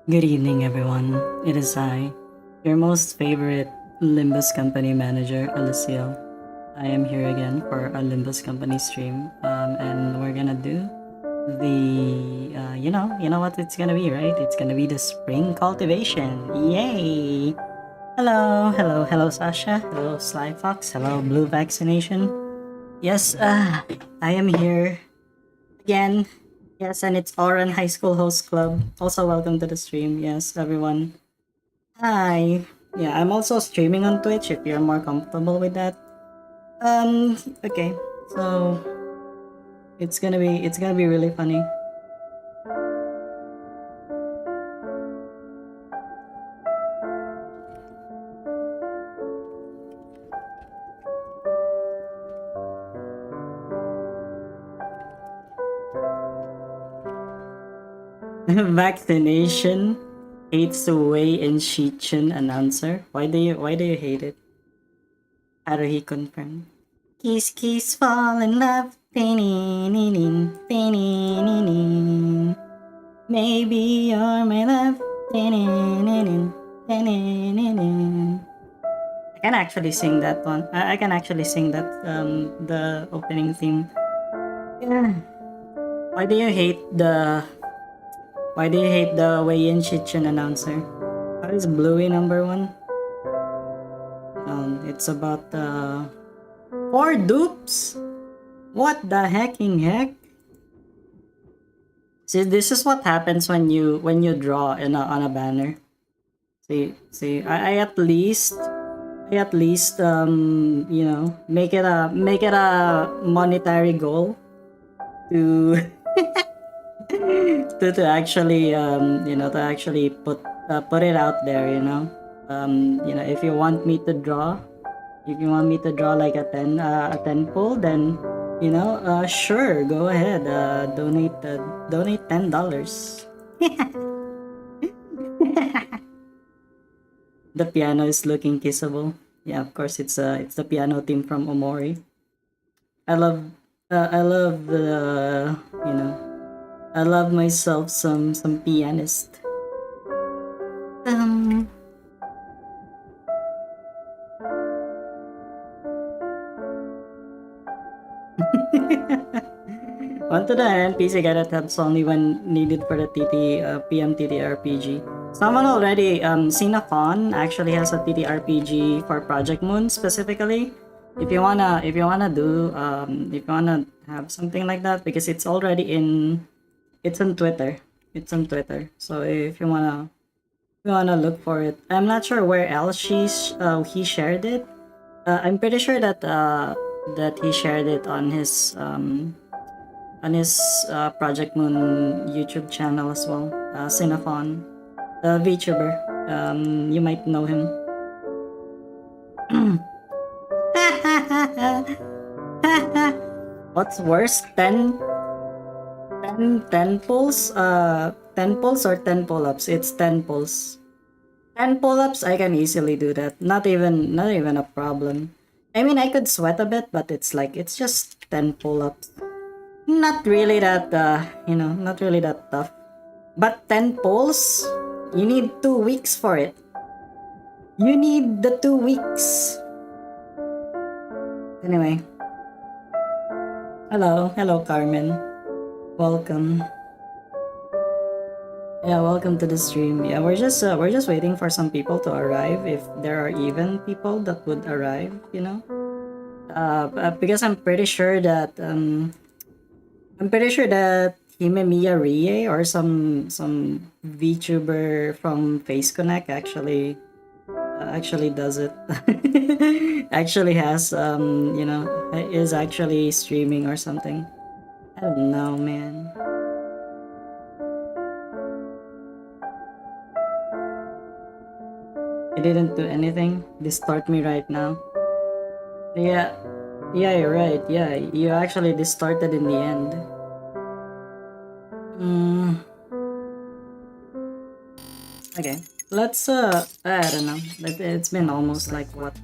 Good evening, everyone. It is I, your most favorite Limbus company manager, Alyssciel. I am here again for a Limbus company stream, and we're gonna do the, you know what it's gonna be, right? It's gonna be the spring cultivation. Yay! Hello, Sasha. Hello, Sly Fox. Hello, Blue Vaccination. Yes, I am here again. Yes, and it's Oran High School Host Club. Also, welcome to the stream. Yes, everyone. Hi. Yeah, I'm also streaming on Twitch if you're more comfortable with that. Okay. So it's gonna be really funny. Vaccination hates the way in Shichen announcer. Why do you hate it? How do he confirm? Kiss fall in love. Maybe you're my love. I can actually sing that one. I can actually sing that the opening theme. Yeah. Why do you hate the Wei-Yin Shichen announcer? How is Bluey number one? It's about 4 dupes. What the hecking heck? See, this is what happens when you draw on a banner. See, I at least make it a monetary goal to to actually put it out there, if you want me to draw like a 10 pull, then sure, go ahead, donate $10. The piano is looking kissable. Yeah, of course, it's the piano theme from Omori. I love the I love myself some pianist. Onto the NPC guide that's only when needed for the PMTT RPG. Someone already, Cinefon actually has a TTRPG for Project Moon specifically. If you wanna have something like that, because it's already it's on Twitter. It's on Twitter. So if you wanna look for it, I'm not sure where else he shared it. I'm pretty sure that he shared it on his Project Moon YouTube channel as well. Cinefon, the VTuber. You might know him. What's worse, 10 pulls? 10 pulls or 10 pull-ups? It's 10 pulls. 10 pull-ups, I can easily do that. Not even a problem. I mean, I could sweat a bit, but it's just 10 pull-ups. Not really that, not really that tough. But 10 pulls, you need 2 weeks for it. You need the 2 weeks. Anyway. Hello, Carmen. Welcome. Yeah, welcome to the stream. Yeah, we're just waiting for some people to arrive, if there are even people that would arrive, because I'm pretty sure that Himemiya Rie or some VTuber from Face Connect actually does it. Actually has is actually streaming or something. I don't know, man. I didn't do anything. Distort me right now. Yeah, you're right. Yeah, you actually distorted in the end. Okay, let's I don't know. It's been almost like what?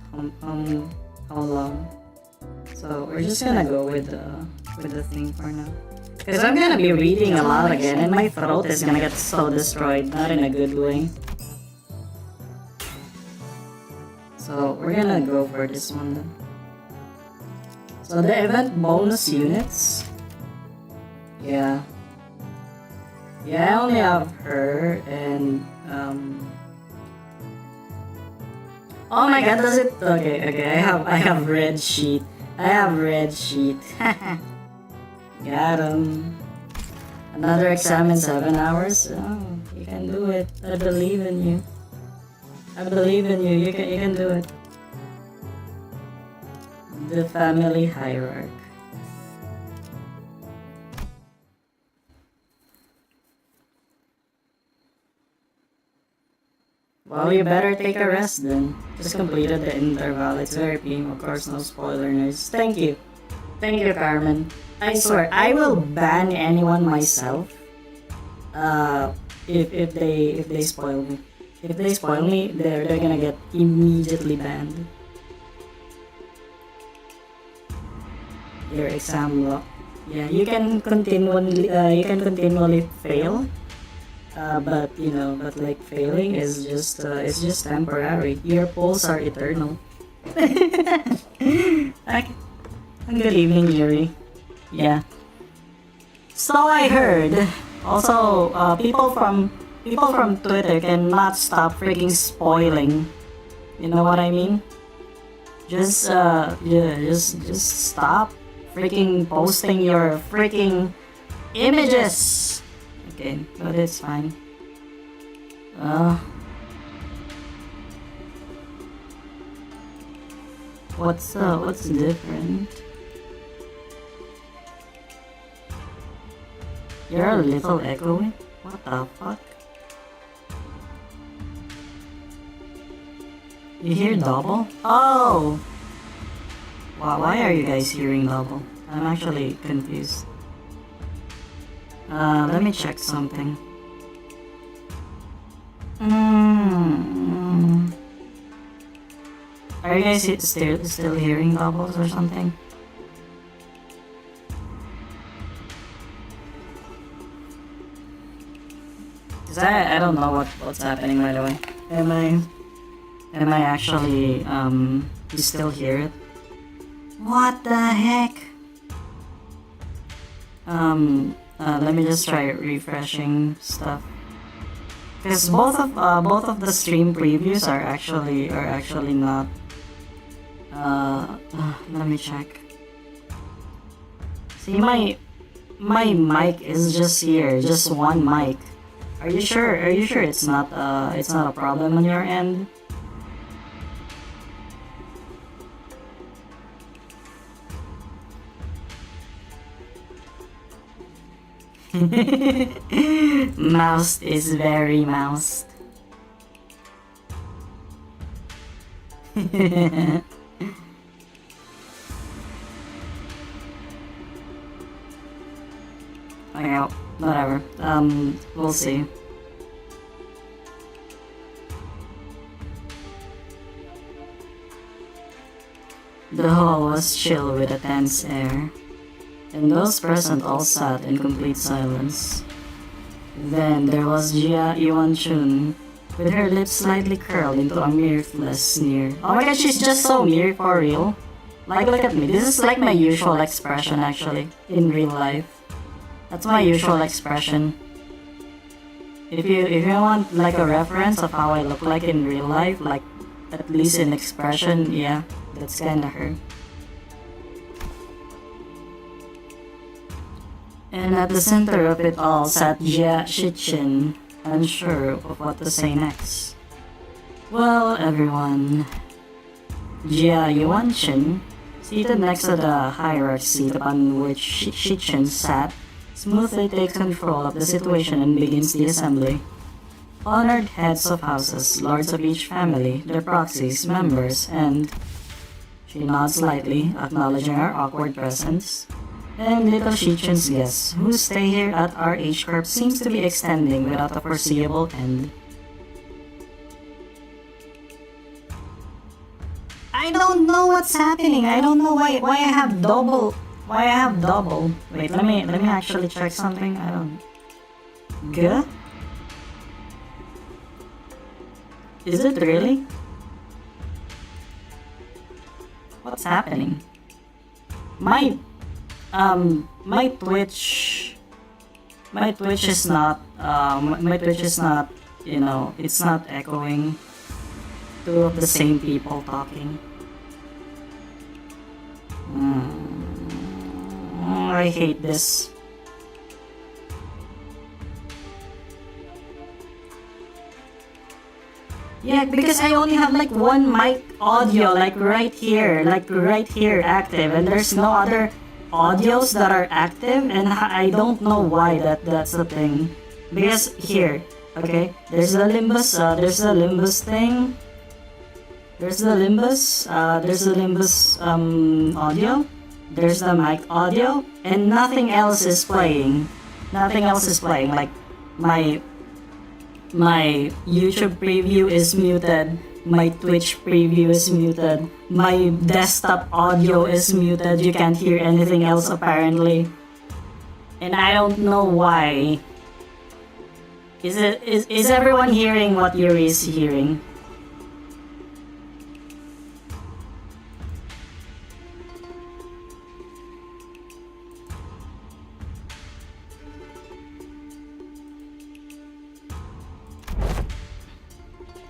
How long? So we're just gonna go with the thing for now. Because I'm gonna be reading a lot again, and my throat is gonna get so destroyed, not in a good way. So we're gonna go for this one then. So the event bonus units. Yeah. Yeah, I only have her and oh my god, does it? Okay, I have red sheet. I have red sheet. Got him. Another exam in 7 hours. Oh, you can do it. I believe in you. I believe in you. You can do it. The family hierarch. Well, you better take a rest then. Just completed the interval. It's very PM, of course, no spoiler news. Thank you. Thank you, Carmen. I swear, I will ban anyone myself. If they spoil me. If they spoil me, they're gonna get immediately banned. Your exam lock. Yeah, you can continually fail. But you know, like failing is just it's just temporary. Your polls are eternal. Okay. Good evening, Yuri. Yeah. So I heard. Also, people from Twitter cannot stop freaking spoiling. You know what I mean? Just yeah, just stop freaking posting your freaking images. Okay, but it's fine. What's different? You're a little echoey? What the fuck? You hear double? Oh! Wow, why are you guys hearing double? I'm actually confused. Let me check something. Are you guys still hearing doubles or something? Cause I don't know what's happening, by the way. Am I actually you still hear it? What the heck? Let me just try refreshing stuff. Because both of the stream previews are actually not. Let me check. See, my mic is just here, just one mic. Are you sure? Are you sure it's not a problem on your end? Moused is very moused. Okay, whatever. We'll see. The hall was chill with a tense air, and those present all sat in complete silence. Then there was Jia Yuan-chun, with her lips slightly curled into a mirthless sneer. Oh my god, she's just so weird for real. Like, look at me. This is like my usual expression, actually, in real life. That's my usual expression. If you want like a reference of how I look like in real life, like at least in expression, yeah, that's kinda her. And at the center of it all sat Jia Shichin, unsure of what to say next. Well, everyone, Jia Yuan-chin, seated next to the hierarch seat upon which Shichin sat, smoothly takes control of the situation and begins the assembly. Honored heads of houses, lords of each family, their proxies, members, and... She nods slightly, acknowledging our awkward presence. And little Shichin's guests, whose stay here at our H Corp seems to be extending without a foreseeable end. I don't know what's happening. I don't know why I have double Why I have double? Wait, let me actually check something. I don't. Good? Is it really? What's happening? My Twitch is not you know, it's not echoing two of the same people talking. I hate this. Yeah, because I only have like one mic audio, like right here active, and there's no other audios that are active, and I don't know why that's the thing. Because here, okay, there's the Limbus thing. There's the Limbus audio. There's the mic audio, and nothing else is playing. Like my YouTube preview is muted, my Twitch preview is muted, my desktop audio is muted, you can't hear anything else apparently. And I don't know why. Is everyone hearing what Yuri is hearing?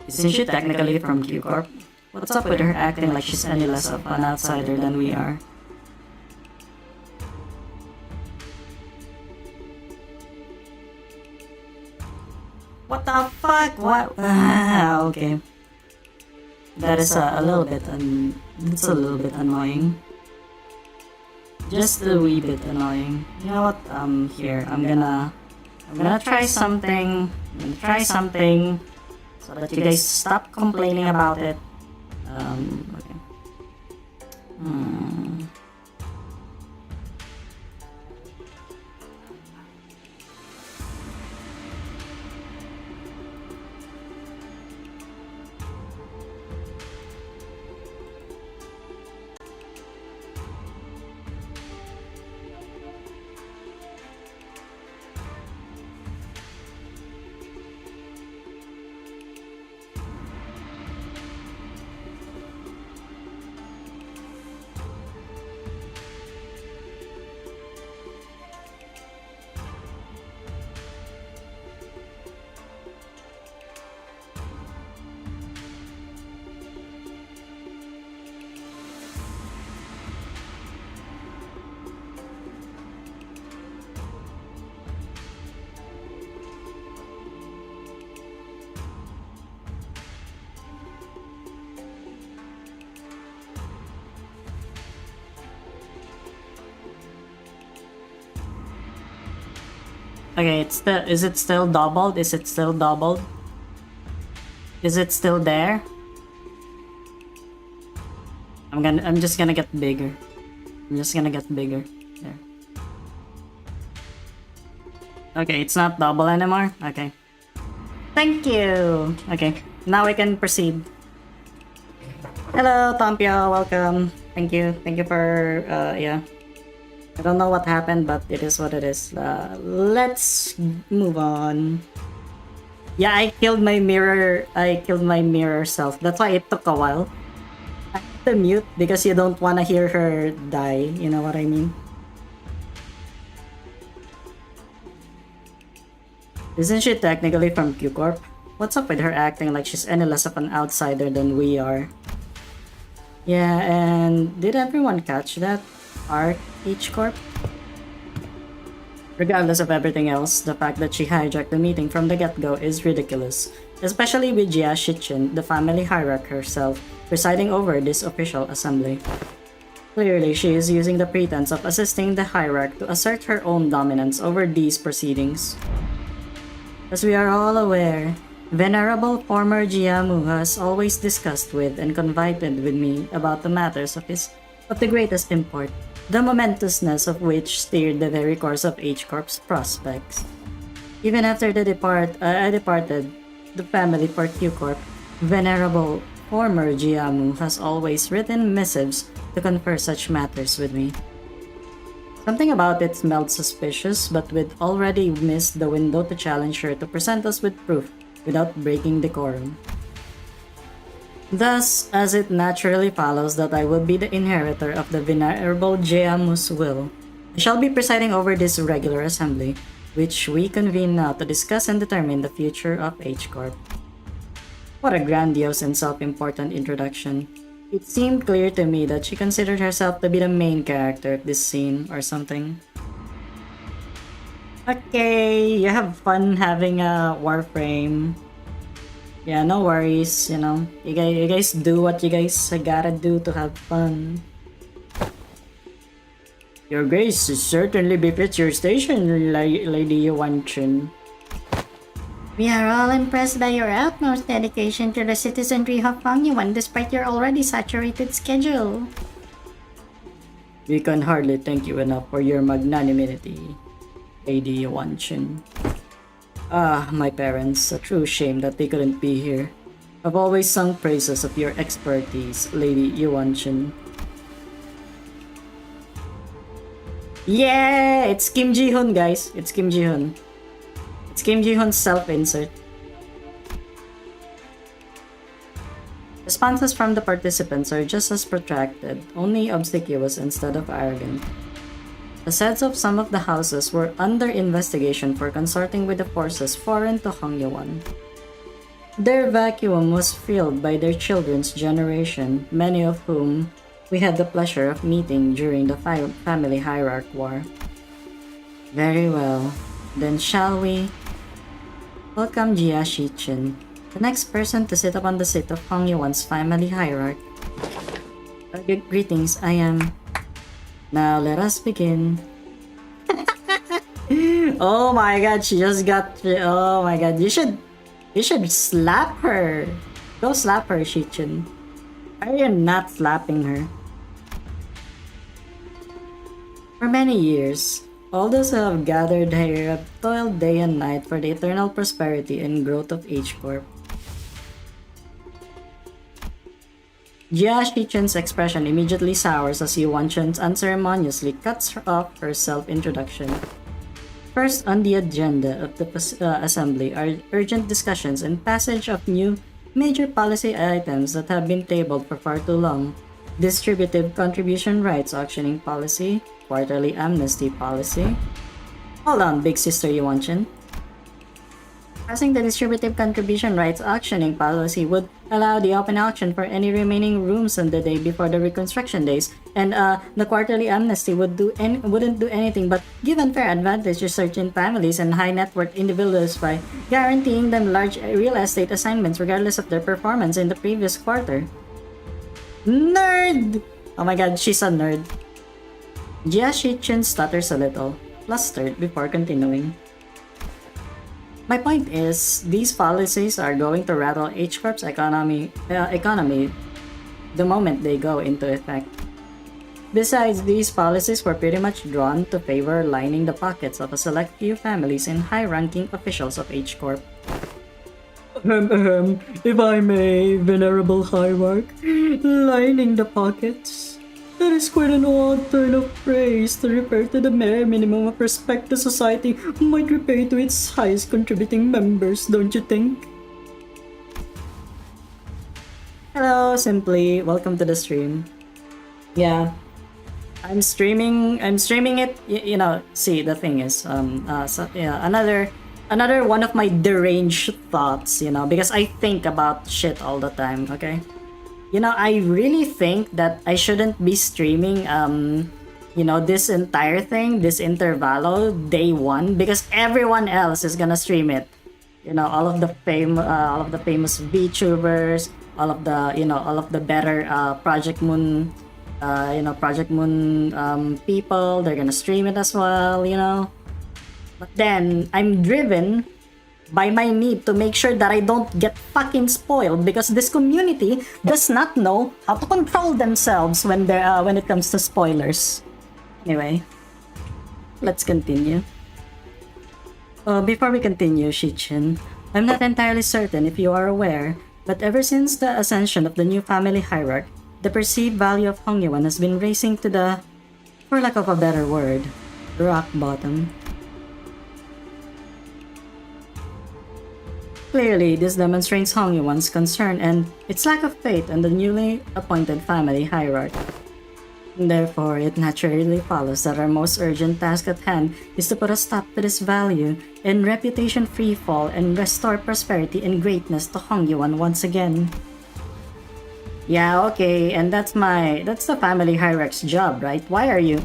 Isn't she technically from Q Corp? What's up with her acting like she's any less of an outsider than we are? What the fuck? What? Okay. That is a little bit it's a little bit annoying. Just a wee bit annoying. You know what? Here, I'm gonna try something. So that you guys stop complaining about it. Okay. Okay, is it still doubled? Is it still doubled? Is it still there? I'm just gonna get bigger. There. Okay, it's not double anymore? Okay. Thank you! Okay, now we can proceed. Hello, Tompio, welcome. Thank you for, yeah. I don't know what happened, but it is what it is. Let's move on. Yeah, I killed my mirror self. That's why it took a while. I had to mute because you don't want to hear her die. You know what I mean? Isn't she technically from Q Corp? What's up with her acting like she's any less of an outsider than we are? Yeah, and did everyone catch that? Arc H Corp? Regardless of everything else, the fact that she hijacked the meeting from the get-go is ridiculous, especially with Jia Shichin, the family hierarch herself, presiding over this official assembly. Clearly, she is using the pretense of assisting the hierarch to assert her own dominance over these proceedings. As we are all aware, Venerable former Jiamu has always discussed with and confided with me about the matters of the greatest import, the momentousness of which steered the very course of H-Corp's prospects. Even after I departed the family for Q-Corp, Venerable former Jiamu has always written missives to confer such matters with me. Something about it smelled suspicious, but we'd already missed the window to challenge her to present us with proof without breaking decorum. Thus, as it naturally follows that I will be the inheritor of the venerable Jeamus will, I shall be presiding over this regular assembly, which we convene now to discuss and determine the future of H Corp. What a grandiose and self-important introduction. It seemed clear to me that she considered herself to be the main character of this scene or something. Okay, you have fun having a Warframe. Yeah, no worries, you know. You guys do what you guys gotta do to have fun. Your grace certainly befits your station, Lady Yuanchin. We are all impressed by your utmost dedication to the citizenry of Hunyuan despite your already saturated schedule. We can hardly thank you enough for your magnanimity, Lady Yuanchin. Ah, my parents, a true shame that they couldn't be here. I've always sung praises of your expertise, Lady Yuanchin. Yeah, it's Kim Ji-hoon, guys. It's Kim Ji-hoon. It's Kim Ji-hoon's self-insert. Responses from the participants are just as protracted, only obsequious instead of arrogant. The heads of some of the houses were under investigation for consorting with the forces foreign to Hongyawan. Their vacuum was filled by their children's generation, many of whom we had the pleasure of meeting during the family hierarch war. Very well, then shall we welcome Jia Shichin, the next person to sit upon the seat of Hongyawan's family hierarch. Greetings, I am... Now let us begin. Oh my god, she just got... Oh my god, you should slap her. Go slap her, Shichin. Why are you not slapping her? For many years, all those who have gathered here have toiled day and night for the eternal prosperity and growth of H Corp. Jia Shichin's expression immediately sours as Yuanchin unceremoniously cuts off her self-introduction. First on the agenda of the assembly are urgent discussions and passage of new major policy items that have been tabled for far too long. Distributive contribution rights auctioning policy, quarterly amnesty policy. Hold on, big sister Yuanchin. Passing the distributive contribution rights auctioning policy would allow the open auction for any remaining rooms on the day before the reconstruction days, and the quarterly amnesty wouldn't do anything but give unfair advantage to certain families and high net worth individuals by guaranteeing them large real estate assignments regardless of their performance in the previous quarter. Nerd! Oh my god, she's a nerd. Jia Shichin stutters a little, flustered before continuing. My point is, these policies are going to rattle H Corp's economy the moment they go into effect. Besides, these policies were pretty much drawn to favor lining the pockets of a select few families and high-ranking officials of H Corp. If I may, venerable hierarch, lining the pockets. That is quite an odd turn of phrase to refer to the mere minimum of respect the society might repay to its highest contributing members, don't you think? Hello, Simply. Welcome to the stream. Yeah, I'm streaming it. You know, see, the thing is, another one of my deranged thoughts. You know, because I think about shit all the time. Okay. You know, I really think that I shouldn't be streaming, this entire thing, this intervalo, day one, because everyone else is gonna stream it. You know, all of the famous VTubers, all of the better Project Moon people, they're gonna stream it as well. You know, but then I'm driven by my need to make sure that I don't get fucking spoiled because this community does not know how to control themselves when it comes to spoilers. Anyway, let's continue. Before we continue, Shichin, I'm not entirely certain if you are aware, but ever since the ascension of the new family hierarch, the perceived value of Hongyawan has been rising to the For lack of a better word, rock bottom. Clearly, this demonstrates Hong Yuan's concern and its lack of faith in the newly appointed family hierarchy. Therefore, it naturally follows that our most urgent task at hand is to put a stop to this value and reputation freefall and restore prosperity and greatness to Hong Yuan once again. Yeah, okay, and that's the family hierarch's job, right? Why are you...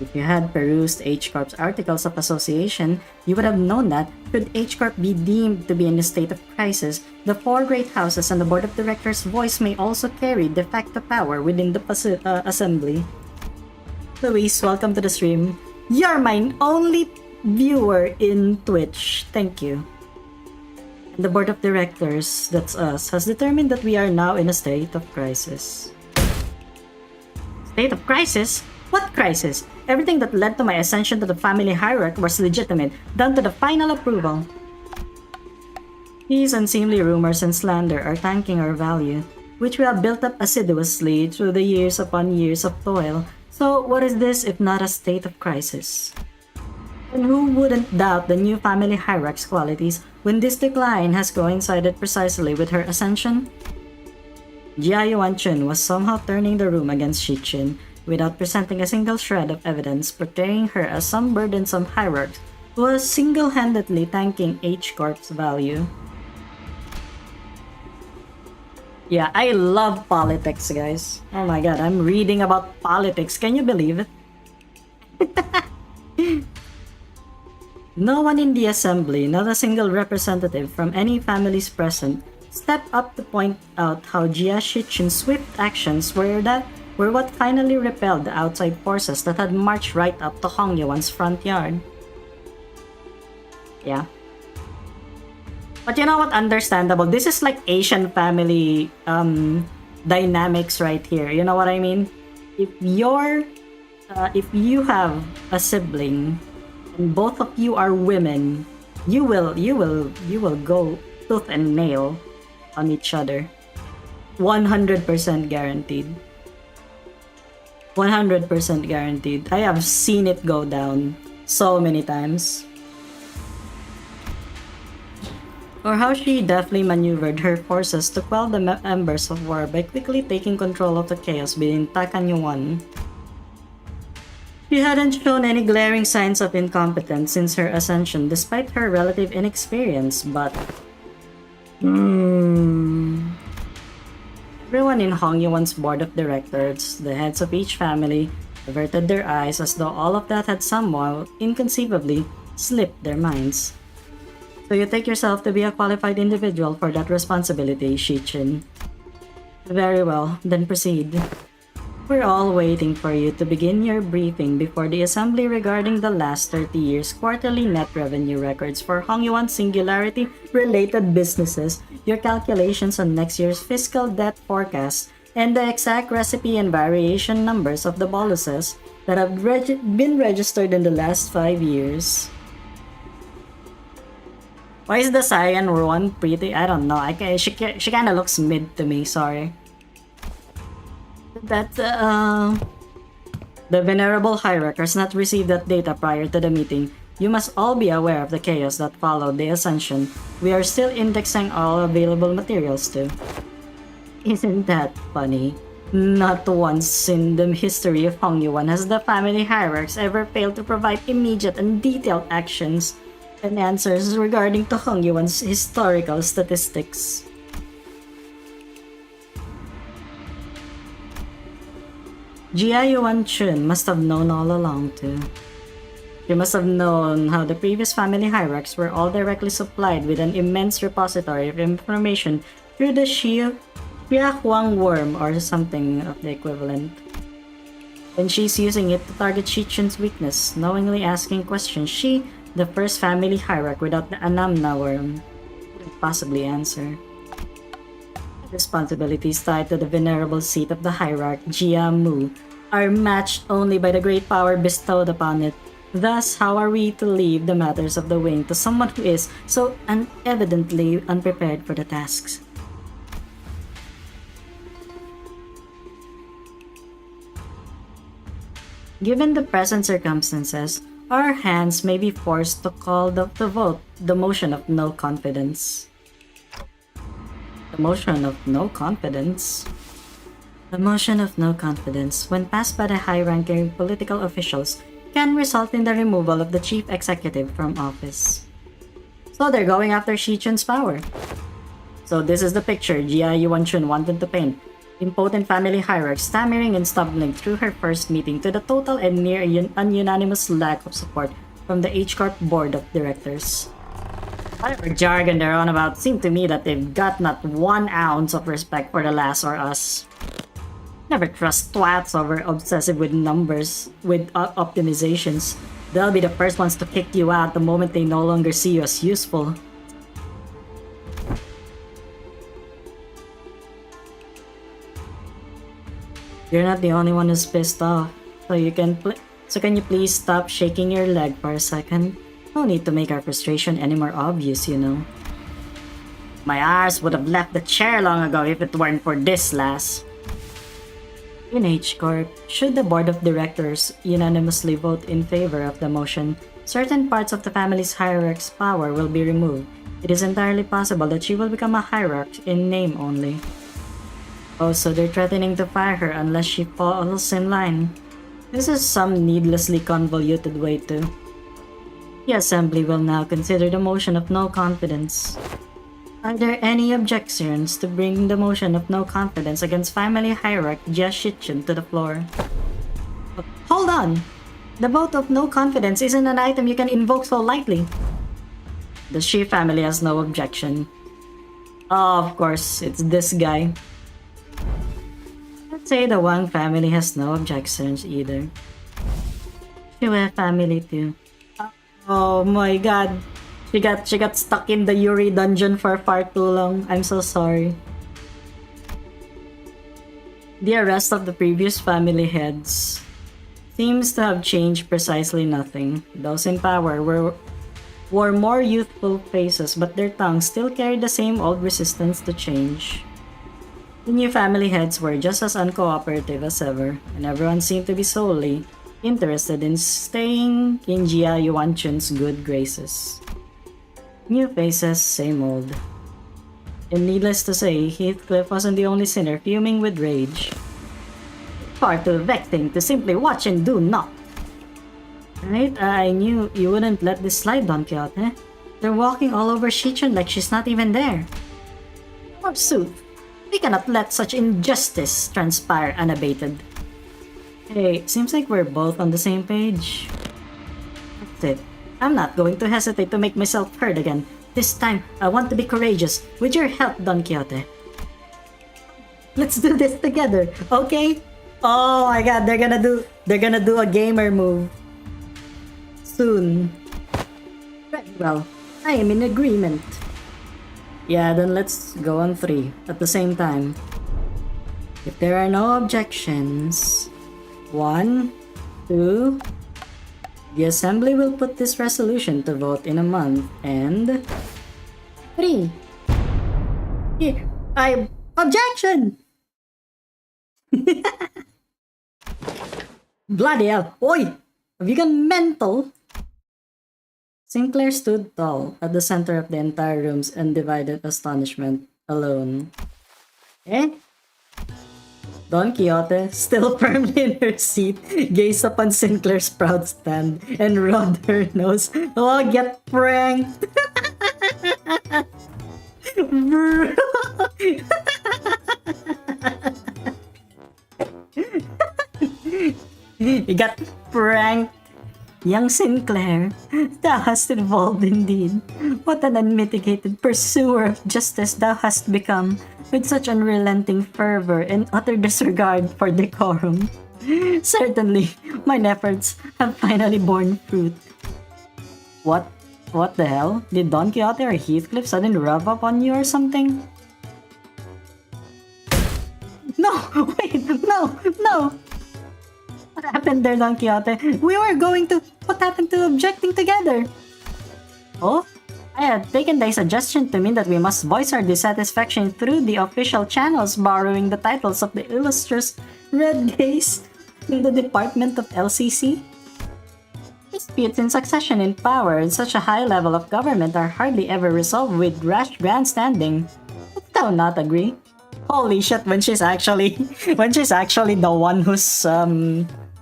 If you had perused H-Corp's articles of association, you would have known that, should H-Corp be deemed to be in a state of crisis, the four great houses and the board of directors' voice may also carry de facto power within the assembly. Luis, welcome to the stream. You're my only viewer in Twitch. Thank you. And the board of directors, that's us, has determined that we are now in a state of crisis. State of crisis? What crisis? Everything that led to my ascension to the family hierarchy was legitimate, down to the final approval. These unseemly rumors and slander are tanking our value, which we have built up assiduously through the years upon years of toil. So what is this if not a state of crisis? And who wouldn't doubt the new family hierarch's qualities when this decline has coincided precisely with her ascension? Jia Yuanchun was somehow turning the room against Shiqin, without presenting a single shred of evidence portraying her as some burdensome hierarch who was single-handedly tanking H-Corp's value. Yeah, I love politics, guys. Oh my god, I'm reading about politics. Can you believe it? No one in the assembly, not a single representative from any families present, stepped up to point out how Jia Shichin's swift actions were what finally repelled the outside forces that had marched right up to Hong Yuan's front yard. Yeah. But you know what? Understandable. This is like Asian family dynamics right here. You know what I mean? If you have a sibling and both of you are women, you will go tooth and nail on each other. 100% guaranteed. 100% guaranteed. I have seen it go down so many times. Or how she deftly maneuvered her forces to quell the embers of war by quickly taking control of the chaos within Takanyuan. She hadn't shown any glaring signs of incompetence since her ascension despite her relative inexperience, but... Everyone in Hong Yuan's board of directors, the heads of each family, averted their eyes as though all of that had somehow, inconceivably, slipped their minds. So you take yourself to be a qualified individual for that responsibility, Shichin. Very well, then proceed. We're all waiting for you to begin your briefing before the assembly regarding the last 30 years' quarterly net revenue records for Hong Yuan Singularity-related businesses, your calculations on next year's fiscal debt forecast, and the exact recipe and variation numbers of the boluses that have been registered in the last 5 years. Why is the cyan one pretty? I don't know. She kind of looks mid to me, sorry. The venerable hierarch has not received that data prior to the meeting. You must all be aware of the chaos that followed the ascension. We are still indexing all available materials too. Isn't that funny? Not once in the history of Hong Yuan has the family hierarchs ever failed to provide immediate and detailed actions and answers regarding to Hong Yuan's historical statistics. Jia Yuanchun must have known all along too. She must have known how the previous family hierarchs were all directly supplied with an immense repository of information through the Xia Huang worm or something of the equivalent. And she's using it to target Shichin's weakness, knowingly asking questions she, the first family hierarch without the Anamna worm, couldn't possibly answer. Responsibilities tied to the venerable seat of the hierarch, Jia Mu, are matched only by the great power bestowed upon it. Thus, how are we to leave the matters of the wing to someone who is so evidently unprepared for the tasks? Given the present circumstances, our hands may be forced to call to vote the motion of no confidence. The motion of no confidence? The motion of no confidence, when passed by the high-ranking political officials, can result in the removal of the chief executive from office. So they're going after Shichun's power. So this is the picture Jia Yuanchun wanted to paint. Impotent family hierarch stammering and stumbling through her first meeting to the total and near unanimous lack of support from the H-Corp board of directors. Whatever jargon they're on about, seemed to me that they've got not 1 ounce of respect for the lass or us. Never trust twats over obsessive with numbers, with optimizations. They'll be the first ones to kick you out the moment they no longer see you as useful. You're not the only one who's pissed off, so can you please stop shaking your leg for a second? No need to make our frustration any more obvious, you know. My arse would have left the chair long ago if it weren't for this lass. In H-Corp, should the board of directors unanimously vote in favor of the motion, certain parts of the family's hierarch's power will be removed. It is entirely possible that she will become a hierarch in name only. Oh, so they're threatening to fire her unless she falls in line. This is some needlessly convoluted way to. The assembly will now consider the motion of no confidence. Are there any objections to bringing the motion of no confidence against family hierarch Jia Shichun to the floor? Hold on! The vote of no confidence isn't an item you can invoke so lightly. The Shi family has no objection. Oh, of course, it's this guy. Let's say the Wang family has no objections either. Shue family too. Oh my god. She got stuck in the Yuri dungeon for far too long. I'm so sorry. The arrest of the previous family heads seems to have changed precisely nothing. Those in power wore more youthful faces, but their tongues still carried the same old resistance to change. The new family heads were just as uncooperative as ever, and everyone seemed to be solely interested in staying in Jia Yuanchun's good graces. New faces, same old. And needless to say, Heathcliff wasn't the only sinner fuming with rage. Far too vexing to simply watch and do naught. Right? I knew you wouldn't let this slide, Don Quixote. They're walking all over Shichun like she's not even there. Forsooth, we cannot let such injustice transpire unabated. Hey, seems like we're both on the same page. That's it. I'm not going to hesitate to make myself heard again. This time, I want to be courageous. With your help, Don Quixote. Let's do this together, okay? Oh my god, they're gonna do a gamer move. Soon. Very well. I am in agreement. Yeah, then let's go on 3 at the same time. If there are no objections, 1, 2. The assembly will put this resolution to vote in a month, and 3. Here, objection! Bloody hell! Oi! Have you gone mental? Sinclair stood tall at the center of the entire room's undivided astonishment, alone. Eh? Don Quixote, still firmly in her seat, gazed upon Sinclair's proud stand and rubbed her nose. Oh, get pranked! Bro! You got pranked! Young Sinclair, thou hast evolved indeed. What an unmitigated pursuer of justice thou hast become, with such unrelenting fervor and utter disregard for decorum. Certainly, mine efforts have finally borne fruit. What the hell? Did Don Quixote or Heathcliff suddenly rub up on you or something? No! Wait! No! What happened there, Don Quixote? We were going to... What happened to objecting together? Oh? I had taken thy suggestion to mean that we must voice our dissatisfaction through the official channels, borrowing the titles of the illustrious Red Gaze. In the department of LCC? Disputes in succession in power and such a high level of government are hardly ever resolved with rash grandstanding. Would thou not agree? Holy shit, when she's actually the one who's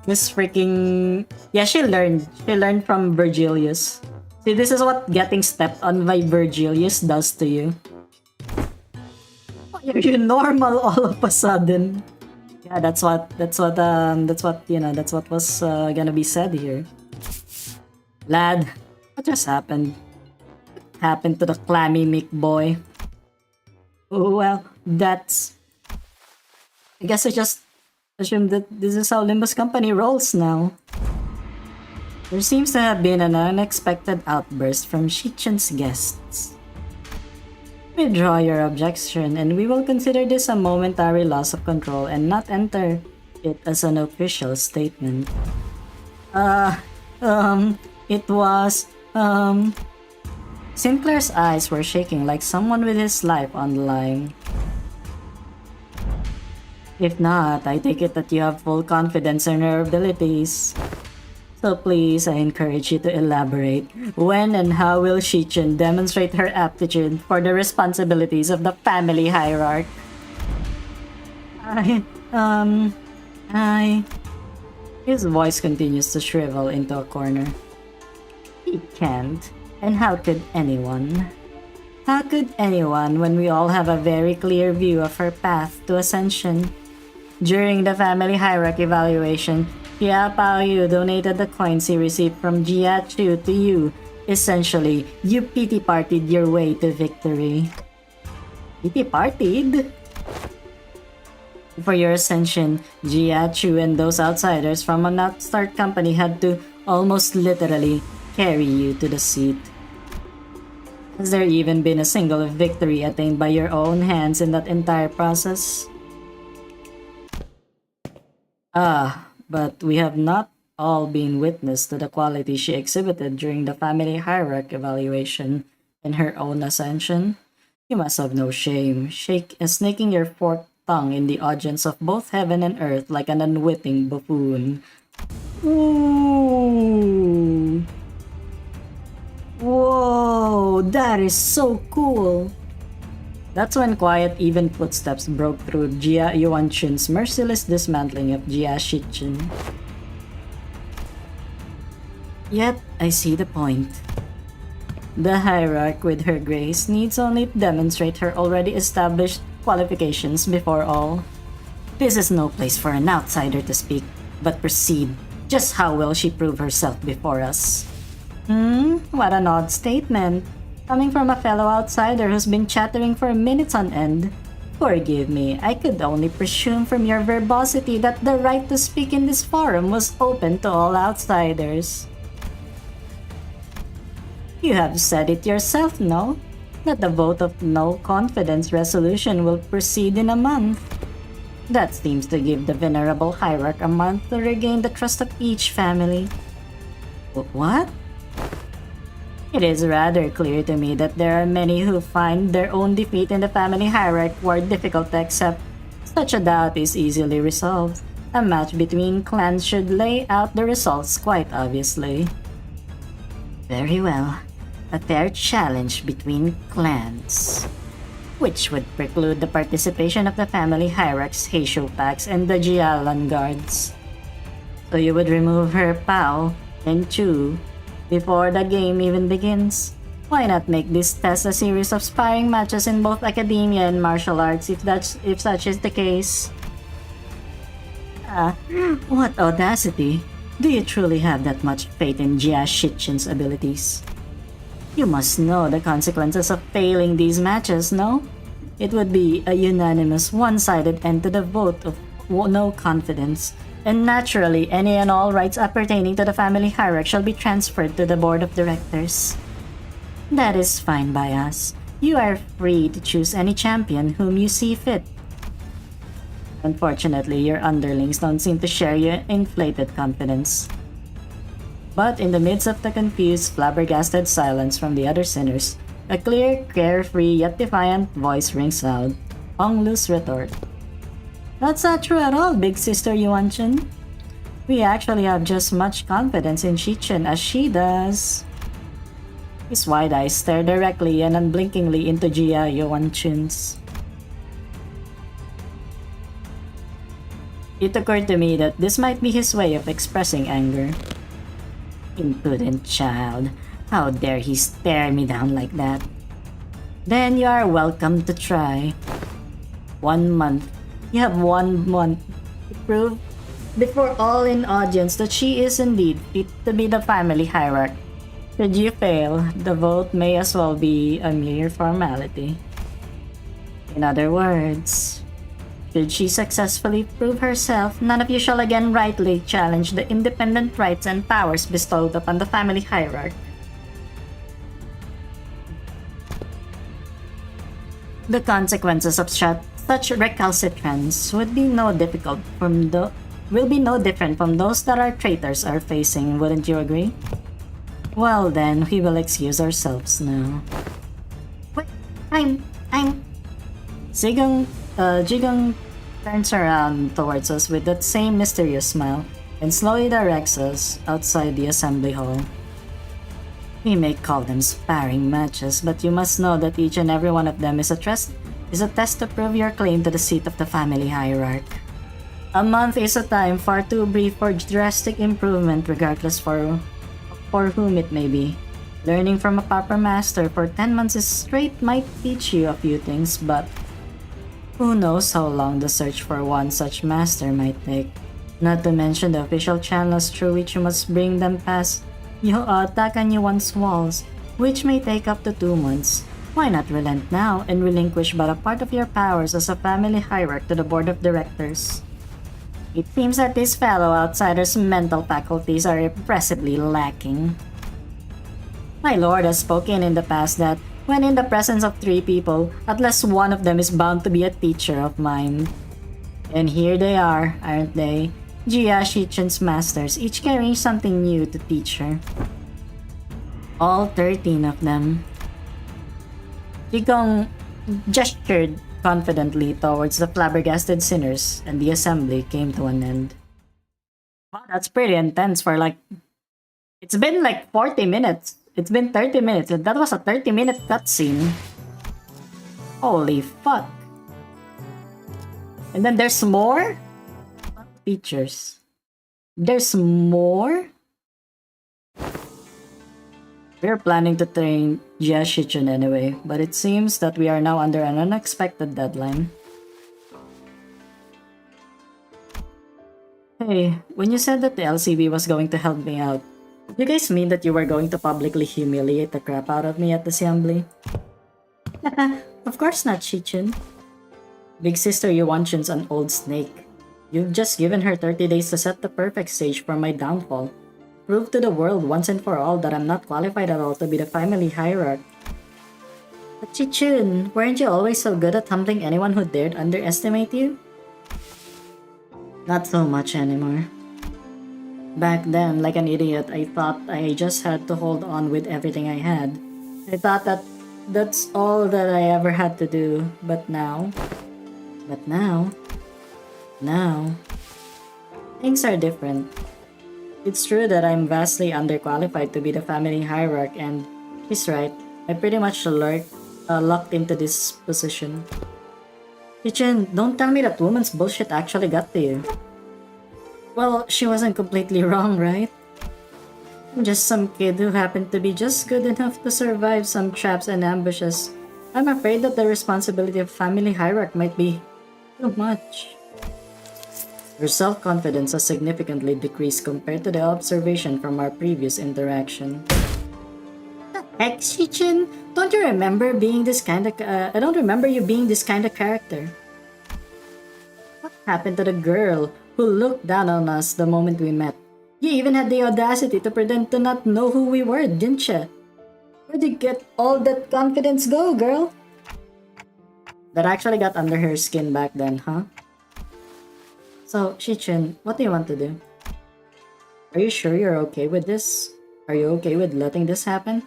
freaking, yeah, she learned from Virgilius. See, this is what getting stepped on by Virgilius does to you. Why are you normal all of a sudden? Yeah, that's what was gonna be said here. Lad, what just happened? What happened to the clammy Mick boy? Oh, well, that's... I guess I just assumed that this is how Limbus Company rolls now. There seems to have been an unexpected outburst from Shichen's guests. Withdraw your objection and we will consider this a momentary loss of control and not enter it as an official statement. It was, Sinclair's eyes were shaking like someone with his life on the line. If not, I take it that you have full confidence in her abilities. So please, I encourage you to elaborate. When and how will Shichen demonstrate her aptitude for the responsibilities of the family hierarch? His voice continues to shrivel into a corner. He can't. And how could anyone? How could anyone when we all have a very clear view of her path to ascension? During the family hierarch evaluation, Jia Yu donated the coins he received from Jia Chu to you. Essentially, you pity partied your way to victory. Pity partied? For your ascension, Jia Chu and those outsiders from an upstart company had to almost literally carry you to the seat. Has there even been a single victory attained by your own hands in that entire process? But we have not all been witness to the quality she exhibited during the family hierarch evaluation in her own ascension. You must have no shame, snaking your forked tongue in the audience of both heaven and earth like an unwitting buffoon. Ooh! Whoa, that is so cool! That's when quiet, even footsteps broke through Jia Yuanchun's merciless dismantling of Jia Shichen. Yet, I see the point. The hierarch with her grace needs only demonstrate her already established qualifications before all. This is no place for an outsider to speak, but proceed. Just how will she prove herself before us? What an odd statement. Coming from a fellow outsider who's been chattering for minutes on end. Forgive me, I could only presume from your verbosity that the right to speak in this forum was open to all outsiders. You have said it yourself, no? That the vote of no confidence resolution will proceed in a month. That seems to give the venerable hierarch a month to regain the trust of each family. What? It is rather clear to me that there are many who find their own defeat in the family hierarch more difficult to accept. Such a doubt is easily resolved. A match between clans should lay out the results quite obviously. Very well. A fair challenge between clans. Which would preclude the participation of the family hierarchs, Heisho Pax, and the Jialan guards. So you would remove her Pao and Chu before the game even begins. Why not make this test a series of sparring matches in both academia and martial arts if such is the case? What audacity! Do you truly have that much faith in Jia Shichen's abilities? You must know the consequences of failing these matches, no? It would be a unanimous, one-sided end to the vote of no confidence, and naturally any and all rights appertaining to the family hierarch shall be transferred to the board of directors. That is fine by us. You are free to choose any champion whom you see fit. Unfortunately, your underlings don't seem to share your inflated confidence. But in the midst of the confused, flabbergasted silence from the other sinners, a clear, carefree, yet defiant voice rings out. Hong Lu's retort. That's not true at all, big sister Yuanchen. We actually have just much confidence in Shichen as she does. His wide eyes stare directly and unblinkingly into Jia Yuanchun's. It occurred to me that this might be his way of expressing anger. Impudent child. How dare he stare me down like that? Then you are welcome to try. 1 month. You have 1 month to prove before all in audience that she is indeed fit to be the family hierarch. Should you fail, the vote may as well be a mere formality. In other words, should she successfully prove herself, none of you shall again rightly challenge the independent rights and powers bestowed upon the family hierarch. The consequences of such recalcitrance will be no different from those that our traitors are facing, wouldn't you agree? Well then, we will excuse ourselves now. Wait, I'm... Jigung turns around towards us with that same mysterious smile and slowly directs us outside the assembly hall. We may call them sparring matches, but you must know that each and every one of them is a test to prove your claim to the seat of the family hierarch. A month is a time far too brief for drastic improvement, regardless for whom it may be. Learning from a proper master for 10 months straight might teach you a few things, but who knows how long the search for one such master might take. Not to mention the official channels through which you must bring them past Takanyuan's walls, which may take up to 2 months. Why not relent now and relinquish but a part of your powers as a family hierarch to the board of directors? It seems that this fellow outsider's mental faculties are impressively lacking. My lord has spoken in the past that when in the presence of 3 people, at least one of them is bound to be a teacher of mine. And here they are, aren't they? Jia Shichen's masters, each carrying something new to teach her. All 13 of them. Jigong gestured confidently towards the flabbergasted sinners, and the assembly came to an end. Wow, that's pretty intense for It's been 40 minutes. It's been 30 minutes, and that was a 30-minute cutscene. Holy fuck. And then there's more? Features. There's more? We're planning to train Jia Shichun anyway, but it seems that we are now under an unexpected deadline. Hey, when you said that the LCB was going to help me out, did you guys mean that you were going to publicly humiliate the crap out of me at the assembly? Of course not, Shichun. Big sister Yuanchun's an old snake. You've just given her 30 days to set the perfect stage for my downfall. Prove to the world once and for all that I'm not qualified at all to be the family hierarch. But Shichun, weren't you always so good at humbling anyone who dared underestimate you? Not so much anymore. Back then, like an idiot, I thought I just had to hold on with everything I had. I thought that that's all that I ever had to do. But now, things are different. It's true that I'm vastly underqualified to be the family hierarch, and she's right. I pretty much locked into this position. Shichun, don't tell me that woman's bullshit actually got to you. Well, she wasn't completely wrong, right? I'm just some kid who happened to be just good enough to survive some traps and ambushes. I'm afraid that the responsibility of family hierarch might be too much. Your self-confidence has significantly decreased compared to the observation from our previous interaction. The heck, Shichun? Don't you remember being this kind of I don't remember you being this kind of character. What happened to the girl who looked down on us the moment we met? You even had the audacity to pretend to not know who we were, didn't you? Where'd you get all that confidence go, girl? That actually got under her skin back then, huh? So, Shichun, what do you want to do? Are you sure you're okay with this? Are you okay with letting this happen?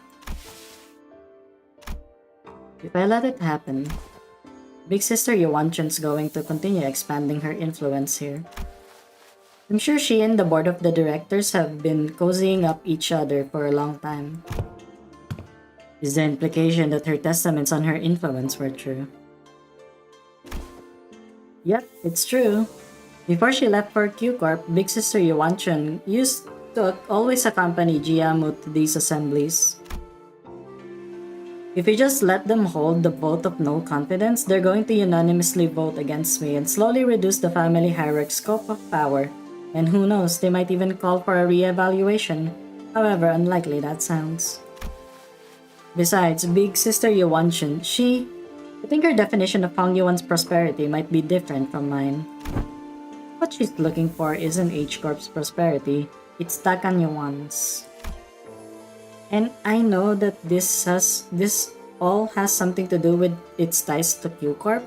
If I let it happen, Big Sister Yuanchun's going to continue expanding her influence here. I'm sure she and the board of the directors have been cozying up each other for a long time. Is the implication that her testaments on her influence were true? Yep, it's true. Before she left for Q Corp, Big Sister Yuanchun used to always accompany Jiamu to these assemblies. If you just let them hold the vote of no confidence, they're going to unanimously vote against me and slowly reduce the family hierarchy's scope of power. And who knows, they might even call for a re-evaluation. However unlikely that sounds. Besides, Big Sister Yuanchun, I think her definition of Hong Yuan's prosperity might be different from mine. What she's looking for isn't H Corp's prosperity, it's Takan Yuan's. And I know that this all has something to do with its ties to Q Corp,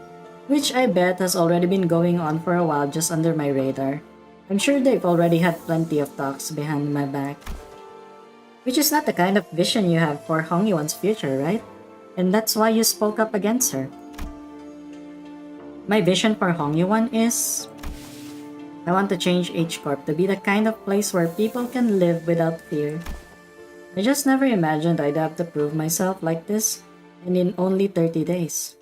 which I bet has already been going on for a while just under my radar. I'm sure they've already had plenty of talks behind my back. Which is not the kind of vision you have for Hong Yuan's future, right? And that's why you spoke up against her. My vision for Hong Yuan is... I want to change H Corp to be the kind of place where people can live without fear. I just never imagined I'd have to prove myself like this, and in only 30 days.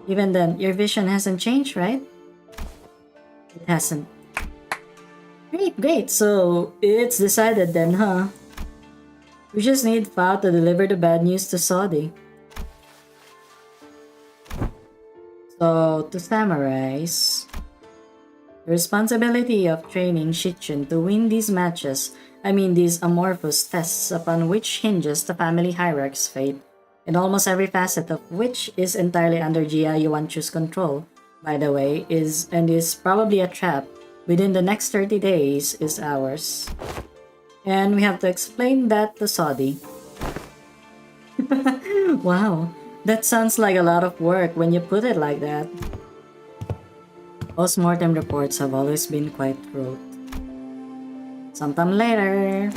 Even then, your vision hasn't changed, right? It hasn't. Great, so it's decided then, huh? We just need Fao to deliver the bad news to Saudi. So, to summarize, the responsibility of training Shichun to win these matches, these amorphous tests upon which hinges the family hierarchy's fate, and almost every facet of which is entirely under Jia Yuanchu's control, by the way, is probably a trap within the next 30 days is ours. And we have to explain that to Saudi. Wow, that sounds like a lot of work when you put it like that. Post-mortem reports have always been quite rote. Sometime later.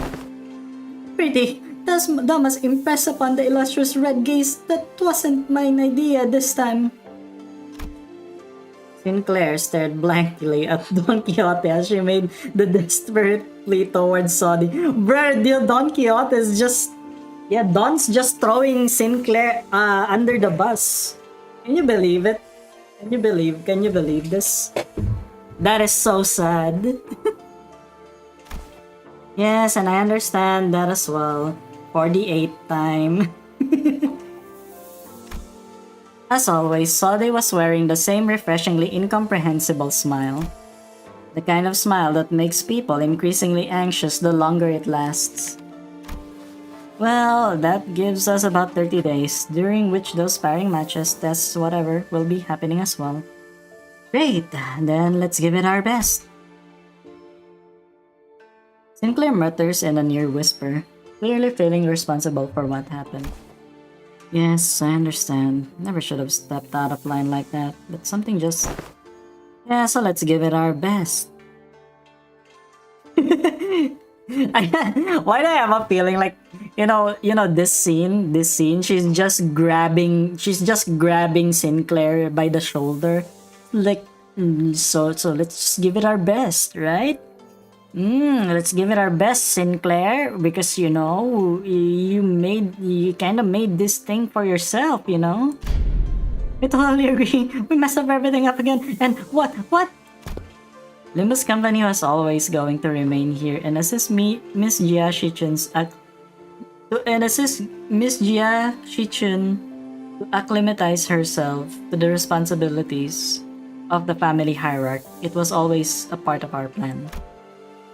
Pretty, that must impress upon the illustrious red gaze. That wasn't mine idea this time. Sinclair stared blankly at Don Quixote as she made the desperate plea towards Saudi. Bruh, Don Quixote is just... Yeah, Don's just throwing Sinclair under the bus. Can you believe it? Can you believe this? That is so sad. Yes, and I understand that as well. For the 8th time. As always, Saudi was wearing the same refreshingly incomprehensible smile. The kind of smile that makes people increasingly anxious the longer it lasts. Well, that gives us about 30 days, during which those sparring matches, tests, whatever, will be happening as well. Great, then let's give it our best. Sinclair mutters in a near whisper, clearly feeling responsible for what happened. Yes, I understand. Never should have stepped out of line like that, but something just... Yeah, so let's give it our best. Why do I have a feeling like, this scene, she's just grabbing Sinclair by the shoulder. Like, so let's just give it our best, right? Let's give it our best, Sinclair, because you kind of made this thing for yourself, I totally agree. We messed up everything up again. And what? Limbus Company was always going to remain here and assist Miss Jia Shichun to acclimatize herself to the responsibilities of the family hierarchy. It was always a part of our plan.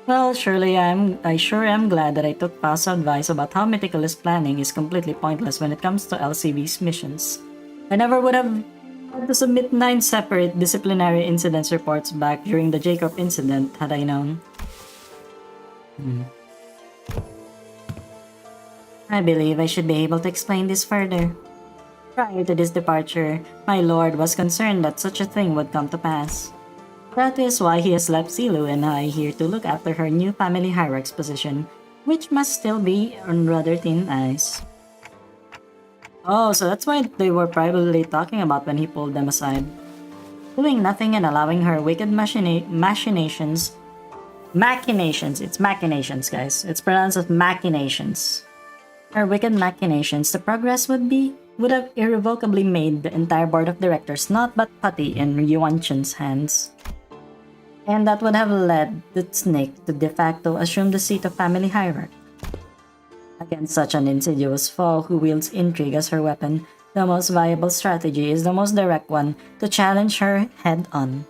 Well, surely I sure am glad that I took Pao's advice about how meticulous planning is completely pointless when it comes to LCB's missions. I never would have had to submit 9 separate disciplinary incidents reports back during the Jacob incident had I known. I believe I should be able to explain this further. Prior to this departure, my lord was concerned that such a thing would come to pass. That is why he has left Zilu and I here to look after her new family hierarch's position, which must still be on rather thin ice. Oh, so that's why they were probably talking about when he pulled them aside. Doing nothing and allowing her wicked machinations Machinations. It's machinations, guys. It's pronounced as machinations. Her wicked machinations, the progress would have irrevocably made the entire board of directors not but putty in Yuan Chun's hands. And that would have led the snake to de facto assume the seat of family hierarchy. Against such an insidious foe who wields intrigue as her weapon, the most viable strategy is the most direct one, to challenge her head-on.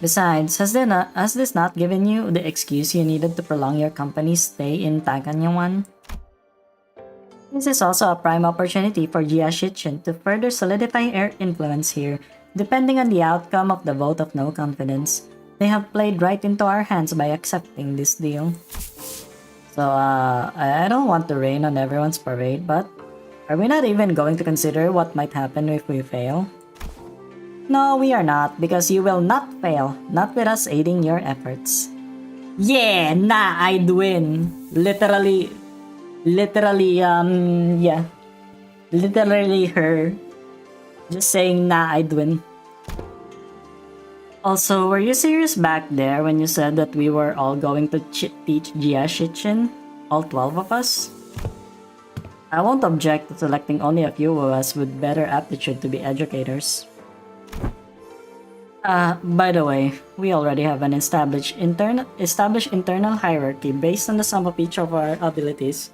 Besides, has this not given you the excuse you needed to prolong your company's stay in Taganyuan? This is also a prime opportunity for Jia Shichen to further solidify her influence here, depending on the outcome of the vote of no confidence. They have played right into our hands by accepting this deal. So, I don't want to rain on everyone's parade, but are we not even going to consider what might happen if we fail? No, we are not, because you will not fail, not with us aiding your efforts. Yeah, nah, I'd win. Literally, yeah. Literally her just saying, nah, I'd win. Also, were you serious back there when you said that we were all going to teach Jia Shichen? All 12 of us? I won't object to selecting only a few of us with better aptitude to be educators. By the way, we already have an established internal hierarchy based on the sum of each of our abilities.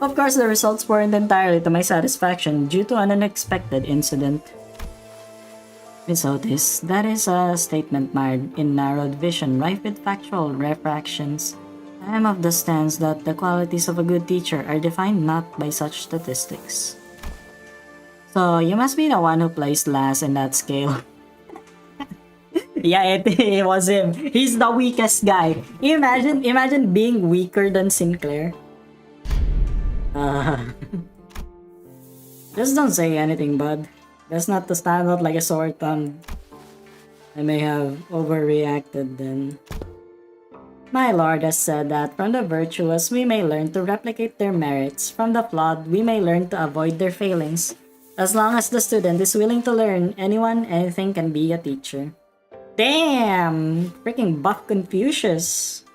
Of course, the results weren't entirely to my satisfaction due to an unexpected incident. Miss Otis, that is a statement mired in narrowed vision rife with factual refractions. I am of the stance that the qualities of a good teacher are defined not by such statistics. So, you must be the one who placed last in that scale. Yeah, it was him. He's the weakest guy. Imagine being weaker than Sinclair. Just don't say anything, bud. That's not to stand out like a sore thumb. I may have overreacted then. My lord has said that from the virtuous we may learn to replicate their merits, from the flawed we may learn to avoid their failings. As long as the student is willing to learn, anything can be a teacher. Damn! Freaking buff Confucius!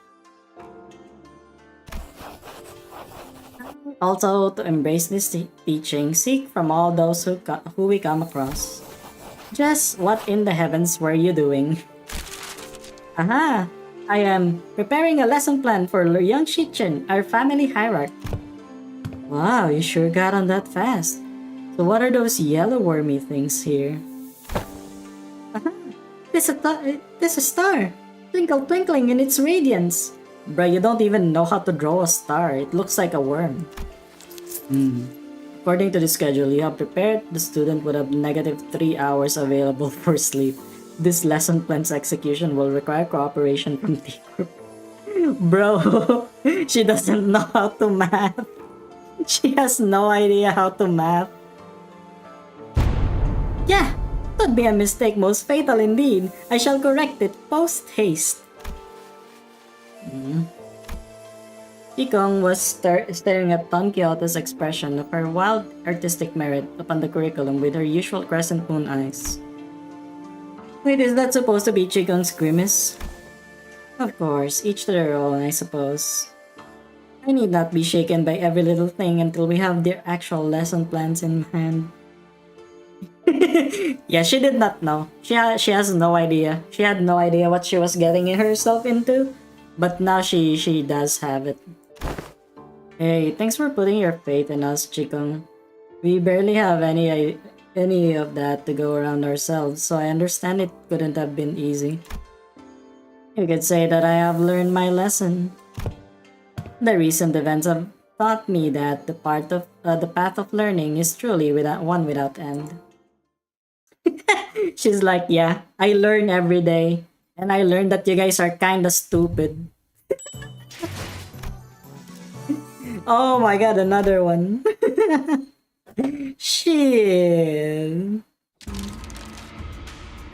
Also, to embrace this teaching, seek from all those who we come across. Just what in the heavens were you doing? Aha! I am preparing a lesson plan for young Shichen, our family hierarch. Wow, you sure got on that fast. So what are those yellow wormy things here? Aha! This a star! Twinkle twinkling in its radiance! Bruh, you don't even know how to draw a star. It looks like a worm. According to the schedule you have prepared, the student would have -3 hours available for sleep. This lesson plan's execution will require cooperation from T Group. Bro, she doesn't know how to math. She has no idea how to math. Yeah, that'd be a mistake most fatal indeed. I shall correct it post-haste. Chikong was staring at Don Quixote's expression of her wild artistic merit upon the curriculum with her usual crescent moon eyes. Wait, is that supposed to be Chikong's grimace? Of course, each to their own, I suppose. I need not be shaken by every little thing until we have their actual lesson plans in hand. Yeah, she did not know. She has no idea. She had no idea what she was getting herself into. But now she does have it. Hey, thanks for putting your faith in us, Chikong. We barely have any of that to go around ourselves, so I understand it couldn't have been easy. You could say that I have learned my lesson. The recent events have taught me that the path of learning is truly without end. She's like, yeah, I learn every day, and I learned that you guys are kinda stupid. Oh my god, another one. Shit.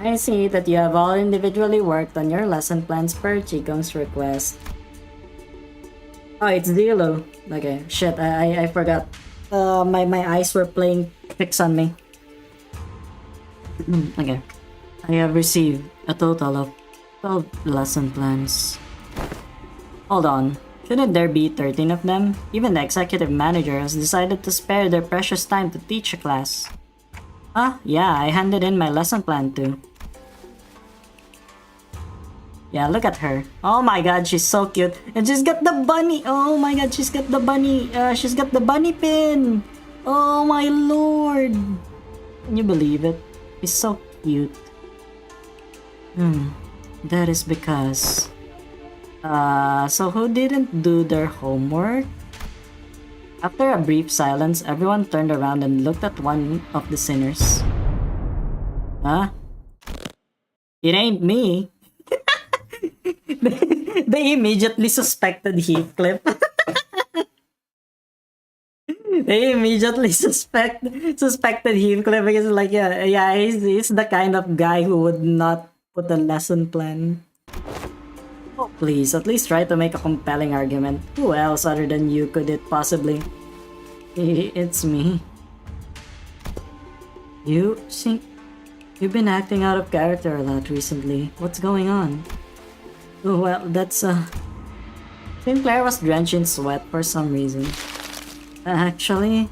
I see that you have all individually worked on your lesson plans per Chikong's request. Oh, it's Zilo. Okay, shit, I forgot. My eyes were playing tricks on me. Okay. I have received a total of 12 lesson plans. Hold on. Shouldn't there be 13 of them? Even the executive manager has decided to spare their precious time to teach a class. Ah, yeah, I handed in my lesson plan too. Yeah, look at her. Oh my god, she's so cute. And she's got the bunny. Oh my god, she's got the bunny. She's got the bunny pin. Oh my lord. Can you believe it? She's so cute. That is because... so who didn't do their homework? After a brief silence, everyone turned around and looked at one of the sinners. Huh? It ain't me. They immediately suspected Heathcliff. They immediately suspected Heathcliff because like yeah, he's the kind of guy who would not put a lesson plan. Oh please, at least try to make a compelling argument. Who else other than you could it possibly? It's me. You think you've been acting out of character a lot recently. What's going on? Oh, well, that's Sinclair was drenched in sweat for some reason. Actually,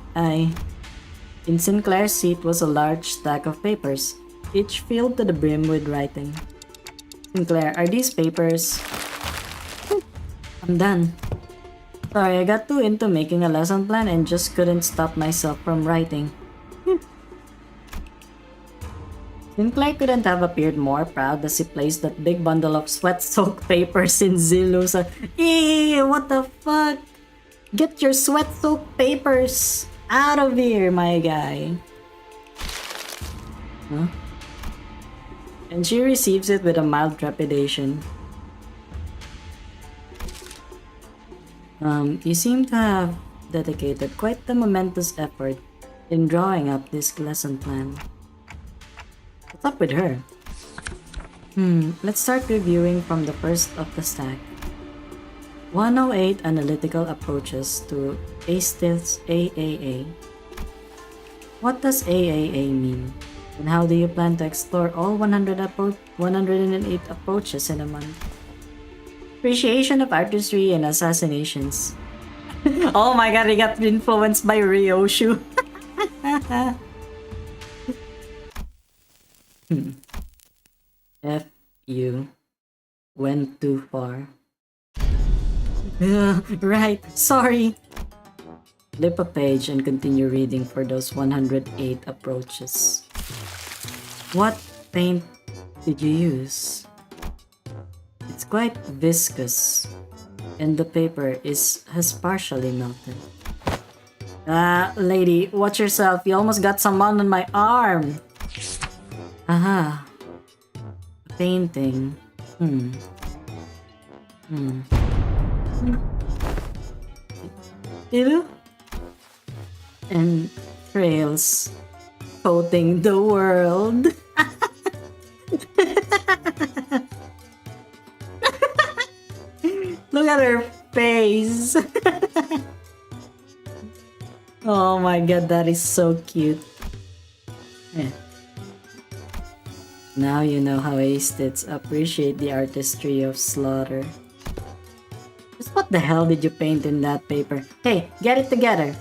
in Sinclair's seat was a large stack of papers, each filled to the brim with writing. Sinclair, are these papers? I'm done. Sorry, I got too into making a lesson plan and just couldn't stop myself from writing. Sinclair couldn't have appeared more proud as he placed that big bundle of sweat-soaked papers in Zilu's. Eee, what the fuck? Get your sweat-soaked papers out of here, my guy. Huh? And she receives it with a mild trepidation. You seem to have dedicated quite the momentous effort in drawing up this lesson plan. What's up with her? Let's start reviewing from the first of the stack. 108 Analytical Approaches to Alyssciel's AAA. What does AAA mean? And how do you plan to explore all 108 approaches in a month? Appreciation of artistry and assassinations. Oh my god, he got influenced by Ryoshu. F you went too far. Right, sorry. Flip a page and continue reading for those 108 approaches. What paint did you use? It's quite viscous, and the paper has partially melted. Lady, watch yourself. You almost got some on my arm. Aha. Painting. Ew. And trails coating the world. Look at her face. Oh my god, that is so cute. Yeah. Now you know how Aesthetics appreciate the artistry of slaughter. Just what the hell did you paint in that paper? Hey, get it together!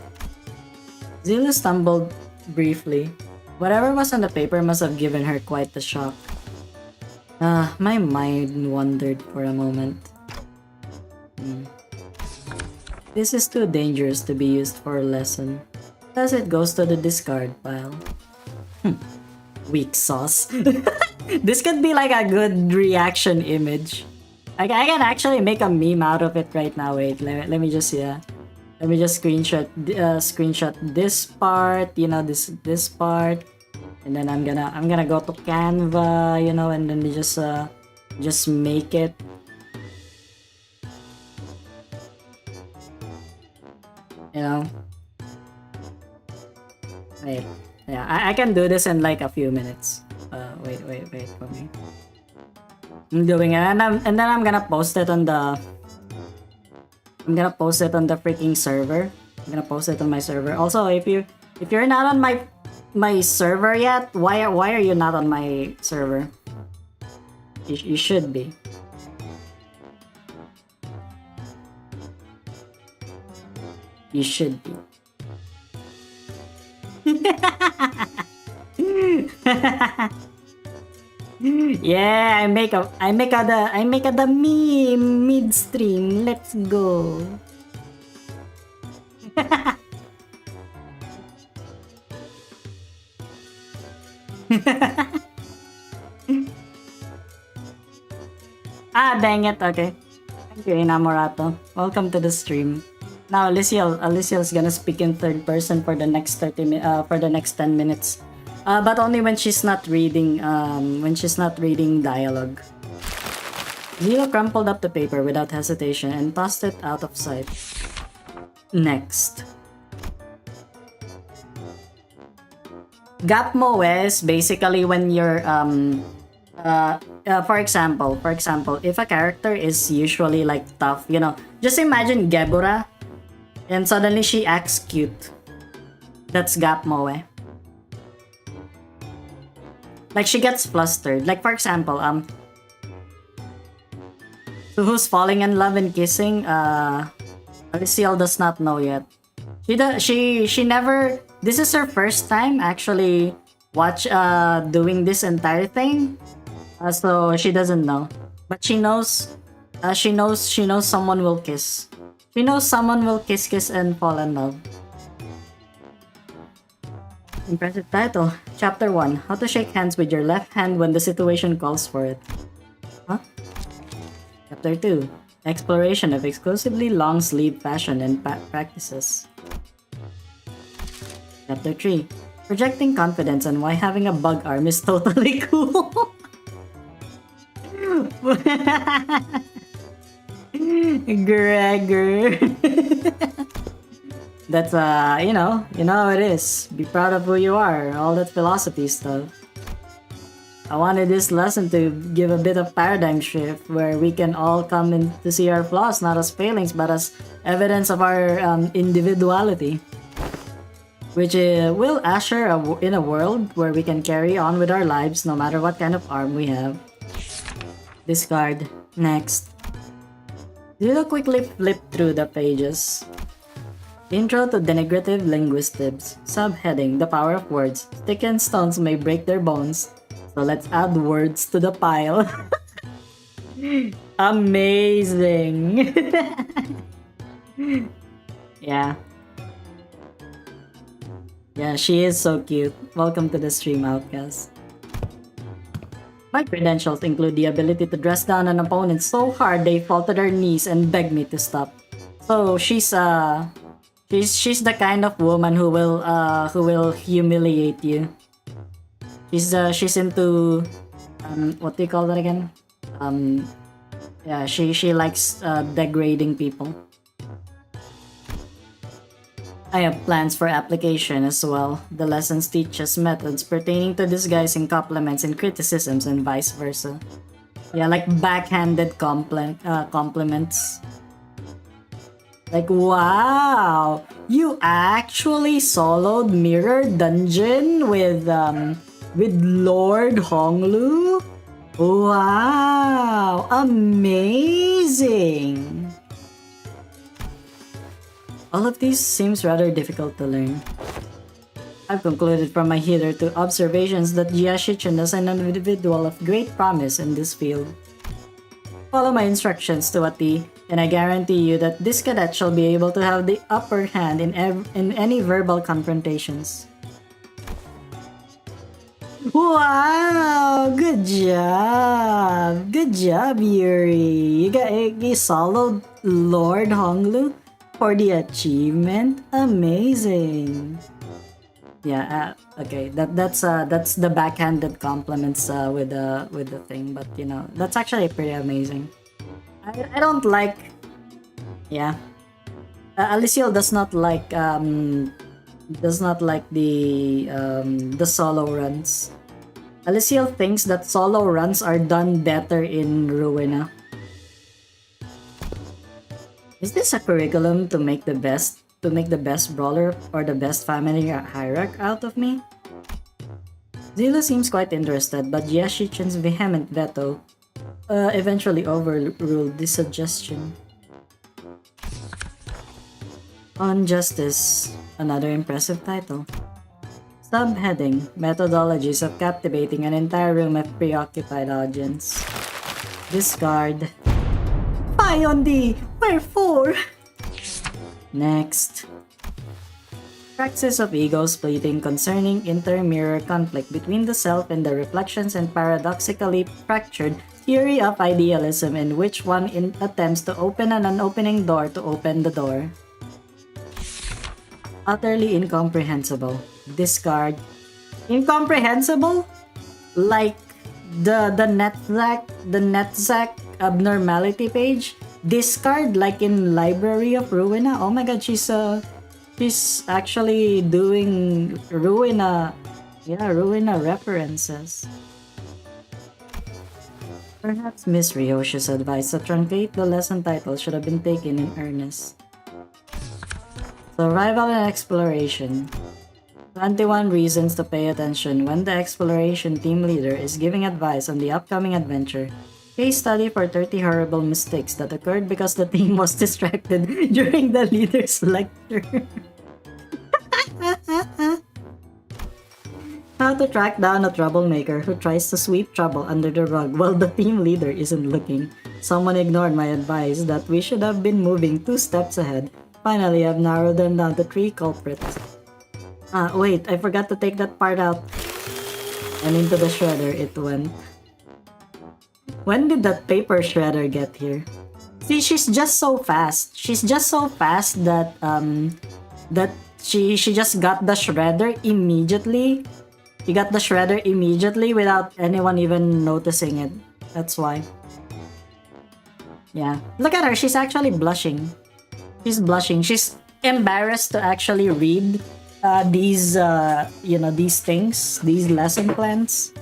Zilu stumbled briefly. Whatever was on the paper must have given her quite the shock. My mind wandered for a moment. This is too dangerous to be used for a lesson. Thus it goes to the discard pile. Weak sauce. This could be like a good reaction image. I can actually make a meme out of it right now. Wait, let me just let me just screenshot this part, you know, this part, and then I'm gonna go to Canva, you know, and then just make it. You know. Wait. Yeah, I can do this in like a few minutes. Wait for me. I'm doing it, and then I'm gonna post it on the. I'm gonna post it on the freaking server. I'm gonna post it on my server. Also, if you're not on my server yet, why are you not on my server? You should be. You should be. Yeah, I make a the meme midstream. Let's go. Ah, dang it. Okay. Thank you, Inamorato. Welcome to the stream. Now, Alyssciel's gonna speak in third person for the next 10 minutes. But only when she's not reading dialogue. Zero crumpled up the paper without hesitation and tossed it out of sight. Next. Gap moe is basically when you're for example, if a character is usually like tough, just imagine Gebura and suddenly she acts cute. That's gap moe. Like she gets flustered. Like for example, so who's falling in love and kissing? Alyssciel does not know yet. She never. This is her first time actually doing this entire thing. So she doesn't know, but she knows someone will kiss. She knows someone will kiss and fall in love. Impressive title. Chapter 1. How to shake hands with your left hand when the situation calls for it. Huh? Chapter 2. Exploration of exclusively long sleeve fashion and practices. Chapter 3. Projecting confidence and why having a bug arm is totally cool. Gregor. That's you know how it is. Be proud of who you are. All that philosophy stuff. I wanted this lesson to give a bit of paradigm shift where we can all come in to see our flaws not as failings but as evidence of our individuality, which will usher in a world where we can carry on with our lives no matter what kind of arm we have. Discard. Next. Zero quickly flip through the pages. Intro to Denigrative Linguistics. Subheading, The Power of Words. Stick and stones may break their bones, so let's add words to the pile. Amazing! Yeah. Yeah, she is so cute. Welcome to the stream, Outcast. My credentials include the ability to dress down an opponent so hard they fall to their knees and beg me to stop. So she's the kind of woman who will humiliate you. She's into what do you call that again? Yeah, she likes degrading people. I have plans for application as well. The lessons teach us methods pertaining to disguising compliments and criticisms and vice versa. Yeah, like backhanded compliments. Like, wow! You actually soloed Mirror Dungeon with Lord Honglu? Wow! Amazing! All of these seems rather difficult to learn. I've concluded from my hitherto observations that Jiashichin is an individual of great promise in this field. Follow my instructions to a T, and I guarantee you that this cadet shall be able to have the upper hand in any verbal confrontations. Wow! Good job! Good job, Yuri! You soloed Lord Honglu for the achievement? Amazing! Yeah, okay. That's the backhanded compliments with the thing, but that's actually pretty amazing. I don't like. Yeah, Alyssciel does not like the solo runs. Alyssciel thinks that solo runs are done better in Ruina. Is this a curriculum to make the best brawler or the best family hierarch out of me? Zila seems quite interested, but Jiashichin's vehement veto eventually overruled this suggestion. On Justice, another impressive title. Subheading: Methodologies of captivating an entire room of preoccupied audience. Discard. Why on the wherefore? Next. Praxis of ego splitting concerning inter-mirror conflict between the self and the reflections and paradoxically fractured theory of idealism in which one attempts to open an unopening door to open the door. Utterly incomprehensible. Discard. Incomprehensible? Like the Netzach abnormality page? Discard like in Library of Ruina? Oh my god, she's actually doing Ruina references. Perhaps Miss Ryoshi's advice to truncate the lesson title should have been taken in earnest. Survival and Exploration. 21 reasons to pay attention when the exploration team leader is giving advice on the upcoming adventure. Case study for 30 horrible mistakes that occurred because the team was distracted during the leader's lecture. How to track down a troublemaker who tries to sweep trouble under the rug while the team leader isn't looking. Someone ignored my advice that we should have been moving 2 steps ahead. Finally, I've narrowed them down to 3 culprits. Wait, I forgot to take that part out. And into the shredder it went. When did that paper shredder get here? See, she's just so fast. She's just so fast that she just got the shredder immediately. She got the shredder immediately without anyone even noticing it. That's why. Yeah. Look at her, she's actually blushing. She's blushing. She's embarrassed to actually read these things, these lesson plans.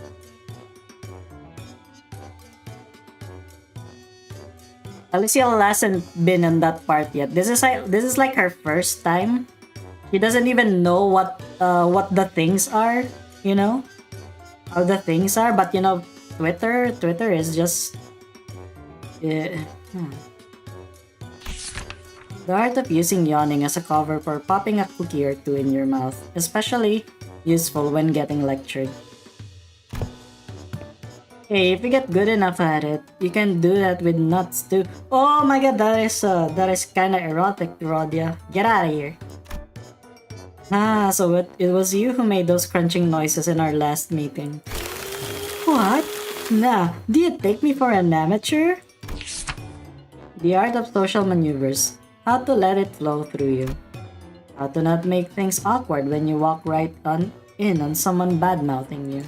Alyssciel hasn't been in that part yet. This is like her first time. She doesn't even know what the things are, you know? How the things are, but you know, Twitter is just The art of using yawning as a cover for popping a cookie or 2 in your mouth, especially useful when getting lectured. Hey, if you get good enough at it, you can do that with nuts too. Oh my god, that is kinda erotic, Rodia. Get out of here. So it was you who made those crunching noises in our last meeting. What? Nah, do you take me for an amateur? The art of social maneuvers. How to let it flow through you. How to not make things awkward when you walk right in on someone bad-mouthing you.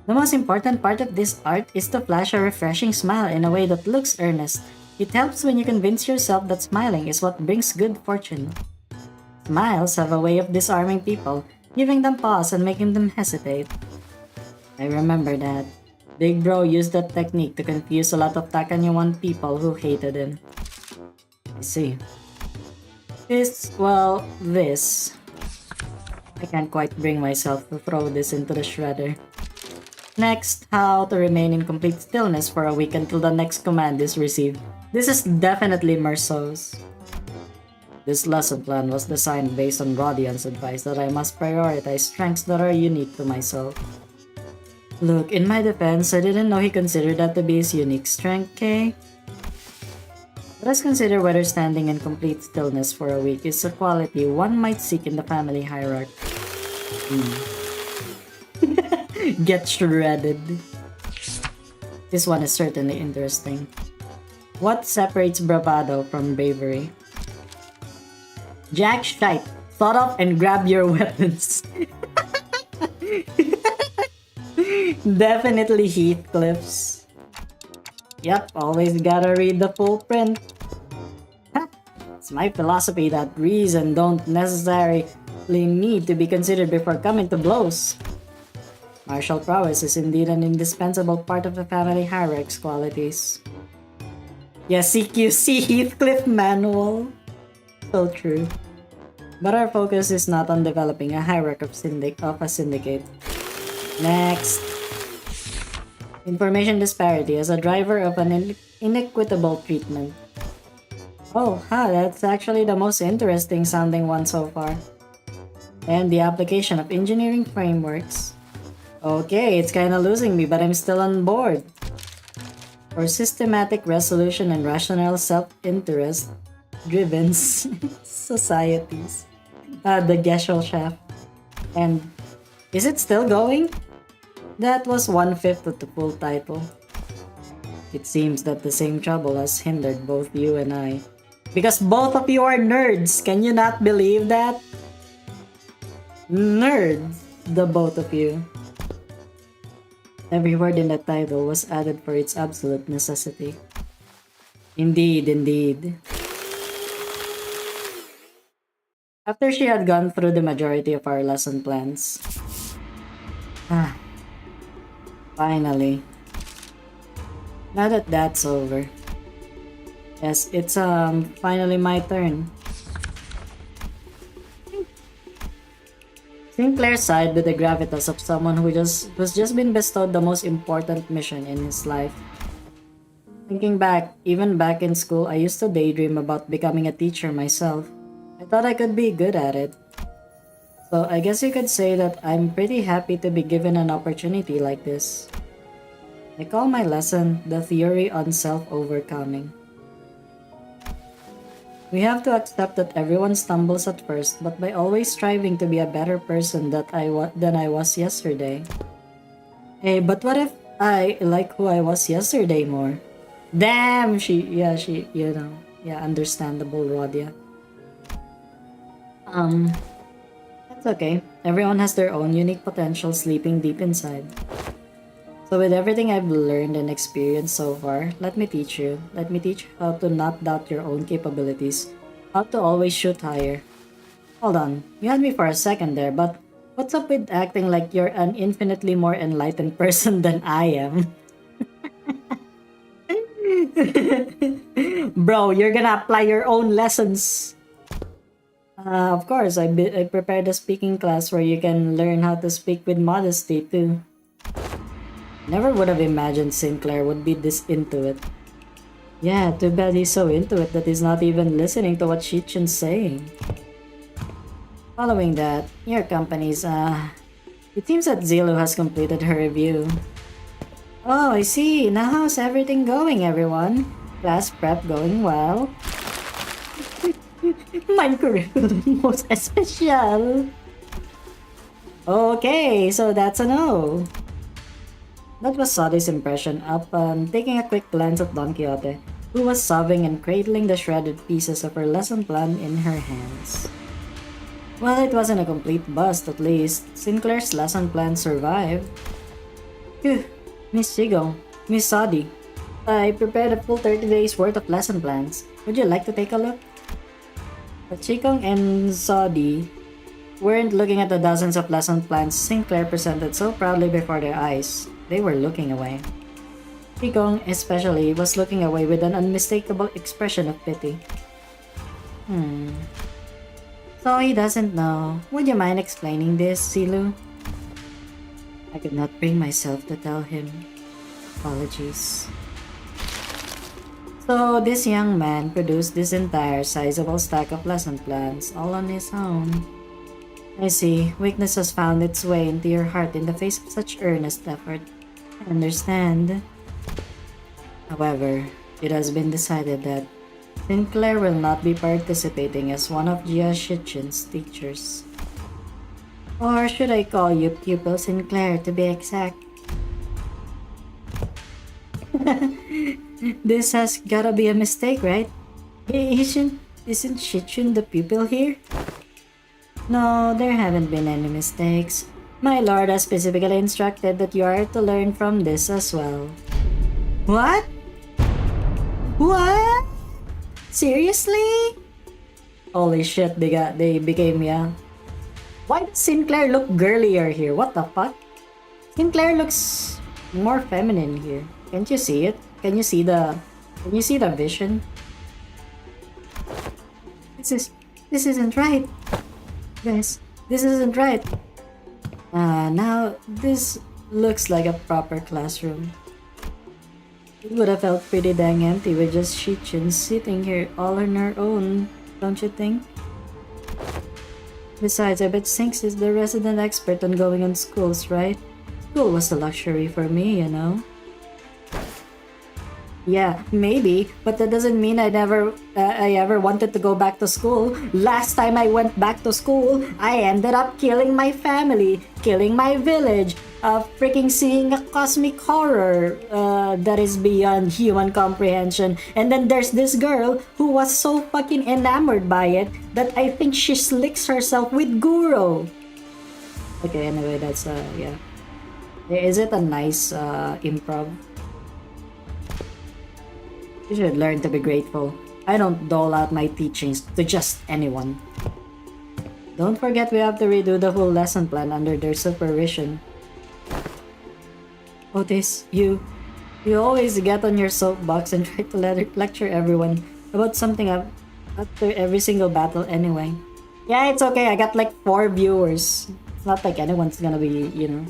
The most important part of this art is to flash a refreshing smile in a way that looks earnest. It helps when you convince yourself that smiling is what brings good fortune. Smiles have a way of disarming people, giving them pause and making them hesitate. I remember that. Big Bro used that technique to confuse a lot of Takanyuan people who hated him. I see. This. I can't quite bring myself to throw this into the shredder. Next, how to remain in complete stillness for a week until the next command is received. This is definitely Merceau's. This lesson plan was designed based on Rodian's advice that I must prioritize strengths that are unique to myself. Look, in my defense, I didn't know he considered that to be his unique strength, Kay. Let us consider whether standing in complete stillness for a week is a quality one might seek in the family hierarchy. Get shredded. This one is certainly interesting. What separates bravado from bravery? Jack shite. Thought up and grab your weapons. Definitely Heathcliff's. Yep, always gotta read the full print. It's my philosophy that reason don't necessarily need to be considered before coming to blows. Martial prowess is indeed an indispensable part of the family hierarchy's qualities. Yeah, CQC Heathcliff manual. So true. But our focus is not on developing a hierarchy of a syndicate. Next. Information disparity as a driver of an inequitable treatment. Oh, that's actually the most interesting sounding one so far. And the application of engineering frameworks. Okay, it's kinda losing me, but I'm still on board. For systematic resolution and rational self-interest driven societies. The Gesellschaft. And is it still going? That was 1/5 of the full title. It seems that the same trouble has hindered both you and I. Because both of you are nerds! Can you not believe that? Nerds! The both of you. Every word in the title was added for its absolute necessity. Indeed, indeed. After she had gone through the majority of our lesson plans. Finally. Now that that's over. Yes, it's finally my turn. Sinclair sighed with the gravitas of someone who's just been bestowed the most important mission in his life. Thinking back, even back in school, I used to daydream about becoming a teacher myself. I thought I could be good at it. So I guess you could say that I'm pretty happy to be given an opportunity like this. I call my lesson the theory on self-overcoming. We have to accept that everyone stumbles at first, but by always striving to be a better person than I was yesterday. Hey, but what if I like who I was yesterday more? Damn, understandable, Rodia. That's okay. Everyone has their own unique potential sleeping deep inside. So with everything I've learned and experienced so far, let me teach you. Let me teach you how to not doubt your own capabilities. How to always shoot higher. Hold on, you had me for a second there, but what's up with acting like you're an infinitely more enlightened person than I am? Bro, you're gonna apply your own lessons. Of course, I prepared a speaking class where you can learn how to speak with modesty too. Never would have imagined Sinclair would be this into it. Yeah, too bad he's so into it that he's not even listening to what Shichin's saying. Following that, your company's, it seems that Zilu has completed her review. Oh, I see. Now how's everything going, everyone? Class prep going well? My curriculum was especial. Okay, so that's a no. That was Sadi's impression upon taking a quick glance at Don Quixote, who was sobbing and cradling the shredded pieces of her lesson plan in her hands. Well, it wasn't a complete bust at least. Sinclair's lesson plan survived. Phew, Miss Sigong, Miss Sadi, I prepared a full 30 days worth of lesson plans. Would you like to take a look? But Chikong and Sadi weren't looking at the dozens of lesson plans Sinclair presented so proudly before their eyes. They were looking away. Chikong, especially, was looking away with an unmistakable expression of pity. So he doesn't know. Would you mind explaining this, Zilu? I could not bring myself to tell him. Apologies. So this young man produced this entire sizable stack of lesson plans all on his own. I see. Weakness has found its way into your heart in the face of such earnest effort. I understand. However, it has been decided that Sinclair will not be participating as one of Jia Shichin's teachers. Or should I call you Pupil Sinclair to be exact? This has gotta be a mistake, right? Isn't Shichin the pupil here? No, there haven't been any mistakes. My lord has specifically instructed that you are to learn from this as well. What? What? Seriously? Holy shit, they became young. Why does Sinclair look girlier here? What the fuck? Sinclair looks more feminine here. Can't you see it? Can you see the vision? This isn't right. Guys, this isn't right. Now this looks like a proper classroom. It would have felt pretty dang empty with just Shichin sitting here all on her own, don't you think? Besides, I bet Sinks is the resident expert on going on schools, right? School was a luxury for me, you know? Yeah, maybe, but that doesn't mean I ever wanted to go back to school. Last time I went back to school, I ended up killing my family, killing my village, freaking seeing a cosmic horror that is beyond human comprehension. And then there's this girl who was so fucking enamored by it that I think she slicks herself with Guro. Okay, anyway, that's yeah. Is it a nice improv? You should learn to be grateful. I don't dole out my teachings to just anyone. Don't forget we have to redo the whole lesson plan under their supervision. Otis, you always get on your soapbox and try to lecture everyone about something after every single battle anyway. Yeah, it's okay. I got like 4 viewers. It's not like anyone's gonna be, you know.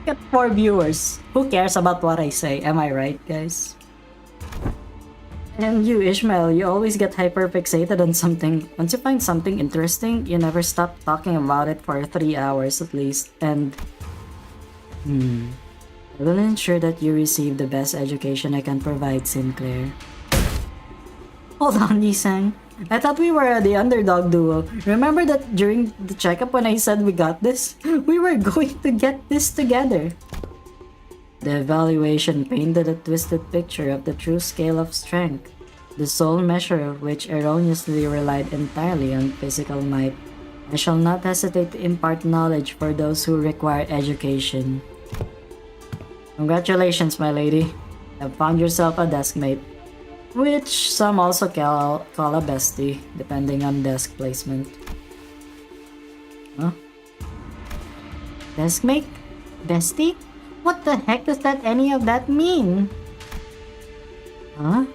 Got 4 viewers. Who cares about what I say? Am I right, guys? And you, Ishmael, you always get hyperfixated on something. Once you find something interesting, you never stop talking about it for 3 hours at least. And I will ensure that you receive the best education I can provide, Sinclair. Hold on, Nissan. I thought we were the underdog duo. Remember that during the checkup when I said we got this? We were going to get this together. The evaluation painted a twisted picture of the true scale of strength, the sole measure of which erroneously relied entirely on physical might. I shall not hesitate to impart knowledge for those who require education. Congratulations, my lady. You have found yourself a deskmate, which some also call a bestie, depending on desk placement. Huh? Deskmate? Bestie? What the heck does any of that mean? Huh?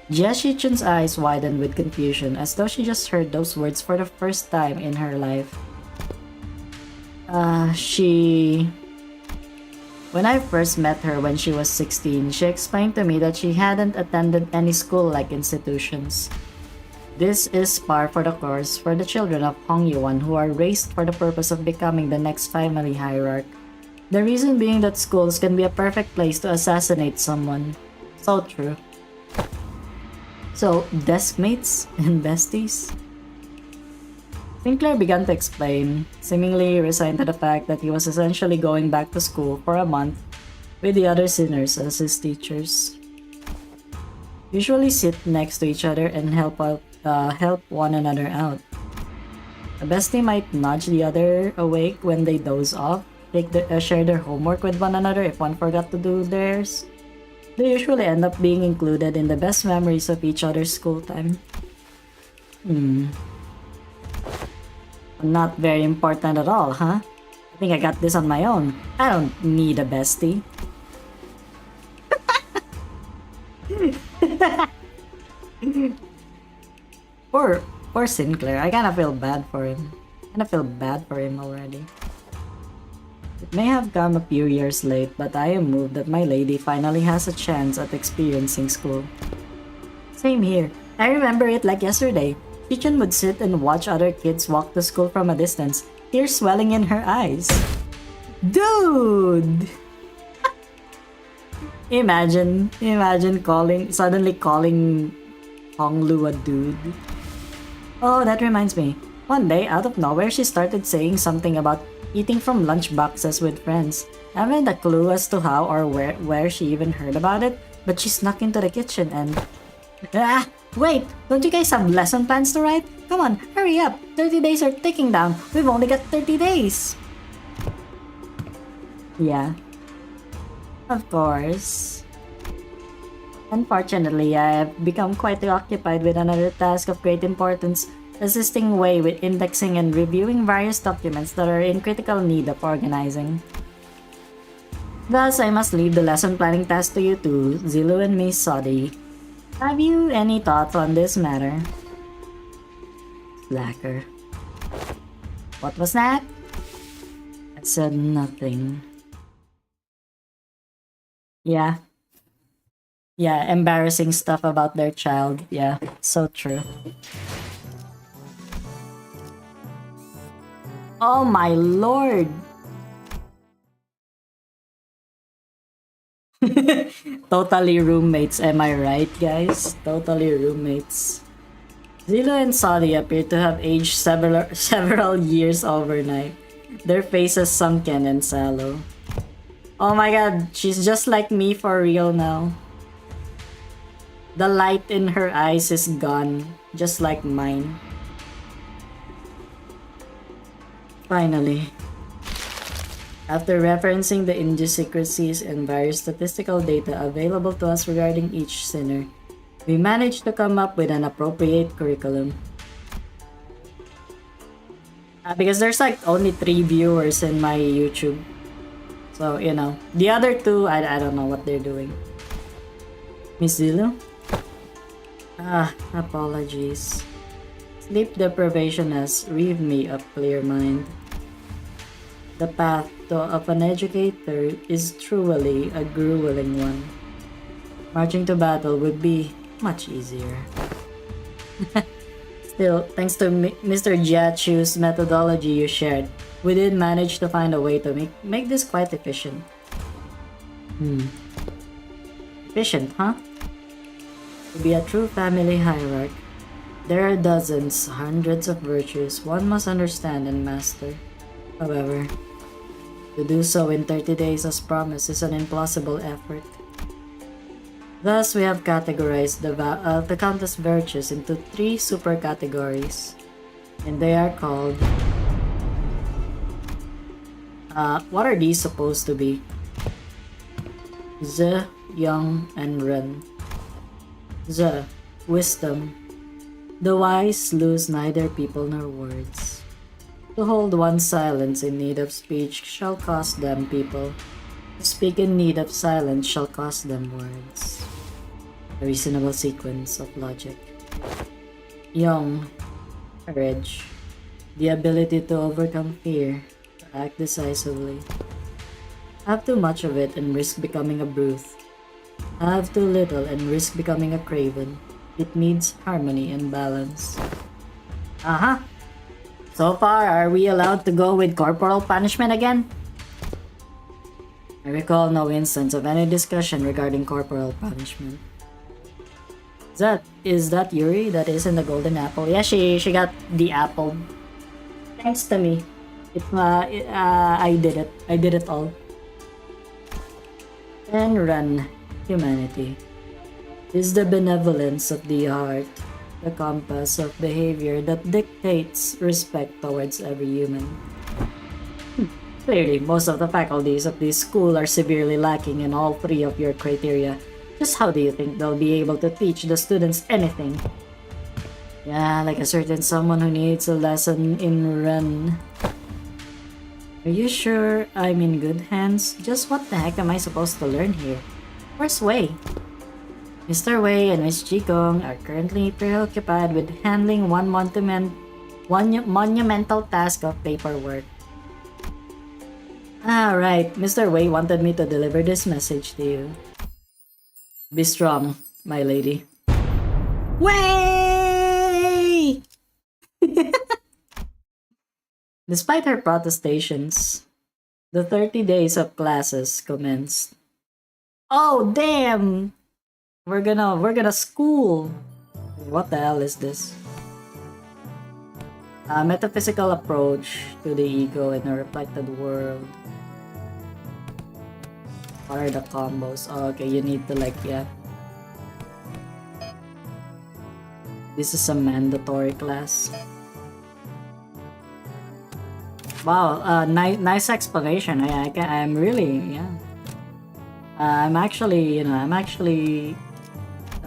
Jia eyes widened with confusion, as though she just heard those words for the first time in her life. When I first met her when she was 16, she explained to me that she hadn't attended any school-like institutions. This is par for the course for the children of Hong Yuan who are raised for the purpose of becoming the next family hierarch. The reason being that schools can be a perfect place to assassinate someone. So true. So, deskmates and besties? Sinclair began to explain, seemingly resigned to the fact that he was essentially going back to school for a month with the other sinners as his teachers. Usually sit next to each other and help one another out. A bestie might nudge the other awake when they doze off, share their homework with one another if one forgot to do theirs. They usually end up being included in the best memories of each other's school time. Not very important at all, huh? I think I got this on my own. I don't need a bestie. Poor Sinclair. I kinda feel bad for him. Already. It may have come a few years late, but I am moved that my lady finally has a chance at experiencing school. Same here. I remember it like yesterday. Chichin would sit and watch other kids walk to school from a distance, tears swelling in her eyes. Dude! Imagine suddenly calling Honglu a dude. Oh, that reminds me. One day, out of nowhere, she started saying something about eating from lunch boxes with friends. I haven't a clue as to how or where she even heard about it, but she snuck into the kitchen and... Wait! Don't you guys have lesson plans to write? Come on, hurry up! 30 days are ticking down. We've only got 30 days! Yeah. Of course. Unfortunately, I have become quite occupied with another task of great importance, assisting Wei with indexing and reviewing various documents that are in critical need of organizing. Thus, I must leave the lesson planning task to you two, Zilu and Miss Sodi. Have you any thoughts on this matter? Slacker. What was that? I said nothing. Yeah. Yeah, embarrassing stuff about their child. Yeah, so true. Oh my lord! Totally roommates, am I right, guys? Totally roommates. Zilo and Sadi appear to have aged several years overnight. Their faces sunken and sallow. Oh my god, she's just like me for real now. The light in her eyes is gone, just like mine. Finally. After referencing the idiosyncrasies and various statistical data available to us regarding each sinner, we managed to come up with an appropriate curriculum. Because there's like only 3 viewers in my YouTube. So, you know, the other 2, I don't know what they're doing. Miss Zulu? Apologies. Sleep deprivation has relieved me of clear mind. The path of an educator is truly a grueling one. Marching to battle would be much easier. Still, thanks to Mr. Jiachu's methodology you shared, we did manage to find a way to make this quite efficient. Efficient, huh? To be a true family hierarch, there are dozens, hundreds of virtues one must understand and master. However, to do so in 30 days as promised is an impossible effort. Thus, we have categorized the countless virtues into 3 super categories, and they are called... what are these supposed to be? Z, Young, and Ren. Z, Wisdom. The wise lose neither people nor words. To hold one's silence in need of speech shall cost them people. To speak in need of silence shall cost them words. A reasonable sequence of logic. Young, courage. The ability to overcome fear, to act decisively. Have too much of it and risk becoming a brute. Have too little and risk becoming a craven. It needs harmony and balance. So far, are we allowed to go with corporal punishment again? I recall no instance of any discussion regarding corporal punishment. Is that Yuri that is in the golden apple? Yeah, she got the apple. Thanks to me. I did it. I did it all. And run, humanity. Is the benevolence of the heart, the compass of behavior that dictates respect towards every human. Clearly, most of the faculties of this school are severely lacking in all 3 of your criteria. Just how do you think they'll be able to teach the students anything? Yeah, like a certain someone who needs a lesson in run. Are you sure I'm in good hands? Just what the heck am I supposed to learn here? Where's Wei? Mr. Wei and Miss Jigong are currently preoccupied with handling one monumental task of paperwork. Right, Mr. Wei wanted me to deliver this message to you. Be strong, my lady. Wei! Despite her protestations, the 30 days of classes commenced. Oh, damn! We're gonna school. What the hell is this? A metaphysical approach to the ego in a reflected world. What are the combos? Oh, okay, you need to yeah. This is a mandatory class. Wow, nice explanation. I'm really, yeah. I'm actually,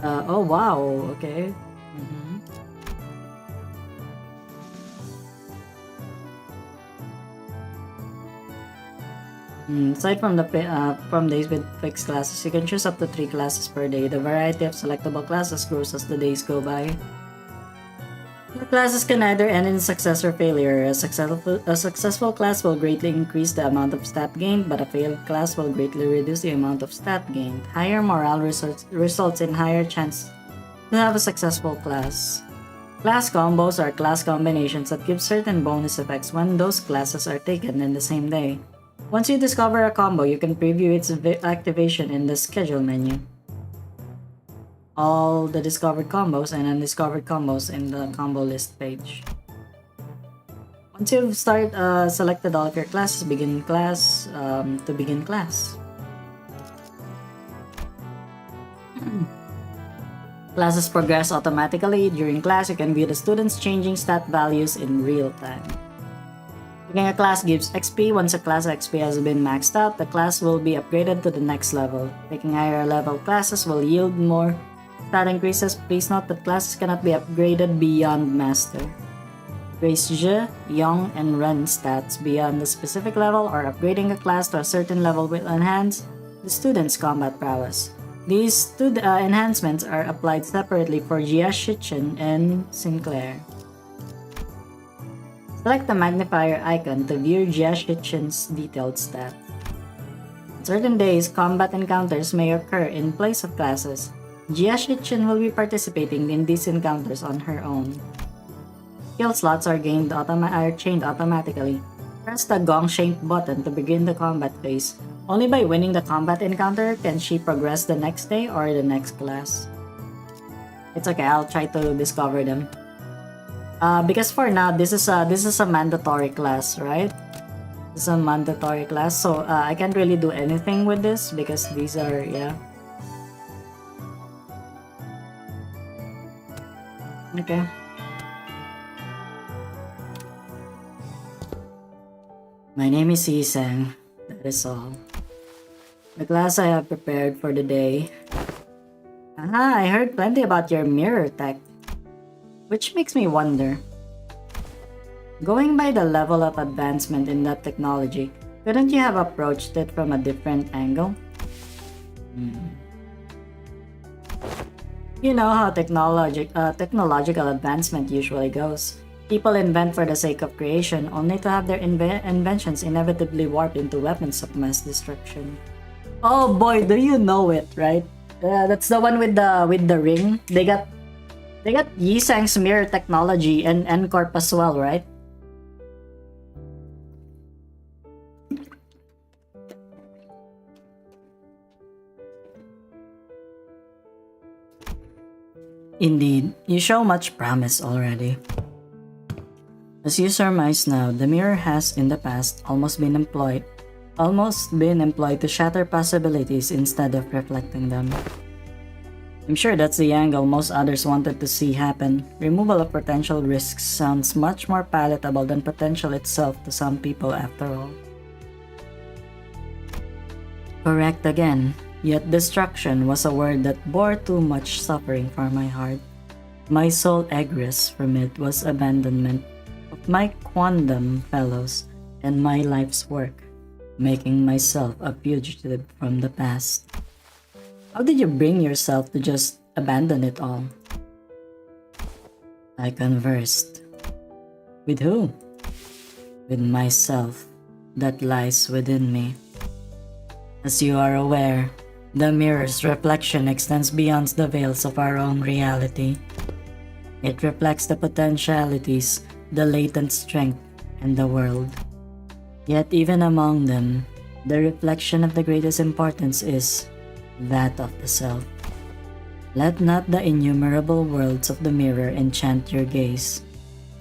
oh wow, okay. Aside from from days with fixed classes, you can choose up to 3 classes per day. The variety of selectable classes grows as the days go by. The classes can either end in success or failure. A successful class will greatly increase the amount of stat gained, but a failed class will greatly reduce the amount of stat gained. Higher morale results in higher chance to have a successful class. Class combos are class combinations that give certain bonus effects when those classes are taken in the same day. Once you discover a combo, you can preview its activation in the schedule menu. All the discovered combos and undiscovered combos in the combo list page. Once you've selected all of your classes, begin class. To begin class. Classes progress automatically. During class, you can view the students' changing stat values in real time. Picking a class gives XP. Once a class XP has been maxed out, the class will be upgraded to the next level. Picking higher level classes will yield more stat increases. Please note that classes cannot be upgraded beyond Master. Raise Je, Young, and Ren stats beyond the specific level, or upgrading a class to a certain level will enhance the student's combat prowess. These two enhancements are applied separately for Jia Shichen and Sinclair. Select the magnifier icon to view Jia Shichen's detailed stats. On certain days, combat encounters may occur in place of classes. Jia Shichen will be participating in these encounters on her own. Skill slots are chained automatically. Press the gong-shaped button to begin the combat phase. Only by winning the combat encounter can she progress the next day or the next class. It's okay, I'll try to discover them. Because for now, this is a mandatory class, right? This is a mandatory class, so I can't really do anything with this because these are, yeah. Okay. My name is Isang. That is all. The class I have prepared for the day. I heard plenty about your mirror tech. Which makes me wonder. Going by the level of advancement in that technology, couldn't you have approached it from a different angle? You know how technological advancement usually goes. People invent for the sake of creation, only to have their inventions inevitably warped into weapons of mass destruction. Oh boy, do you know it, right? That's the one with the ring. They got Yisang's mirror technology and N-Corp as well, right? Indeed, you show much promise already. As you surmise now, the mirror has in the past almost been employed to shatter possibilities instead of reflecting them. I'm sure that's the angle most others wanted to see happen. Removal of potential risks sounds much more palatable than potential itself to some people after all. Correct again, yet destruction was a word that bore too much suffering for my heart. My sole egress from it was abandonment of my quondam fellows and my life's work, making myself a fugitive from the past. How did you bring yourself to just abandon it all? I conversed. With who? With myself that lies within me. As you are aware, the mirror's reflection extends beyond the veils of our own reality. It reflects the potentialities, the latent strength, and the world. Yet even among them, the reflection of the greatest importance is that of the self. Let not the innumerable worlds of the mirror enchant your gaze.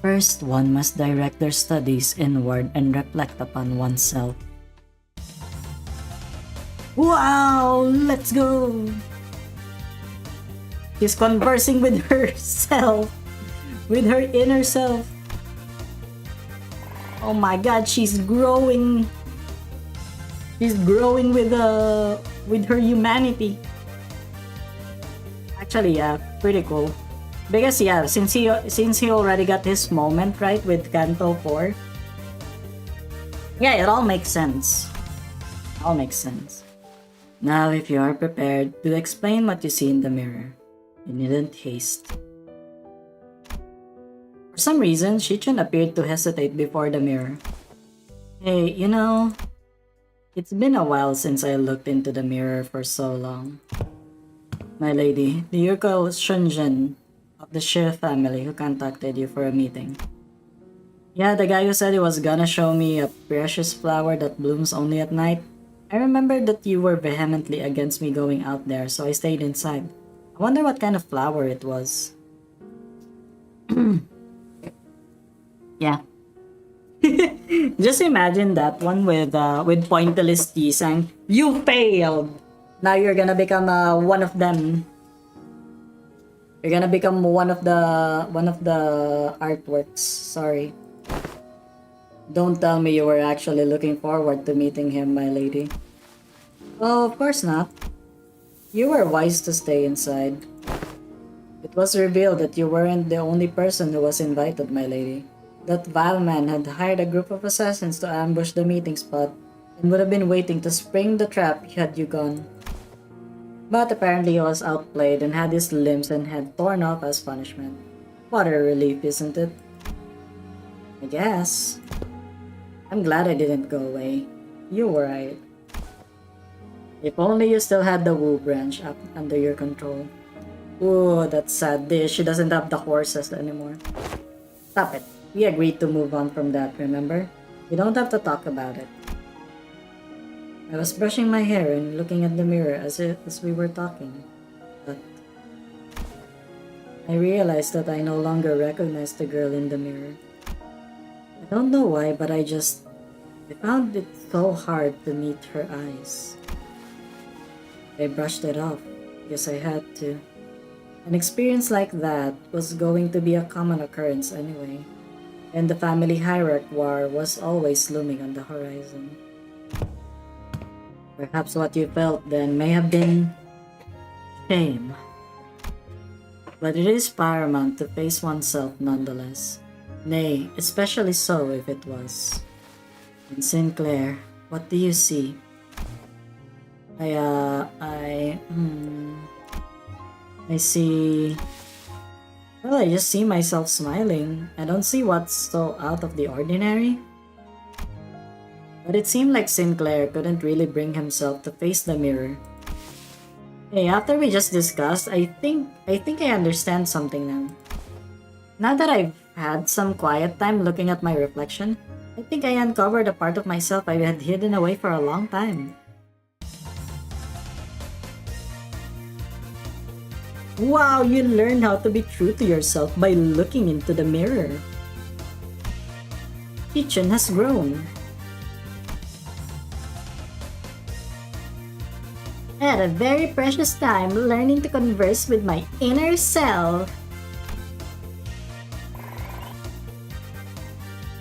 First, one must direct their studies inward and reflect upon oneself. Wow, let's go! She's conversing with herself, with her inner self. Oh my god, she's growing. She's growing with her humanity. Actually, yeah, pretty cool. Because yeah, since he already got his moment right with Kanto 4. Yeah, it all makes sense. All makes sense. Now, if you are prepared to explain what you see in the mirror, you needn't haste. For some reason, Shichun appeared to hesitate before the mirror. Hey, you know, it's been a while since I looked into the mirror for so long. My lady, do you recall Shunjin of the Shi family who contacted you for a meeting? Yeah, the guy who said he was gonna show me a precious flower that blooms only at night. I remember that you were vehemently against me going out there, so I stayed inside. I wonder what kind of flower it was. Yeah. Just imagine that one with pointless T saying, "You failed. Now you're gonna become one of them. You're gonna become one of the artworks. Sorry. Don't tell me you were actually looking forward to meeting him, my lady." Oh, of course not. You were wise to stay inside. It was revealed that you weren't the only person who was invited, my lady. That vile man had hired a group of assassins to ambush the meeting spot and would have been waiting to spring the trap had you gone. But apparently he was outplayed and had his limbs and head torn off as punishment. What a relief, isn't it? I guess. I'm glad I didn't go away. You were right. If only you still had the wooooow branch up under your control. Ooh, that's sad. She doesn't have the horses anymore. Stop it. We agreed to move on from that, remember? We don't have to talk about it. I was brushing my hair and looking at the mirror as we were talking. But I realized that I no longer recognized the girl in the mirror. I don't know why, but I found it so hard to meet her eyes. I brushed it off because I had to. An experience like that was going to be a common occurrence anyway, and the family hierarchy war was always looming on the horizon. Perhaps what you felt then may have been shame, but it is paramount to face oneself nonetheless. Nay, especially so if it was. And Sinclair, what do you see? I see... Well, I just see myself smiling. I don't see what's so out of the ordinary. But it seemed like Sinclair couldn't really bring himself to face the mirror. Hey, after we just discussed, I think I understand something now. Now that I've had some quiet time looking at my reflection, I think I uncovered a part of myself I had hidden away for a long time. Wow, you learned how to be true to yourself by looking into the mirror. Kitchen has grown. I had a very precious time learning to converse with my inner self.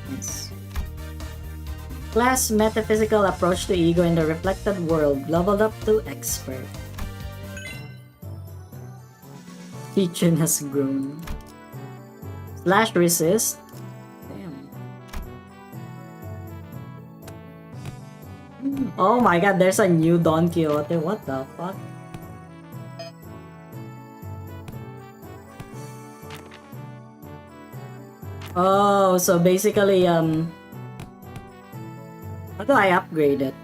Nice. Class metaphysical approach to ego in the reflected world leveled up to expert. Kitchen has grown. Slash resist. Damn. Oh my god, there's a new Don Quixote. What the fuck? Oh, so basically, how do I upgrade it?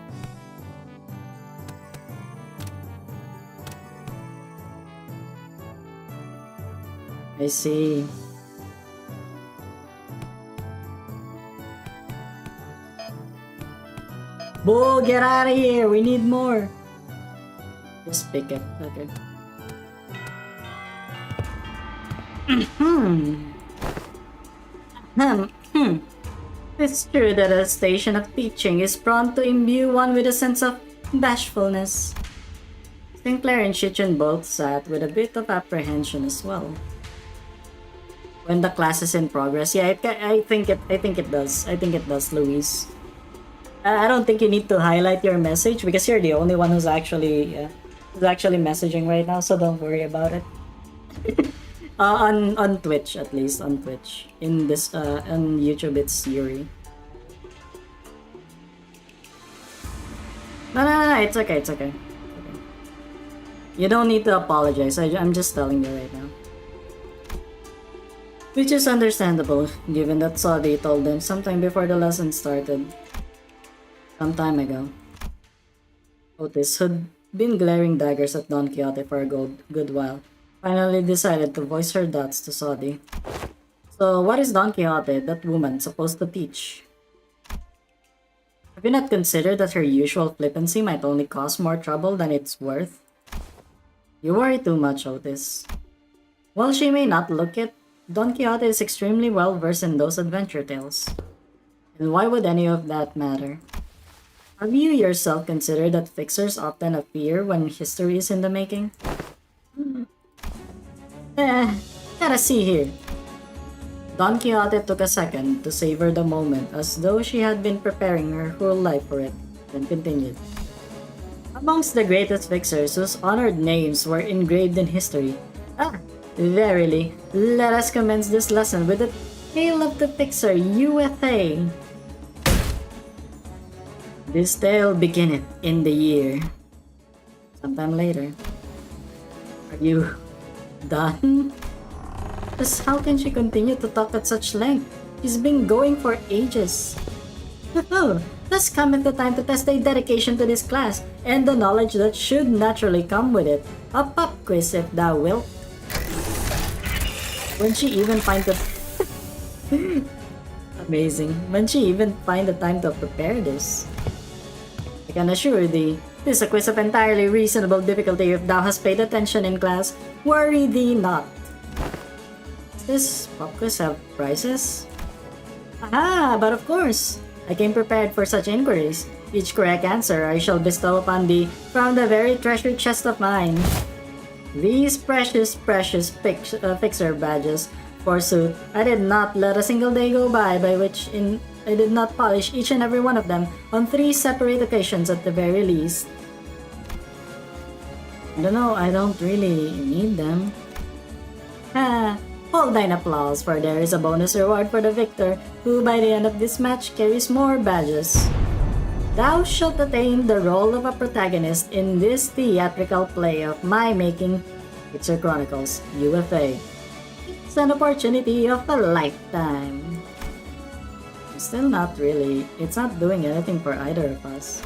I see. Bull, get out of here! We need more! Just pick it. Okay. It's true that a station of teaching is prone to imbue one with a sense of bashfulness. Sinclair and Shichun both sat with a bit of apprehension as well. When the class is in progress, yeah, I think it does. I think it does, Luis. I don't think you need to highlight your message because you're the only one who's actually messaging right now, so don't worry about it. On Twitch, at least on Twitch. In this on YouTube, it's Yuri. No, it's okay, it's okay. You don't need to apologize. I'm just telling you right now. Which is understandable, given that Saudi told them sometime before the lesson started. Some time ago. Otis, who'd been glaring daggers at Don Quixote for a good while, finally decided to voice her doubts to Saudi. So, what is Don Quixote, that woman, supposed to teach? Have you not considered that her usual flippancy might only cause more trouble than it's worth? You worry too much, Otis. While she may not look it, Don Quixote is extremely well versed in those adventure tales. And why would any of that matter? Have you yourself considered that fixers often appear when history is in the making? Gotta see here. Don Quixote took a second to savor the moment as though she had been preparing her whole life for it, then continued. Amongst the greatest fixers whose honored names were engraved in history. Verily, let us commence this lesson with the tale of the fixer UFA. This tale beginneth in the year. Sometime later. Are you done? Just how can she continue to talk at such length? She's been going for ages. Thus cometh the time to test thy dedication to this class, and the knowledge that should naturally come with it. A pop quiz if thou wilt. When she even find the amazing. When she even find the time to prepare this. I can assure thee, this is a quiz of entirely reasonable difficulty if thou hast paid attention in class. Worry thee not. Does this pop quiz have prizes? Aha, but of course. I came prepared for such inquiries. Each correct answer I shall bestow upon thee from the very treasured chest of mine. These precious fixer badges, forsooth, I did not let a single day go by which I did not polish each and every one of them on 3 separate occasions at the very least. I don't know, I don't really need them. Hold thine applause, for there is a bonus reward for the victor, who by the end of this match carries more badges. Thou shalt attain the role of a protagonist in this theatrical play of my making, Fixer Chronicles, UFA. It's an opportunity of a lifetime. Still not really. It's not doing anything for either of us.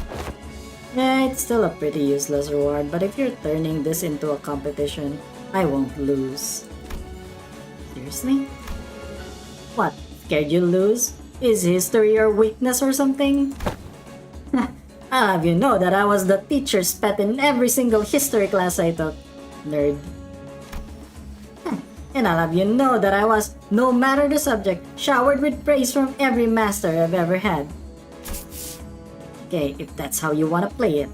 Yeah, it's still a pretty useless reward, but if you're turning this into a competition, I won't lose. Seriously? What? Scared you'll lose? Is history your weakness or something? I'll have you know that I was the teacher's pet in every single history class I took. Nerd. And I'll have you know that I was, no matter the subject, showered with praise from every master I've ever had. Okay, if that's how you wanna play it.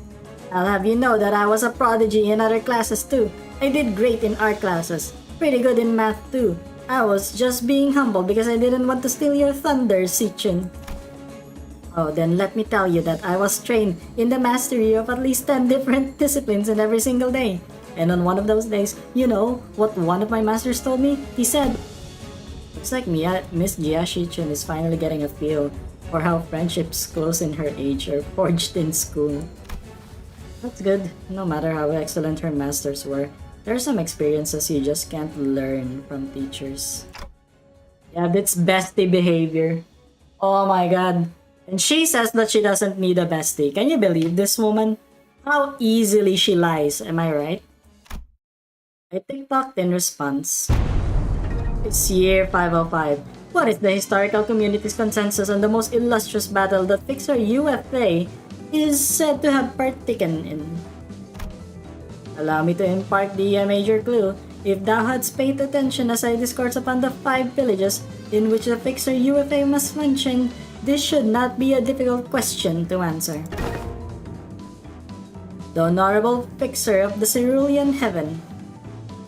I'll have you know that I was a prodigy in other classes too. I did great in art classes. Pretty good in math too. I was just being humble because I didn't want to steal your thunder, Sichin. Oh, then let me tell you that I was trained in the mastery of at least 10 different disciplines in every single day. And on one of those days, you know what one of my masters told me? He said, looks like Miss Jia Shichin is finally getting a feel for how friendships close in her age are forged in school. That's good. No matter how excellent her masters were, there are some experiences you just can't learn from teachers. Yeah, that's bestie behavior. Oh my god. And she says that she doesn't need a bestie. Can you believe this woman? How easily she lies, am I right? I TikToked in response. It's year 505. What is the historical community's consensus on the most illustrious battle that Fixer UFA is said to have partaken in? Allow me to impart thee a major clue. If thou hadst paid attention as I discourse upon the 5 villages in which the Fixer UFA must mention, this should not be a difficult question to answer. The Honorable Fixer of the Cerulean Heaven,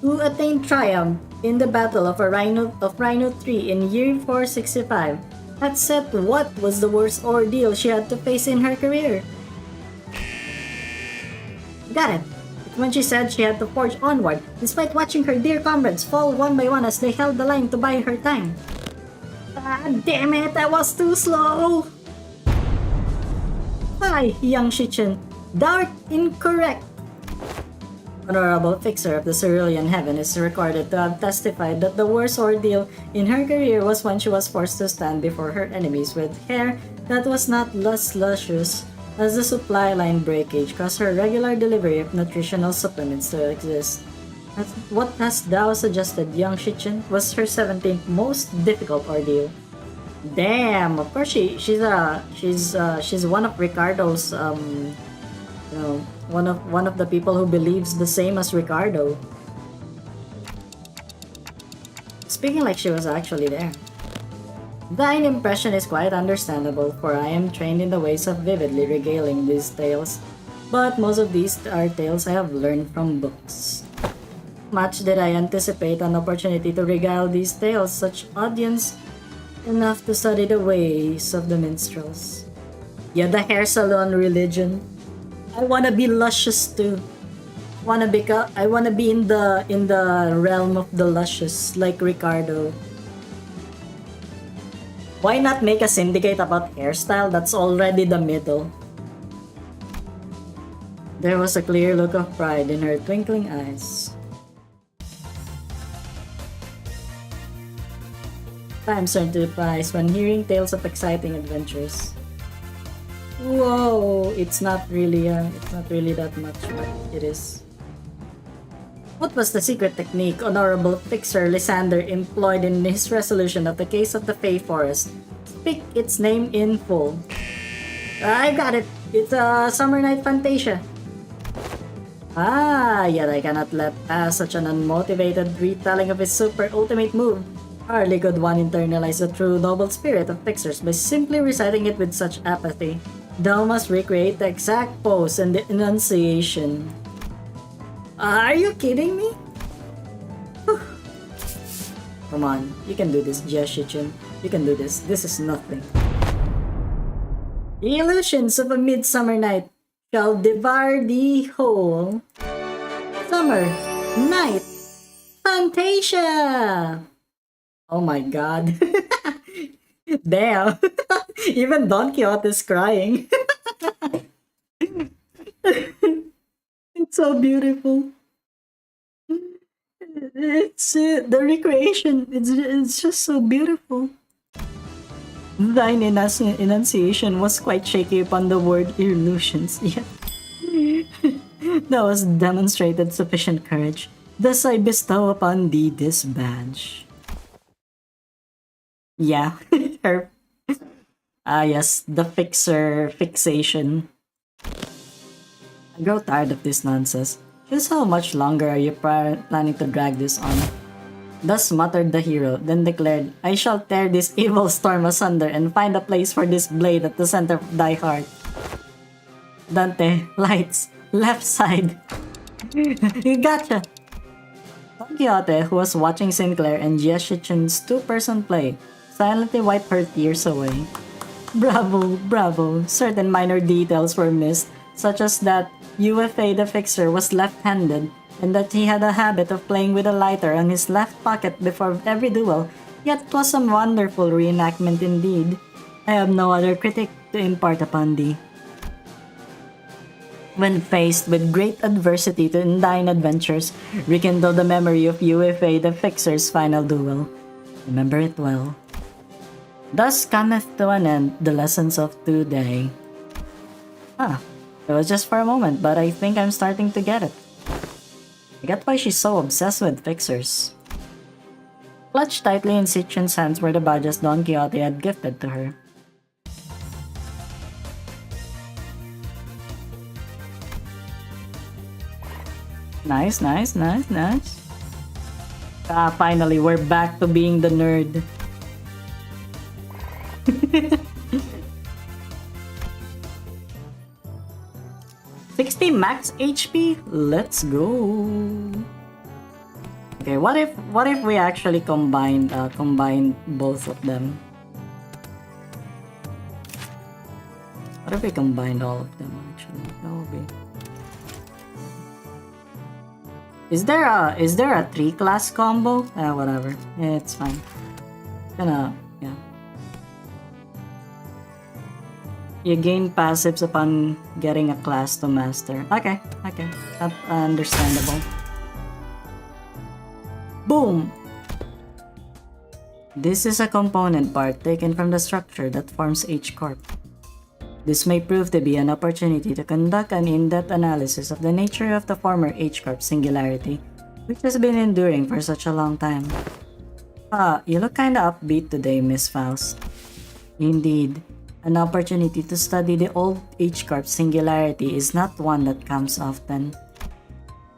who attained triumph in the Battle of Rhino 3 in year 465, had said what was the worst ordeal she had to face in her career. Got it. When she said she had to forge onward, despite watching her dear comrades fall one by one as they held the line to buy her time. Ah, damn it, I was too slow! Hi, young Shichin. Thou'rt incorrect. Honorable Fixer of the Cerulean Heaven is recorded to have testified that the worst ordeal in her career was when she was forced to stand before her enemies with hair that was not as luscious as the supply line breakage caused her regular delivery of nutritional supplements to exist. What hast thou suggested, young Shichen, was her 17th most difficult ordeal. Damn, of course she's one of Ricardo's one of the people who believes the same as Ricardo. Speaking like she was actually there. Thine impression is quite understandable, for I am trained in the ways of vividly regaling these tales. But most of these are tales I have learned from books. Much did I anticipate an opportunity to regale these tales, such audience enough to study the ways of the minstrels. Yeah, the hair salon religion. I wanna be luscious too. I wanna be in the realm of the luscious, like Ricardo. Why not make a syndicate about hairstyle that's already the middle? There was a clear look of pride in her twinkling eyes. Times turned to the prize when hearing tales of exciting adventures. Whoa, it's not really that much, but it is. What was the secret technique Honorable Fixer Lysander employed in his resolution of the case of the Fey Forest? Speak its name in full. I got it! It's a Summer Night Fantasia. Yet I cannot let pass such an unmotivated retelling of his super ultimate move. Hardly could one internalize the true noble spirit of Fixers by simply reciting it with such apathy. Thou must recreate the exact pose and the enunciation. Are you kidding me? Come on, you can do this, Jeshichin. You can do this. This is nothing. The illusions of a midsummer night shall devour thee whole. Summer Night Fantasia! Oh my god. Damn. Even Don Quixote is crying. It's so beautiful. It's the recreation. It's just so beautiful. Thine enunciation was quite shaky upon the word illusions. Yeah. Thou hast demonstrated sufficient courage. Thus I bestow upon thee this badge. Yeah, her. Yes, the fixation. I grow tired of this nonsense. Just how much longer are you planning to drag this on? Thus muttered the hero, then declared, I shall tear this evil storm asunder and find a place for this blade at the center of thy heart. Dante, lights, left side. You gotcha! Don Quixote, who was watching Sinclair and Jeshichin's two-person play, silently wiped her tears away. Bravo, bravo. Certain minor details were missed, such as that UFA the Fixer was left-handed, and that he had a habit of playing with a lighter on his left pocket before every duel, yet 'twas a wonderful reenactment indeed. I have no other critic to impart upon thee. When faced with great adversity to thine adventures, rekindle the memory of UFA the Fixer's final duel. Remember it well. Thus cometh to an end the lessons of today. It was just for a moment, but I think I'm starting to get it. I get why she's so obsessed with Fixers. Clutched tightly in Sitchin's hands were the badges Don Quixote had gifted to her. Nice, nice, nice, nice. Finally, we're back to being the nerd. 60 max HP? Let's go. Okay, what if we actually combine both of them? What if we combined all of them actually? That would be. Is there a 3-class combo? Whatever. Yeah, it's fine. Yeah. You gain passives upon getting a class to master. Okay, okay. That's understandable. Boom! This is a component part taken from the structure that forms H-Corp. This may prove to be an opportunity to conduct an in-depth analysis of the nature of the former H-Corp singularity, which has been enduring for such a long time. You look kinda upbeat today, Miss Faust. Indeed, an opportunity to study the old H-Corp singularity is not one that comes often.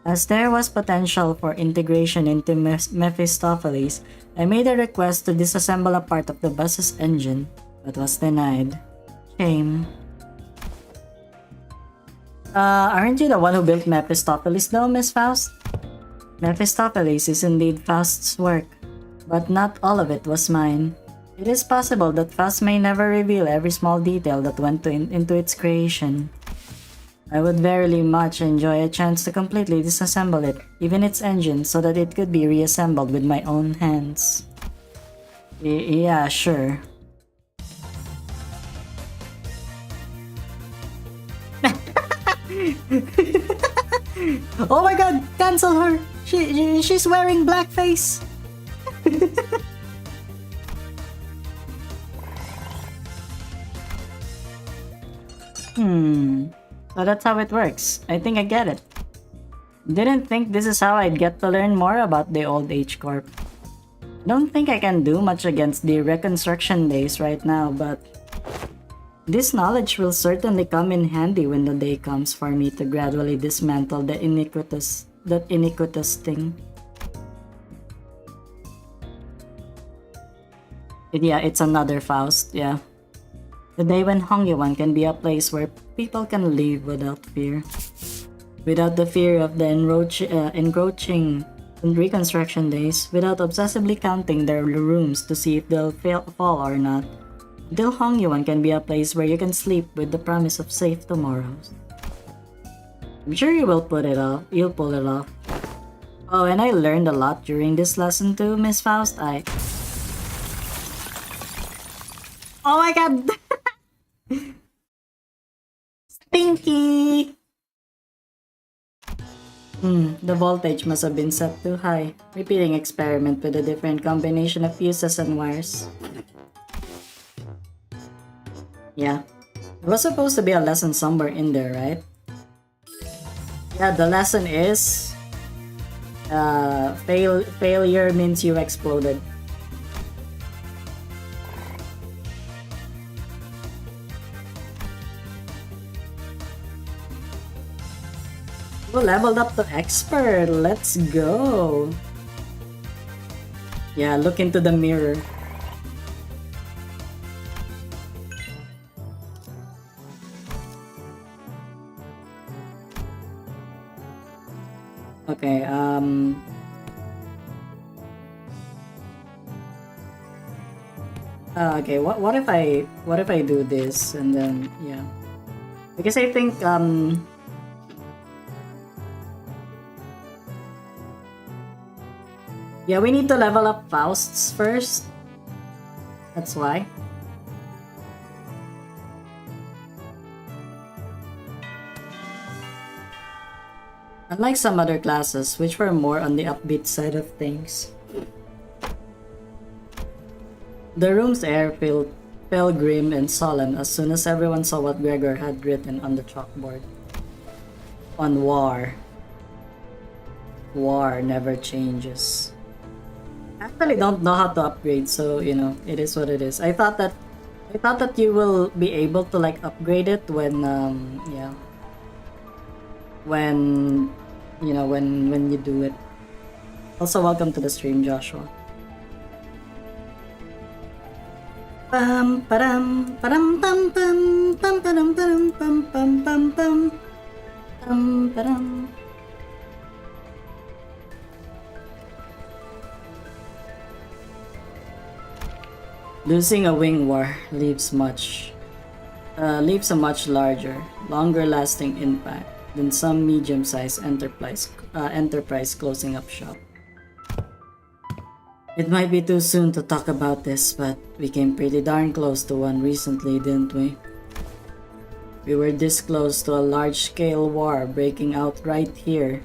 As there was potential for integration into Mephistopheles, I made a request to disassemble a part of the bus's engine, but was denied. Shame. Aren't you the one who built Mephistopheles though, Miss Faust? Mephistopheles is indeed Faust's work, but not all of it was mine. It is possible that Faust may never reveal every small detail that went into its creation. I would very much enjoy a chance to completely disassemble it, even its engine, so that it could be reassembled with my own hands. Yeah, sure. Oh my god, cancel her! She's wearing blackface! So that's how it works. I think I get it. Didn't think this is how I'd get to learn more about the old H-Corp. Don't think I can do much against the reconstruction days right now, but this knowledge will certainly come in handy when the day comes for me to gradually dismantle that iniquitous thing. Yeah, it's another Faust, yeah. The day when Hongyuan can be a place where people can live without fear. Without the fear of the encroaching reconstruction days, without obsessively counting their rooms to see if they'll fall or not. Until Hongyuan can be a place where you can sleep with the promise of safe tomorrows. I'm sure you will pull it off. Oh, and I learned a lot during this lesson too, Miss Faust. Oh my god! Stinky! The voltage must have been set too high. Repeating experiment with a different combination of fuses and wires. Yeah. There was supposed to be a lesson somewhere in there, right? Yeah, the lesson is... failure means you exploded. We leveled up to expert. Let's go. Yeah, look into the mirror. Okay, okay, what if I do this and then yeah. Because I think yeah, we need to level up Fausts first. That's why. Unlike some other classes, which were more on the upbeat side of things. The room's air felt grim and solemn as soon as everyone saw what Gregor had written on the chalkboard. On war. War never changes. I actually don't know how to upgrade, so you know, it is what it is. I thought that you will be able to like upgrade it when yeah. When you know, when you do it. Also, welcome to the stream, Joshua. Pam padam padam pam pam pam padam padam pam pam pam pam pam padam. Losing a wing war leaves a much larger, longer-lasting impact than some medium-sized enterprise closing up shop. It might be too soon to talk about this, but we came pretty darn close to one recently, didn't we? We were this close to a large-scale war breaking out right here,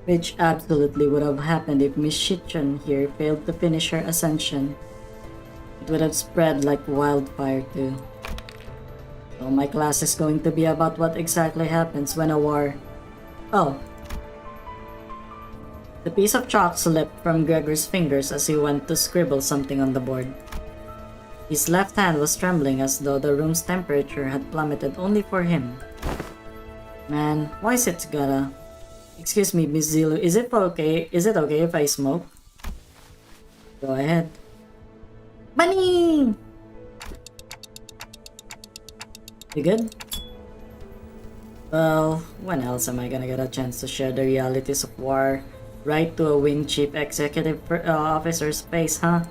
which absolutely would have happened if Miss Shichun here failed to finish her ascension. It would have spread like wildfire too. So my class is going to be about what exactly happens when a war... Oh. The piece of chalk slipped from Gregor's fingers as he went to scribble something on the board. His left hand was trembling as though the room's temperature had plummeted only for him. Man, why is it gotta... Excuse me, Miss Zilu, is it okay if I smoke? Go ahead. Bunny! You good? Well, when else am I gonna get a chance to share the realities of war right to a wing chief executive officer's face, huh?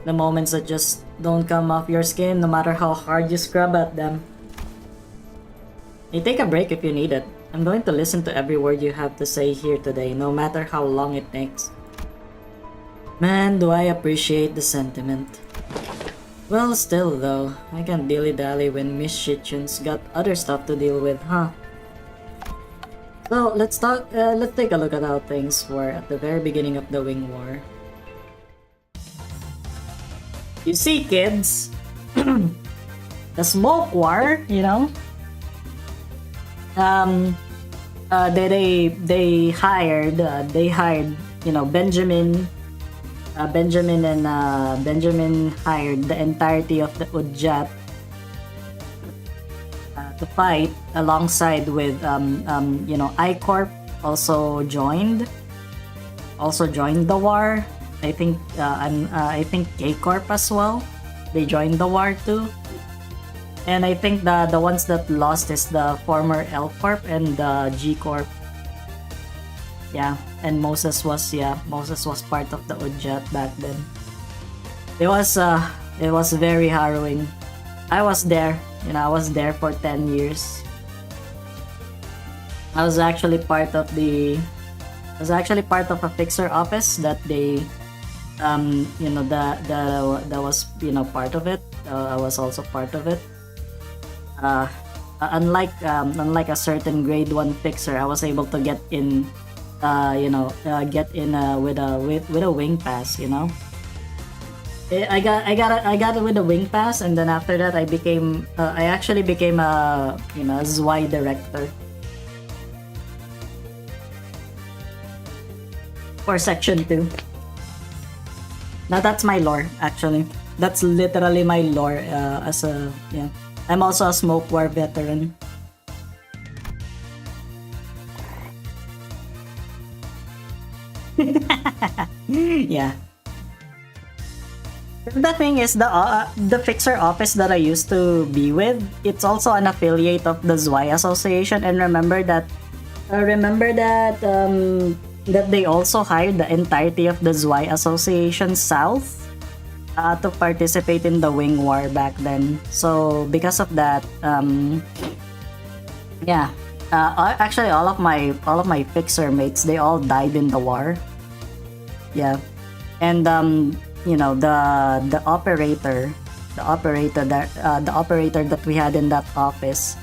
The moments that just don't come off your skin no matter how hard you scrub at them. Hey, take a break if you need it. I'm going to listen to every word you have to say here today, no matter how long it takes. Man, do I appreciate the sentiment. Well, still though, I can't dilly-dally when Miss Shichun's got other stuff to deal with, huh? So, let's take a look at how things were at the very beginning of the Wing War. You see, kids, the smoke war, you know, they hired, you know, Benjamin hired the entirety of the Udjat to fight alongside with, you know, I-Corp also joined the war. I think K-Corp as well. They joined the war too. And I think the ones that lost is the former L-Corp and the G-Corp. Yeah, and Moses was part of the Udjat back then. It was very harrowing. I was there, you know, I was there for 10 years. I was actually part of a fixer office that they you know, that was, you know, part of it. I was also part of it. Unlike a certain grade 1 fixer, I was able to get in, you know, with a wing pass, you know. I got it with a wing pass, and then after that I actually became a, you know, a ZY director for section 2. Now that's my lore, actually. That's literally my lore, yeah. I'm also a smoke war veteran. Yeah. The thing is, the fixer office that I used to be with, it's also an affiliate of the ZY Association, and remember that that they also hired the entirety of the ZY Association South to participate in the Wing War back then. So because of that, yeah, actually all of my fixer mates, they all died in the war. Yeah, and you know, the operator that we had in that office,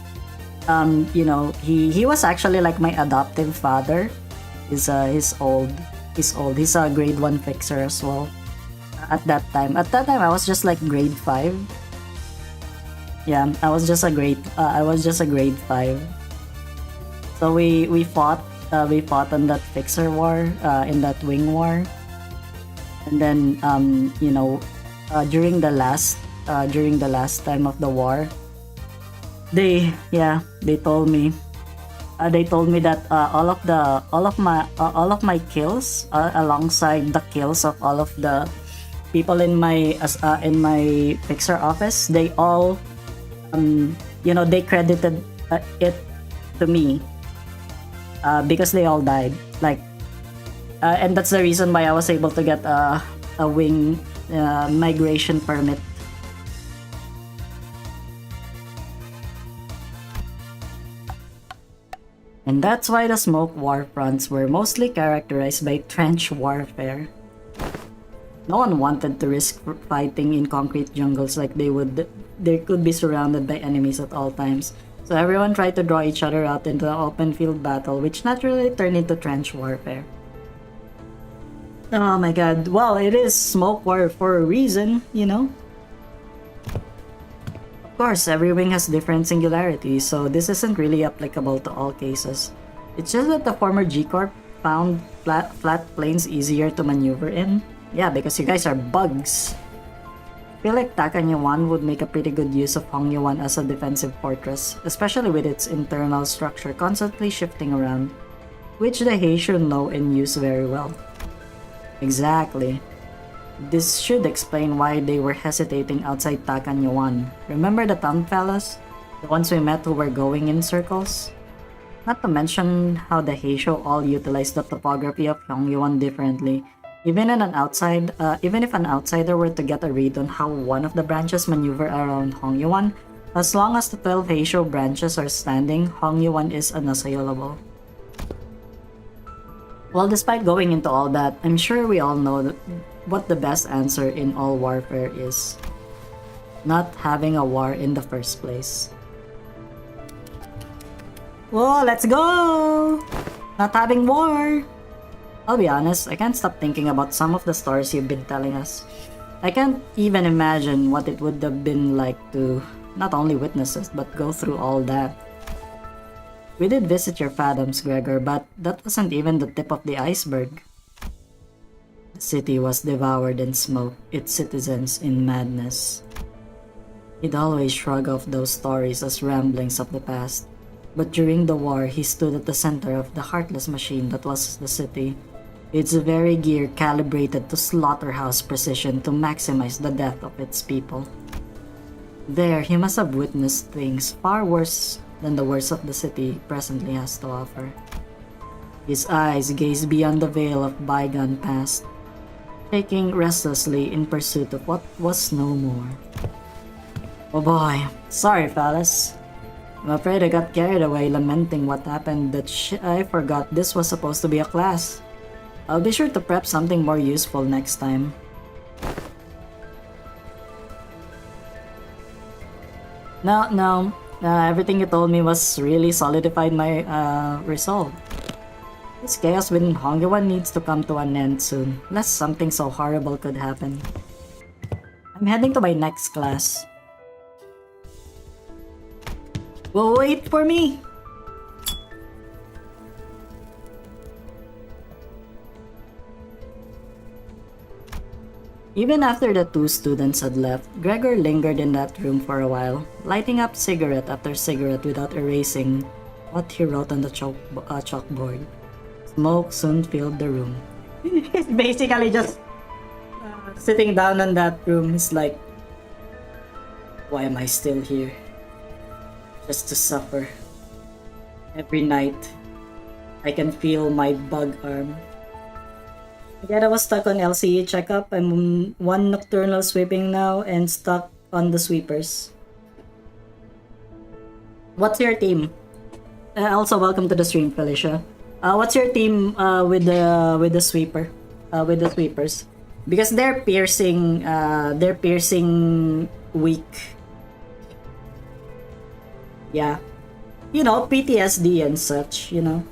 you know, he was actually like my adoptive father. He's old. He's a grade 1 fixer as well. At that time I was just like grade 5. Yeah, I was just a grade 5. So we fought on that fixer war, in that wing war. And then you know, during the last time of the war, they told me that all of my kills, alongside the kills of all of the people in my fixer office, they all you know, they credited it to me, because they all died, like, and that's the reason why I was able to get a wing migration permit. And that's why the smoke war fronts were mostly characterized by trench warfare. No one wanted to risk fighting in concrete jungles like they could be surrounded by enemies at all times. So everyone tried to draw each other out into an open field battle, which naturally turned into trench warfare. Oh my god, well, it is smoke war for a reason, you know? Of course, every wing has different singularities, so this isn't really applicable to all cases. It's just that the former G-Corp found flat plains easier to maneuver in. Yeah, because you guys are bugs. I feel like Takanyuan would make a pretty good use of Hongyuan as a defensive fortress, especially with its internal structure constantly shifting around, which the Heishu know and use very well. Exactly. This should explain why they were hesitating outside Takanyuan. Remember the thumb fellas? The ones we met who were going in circles? Not to mention how the Heisho all utilized the topography of Hongyuan differently. Even if an outsider were to get a read on how one of the branches maneuver around Hongyuan, as long as the 12 Heisho branches are standing, Hongyuan is unassailable. Well, despite going into all that, I'm sure we all know what the best answer in all warfare is. Not having a war in the first place. Whoa, let's go! Not having war! I'll be honest, I can't stop thinking about some of the stories you've been telling us. I can't even imagine what it would have been like to not only witness it, but go through all that. We did visit your fathoms, Gregor, but that wasn't even the tip of the iceberg. The city was devoured in smoke, its citizens in madness. He'd always shrug off those stories as ramblings of the past, but during the war he stood at the center of the heartless machine that was the city. Its very gear calibrated to slaughterhouse precision to maximize the death of its people. There, he must have witnessed things far worse than the worst of the city presently has to offer. His eyes gazed beyond the veil of bygone past, shaking restlessly in pursuit of what was no more. Oh boy, sorry fellas. I'm afraid I got carried away lamenting what happened that I forgot this was supposed to be a class. I'll be sure to prep something more useful next time. No, everything you told me was really solidified my resolve. This chaos within Hongyuan needs to come to an end soon, lest something so horrible could happen. I'm heading to my next class. Well, wait for me! Even after the two students had left, Gregor lingered in that room for a while, lighting up cigarette after cigarette without erasing what he wrote on the chalkboard. Smoke soon filled the room. He's basically just sitting down in that room. He's like, why am I still here? Just to suffer. Every night, I can feel my bug arm. Again, I was stuck on LCE checkup. I'm one nocturnal sweeping now and stuck on the sweepers. What's your team? Also, welcome to the stream, Felicia. What's your team with the sweeper? With the sweepers, because they're piercing weak. Yeah, you know, PTSD and such. You know.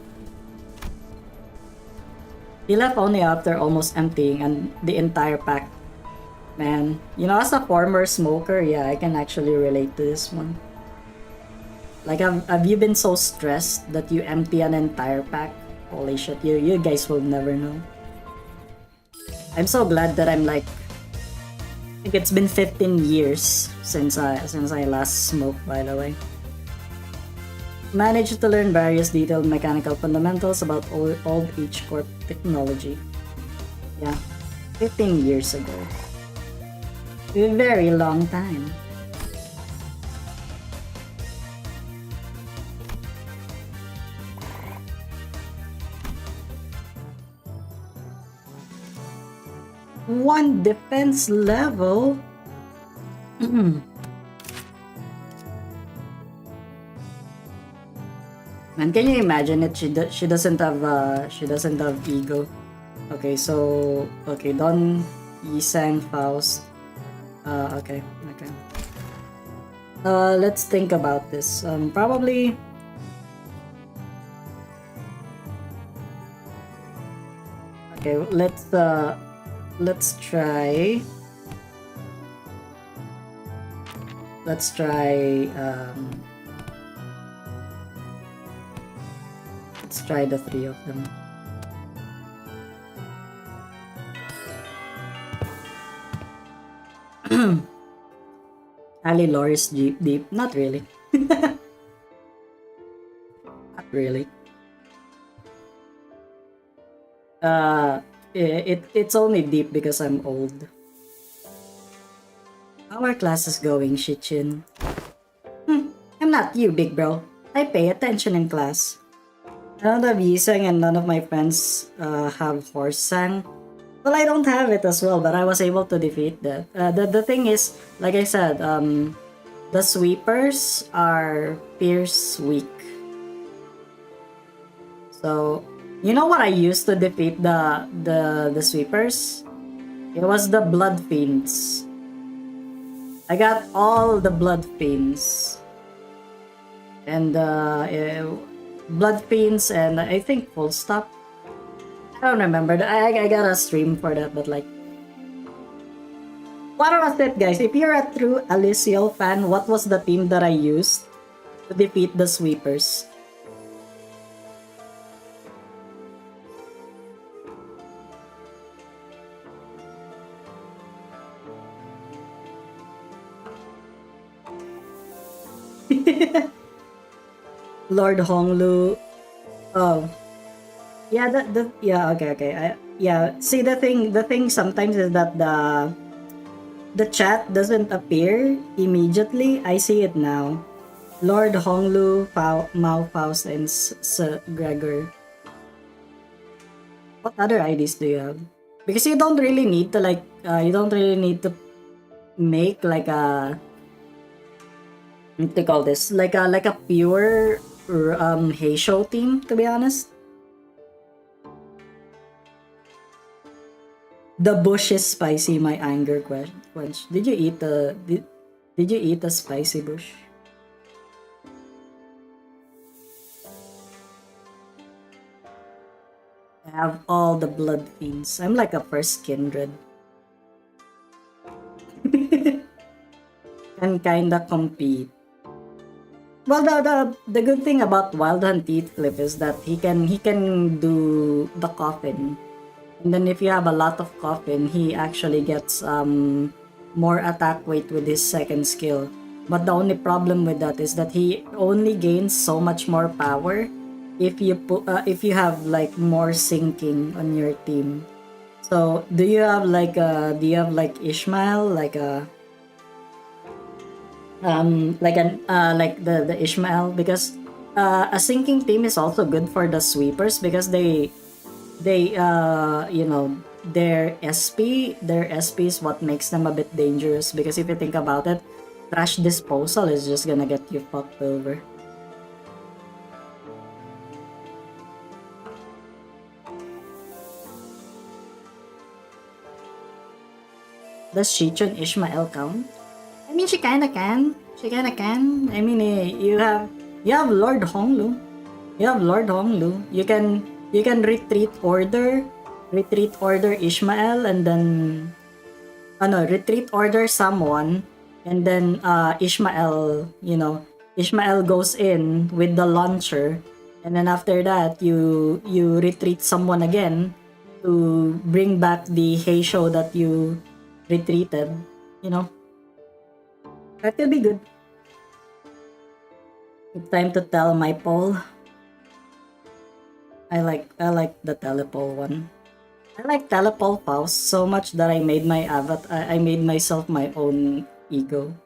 He left only after almost emptying and the entire pack. Man, you know, as a former smoker, yeah, I can actually relate to this one. Like, have you been so stressed that you empty an entire pack? Holy shit, you guys will never know. I'm so glad that I'm like, I think it's been 15 years since I last smoked, by the way. Managed to learn various detailed mechanical fundamentals about old H-Corp technology. Yeah, 15 years ago. A very long time. One defense level? Man, can you imagine it? She doesn't have ego. Okay, so okay, Don Yisang Faust. Okay. Let's think about this. Probably. Okay, let's try. Let's try. Let's try the three of them. Ali Loris deep. Not really. Not really. It's only deep because I'm old. How are classes going, Shichin? I'm not you, big bro. I pay attention in class. I don't have Yisang and none of my friends have Horse Sang. Well, I don't have it as well, but I was able to defeat that. The thing is, like I said, the sweepers are Pierce weak. So, you know what I used to defeat the sweepers? It was the Blood Fiends. I got all the Blood Fiends. And Blood Fiends and I think Full Stop. I don't remember. I got a stream for that, but like... What was it, guys? If you're a true Alyssciel fan, what was the team that I used to defeat the sweepers? Lord Honglu. Oh. Yeah, okay. See the thing sometimes is that the chat doesn't appear immediately. I see it now. Lord Honglu, Mao Faust, and Gregor. What other IDs do you have? Because you don't really need to make like a what do you call this? Like a pure Heisho team, to be honest. The bush is spicy, my anger quench. Did you eat a spicy bush? I have all the blood fiends. I'm like a first kindred. Can kinda compete. Well, the good thing about Wild Hunt Heathcliff is that he can do the coffin, and then if you have a lot of coffin, he actually gets more attack weight with his second skill. But the only problem with that is that he only gains so much more power if you have like more sinking on your team. So do you have like Ishmael like the Ishmael, because a sinking team is also good for the sweepers because they their SP is what makes them a bit dangerous, because if you think about it, trash disposal is just gonna get you fucked over. Does Shichun Ishmael count? I mean, she kinda can. I mean, you have Lord Honglu. You can retreat order Ishmael, and then retreat order someone, and then Ishmael goes in with the launcher, and then after that you retreat someone again to bring back the Heisho that you retreated. That will be good. It's time to tell my poll. I like the telepole one. I like telepole Faust so much that I made my I made myself my own ego.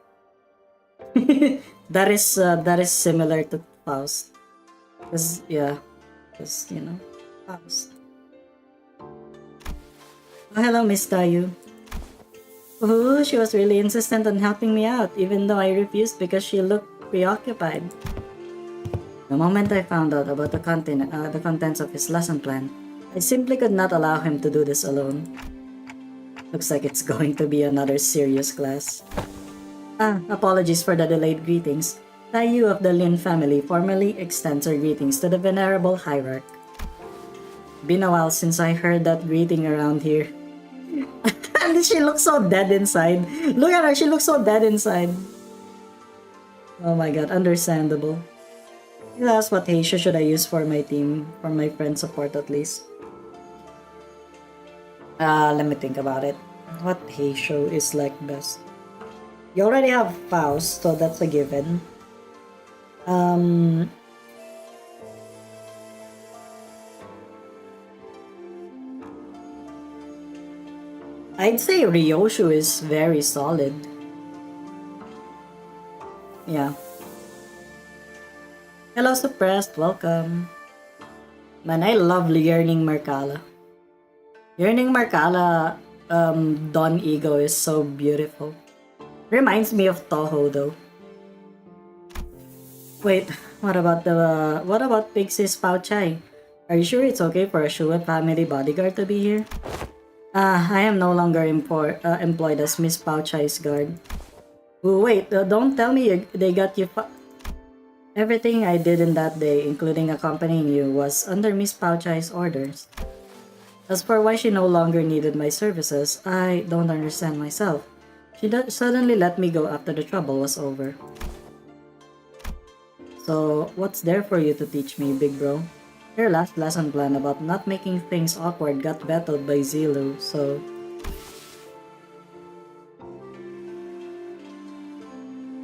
that is similar to Faust. Cause Faust. Oh, hello, Miss Tayu. Ooh, she was really insistent on helping me out, even though I refused because she looked preoccupied. The moment I found out about the contents of his lesson plan, I simply could not allow him to do this alone. Looks like it's going to be another serious class. Apologies for the delayed greetings. Taiyu of the Lin family formally extends her greetings to the venerable hierarch. Been a while since I heard that greeting around here. And she looks so dead inside. Look at her, she looks so dead inside. Oh my god, understandable. You asked what Heisho should I use for my team, for my friend support at least. Let me think about it. What Heisho is like best? You already have Faust, so that's a given. I'd say Ryoshu is very solid. Yeah. Hello, Suppressed. Welcome. Man, I love Yearning Merkala. Yearning Merkala, Dawn Ego is so beautiful. Reminds me of Toho, though. Wait, what about Pixie's Pao Chai? Are you sure it's okay for a Shua family bodyguard to be here? I am no longer employed as Miss Pao Chai's guard. Oh, wait, don't tell me they got you Everything I did in that day, including accompanying you, was under Miss Pao Chai's orders. As for why she no longer needed my services, I don't understand myself. She suddenly let me go after the trouble was over. So, what's there for you to teach me, big bro? Your last lesson plan about not making things awkward got vetoed by Zilu, so...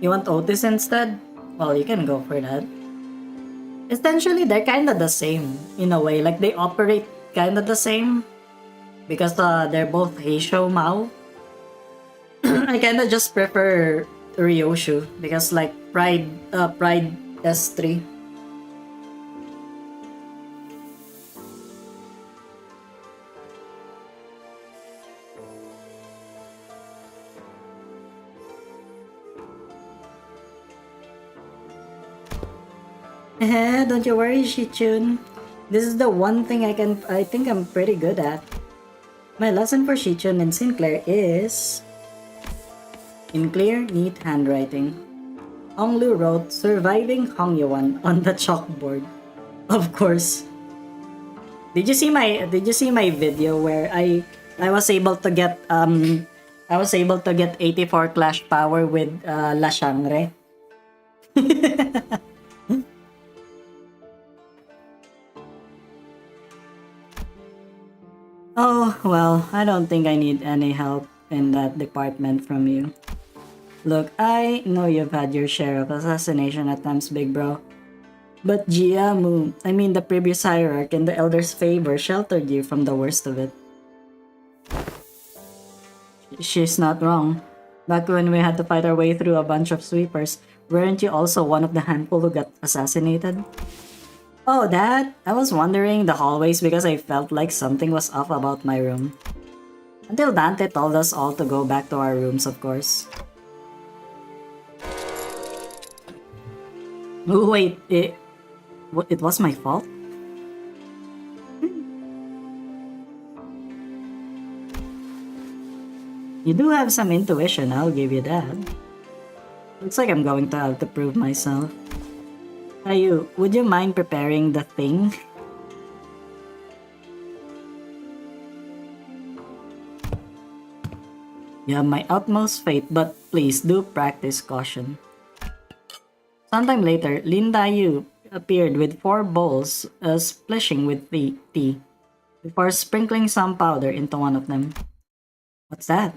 You want Otis instead? Well, you can go for that. Essentially, they're kinda the same, in a way. Like, they operate kinda the same. Because they're both Heisho Mao. I kinda just prefer Ryoshu. Because, like, Pride S3. Don't you worry, Shichun. This is the one thing I think I'm pretty good at. My lesson for Shichun and Sinclair is... in clear, neat handwriting. Honglu wrote Surviving Hongyuan on the chalkboard. Of course. Did you see my video where I was able to get 84 clash power with La Shangre? Oh, well, I don't think I need any help in that department from you. Look, I know you've had your share of assassination attempts, big bro. But Jiamu, the previous hierarch in the Elder's favor sheltered you from the worst of it. She's not wrong. Back when we had to fight our way through a bunch of sweepers, weren't you also one of the handful who got assassinated? Oh, that? I was wandering the hallways because I felt like something was off about my room. Until Dante told us all to go back to our rooms, of course. Oh, wait, it was my fault? You do have some intuition, I'll give you that. Looks like I'm going to have to prove myself. Ayu, would you mind preparing the thing? You have my utmost faith, but please do practice caution. Sometime later, Lin Dayu appeared with 4 bowls splishing with tea, before sprinkling some powder into one of them. What's that?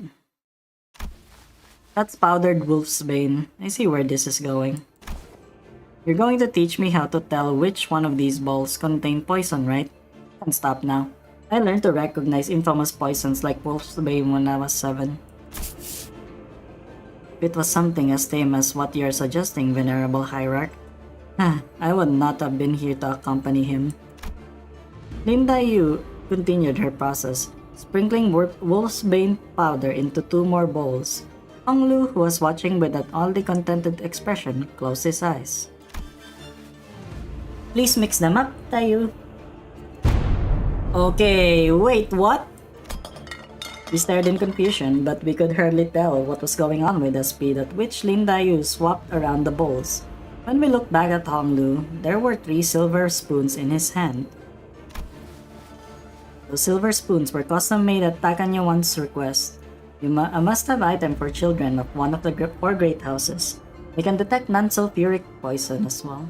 That's powdered wolf's bane. I see where this is going. You're going to teach me how to tell which one of these bowls contain poison, right? Can't stop now. I learned to recognize infamous poisons like wolf's bane when I was 7. If it was something as tame as what you're suggesting, Venerable Hierarch, I would not have been here to accompany him. Linda Yu continued her process, sprinkling wolf's bane powder into 2 more bowls. Hong Lu, who was watching with an oddly contented expression, closed his eyes. Please mix them up, Tayu. Okay, wait, what? We stared in confusion, but we could hardly tell what was going on with the speed at which Lin Dayu swapped around the bowls. When we looked back at Honglu, there were 3 silver spoons in his hand. Those silver spoons were custom made at Takanyawan's request. A must-have item for children of one of the 4 great houses. They can detect non-sulfuric poison as well.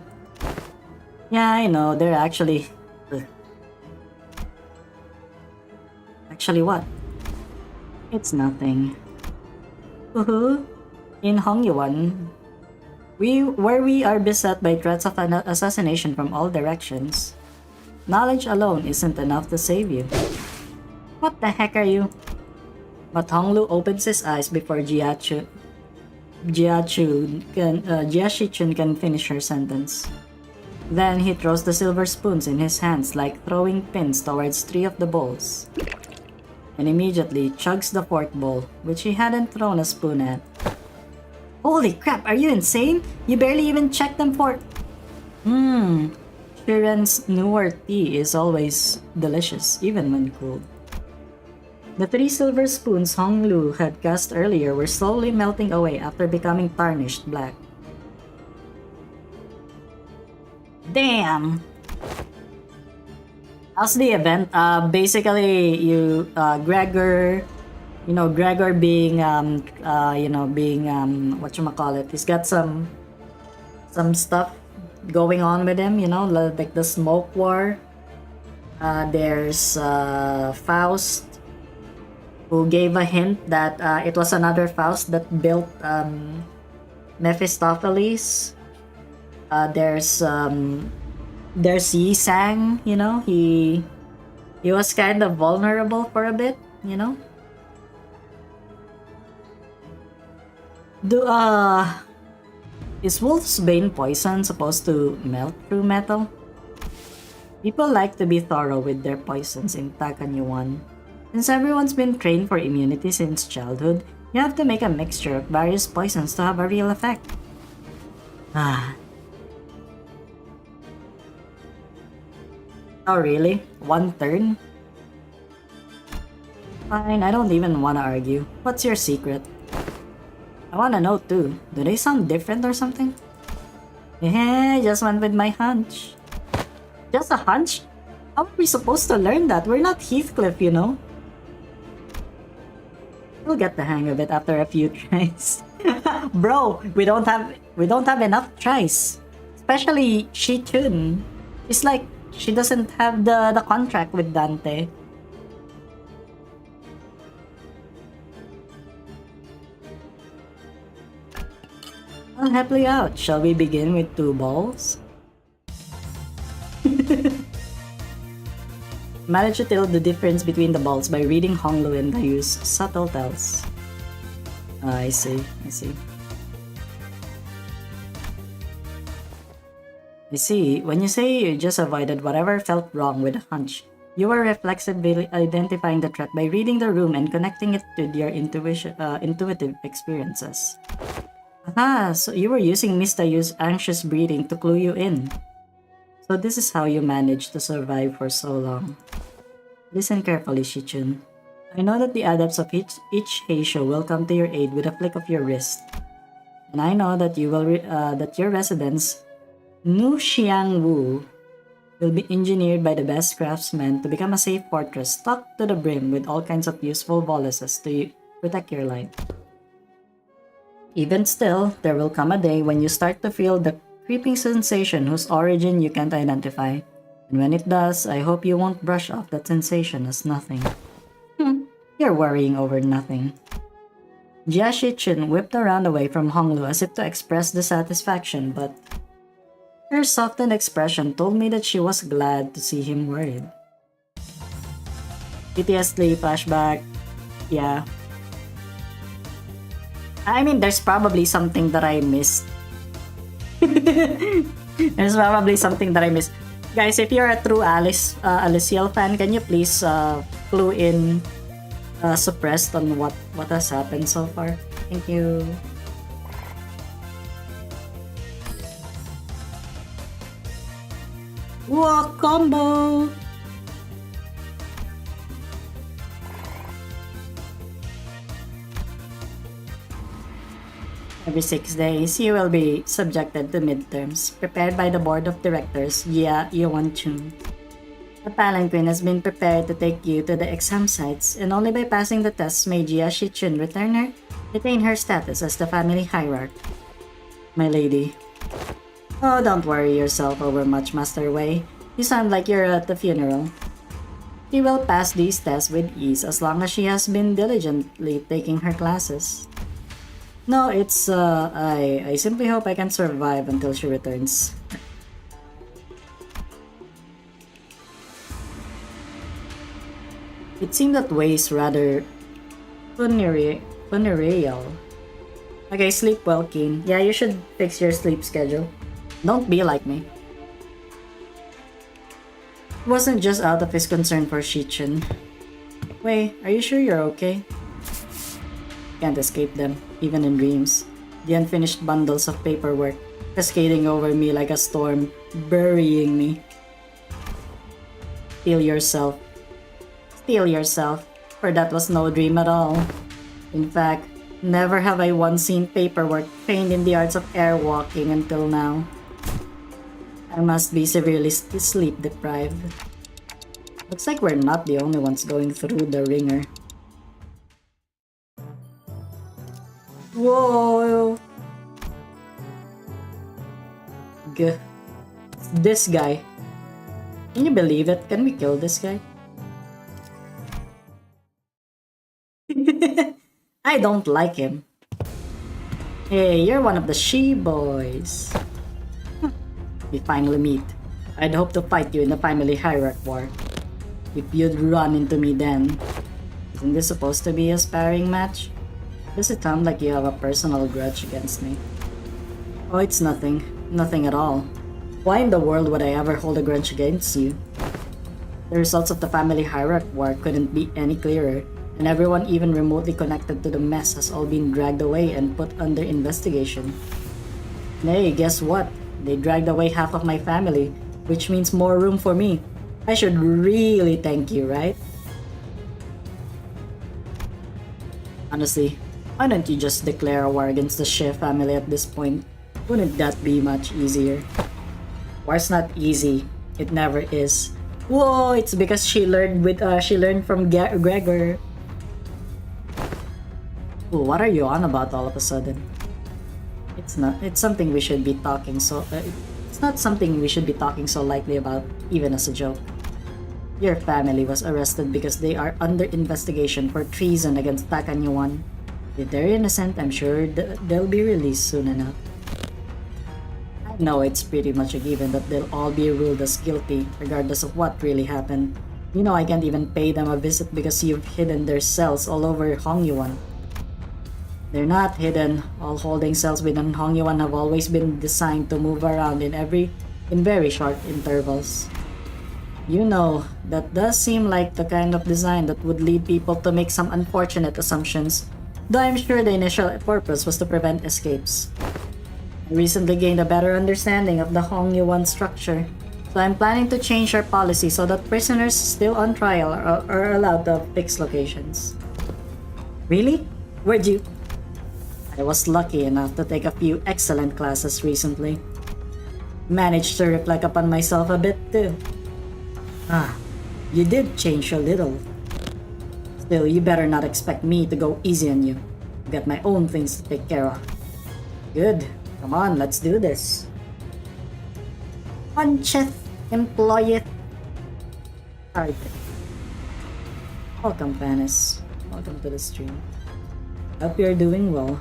Yeah, I know, they're actually... Actually what? It's nothing. In Hongyuan, where we are beset by threats of an assassination from all directions, knowledge alone isn't enough to save you. What the heck are you? But Honglu opens his eyes before Jiashi Chun can finish her sentence. Then he throws the silver spoons in his hands like throwing pins towards 3 of the bowls, and immediately chugs the 4th bowl, which he hadn't thrown a spoon at. Holy crap, are you insane? You barely even checked them for... Shiren's newer tea is always delicious, even when cooled. The 3 silver spoons Honglu had cast earlier were slowly melting away after becoming tarnished black. Damn! How's the event? Basically, Gregor being, whatchamacallit, he's got some stuff going on with him, like the smoke war. There's Faust, who gave a hint that it was another Faust that built Mephistopheles. There's Yi Sang, he was kind of vulnerable for a bit, Is Wolf's Bane poison supposed to melt through metal? People like to be thorough with their poisons in Takanyuan. Since everyone's been trained for immunity since childhood, you have to make a mixture of various poisons to have a real effect. Oh really? 1 turn? Fine, I don't even wanna argue. What's your secret? I wanna know too. Do they sound different or something? Yeah, just went with my hunch. Just a hunch? How are we supposed to learn that? We're not Heathcliff, We'll get the hang of it after a few tries. Bro, we don't have enough tries. Especially Shi-chun. It's like she doesn't have the contract with Dante. I'll help you out. Shall we begin with 2 balls? Manage to tell the difference between the balls by reading Honglu and Dayu's subtle tells. I see. I see. When you say you just avoided whatever felt wrong with a hunch, you were reflexively identifying the threat by reading the room and connecting it to your intuitive experiences. Aha, so you were using Miss Dayu's anxious breathing to clue you in. So this is how you managed to survive for so long. Listen carefully, Shi-chun. I know that the adepts of each Heisho will come to your aid with a flick of your wrist. And I know that that your residence, Nu Xiangwu, will be engineered by the best craftsmen to become a safe fortress stocked to the brim with all kinds of useful boluses to protect your life. Even still, there will come a day when you start to feel the creeping sensation whose origin you can't identify. And when it does, I hope you won't brush off that sensation as nothing. You're worrying over nothing. Jiashi-chun whipped around away from Honglu as if to express dissatisfaction, but her softened expression told me that she was glad to see him worried. PTSD flashback. Yeah. I mean, there's probably something that I missed. There's probably something that I missed. Guys, if you're a true Alyssciel fan, can you please clue in suppressed on what has happened so far? Thank you. Whoa, combo! Every 6 days, you will be subjected to midterms, prepared by the board of directors, Jia Yuan-chun. The palanquin has been prepared to take you to the exam sites, and only by passing the tests may Jia Shichun retain her status as the family hierarch. My lady. Oh, don't worry yourself over much, Master Wei. You sound like you're at the funeral. She will pass these tests with ease as long as she has been diligently taking her classes. No, it's, I simply hope I can survive until she returns. It seemed that Wei's rather funereal. Okay, sleep well, Keen. Yeah, you should fix your sleep schedule. Don't be like me. It wasn't just out of his concern for Shichun. Wei, are you sure you're okay? Can't escape them, even in dreams. The unfinished bundles of paperwork, cascading over me like a storm, burying me. Steel yourself, for that was no dream at all. In fact, never have I once seen paperwork trained in the arts of airwalking until now. I must be severely sleep deprived. Looks like we're not the only ones going through the ringer. Whoa! Gah. This guy. Can you believe it? Can we kill this guy? I don't like him. Hey, you're one of the she-boys. We finally meet. I'd hope to fight you in the family hierarch war. If you'd run into me then. Isn't this supposed to be a sparring match? Does it sound like you have a personal grudge against me? Oh, it's nothing. Nothing at all. Why in the world would I ever hold a grudge against you? The results of the family hierarch war couldn't be any clearer, and everyone even remotely connected to the mess has all been dragged away and put under investigation. Hey, guess what? They dragged away half of my family, which means more room for me. I should really thank you, right? Honestly, why don't you just declare a war against the She family at this point? Wouldn't that be much easier? War's not easy. It never is. Whoa, it's because she learned from Gregor. Ooh, what are you on about all of a sudden? It's not. It's something we should be talking so. It's not something we should be talking so lightly about, even as a joke. Your family was arrested because they are under investigation for treason against Takanyuan. If they're innocent, I'm sure they'll be released soon enough. I know it's pretty much a given that they'll all be ruled as guilty, regardless of what really happened. You know I can't even pay them a visit because you've hidden their cells all over Hongyuan. They're not hidden. All holding cells within Hongyuan have always been designed to move around in very short intervals. You know, that does seem like the kind of design that would lead people to make some unfortunate assumptions, though I'm sure the initial purpose was to prevent escapes. I recently gained a better understanding of the Hongyuan structure, so I'm planning to change our policy so that prisoners still on trial are allowed to fixed locations. Really? Where'd you... I was lucky enough to take a few excellent classes recently. Managed to reflect upon myself a bit too. Ah, you did change a little. Still, you better not expect me to go easy on you. I've got my own things to take care of. Good. Come on, let's do this. Puncheth, employ it. Alright. Welcome, Panis. Welcome to the stream. Hope you're doing well.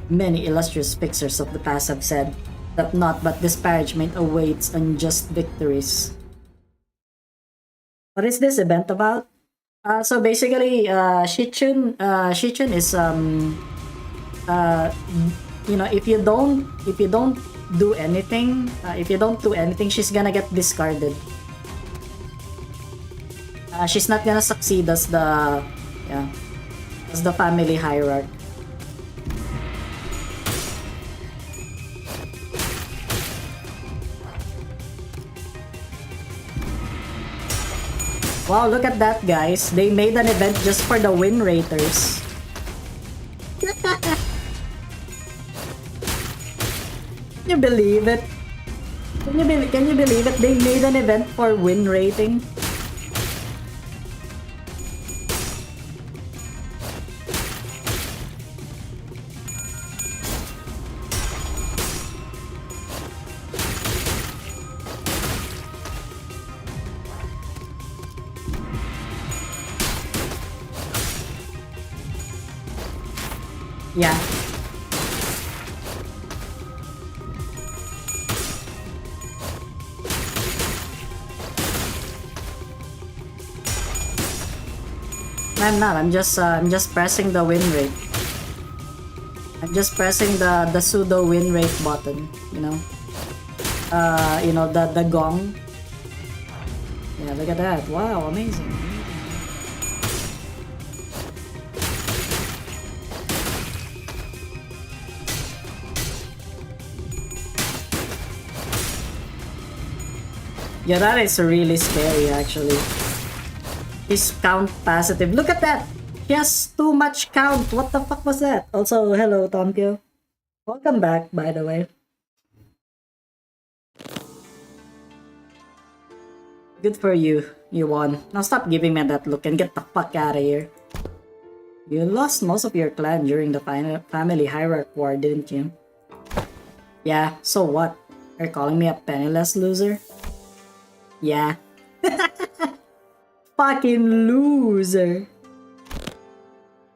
Many illustrious fixers of the past have said that naught but disparagement awaits unjust victories. What is this event about? So basically, Shichun is if you don't do anything, she's gonna get discarded. She's not gonna succeed as the family hierarch. Wow, look at that, guys. They made an event just for the win raters. Can you believe it? Can you believe it? They made an event for win rating. Yeah. I'm not. I'm just pressing the win rate. I'm just pressing the pseudo win rate button. You know the gong. Yeah, look at that. Wow, amazing. Yeah, that is really scary actually. His count positive. Look at that! He has too much count. What the fuck was that? Also, hello, Tomkyo. Welcome back, by the way. Good for you. You won. Now stop giving me that look and get the fuck out of here. You lost most of your clan during the family hierarchy war, didn't you? Yeah, so what? Are you calling me a penniless loser? Yeah. Fucking loser.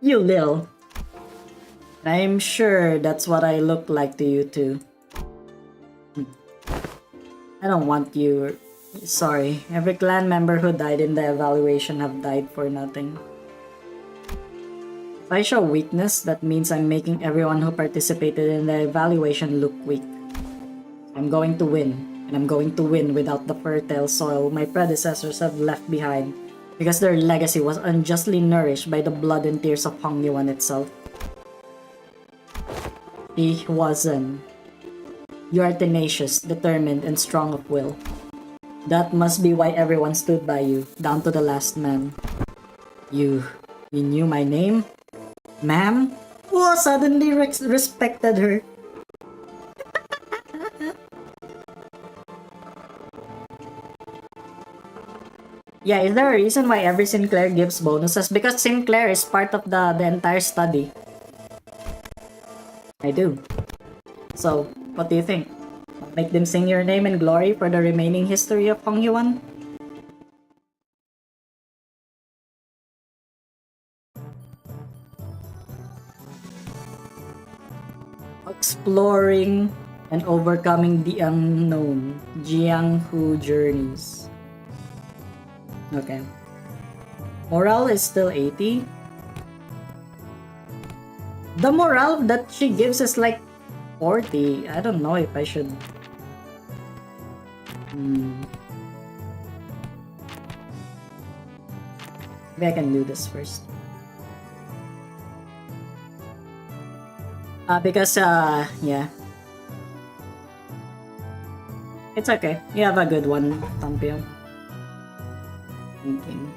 You lil. I'm sure that's what I look like to you too. I don't want you. Sorry, every clan member who died in the evaluation have died for nothing. If I show weakness, that means I'm making everyone who participated in the evaluation look weak. I'm going to win, and I'm going to win without the fertile soil my predecessors have left behind, because their legacy was unjustly nourished by the blood and tears of Hong Yuan itself. He wasn't. You are tenacious, determined, and strong of will. That must be why everyone stood by you, down to the last man. You knew my name? Ma'am? Oh, suddenly respected her. Yeah, is there a reason why every Sinclair gives bonuses? Because Sinclair is part of the entire study. I do. So, what do you think? Make them sing your name in glory for the remaining history of Hong Yuan? Exploring and overcoming the unknown. Jianghu journeys. Okay. Morale is still 80. The morale that she gives is like 40. I don't know if I should... Maybe I can do this first. Because, yeah. It's okay. You have a good one, Tampio. Thinking.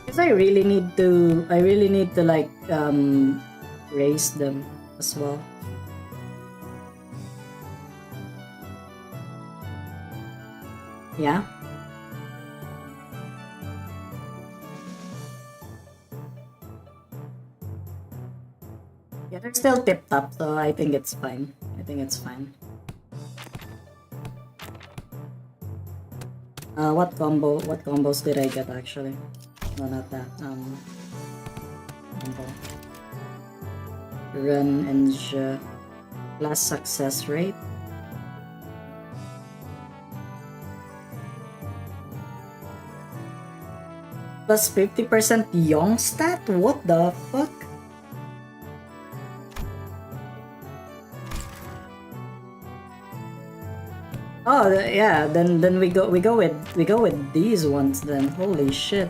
Because I really need to like, raise them as well. Yeah? Yeah, they're still tip-top, so I think it's fine. What combos did I get actually? No, not that. Combo. Run and plus success rate. Plus 50% young stat? What the fuck? Oh yeah, then we go with these ones then. Holy shit.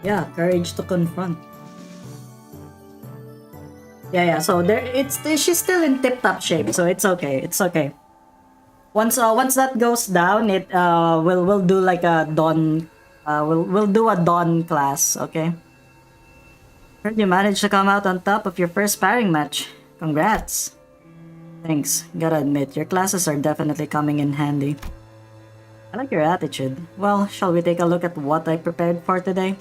Yeah, courage to confront. Yeah. So there, she's still in tip-top shape, so it's okay. It's okay. Once that goes down, we'll do like a dawn. We'll do a dawn class. Okay. Heard you managed to come out on top of your first sparring match. Congrats. Thanks. Gotta admit, your classes are definitely coming in handy. I like your attitude. Well, shall we take a look at what I prepared for today?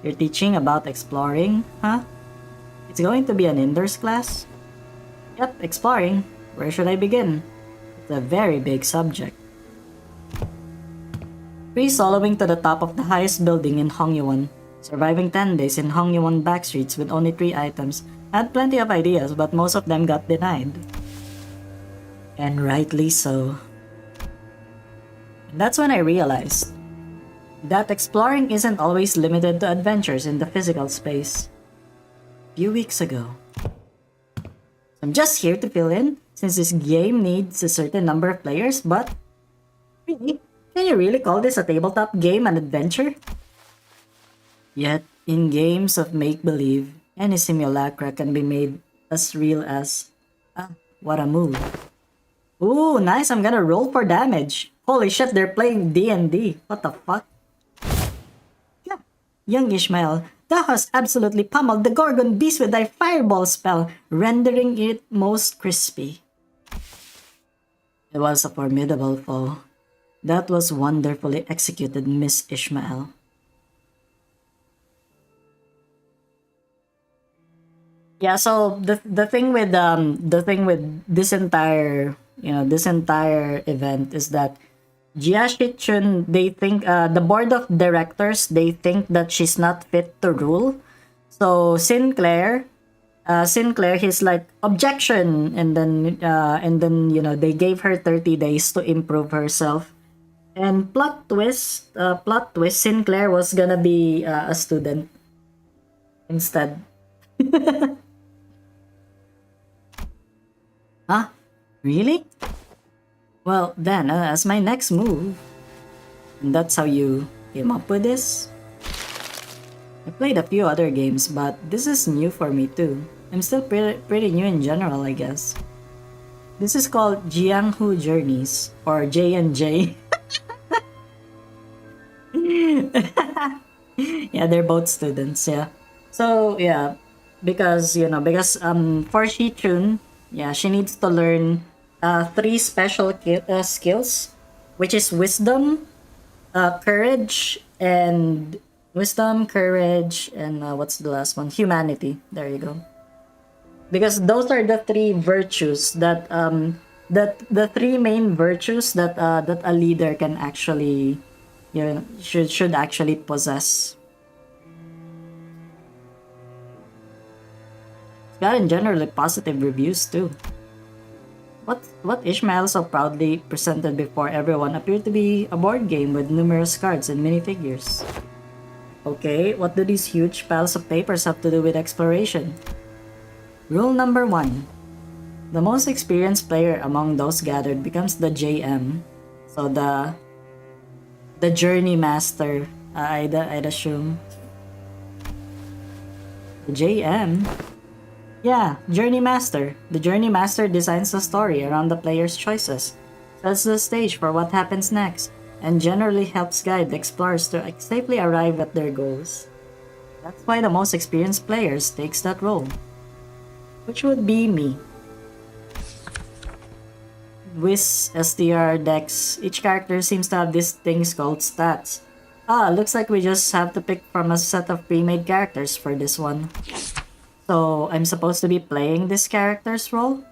You're teaching about exploring, huh? It's going to be an indoors class? Yep, exploring. Where should I begin? It's a very big subject. Free soloing to the top of the highest building in Hongyuan. Surviving 10 days in Hongyuan backstreets with only 3 items. I had plenty of ideas, but most of them got denied. And rightly so. And that's when I realized that exploring isn't always limited to adventures in the physical space. A few weeks ago. I'm just here to fill in, since this game needs a certain number of players, but... Really? Can you really call this a tabletop game an adventure? Yet, in games of make-believe, any simulacra can be made as real as... Ah, what a move. Ooh, nice, I'm gonna roll for damage. Holy shit, they're playing D&D. What the fuck? Yeah. Young Ishmael, thou hast absolutely pummeled the Gorgon beast with thy fireball spell, rendering it most crispy. It was a formidable foe. That was wonderfully executed, Miss Ishmael. Yeah, so the thing with this entire event is that Jia Shichun, they think the board of directors, they think that she's not fit to rule. So Sinclair, he's like objection, and then they gave her 30 days to improve herself. And plot twist, Sinclair was gonna be a student instead. Huh? Really? Well, then, as my next move, and that's how you came up with this? I played a few other games, but this is new for me too. I'm still pretty new in general, I guess. This is called Jianghu Journeys, or J&J. Yeah, they're both students, yeah. So, yeah, because for Shichun, yeah, she needs to learn 3 special skills, which is wisdom, courage, and what's the last one? Humanity. There you go. Because those are the 3 virtues that the 3 main virtues that a leader can actually should actually possess. It's gotten generally positive reviews too. What Ishmael so proudly presented before everyone appeared to be a board game with numerous cards and minifigures. Okay, what do these huge piles of papers have to do with exploration? Rule number 1. The most experienced player among those gathered becomes the JM. So the Journey Master, I'd assume. The JM? Yeah, Journey Master. The Journey Master designs the story around the player's choices, sets the stage for what happens next, and generally helps guide the explorers to safely arrive at their goals. That's why the most experienced players takes that role. Which would be me. With STR decks, each character seems to have these things called stats. Looks like we just have to pick from a set of pre-made characters for this one. So, I'm supposed to be playing this character's role?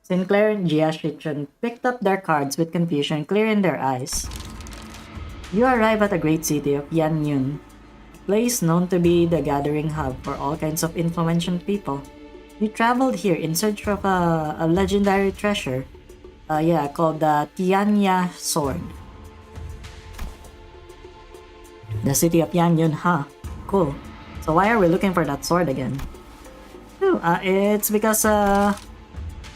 Sinclair and Jia Shichun picked up their cards with confusion clear in their eyes. You arrive at the great city of Yanyun, a place known to be the gathering hub for all kinds of influential people. You traveled here in search of a legendary treasure, called the Tianya Sword. The city of Yanyun, huh? Cool. So why are we looking for that sword again? It's because, so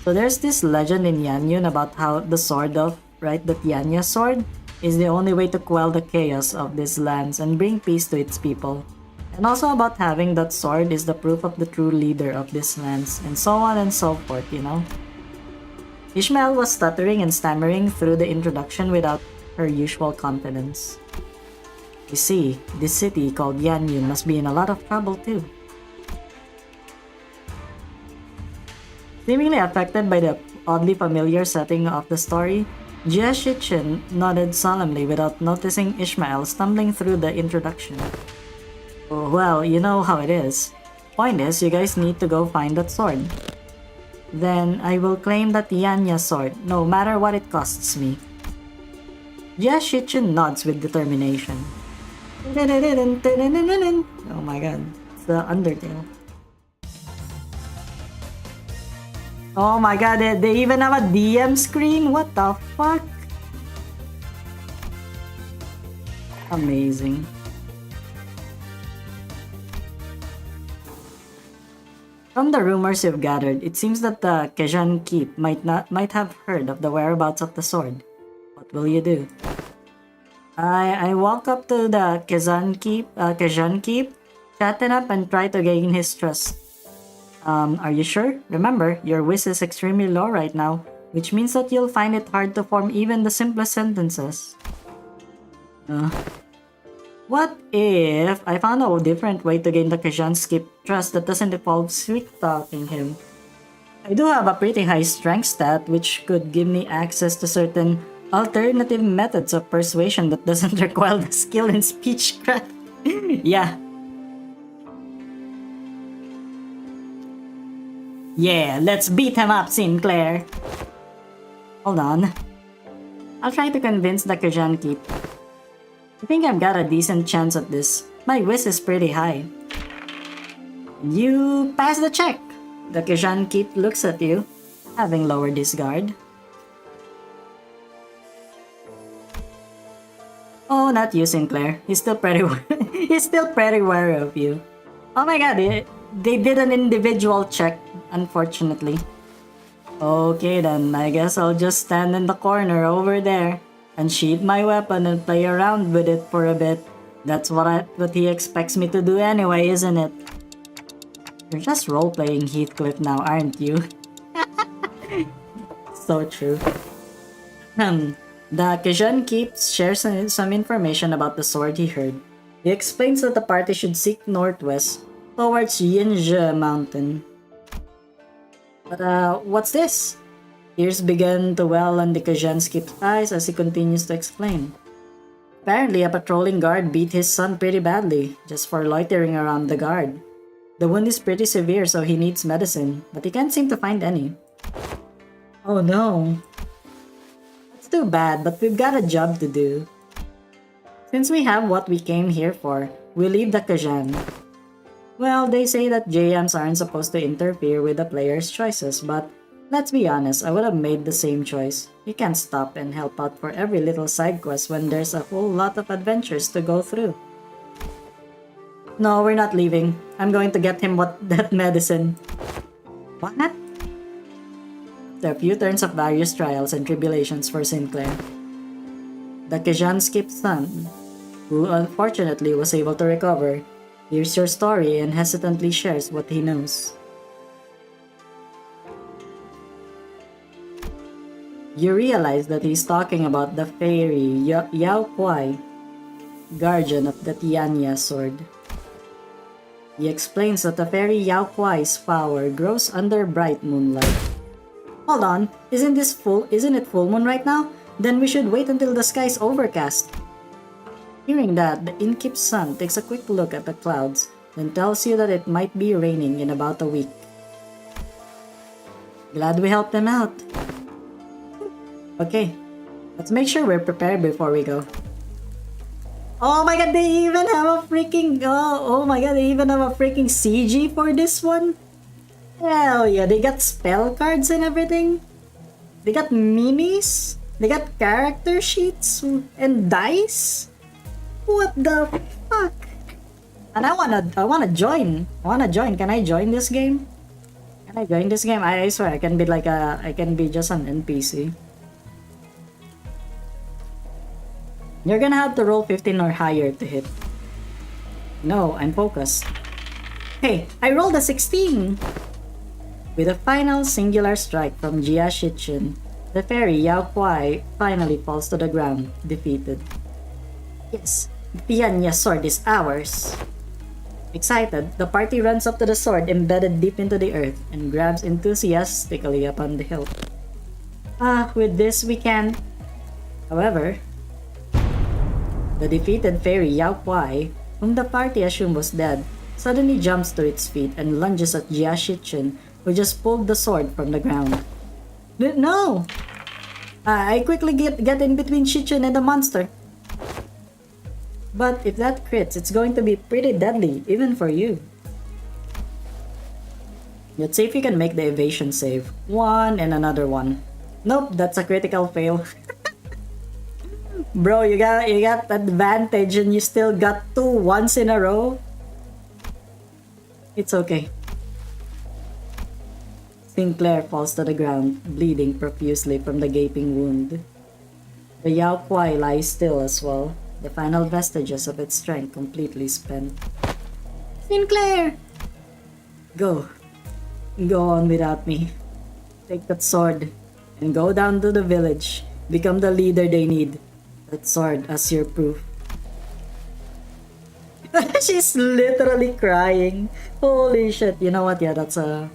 there's this legend in Yanyun about how the Tianya sword, is the only way to quell the chaos of these lands and bring peace to its people. And also about having that sword is the proof of the true leader of these lands, and so on and so forth, you know? Ishmael was stuttering and stammering through the introduction without her usual confidence. You see, this city called Yanyu must be in a lot of trouble too. Seemingly affected by the oddly familiar setting of the story, Jia Shichen nodded solemnly without noticing Ishmael stumbling through the introduction. Oh, well, you know how it is. Point is, you guys need to go find that sword. Then I will claim that Yanya sword, no matter what it costs me. Jia Shichen nods with determination. Oh my god, it's the Undertale. Oh my god, they even have a DM screen? What the fuck? Amazing. From the rumors you've gathered, it seems that the Kejan Keep might have heard of the whereabouts of the sword. What will you do? I walk up to the Kejan Keep, chat him up and try to gain his trust. Are you sure? Remember, your whiz is extremely low right now, which means that you'll find it hard to form even the simplest sentences. What if I found a different way to gain the Kajan's Keep trust that doesn't involve sweet-talking him? I do have a pretty high strength stat, which could give me access to certain alternative methods of persuasion that doesn't require the skill in speechcraft. Yeah. Yeah, let's beat him up, Sinclair. Hold on. I'll try to convince the Kajan Keep. I think I've got a decent chance at this. My whiz is pretty high. You pass the check. The Kajan Keep looks at you, having lowered his guard. Oh, not you, Sinclair. He's still pretty wary of you. Oh my god, they did an individual check, unfortunately. Okay then, I guess I'll just stand in the corner over there and sheath my weapon and play around with it for a bit. That's what he expects me to do anyway, isn't it? You're just role-playing Heathcliff now, aren't you? So true. The Kajan Keep shares some information about the sword he heard. He explains that the party should seek northwest towards Yinzhe Mountain. But what's this? Tears began to well on the Kajan Keep's eyes as he continues to explain. Apparently, a patrolling guard beat his son pretty badly, just for loitering around the guard. The wound is pretty severe, so he needs medicine, but he can't seem to find any. Oh no. That's too bad, but we've got a job to do. Since we have what we came here for, we leave the Kajan. Well, they say that JMs aren't supposed to interfere with the player's choices, but let's be honest, I would have made the same choice. You can't stop and help out for every little side quest when there's a whole lot of adventures to go through. No, we're not leaving. I'm going to get him that medicine. What? There are a few turns of various trials and tribulations for Sinclair. The Kajan Keep's son, who unfortunately was able to recover, hears your story and hesitantly shares what he knows. You realize that he's talking about the fairy Yao Kuai, guardian of the Tianya sword. He explains that the fairy Yao Kuai's power grows under bright moonlight. Hold on, isn't it full moon right now? Then we should wait until the sky's overcast. Hearing that, the innkeep's son takes a quick look at the clouds, then tells you that it might be raining in about a week. Glad we helped them out. Okay, let's make sure we're prepared before we go. Oh my god, they even have a freaking... Oh my god, they even have a freaking CG for this one? Hell yeah, they got spell cards and everything. They got minis. They got character sheets and dice. What the fuck? And I wanna join. Can I join this game? Can I join this game? I swear I can be just an NPC. You're gonna have to roll 15 or higher to hit. No, I'm focused. Hey, I rolled a 16! With a final singular strike from Jia Shichun, the fairy Yao Kuai finally falls to the ground, defeated. Yes, Pianya's sword is ours! Excited, the party runs up to the sword embedded deep into the earth and grabs enthusiastically upon the hilt. With this we can... However, the defeated fairy Yao Kuai, whom the party assumed was dead, suddenly jumps to its feet and lunges at Jia Shichun, who just pulled the sword from the ground. No! I quickly get in between Shichun and the monster. But if that crits, it's going to be pretty deadly, even for you. Let's see if you can make the evasion save. One and another one. Nope, that's a critical fail. Bro, you got advantage and you still got 2 once in a row? It's okay. Sinclair falls to the ground, bleeding profusely from the gaping wound. The Yao Kuai lies still as well, the final vestiges of its strength completely spent. Sinclair! Go. Go on without me. Take that sword and go down to the village. Become the leader they need. That sword as your proof. She's literally crying. Holy shit. You know what? Yeah, that's a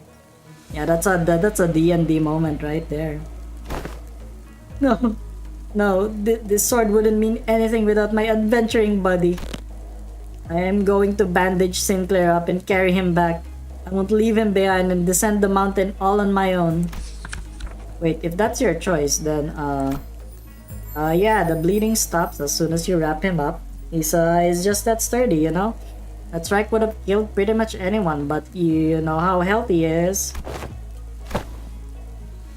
D&D moment right there. No, this sword wouldn't mean anything without my adventuring buddy. I am going to bandage Sinclair up and carry him back. I won't leave him behind and descend the mountain all on my own. Wait, if that's your choice, then yeah, the bleeding stops as soon as you wrap him up. He's just that sturdy, you know? That strike would have killed pretty much anyone, but you know how healthy he is.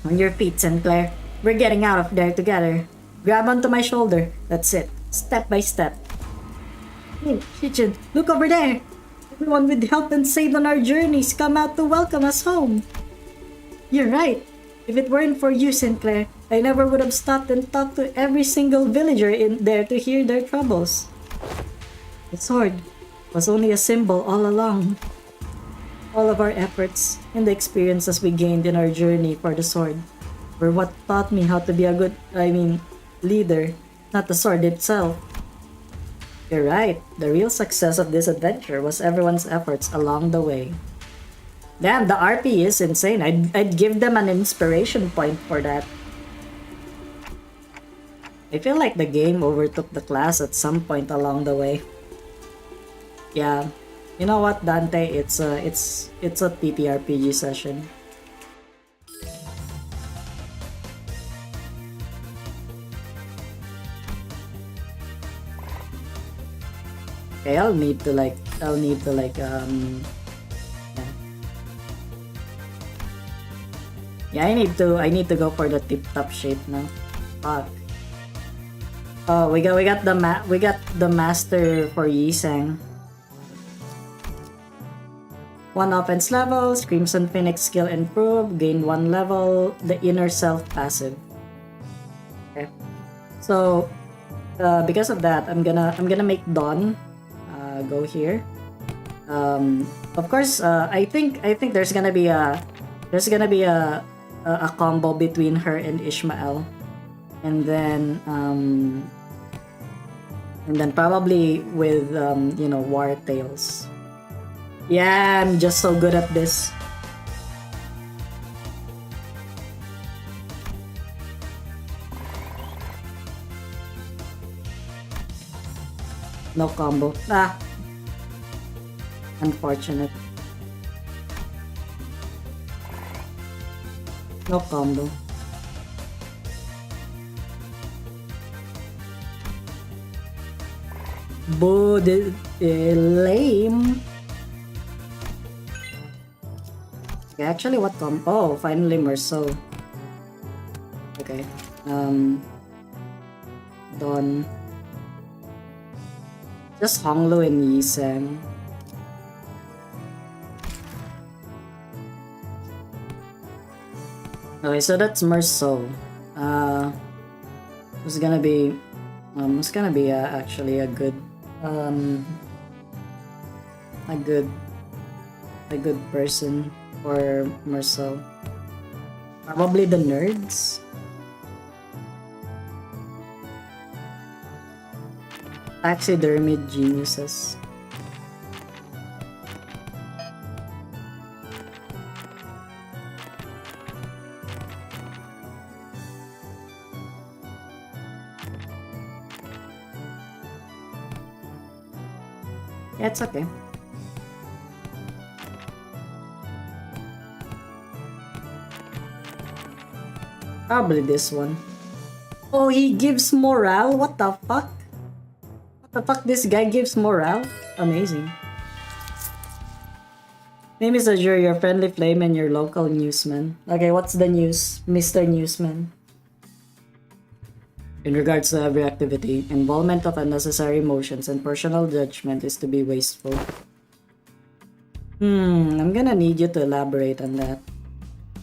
On your feet, Sinclair. We're getting out of there together. Grab onto my shoulder. That's it. Step by step. Hey, Shichun, look over there! Everyone with help and saved on our journeys come out to welcome us home. You're right. If it weren't for you, Sinclair, I never would have stopped and talked to every single villager in there to hear their troubles. The sword was only a symbol all along. All of our efforts and the experiences we gained in our journey for the sword were what taught me how to be a good, leader, not the sword itself. You're right, the real success of this adventure was everyone's efforts along the way. Damn, the RP is insane. I'd give them an inspiration point for that. I feel like the game overtook the class at some point along the way. Yeah, you know what, Dante? It's a TTRPG session. Okay, I'll need to yeah, I need to go for the tip top shape now. Fuck. Oh, we got the master for Yisang. 1 offense level, Crimson Phoenix skill improved, gain 1 level, the inner self passive. Okay. So because of that, I'm gonna make Dawn go here. Of course, I think there's gonna be a combo between her and Ishmael, and then probably with War Tales. Yeah, I'm just so good at this. No combo. Unfortunate. No combo. Boo, lame. Okay, actually, what combo? Oh, finally Merceau. Okay. Dawn. Just Honglu and Yisang. Okay, so that's Merceau. It's gonna be actually a good a good person for Marcel. Probably the nerds. Taxidermy geniuses. Yeah, it's okay. Probably this one. Oh, he gives morale? What the fuck? What the fuck? This guy gives morale? Amazing. Name is Azure, your friendly flame and your local newsman. Okay, what's the news, Mr. Newsman? In regards to every activity, involvement of unnecessary emotions and personal judgment is to be wasteful. I'm gonna need you to elaborate on that.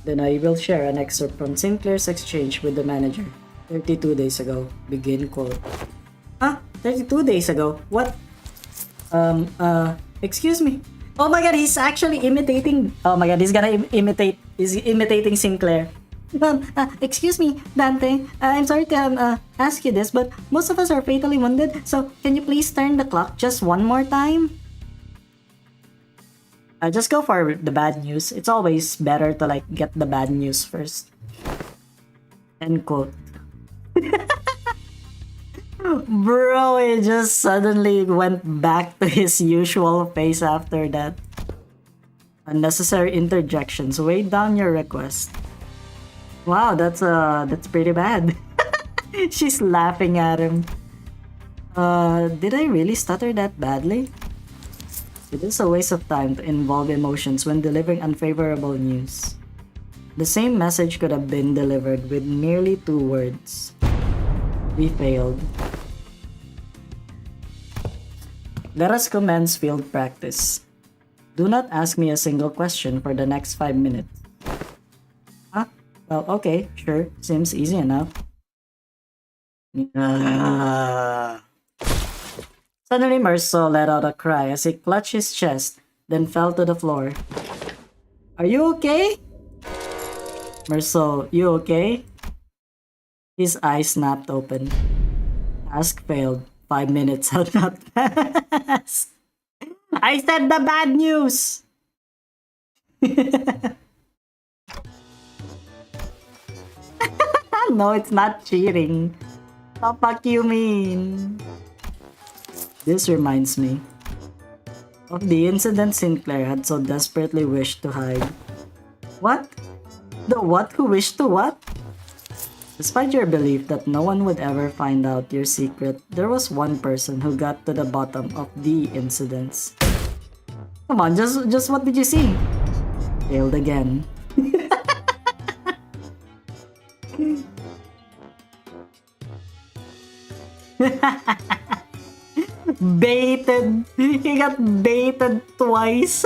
Then I will share an excerpt from Sinclair's exchange with the manager 32 days ago. Begin quote. Huh? 32 days ago? What? Excuse me. Oh my god, he's actually imitating. Oh my god, he's gonna imitate. He's imitating Sinclair. Excuse me, Dante. I'm sorry to ask you this, but most of us are fatally wounded. So can you please turn the clock just one more time? Just go for the bad news. It's always better to like get the bad news first. End quote. Bro, he just suddenly went back to his usual face after that. Unnecessary interjections weigh down your request. Wow, that's pretty bad. She's laughing at him. Did I really stutter that badly? It is a waste of time to involve emotions when delivering unfavorable news. The same message could have been delivered with merely 2 words. We failed. Let us commence field practice. Do not ask me a single question for the next 5 minutes. Huh? Well, okay, sure. Seems easy enough. Suddenly Marceau let out a cry as he clutched his chest, then fell to the floor. Are you okay? Marceau, you okay? His eyes snapped open. Task failed. 5 minutes had not passed. I said the bad news! No, it's not cheating. What the fuck you mean? This reminds me of the incident Sinclair had so desperately wished to hide. What? The what who wished to what? Despite your belief that no one would ever find out your secret, there was one person who got to the bottom of the incidents. Come on, just what did you see? Failed again. Baited. He got baited twice.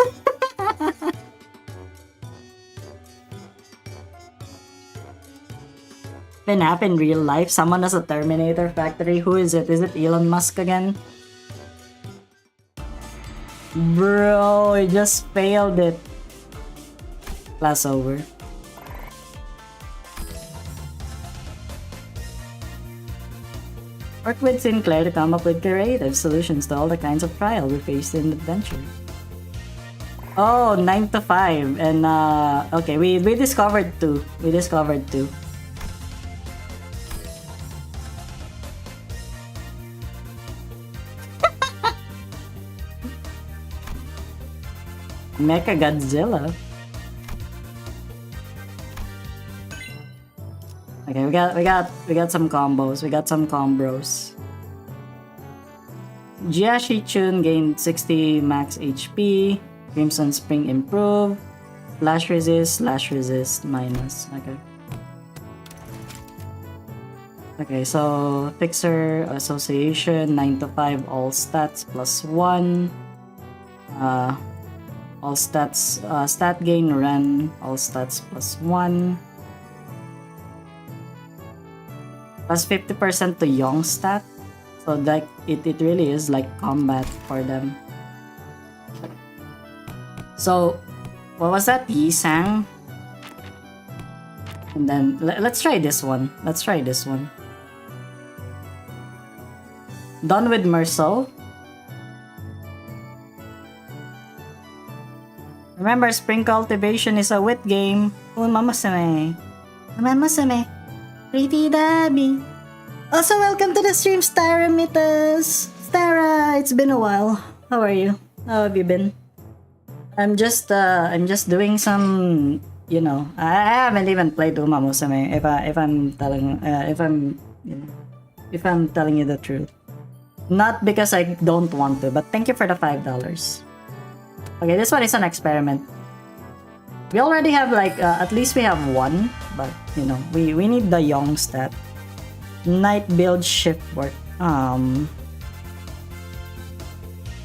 Been happen in real life. Someone has a Terminator factory. Who is it? Is it Elon Musk again? Bro, he just failed it. Class over. Work with Sinclair to come up with creative solutions to all the kinds of trial we faced in adventure. Oh, 9 to 5. And okay, we discovered 2. We discovered 2. Mecha Godzilla. Okay, we got some combos. We got some combos. Jiashi Chun gained 60 max HP. Crimson Spring improve. Slash resist minus. Okay. Okay, so Fixer Association 9 to 5 all stats plus 1. All stats, stat gain run, all stats plus 1. Plus 50% to Young stat. So like it really is like combat for them. So, what was that? Yisang. And then, let's try this one. Let's try this one. Done with Merceau. Remember, spring cultivation is a wit game. Umamasame. Umamasame. Pretty Dabby. Also, welcome to the stream, Stara Mitas. Stara, it's been a while. How are you? How have you been? I'm just doing some, you know, I haven't even played Umamusame. If I'm telling you the truth, not because I don't want to, but thank you for the $5. Okay, this one is an experiment. We already have like at least we have one, but you know we need the young stat. Night build shift work.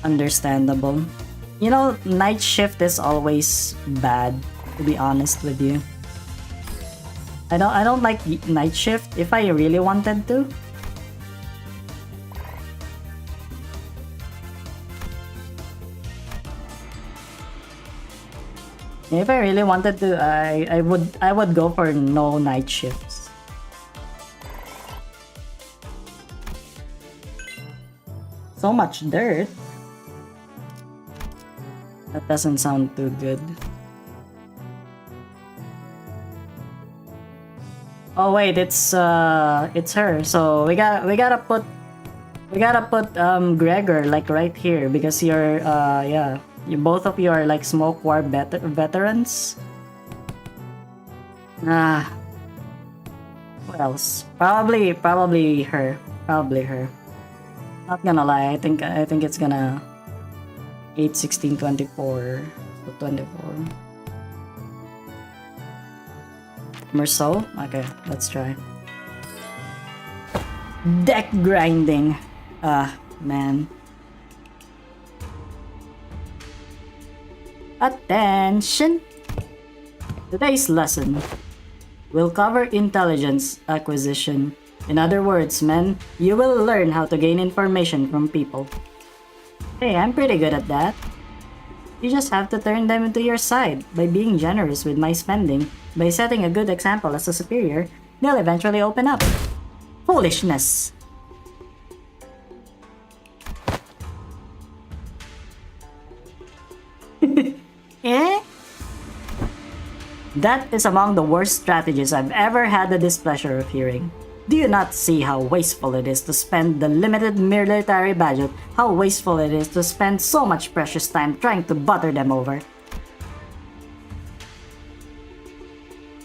Understandable. You know, night shift is always bad, to be honest with you. I don't like night shift if I really wanted to. If I really wanted to, I would go for no night shifts. So much dirt. That doesn't sound too good. Oh wait, it's her. So we gotta put Gregor like right here because you're yeah, both of you are like smoke war veterans. What else? Probably her. Probably her. Not gonna lie, I think it's gonna 8, 16, 24. So 24. Merceau? Okay, let's try. Deck grinding. Man. Attention! Today's lesson will cover intelligence acquisition. In other words, men, you will learn how to gain information from people. Hey, I'm pretty good at that. You just have to turn them into your side by being generous with my spending. By setting a good example as a superior, they'll eventually open up. Foolishness! Eh? That is among the worst strategies I've ever had the displeasure of hearing. Do you not see how wasteful it is to spend the limited military budget, how wasteful it is to spend so much precious time trying to butter them over?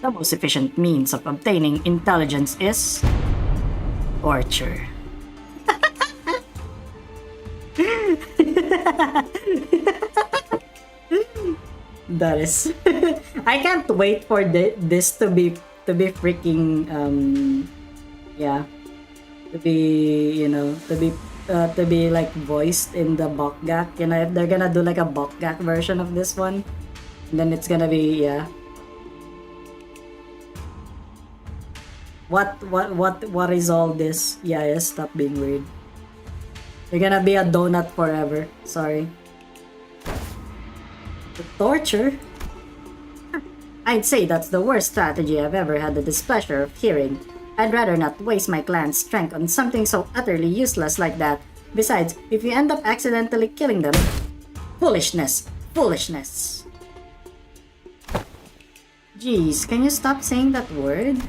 The most efficient means of obtaining intelligence is torture. That is. I can't wait for this to be freaking yeah, to be, you know, to be like voiced in the Bokgak. You know, if they're gonna do like a Bokgak version of this one, then it's gonna be, yeah. What is all this? Yeah, stop being weird. You're gonna be a donut forever. Sorry. The torture? I'd say that's the worst strategy I've ever had the displeasure of hearing. I'd rather not waste my clan's strength on something so utterly useless like that. Besides, if you end up accidentally killing them... Foolishness! Foolishness! Jeez, can you stop saying that word?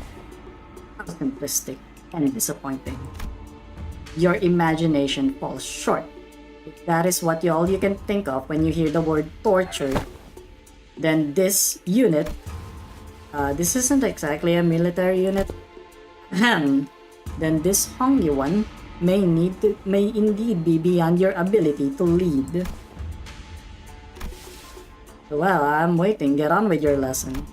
How simplistic and disappointing. Your imagination falls short. If that is what all you can think of when you hear the word torture, then this unit... this isn't exactly a military unit. Then this Hongyi one may indeed be beyond your ability to lead. Well, I'm waiting. Get on with your lesson.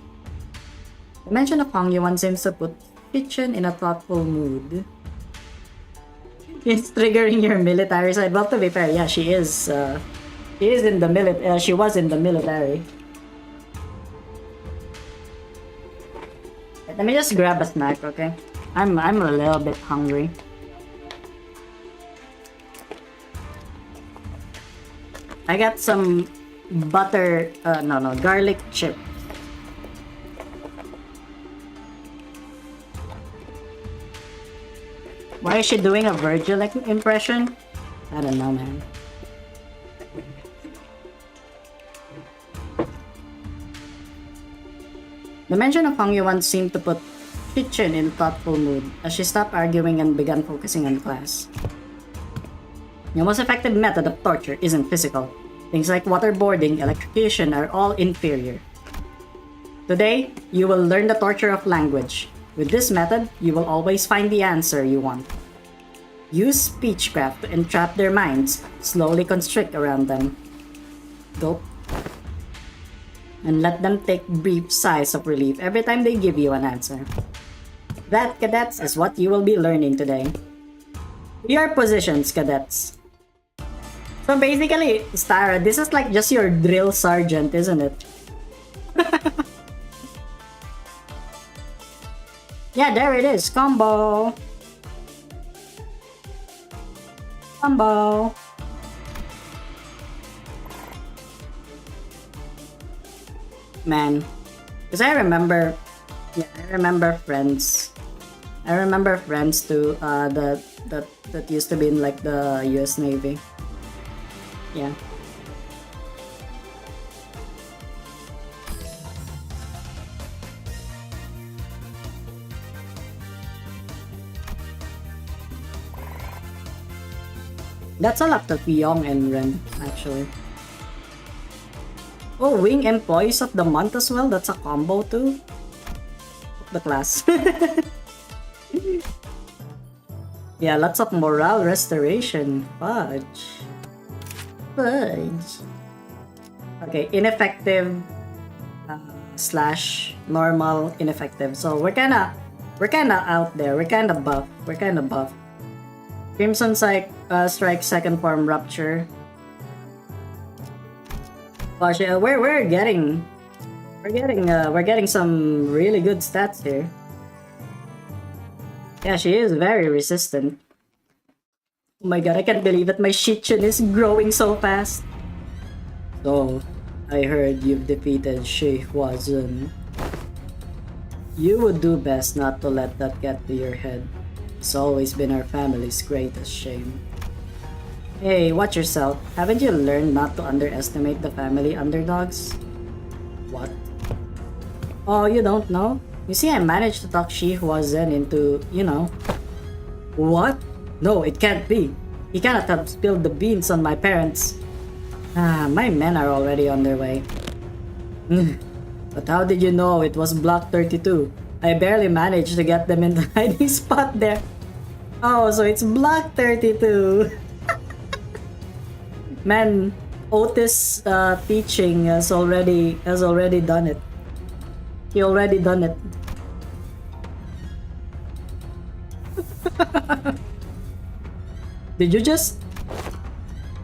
The mention of Hongyi one seems to put Kitchen in a thoughtful mood. It's triggering your military side. Well, to be fair, yeah, she is. She is in the she was in the military. Let me just grab a snack, okay? I'm a little bit hungry. I got some garlic chip. Why is she doing a Virgil impression? I don't know, man. The mention of Hong Yuan seemed to put Kitchen in thoughtful mood as she stopped arguing and began focusing on class. The most effective method of torture isn't physical. Things like waterboarding, electrocution are all inferior. Today, you will learn the torture of language. With this method, you will always find the answer you want. Use speechcraft to entrap their minds, slowly constrict around them. Gulp. And let them take brief sighs of relief every time they give you an answer. That, cadets, is what you will be learning today. Your positions, cadets. So basically, Stara, this is like just your drill sergeant, isn't it? Yeah, there it is. Combo. Combo. Man, because I remember friends. I remember friends too. That used to be in like the U.S. Navy. Yeah. That's a lot of Young and Ren, actually. Oh, Wing Employees of the Month as well? That's a combo too? The class. Yeah, lots of morale restoration. Fudge. Fudge. Okay, ineffective slash normal ineffective. So we're kinda out there. We're kinda buff. Crimson Strike second form rupture. Gosh, we're getting some really good stats here. Yeah, she is very resistant. Oh my god, I can't believe that my Shichin is growing so fast. So, I heard you've defeated Sheikh Huazun. You would do best not to let that get to your head. It's always been our family's greatest shame. Hey, watch yourself. Haven't you learned not to underestimate the family underdogs? What? Oh, you don't know? You see, I managed to talk Shi Huazhen into, you know. What? No, it can't be. He cannot have spilled the beans on my parents. My men are already on their way. But how did you know it was Block 32? I barely managed to get them in the hiding spot there. Oh, so it's Block 32. Man, Otis teaching has already done it. He already done it. Did you just?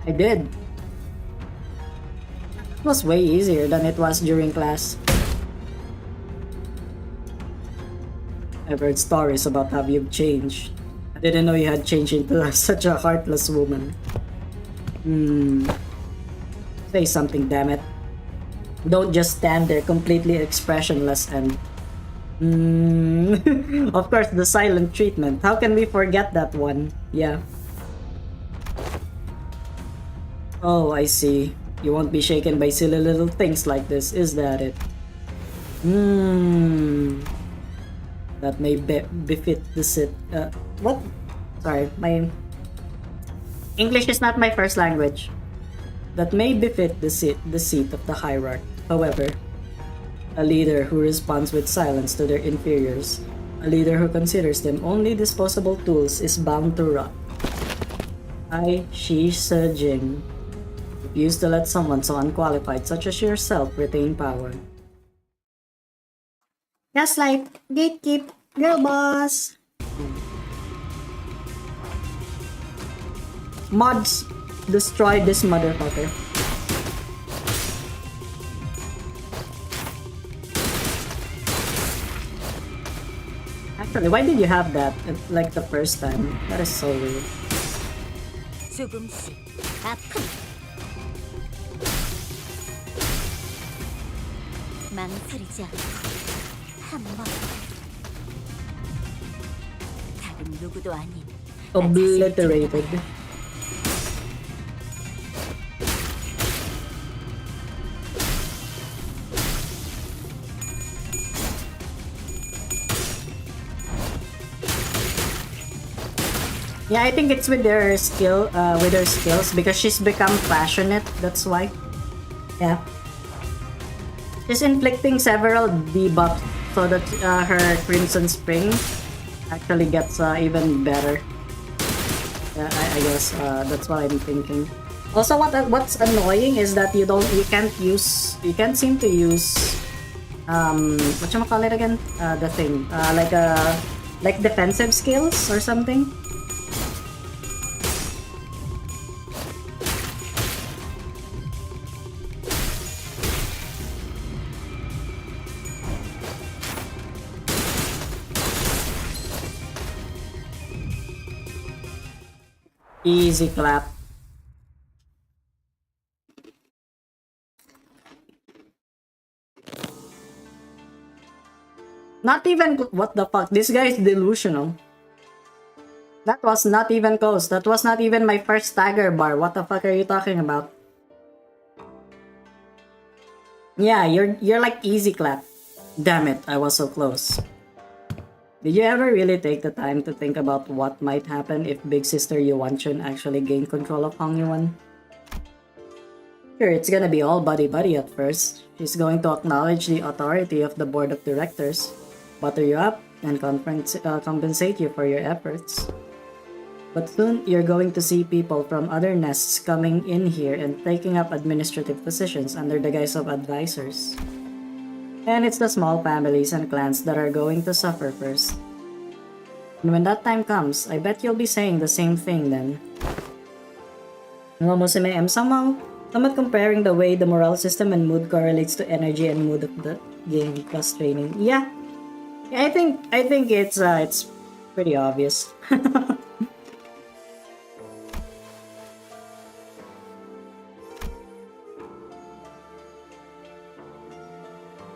I did. It was way easier than it was during class. I've heard stories about how you've changed. I didn't know you had changed into such a heartless woman. Say something, damn it. Don't just stand there completely expressionless and... Of course, the silent treatment. How can we forget that one? Yeah. Oh, I see. You won't be shaken by silly little things like this, is that it? That may befit the sit... what? Sorry, my... English is not my first language. That may befit the seat of the hierarch. However, a leader who responds with silence to their inferiors, a leader who considers them only disposable tools, is bound to rot. I, Shi Sejing, refuse to let someone so unqualified such as yourself retain power. Gaslight, gatekeep, girl boss. Mods, destroy this motherfucker. Actually, why did you have that like the first time? That is so weird. 망설이지 않아. 한 번. 다른 누구도 아닌 나 자신을 Obliterated. Yeah, I think it's with their with her skills because she's become passionate. That's why. Yeah, she's inflicting several debuffs so that her Crimson Spring actually gets even better. I guess that's what I'm thinking. Also, what's annoying is that you can't seem to use what you call it again? The thing like defensive skills or something. Easy clap. Not even what the fuck? This guy is delusional. That was not even close. That was not even my first stagger bar. What the fuck are you talking about? Yeah, you're like easy clap. Damn it, I was so close. Did you ever really take the time to think about what might happen if Big Sister Yuanchun actually gained control of Hong Yuan? Sure, it's gonna be all buddy-buddy at first. She's going to acknowledge the authority of the board of directors, butter you up, and compensate you for your efforts. But soon, you're going to see people from other nests coming in here and taking up administrative positions under the guise of advisors. And it's the small families and clans that are going to suffer first. And when that time comes, I bet you'll be saying the same thing then. I'm somewhat comparing the way the morale system and mood correlates to energy and mood of the game plus training. Yeah, I think it's pretty obvious.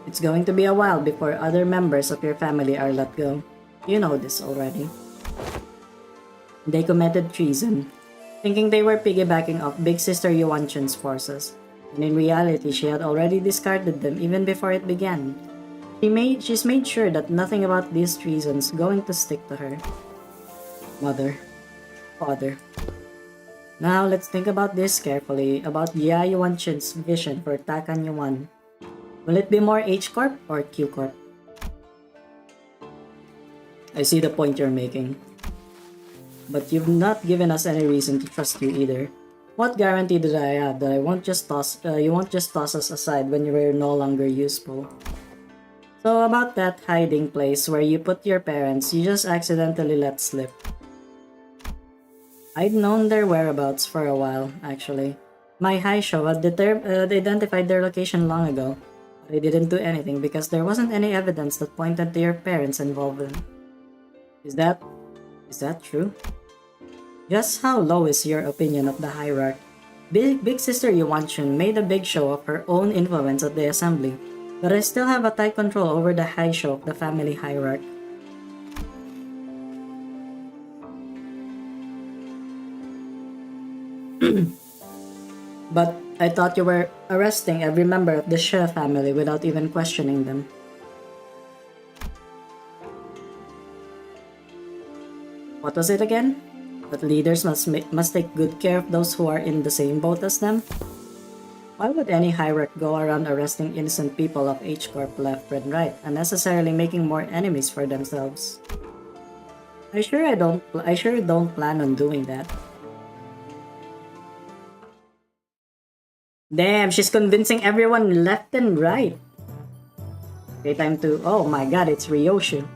It's going to be a while before other members of your family are let go. You know this already. They committed treason, thinking they were piggybacking off Big Sister Yuanchun's forces, and in reality she had already discarded them even before it began. She's made sure that nothing about these treasons going to stick to her. Mother. Father. Now let's think about this carefully, about Jia Yuanchun's vision for Takan Yuan. Will it be more H Corp or Q Corp? I see the point you're making. But you've not given us any reason to trust you either. What guarantee did I have that you won't just toss us aside when you were no longer useful? So about that hiding place where you put your parents, you just accidentally let slip. I'd known their whereabouts for a while, actually. My high show had identified their location long ago. But I didn't do anything because there wasn't any evidence that pointed to your parents' involvement. Is that true? Just how low is your opinion of the hierarchy? Big Sister Yuanchun made a big show of her own influence at the assembly, but I still have a tight control over the high show of the family hierarchy. But I thought you were arresting every member of the She family without even questioning them. What was it again? That leaders must take good care of those who are in the same boat as them? Why would any hierarch go around arresting innocent people of H Corp left and right, unnecessarily making more enemies for themselves? I sure don't plan on doing that. Damn, she's convincing everyone left and right. Okay, time to... Oh my god, it's Ryoshu.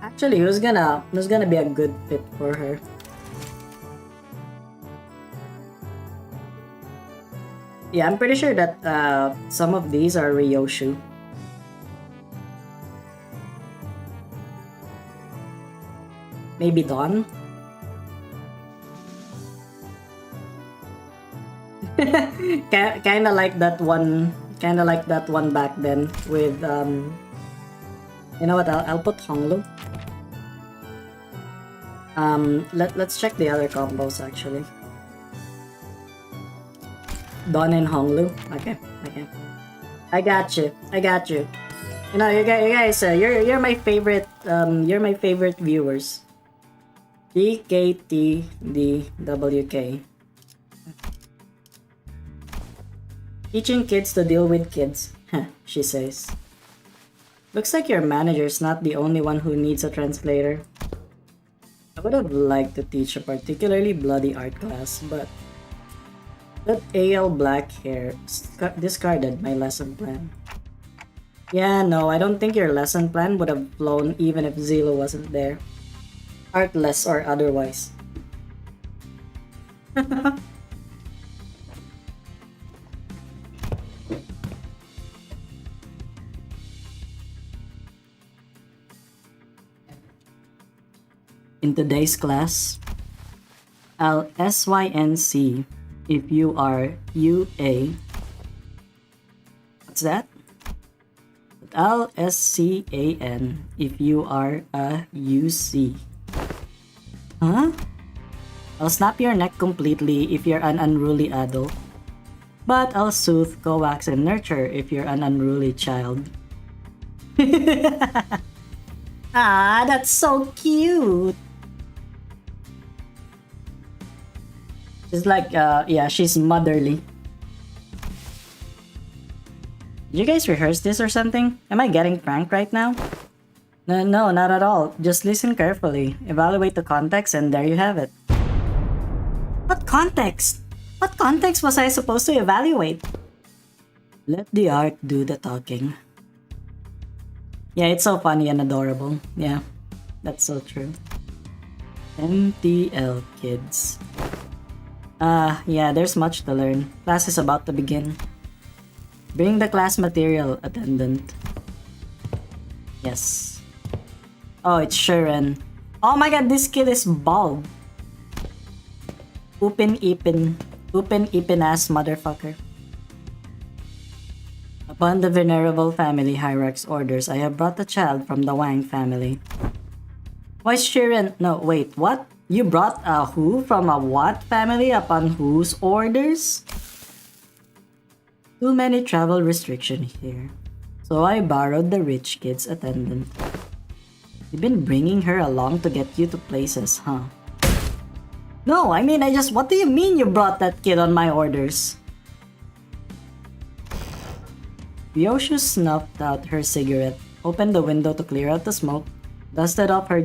Actually, who's gonna be a good fit for her? Yeah, I'm pretty sure that some of these are Ryoshu. Maybe Dawn? Kinda like that one. Kinda like that one back then with You know what? I'll put Honglu. Let's check the other combos actually. Dawn and Honglu. Okay. I got you. You know, you guys, you're my favorite. You're my favorite viewers. DKTDWK. Teaching kids to deal with kids, she says. Looks like your manager's not the only one who needs a translator. I would have liked to teach a particularly bloody art class, but that AL black hair discarded my lesson plan. Yeah, no, I don't think your lesson plan would have flown even if Zilo wasn't there. Artless or otherwise. In today's class, I'll SYNC if you are UA. What's that? I'll SCAN if you are a UC. Huh? I'll snap your neck completely if you're an unruly adult. But I'll soothe, coax, and nurture if you're an unruly child. Ah, that's so cute. She's like, yeah, she's motherly. Did you guys rehearse this or something? Am I getting pranked right now? No, not at all. Just listen carefully, evaluate the context, and there you have it. What context? What context was I supposed to evaluate? Let the art do the talking. Yeah, it's so funny and adorable. Yeah, that's so true. MTL kids. Yeah, there's much to learn. Class is about to begin. Bring the class material, attendant. Yes. Oh, it's Sharon. Oh my god, this kid is bald. Open ipin ass motherfucker. Upon the venerable family hierarch's orders, I have brought the child from the Wang family. Why Sharon? No, wait, what? You brought a who from a what family upon whose orders? Too many travel restrictions here. So I borrowed the rich kid's attendant. You've been bringing her along to get you to places, huh? No, I mean, what do you mean you brought that kid on my orders? Ryoshu snuffed out her cigarette, opened the window to clear out the smoke, dusted off her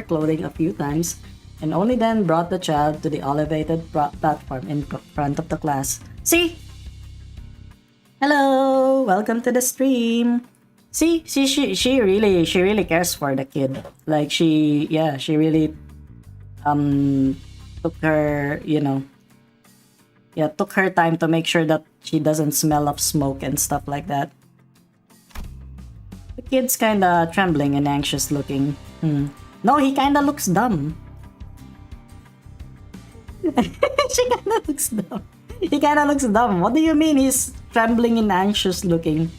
clothing a few times, and only then brought the child to the elevated platform in front of the class. See? Hello, welcome to the stream. See, she really cares for the kid. Like she really took her, took her time to make sure that she doesn't smell of smoke and stuff like that. The kid's kinda trembling and anxious looking. No, he kinda looks dumb. She kinda looks dumb. He kinda looks dumb. What do you mean he's trembling and anxious looking?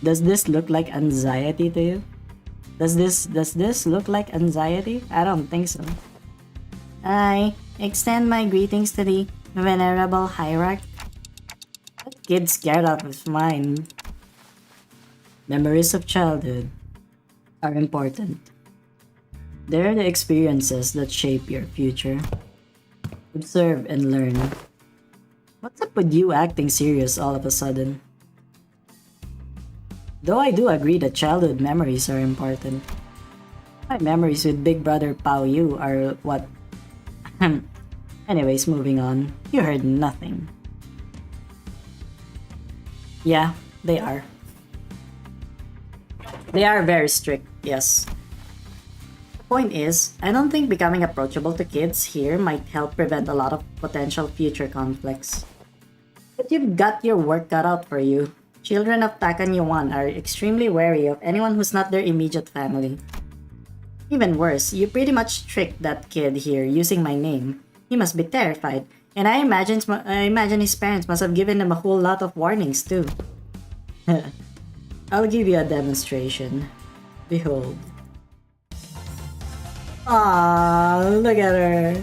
Does this look like anxiety to you? Does this look like anxiety? I don't think so. I extend my greetings to the venerable hierarch. That kid's scared out of his mind. Memories of childhood are important. They're the experiences that shape your future. Observe and learn. What's up with you acting serious all of a sudden? Though I do agree that childhood memories are important. My memories with Big Brother Pao Yu are what... Anyways, moving on. You heard nothing. Yeah, they are. They are very strict, yes. The point is, I don't think becoming approachable to kids here might help prevent a lot of potential future conflicts. But you've got your work cut out for you. Children of Takanyuan are extremely wary of anyone who's not their immediate family. Even worse, you pretty much tricked that kid here using my name. He must be terrified, and I imagine his parents must have given him a whole lot of warnings too. I'll give you a demonstration. Behold. Ah, look at her.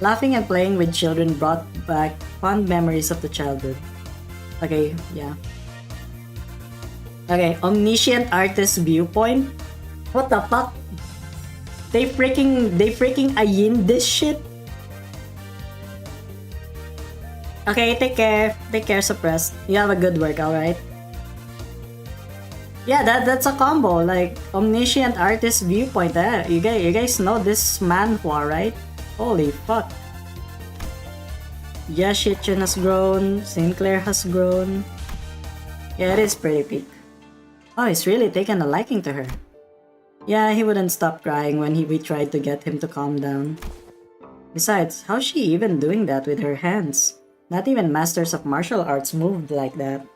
Laughing and playing with children brought back fond memories of the childhood. Okay, yeah. Okay, omniscient artist viewpoint? What the fuck? They freaking ayin this shit? Okay, take care. Take care, suppressed. You have a good work, alright? Yeah, that's a combo, like omniscient artist viewpoint. You guys know this manhwa, right? Holy fuck. Yashichin has grown, Sinclair has grown. Yeah, it is pretty peak. Oh, he's really taken a liking to her. Yeah, he wouldn't stop crying when we tried to get him to calm down. Besides, how's she even doing that with her hands? Not even masters of martial arts moved like that.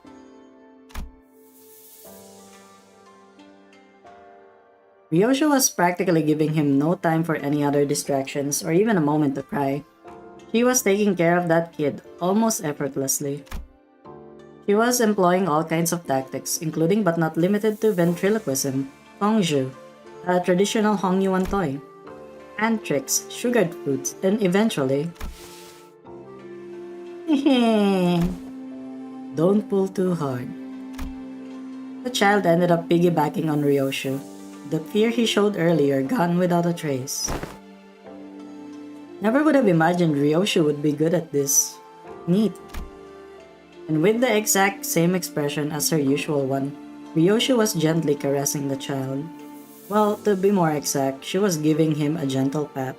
Ryosho was practically giving him no time for any other distractions or even a moment to cry. She was taking care of that kid almost effortlessly. She was employing all kinds of tactics, including but not limited to ventriloquism, Tongju, a traditional Hongyuan toy, hand tricks, sugared fruits, and eventually... Don't pull too hard. The child ended up piggybacking on Ryosho, the fear he showed earlier gone without a trace. Never would have imagined Ryosho would be good at this. Neat. And with the exact same expression as her usual one, Ryosho was gently caressing the child. Well, to be more exact, she was giving him a gentle pat.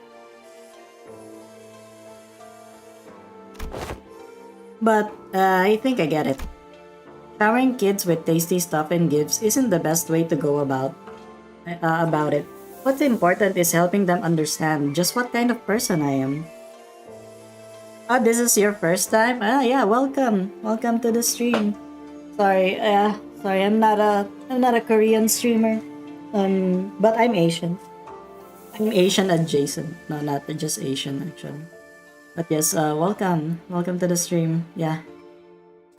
But, I think I get it. Showering kids with tasty stuff and gifts isn't the best way to go about it. What's important is helping them understand just what kind of person I am. Oh, this is your first time? Ah, yeah, welcome. Welcome to the stream. Sorry, I'm not a Korean streamer. But I'm Asian. I'm Asian adjacent. No, not just Asian actually. But yes, welcome. Welcome to the stream. Yeah.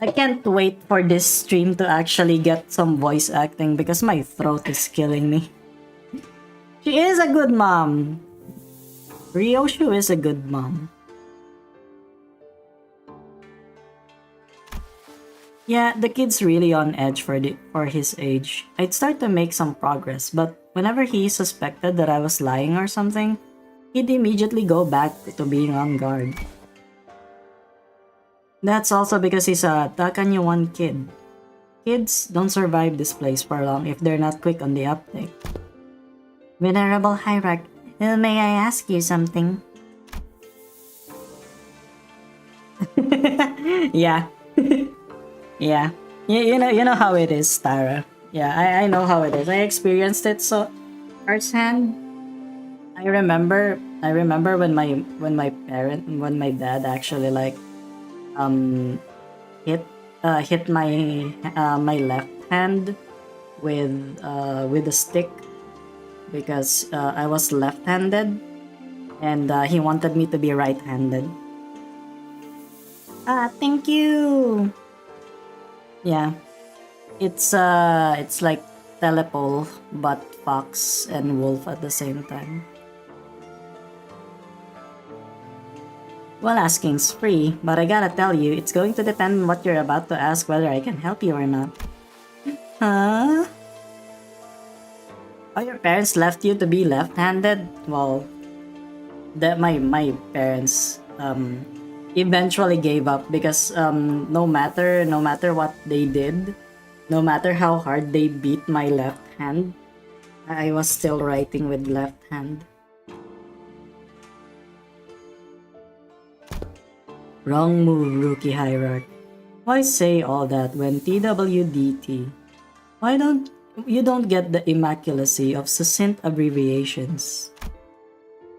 I can't wait for this stream to actually get some voice acting because my throat is killing me. She is a good mom. Ryosho is a good mom. Yeah, the kid's really on edge for his age. I'd start to make some progress, but whenever he suspected that I was lying or something, he'd immediately go back to being on guard. That's also because he's a Takanyuan kid. Kids don't survive this place for long if they're not quick on the uptake. Venerable Hierarch, may I ask you something? Yeah. Yeah. You know how it is, Tara. Yeah, I know how it is. I experienced it so firsthand. I remember when my dad actually like hit my left hand with a stick because I was left-handed and he wanted me to be right-handed. Thank you. Yeah, it's like Telepole but fox and wolf at the same time. Well, asking's free, but I gotta tell you, it's going to depend on what you're about to ask whether I can help you or not. Huh? Oh, your parents left you to be left-handed? Well, my parents eventually gave up because no matter what they did, no matter how hard they beat my left hand, I was still writing with left hand. Wrong move, Rookie Hierarch. Why say all that when TWDT? Why don't you get the immaculacy of succinct abbreviations?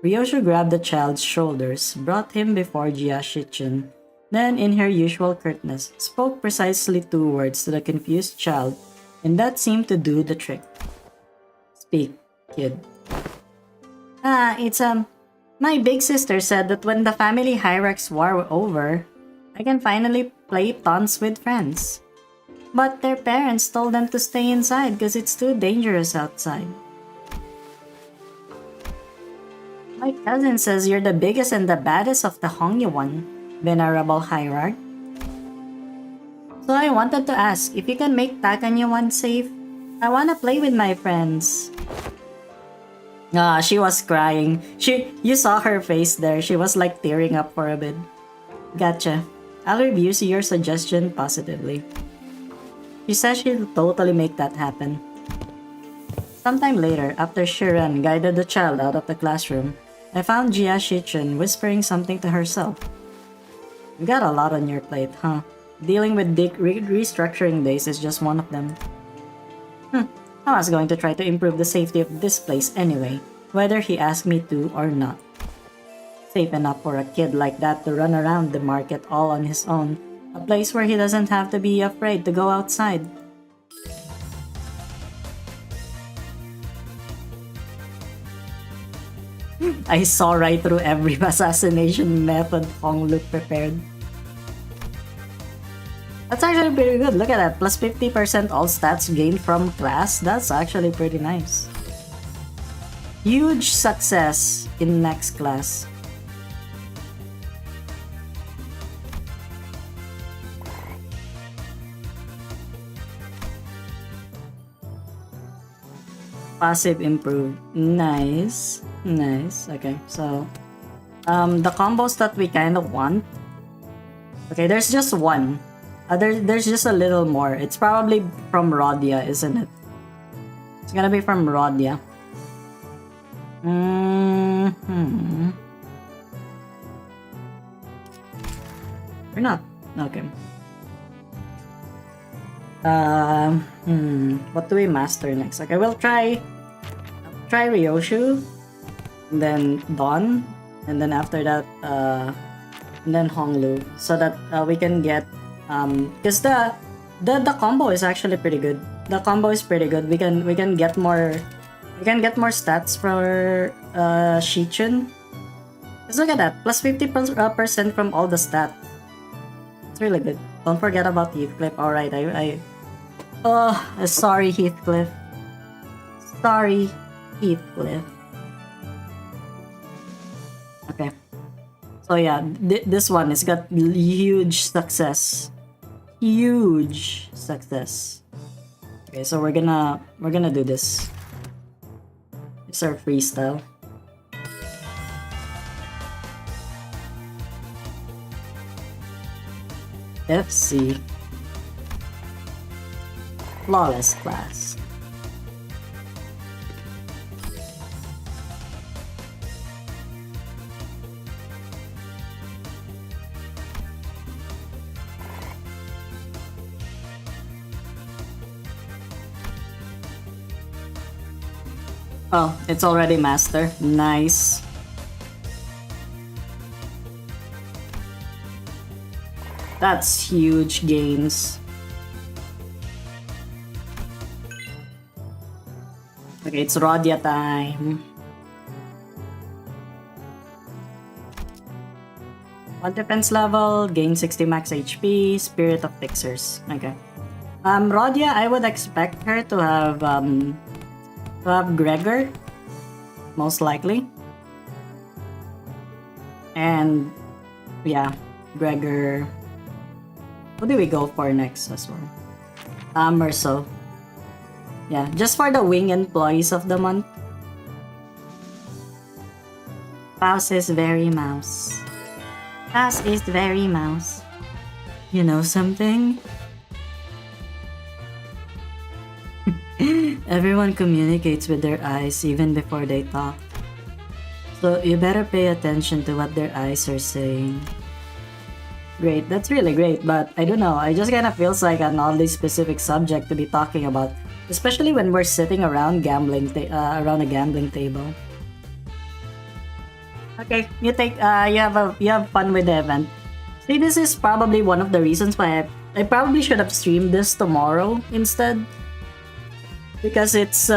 Ryosho grabbed the child's shoulders, brought him before Jiashichin, then in her usual curtness, spoke precisely 2 words to the confused child, and that seemed to do the trick. Speak, kid. It's my big sister said that when the family hierarchs war over, I can finally play tons with friends. But their parents told them to stay inside because it's too dangerous outside. My cousin says you're the biggest and the baddest of the Hongyu one, venerable hierarch. So I wanted to ask if you can make Takanya one safe. I wanna play with my friends. She was crying. You saw her face there. She was like tearing up for a bit. Gotcha. I'll review your suggestion positively. She says she'll totally make that happen. Sometime later, after Shiran guided the child out of the classroom, I found Jia Shichun whispering something to herself. You got a lot on your plate, huh? Dealing with restructuring days is just one of them. I was going to try to improve the safety of this place anyway, whether he asked me to or not. Safe enough for a kid like that to run around the market all on his own, a place where he doesn't have to be afraid to go outside. I saw right through every assassination method Honglu prepared. That's actually pretty good. Look at that. Plus 50% all stats gained from class. That's actually pretty nice. Huge success in next class. Passive improved. Nice. Nice. Okay, so the combos that we kind of want. Okay, there's just one. There's just a little more. It's probably from Rodia, isn't it? It's gonna be from Rodia. Or not. Okay. What do we master next? Okay, we'll try Ryoshu, and then Dawn, and then after that, and then Honglu, so that we can get because the combo is actually pretty good. The combo is pretty good. We can get more stats for Shichun. Just look at that, plus 50% from all the stats. It's really good. Don't forget about Heathcliff. Alright, sorry Heathcliff. Sorry Heathcliff. Okay. So yeah, this one has got huge success. Huge success. Okay, so we're gonna do this. It's our freestyle. FC. Flawless class. Oh, it's already master. Nice. That's huge gains. Okay, it's Rodia time. One defense level, gain 60 max HP, Spirit of Fixers. Okay. Rodia, I would expect her to have Gregor, most likely. And yeah, Gregor. What do we go for next as well? Merso. Yeah, just for the wing employees of the month. Mouse is very mouse. Mouse is very mouse. You know something? Everyone communicates with their eyes even before they talk. So you better pay attention to what their eyes are saying. Great, that's really great, but I don't know, I just kinda feels like an oddly specific subject to be talking about, especially when we're sitting around around a gambling table. Okay, you have fun with the event. See, this is probably one of the reasons why I probably should have streamed this tomorrow instead. Because it's,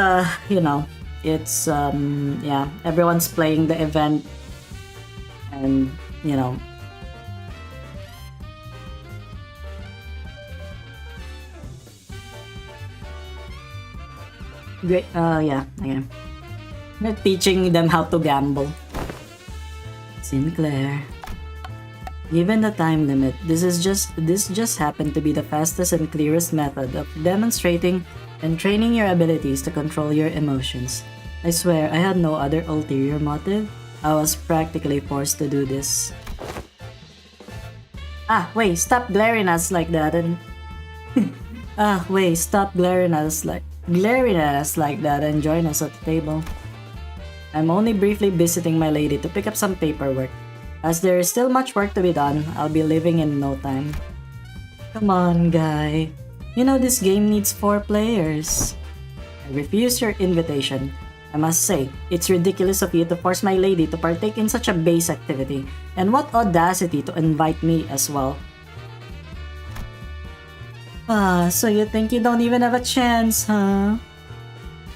it's yeah, everyone's playing the event, and you know. Great. Yeah. Okay. They're teaching them how to gamble. Sinclair. Given the time limit, this just happened to be the fastest and clearest method of demonstrating and training your abilities to control your emotions. I swear I had no other ulterior motive. I was practically forced to do this. Ah, wait, stop glaring at us like that and stop glaring at us like that and join us at the table. I'm only briefly visiting my lady to pick up some paperwork. As there is still much work to be done, I'll be leaving in no time. Come on, guy. You know this game needs 4 players. I refuse your invitation. I must say, it's ridiculous of you to force my lady to partake in such a base activity. And what audacity to invite me as well. Ah, so you think you don't even have a chance, huh?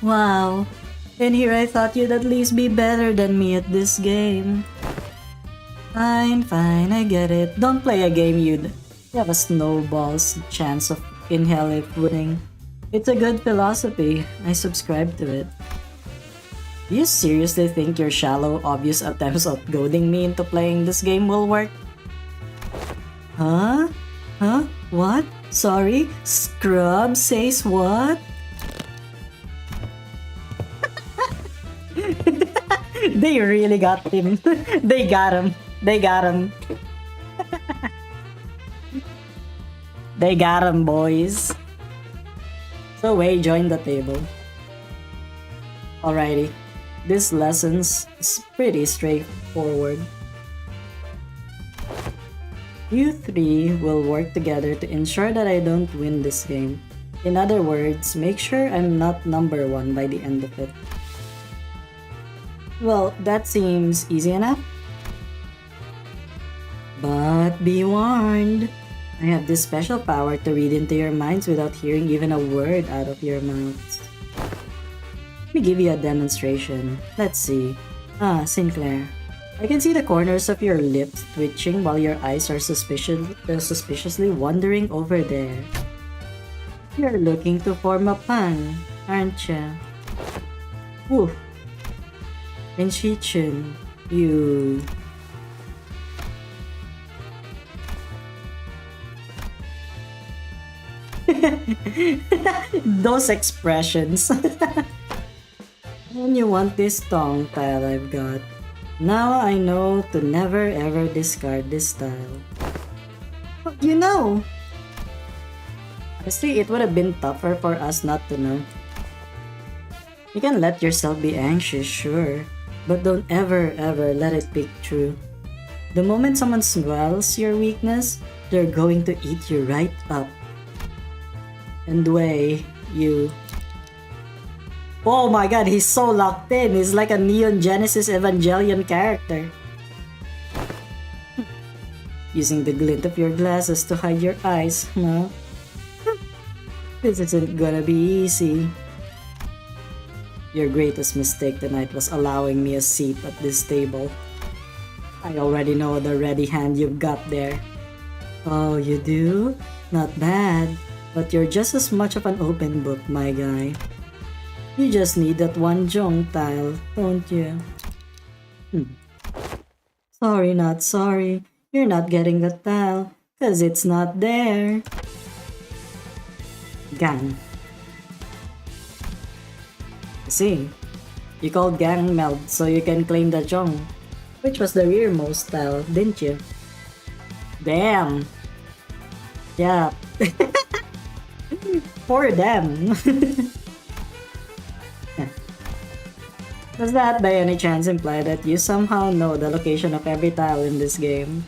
Wow. And here I thought you'd at least be better than me at this game. Fine, I get it. Don't play a game you have a snowball's chance of in hell if winning. It's a good philosophy. I subscribe to it. Do you seriously think your shallow, obvious attempts at goading me into playing this game will work? Huh? What? Sorry? Scrub says what? They really got him. They got him. They got him. They got him, boys. So Wei joined the table. Alrighty. This lesson's pretty straightforward. You 3 will work together to ensure that I don't win this game. In other words, make sure I'm not number 1 by the end of it. Well, that seems easy enough. But be warned, I have this special power to read into your minds without hearing even a word out of your mouths. Let me give you a demonstration. Let's see. Ah, Sinclair. I can see the corners of your lips twitching while your eyes are suspiciously wandering over there. You're looking to form a pun, aren't ya? Woof. And Shichun, you... Those expressions. And you want this tongue tile I've got. Now I know to never ever discard this style. But you know! Honestly, it would have been tougher for us not to know. You can let yourself be anxious, sure, but don't ever let it be true. The moment someone smells your weakness, they're going to eat you right up. And Wei, you... Oh my god, he's so locked in. He's like a Neon Genesis Evangelion character. Using the glint of your glasses to hide your eyes, huh? This isn't gonna be easy. Your greatest mistake tonight was allowing me a seat at this table. I already know the ready hand you've got there. Oh, you do? Not bad. But you're just as much of an open book, my guy. You just need that one Jong tile, don't you? Sorry, not sorry. You're not getting the tile, cause it's not there. Gang. See, you called gang meld so you can claim the Jong, which was the rearmost tile, didn't you? Damn. Yeah. For them. Does that by any chance imply that you somehow know the location of every tile in this game?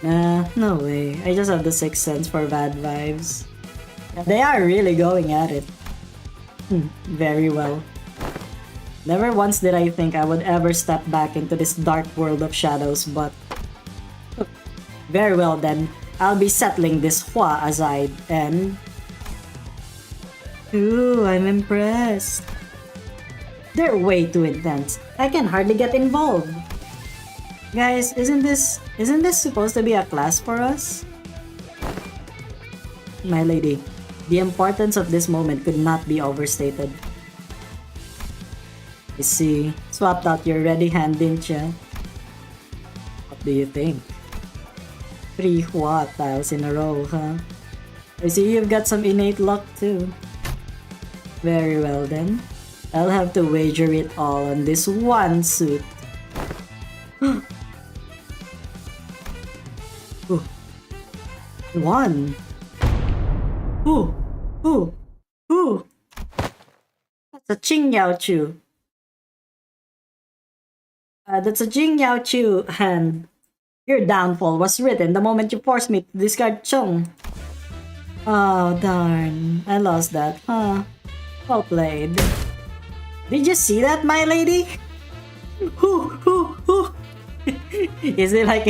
Nah, no way. I just have the sixth sense for bad vibes. They are really going at it. Very well. Never once did I think I would ever step back into this dark world of shadows, but... Very well then, I'll be settling this Hua aside and... Ooh, I'm impressed. They're way too intense. I can hardly get involved. Guys, isn't this supposed to be a class for us? My lady, the importance of this moment could not be overstated. You see, swapped out your ready hand, didn't ya? What do you think? 3 Hua tiles in a row, huh? I see you've got some innate luck too. Very well then. I'll have to wager it all on this one suit. Ooh. One. Ooh. Ooh. Ooh. That's a Ching Yao Chu. That's a Jing Yao Chu hand. Your downfall was written the moment you forced me to discard Chong. Oh, darn. I lost that, huh? Well played. Did you see that, my lady? Is it like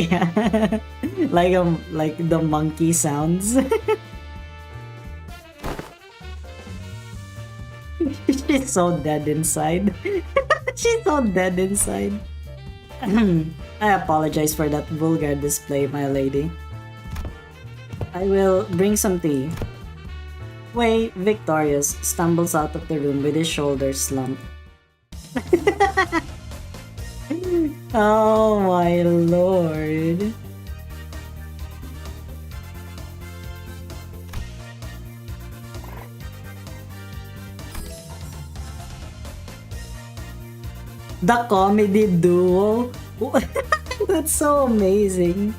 like the monkey sounds? She's so dead inside. She's so dead inside. I apologize for that vulgar display, my lady. I will bring some tea. Wei, victorious, stumbles out of the room with his shoulders slumped. Oh my lord. The comedy duo? That's so amazing.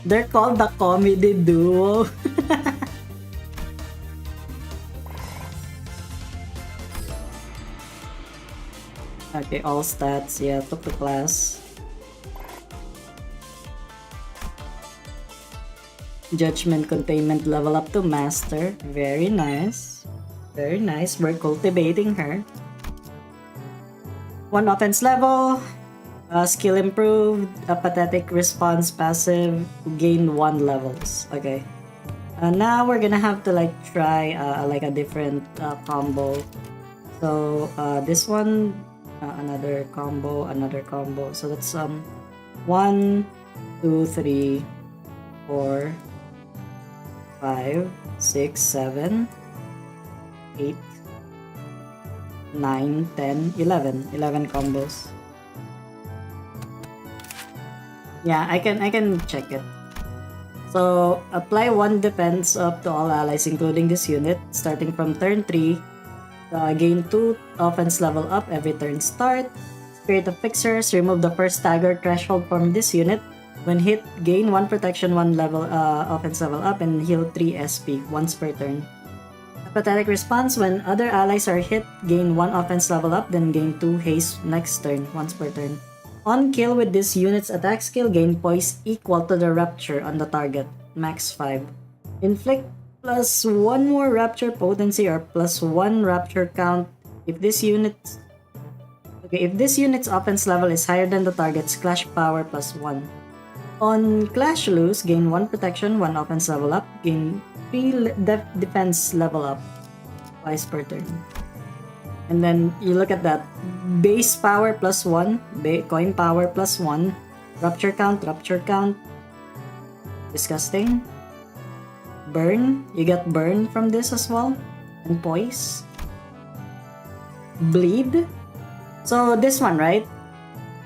They're called the comedy duo. Okay, all stats. Yeah, took the class. Judgment containment level up to master. Very nice. Very nice. We're cultivating her. 1 offense level. Skill improved. A pathetic response passive. Gain 1 levels. Okay. Now we're gonna have to like try like a different combo. So this one, another combo. So that's 1, 2, 3, 4, 5, 6, 7, 8, 9, 10, 11. 11 combos. Yeah, I can check it. So, apply 1 defense up to all allies including this unit starting from turn 3. Gain 2 offense level up every turn start. Spirit of Fixers, remove the first stagger threshold from this unit. When hit, gain 1 protection, 1 level offense level up, and heal 3 SP once per turn. Pathetic response, when other allies are hit, gain 1 offense level up, then gain 2 haste next turn, once per turn. On kill with this unit's attack skill, gain poise equal to the rapture on the target, max 5. Inflict plus 1 more rapture potency or plus 1 rapture count if this unit's offense level is higher than the target's clash power plus 1. On Clash Loose, gain 1 protection, 1 offense level up, gain 3 defense level up, twice per turn. And then you look at that. Base power plus 1, coin power plus 1, rupture count. Disgusting. Burn, you get burn from this as well. And poise. Bleed. So this one, right?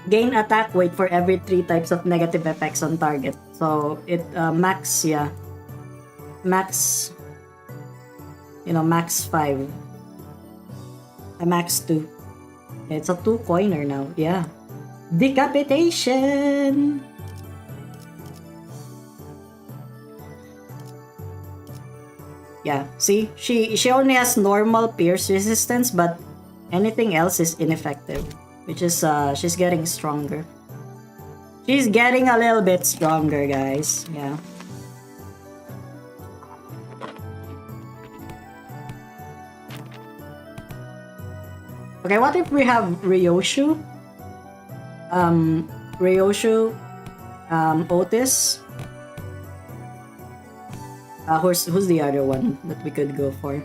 Gain attack weight for every 3 types of negative effects on target. So it max 5. Max 2. It's a 2 coiner now. Yeah. Decapitation. Yeah. See, she only has normal pierce resistance, but anything else is ineffective. Which is she's getting stronger. She's getting a little bit stronger, guys. Yeah. Okay, what if we have Ryoshu? Otis. Who's the other one that we could go for?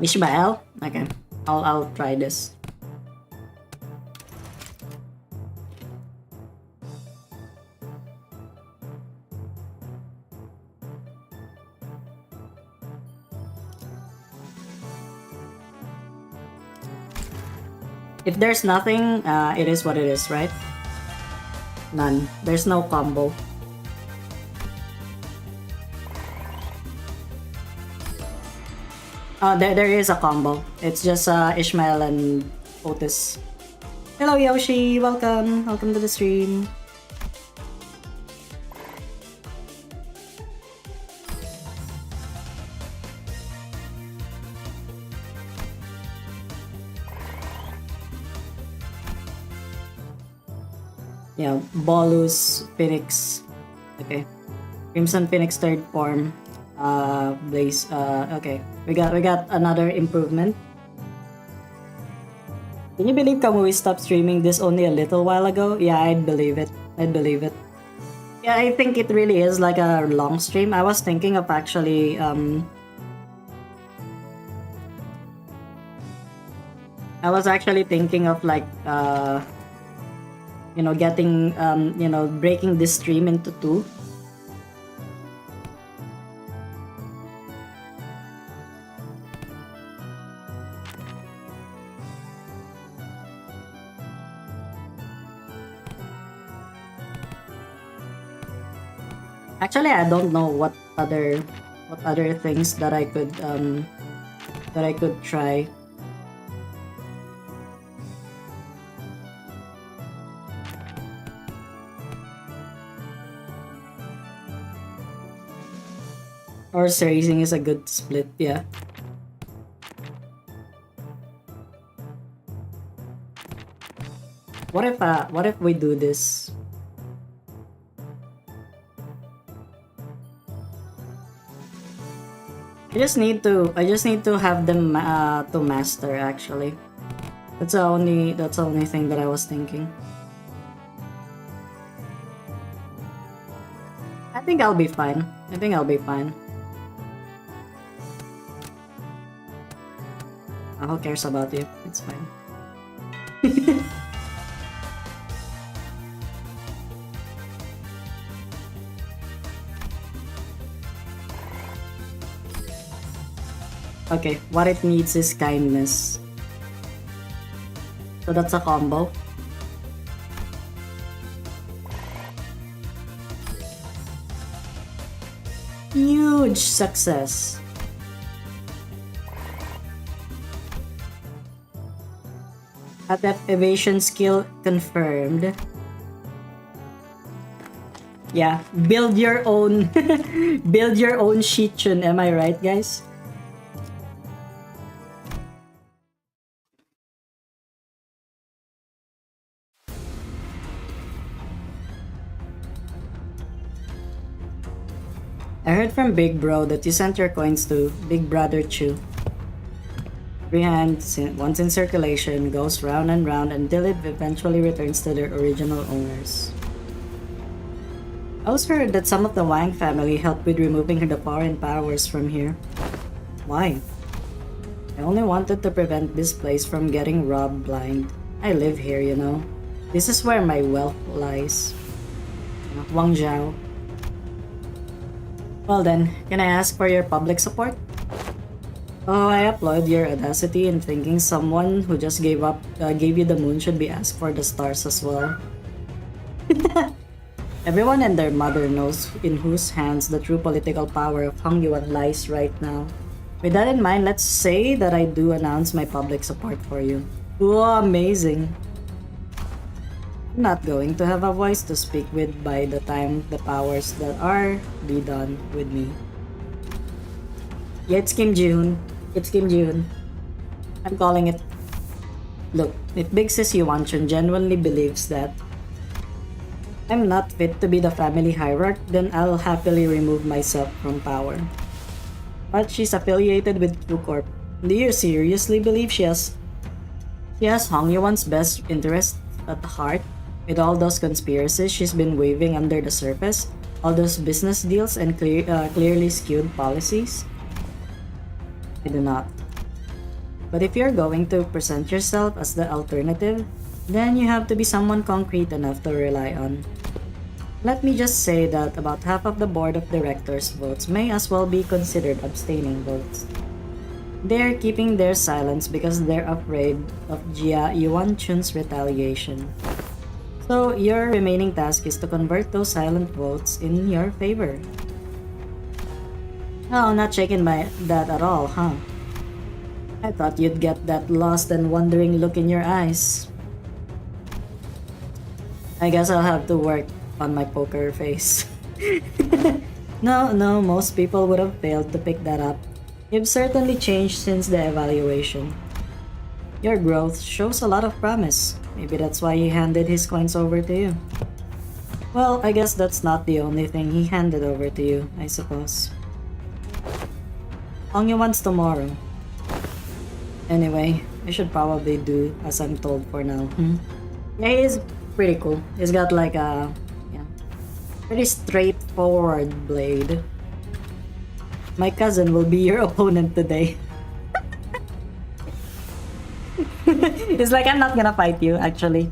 Ishmael? Okay. I'll try this. If there's nothing, it is what it is, right? None. There's no combo. There is a combo. It's just Ishmael and Otis. Hello Yoshi, welcome. Welcome to the stream. Yeah, Bolus, Phoenix. Okay. Crimson Phoenix third form. Blaze. Okay. We got another improvement. Can you believe Kamui stopped streaming this only a little while ago? Yeah, I'd believe it. I'd believe it. Yeah, I think it really is like a long stream. I was thinking of actually I was actually thinking of like you know, getting you know, breaking this stream into two. Actually, I don't know what other things that I could try. Horse racing is a good split, yeah. What if we do this? I just need to have them to master actually. That's the only thing that I was thinking. I think I'll be fine. Who cares about you? It's fine. Okay, what it needs is kindness. So that's a combo. Huge success. Adept evasion skill confirmed. Yeah, build your own build your own Shichun, am I right, guys? I heard from Big Bro that you sent your coins to Big Brother Chu. Free hand, once in circulation, goes round and round until it eventually returns to their original owners. I also heard that some of the Wang family helped with removing the foreign powers from here. Why? I only wanted to prevent this place from getting robbed blind. I live here, you know. This is where my wealth lies. Wang Zhao. Well then, can I ask for your public support? Oh, I applaud your audacity in thinking someone who just gave you the moon should be asked for the stars as well. Everyone and their mother knows in whose hands the true political power of Hongyuan lies right now. With that in mind, let's say that I do announce my public support for you. Whoa, amazing! I'm not going to have a voice to speak with by the time the powers that are be done with me. Yeah, it's Kim Ji-hoon. I'm calling it. Look, if Big Sis Yuan-chun genuinely believes that I'm not fit to be the family hierarch, then I'll happily remove myself from power. But she's affiliated with Q Corp. Do you seriously believe she has Hong Yuan's best interest at heart? With all those conspiracies she's been waving under the surface, all those business deals and clearly skewed policies? I do not. But if you're going to present yourself as the alternative, then you have to be someone concrete enough to rely on. Let me just say that about half of the board of directors' votes may as well be considered abstaining votes. They're keeping their silence because they're afraid of Jia Yuanchun's retaliation. So your remaining task is to convert those silent votes in your favor. Oh, not shaken by that at all, huh? I thought you'd get that lost and wondering look in your eyes. I guess I'll have to work on my poker face. No, most people would have failed to pick that up. You've certainly changed since the evaluation. Your growth shows a lot of promise. Maybe that's why he handed his coins over to you. Well, I guess that's not the only thing he handed over to you, I suppose. Only tomorrow. Anyway, I should probably do as I'm told for now. Yeah, he's pretty cool. He's got like a pretty straightforward blade. My cousin will be your opponent today. It's like, I'm not gonna fight you, actually.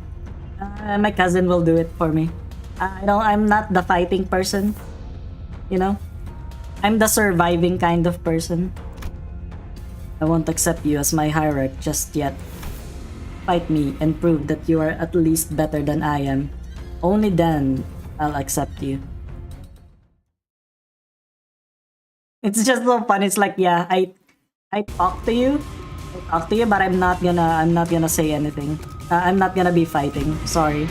My cousin will do it for me. I'm not the fighting person. You know? I'm the surviving kind of person. I won't accept you as my hierarch just yet. Fight me and prove that you are at least better than I am. Only then I'll accept you. It's just so fun. It's like, yeah, I talk to you. But I'm not gonna say anything. I'm not gonna be fighting. Sorry.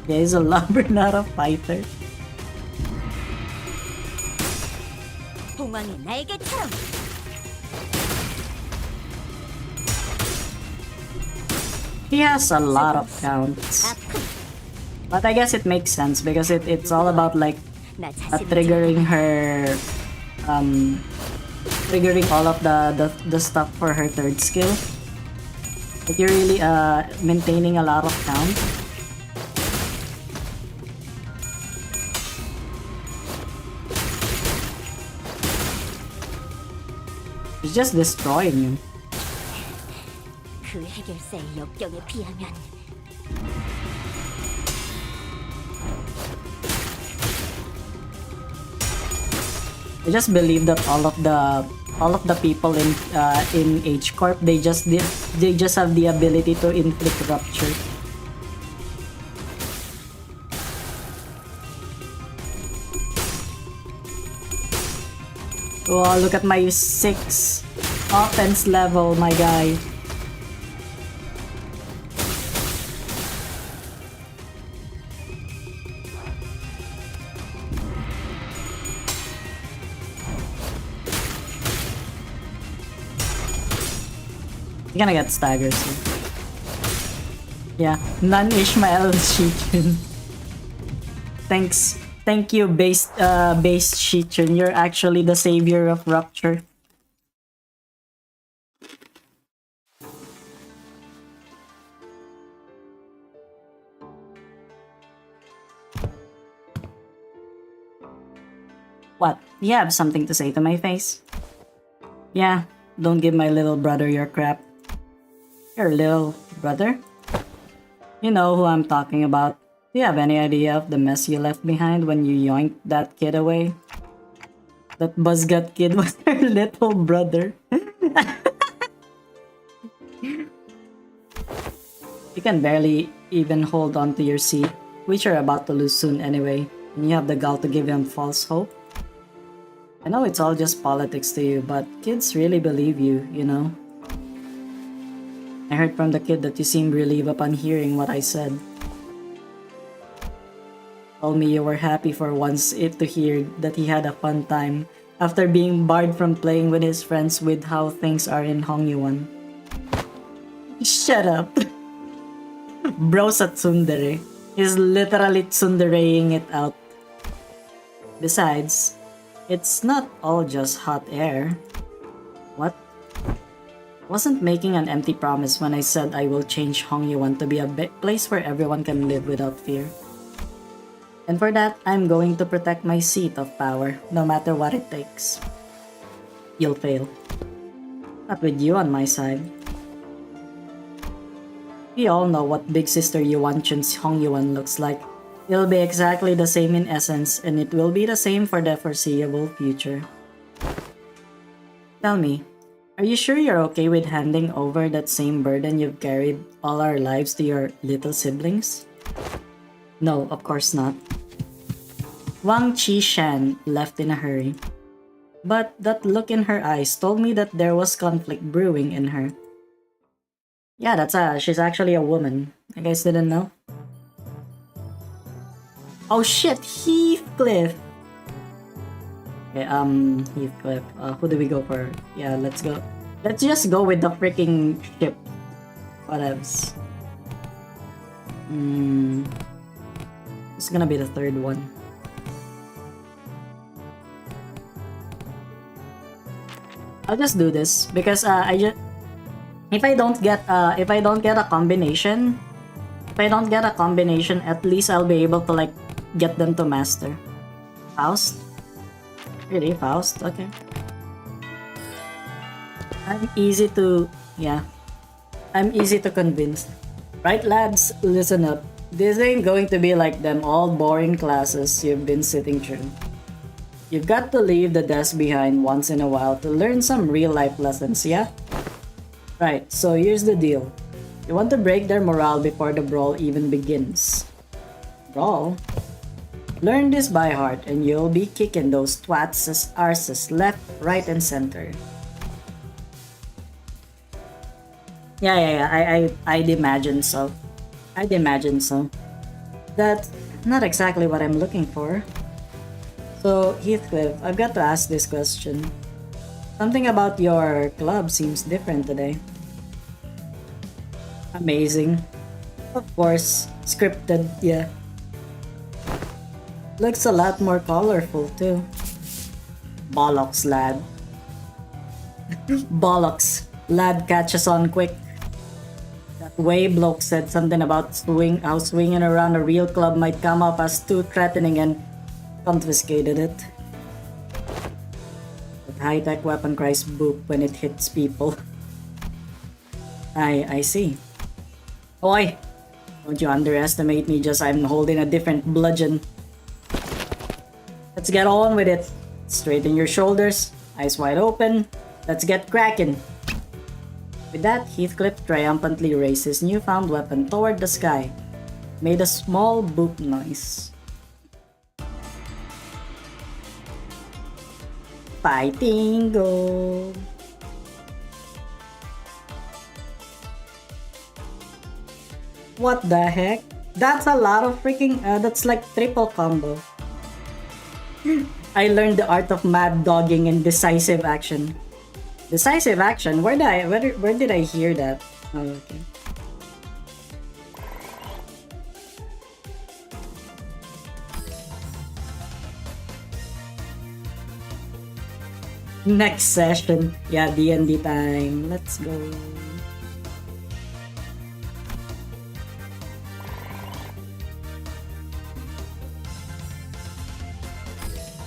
Yeah, he's a lover, not a fighter. 봉황이 날개처럼. He has a lot of counts. But I guess it makes sense because it's all about like 나 자신을 triggering her triggering all of the stuff for her third skill. Like you're really maintaining a lot of count. It's just destroying you. 그 해결사의 역경에 비하면 I just believe that all of the people in H Corp they just have the ability to inflict rupture. Oh, look at my 6 offense level, my guy. You're gonna get staggered soon. Yeah, non-Ishmael Shichun. Thank you, base Shichun. You're actually the savior of Rupture. What? You have something to say to my face? Yeah, don't give my little brother your crap. Your little brother? You know who I'm talking about. Do you have any idea of the mess you left behind when you yoinked that kid away? That buzzgut kid was her little brother. You can barely even hold on to your seat, which you're about to lose soon anyway, and you have the gall to give him false hope. I know it's all just politics to you, but kids really believe you, you know? I heard from the kid that you seemed relieved upon hearing what I said. Told me you were happy for once to hear that he had a fun time after being barred from playing with his friends with how things are in Hongyuan. Shut up. Bro's a tsundere. He's literally tsundereing it out. Besides, it's not all just hot air. What? Wasn't making an empty promise when I said I will change Hongyuan to be a place where everyone can live without fear. And for that, I'm going to protect my seat of power, no matter what it takes. You'll fail. Not with you on my side. We all know what Big Sister Yuan Chun's Hong Yuan looks like. It'll be exactly the same in essence, and it will be the same for the foreseeable future. Tell me, are you sure you're okay with handing over that same burden you've carried all our lives to your little siblings? No, of course not. Wang Qishan left in a hurry. But that look in her eyes told me that there was conflict brewing in her. Yeah, she's actually a woman. You guys didn't know? Oh shit, Heathcliff! Okay, Heathcliff. Who do we go for? Yeah, let's go. Let's just go with the freaking ship. Whatevs. It's gonna be the third one. I'll just do this because if I don't get a combination, at least I'll be able to like get them to master. Faust? Really, Faust? Okay. I'm easy to convince. Right, lads? Listen up. This ain't going to be like them all boring classes you've been sitting through. You've got to leave the desk behind once in a while to learn some real-life lessons, yeah? Right, so here's the deal. You want to break their morale before the brawl even begins. Brawl? Learn this by heart and you'll be kicking those twats' arses left, right, and center. Yeah, I'd imagine so. That's not exactly what I'm looking for. So, Heathcliff, I've got to ask this question. Something about your club seems different today. Amazing. Of course, scripted, yeah. Looks a lot more colorful too. Bollocks, lad. Bollocks. Lad catches on quick. That way bloke said something about how swinging around a real club might come up as too threatening and confiscated it. That high-tech weapon cries boop when it hits people. I see. Oi! Don't you underestimate me, just I'm holding a different bludgeon. Let's get on with it. Straighten your shoulders, eyes wide open. Let's get cracking. With that, Heathcliff triumphantly raised his newfound weapon toward the sky. Made a small boop noise. Fighting go! What the heck? That's a lot of freaking... that's like triple combo. I learned the art of mad dogging and decisive action. Decisive action? Where did I hear that? Oh, okay. Next session. Yeah, D&D time. Let's go.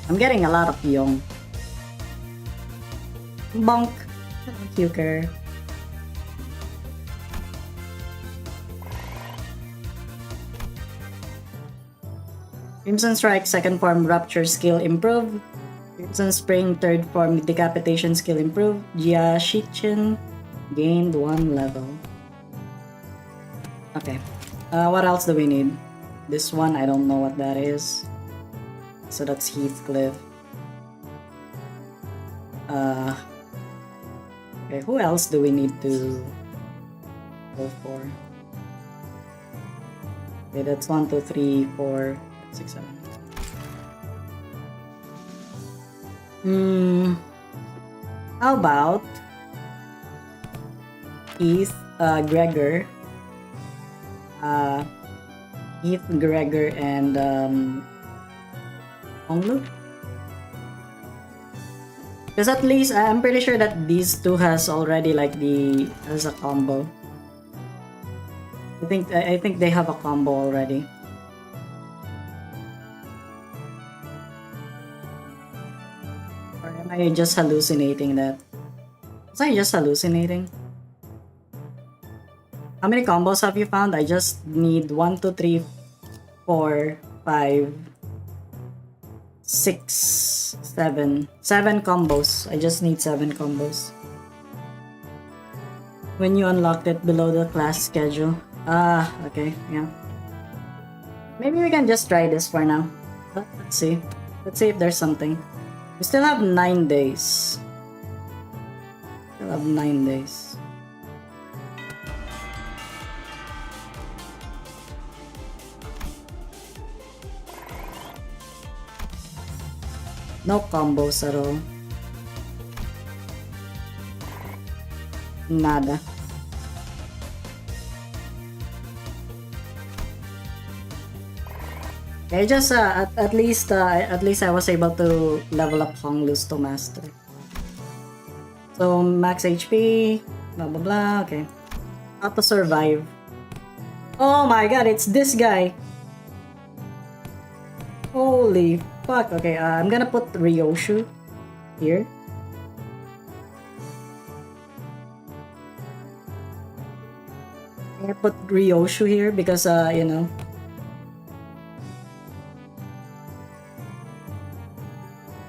I'm getting a lot of Yong. Bonk. Huker. Crimson Strike, second form Rupture skill improve. Crimson Spring, third form Decapitation skill improve. Jia Shichin gained 1 level. Okay. What else do we need? This one, I don't know what that is. So that's Heathcliff. Okay, who else do we need to go for? Okay, that's 1, 2, 3, 4, 6, 7. How about Heath Gregor? Heath Gregor and Honglu? Because at least I'm pretty sure that these two has already like has a combo. I think they have a combo already. I just hallucinating that? Was I just hallucinating? How many combos have you found? I just need 1, 2, 3, 4, 5, 6, 7. 7 combos. I just need 7 combos. When you unlocked it below the class schedule. Ah, okay, yeah. Maybe we can just try this for now. Let's see. Let's see if there's something. We still have 9 days. Still have 9 days. No combos at all. Nada. Okay, just at least I was able to level up Honglu's to master. So max HP, blah blah blah. Okay, how to survive? Oh my god, it's this guy! Holy fuck! Okay, I'm gonna put Ryoshu here. I'm gonna put Ryoshu here because you know.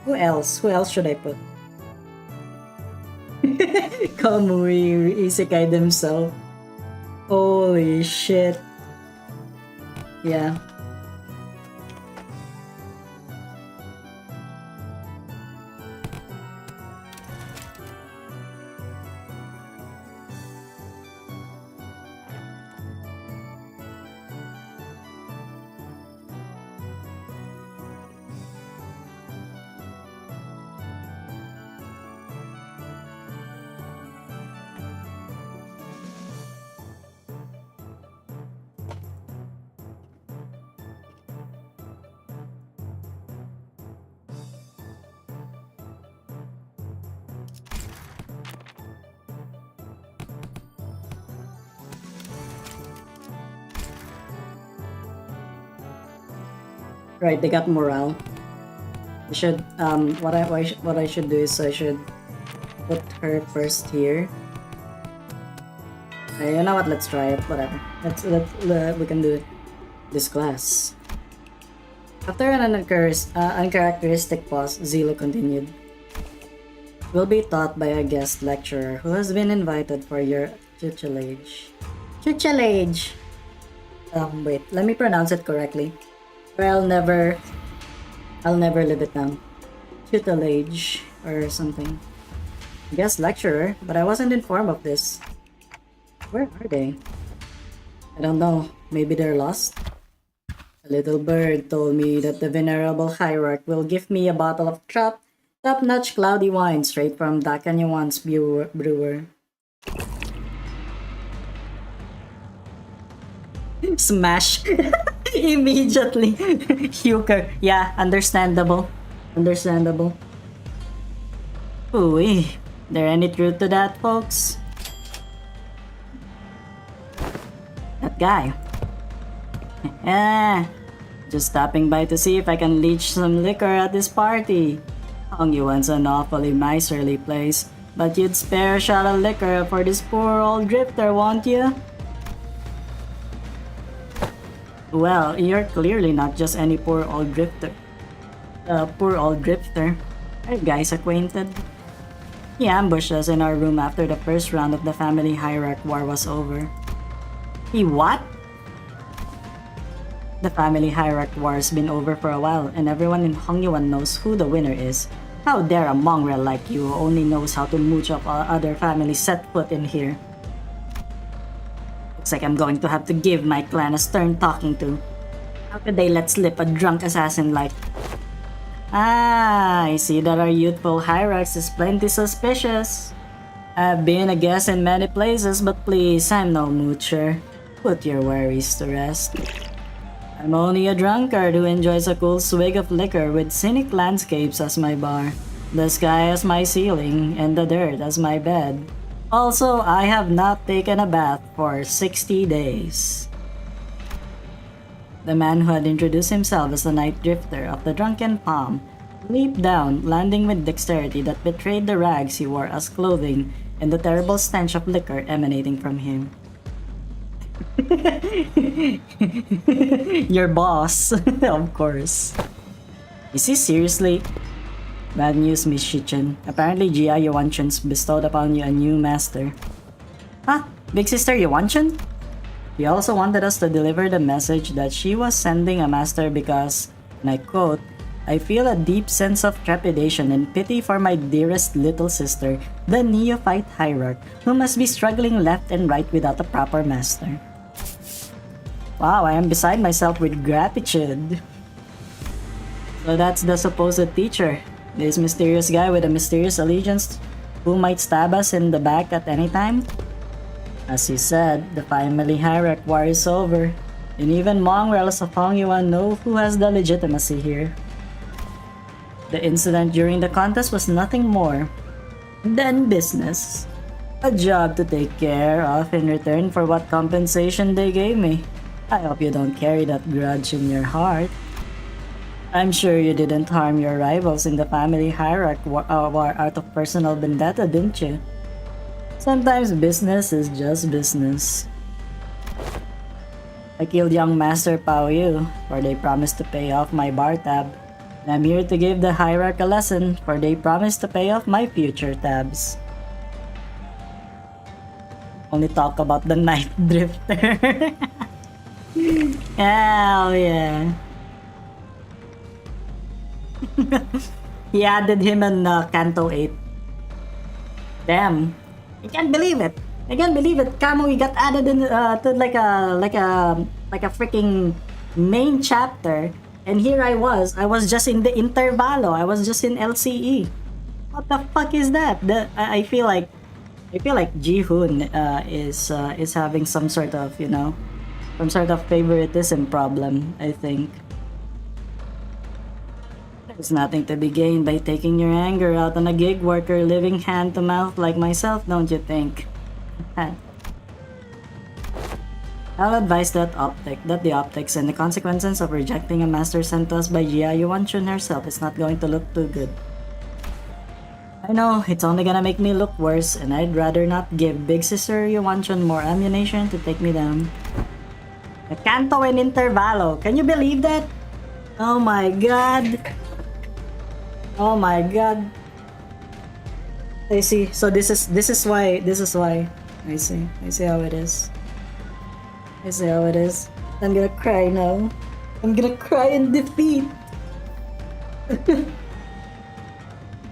Who else? Who else should I put? Kamui Isekai themselves. Holy shit. Yeah. Right, they got morale. I should what I should do is I should put her first here. You know what? Let's try it. Whatever. Let's we can do it. This class. After an uncharacteristic pause, Zilo continued. Will be taught by a guest lecturer who has been invited for your tutelage. Tutelage. Wait. Let me pronounce it correctly. Or I'll never live it down. Tutelage or something. Guest lecturer, but I wasn't informed of this. Where are they? I don't know. Maybe they're lost? A little bird told me that the venerable hierarch will give me a bottle of top-notch cloudy wine straight from Dakanyuan's brewer. Smash! Immediately. Huker. Yeah, understandable. Understandable. Ooh, there any truth to that, folks? That guy. Just stopping by to see if I can leech some liquor at this party. Hongyuan's an awfully miserly place, but you'd spare a shot of liquor for this poor old drifter, won't you? Well, you're clearly not just any poor old drifter. Are you guys acquainted? He ambushed us in our room after the first round of the family hierarch war was over. He what? The family hierarch war has been over for a while, and everyone in Hongyuan knows who the winner is. How dare a mongrel like you who only knows how to mooch up other families set foot in here? Looks like I'm going to have to give my clan a stern talking to. How could they let slip a drunk assassin like... I see that our youthful hierarch is plenty suspicious. I've been a guest in many places, but please, I'm no moocher. Put your worries to rest. I'm only a drunkard who enjoys a cool swig of liquor with scenic landscapes as my bar, the sky as my ceiling, and the dirt as my bed. Also, I have not taken a bath for 60 days. The man who had introduced himself as the night drifter of the Drunken Palm leaped down, landing with dexterity that betrayed the rags he wore as clothing and the terrible stench of liquor emanating from him. Your boss, of course. Is he seriously? Bad news, Miss Shichen. Apparently Jia Yuanchun's bestowed upon you a new master. Huh? Big Sister Yuanchun? She also wanted us to deliver the message that she was sending a master because, and I quote, I feel a deep sense of trepidation and pity for my dearest little sister, the neophyte hierarch, who must be struggling left and right without a proper master. Wow, I am beside myself with gratitude. So that's the supposed teacher. This mysterious guy with a mysterious allegiance who might stab us in the back at any time? As he said, the family hierarch war is over, and even mongrels of Hongyuan know who has the legitimacy here. The incident during the contest was nothing more than business. A job to take care of in return for what compensation they gave me. I hope you don't carry that grudge in your heart. I'm sure you didn't harm your rivals in the family hierarch war out of personal vendetta, didn't you? Sometimes business is just business. I killed young Master Pao Yu, for they promised to pay off my bar tab. And I'm here to give the hierarch a lesson, for they promised to pay off my future tabs. Only talk about the Night Drifter. Hell yeah. He added him in Canto 8. Damn. I can't believe it. I can't believe it. Kamui got added in to like a freaking main chapter, and here I was just in the intervalo. I was just in LCE. What the fuck is that? I feel like Ji-hoon is having some sort of, some sort of favoritism problem, I think. There's nothing to be gained by taking your anger out on a gig worker living hand to mouth like myself, don't you think? I'll advise that the optics and the consequences of rejecting a master sent to us by Jia Yuanchun herself is not going to look too good. I know, it's only gonna make me look worse, and I'd rather not give Big Sister Yuanchun more ammunition to take me down. A canto and intervalo, can you believe that? Oh my god. Oh my god. I see. So this is why. I see how it is. I see how it is. I'm gonna cry now. I'm gonna cry in defeat.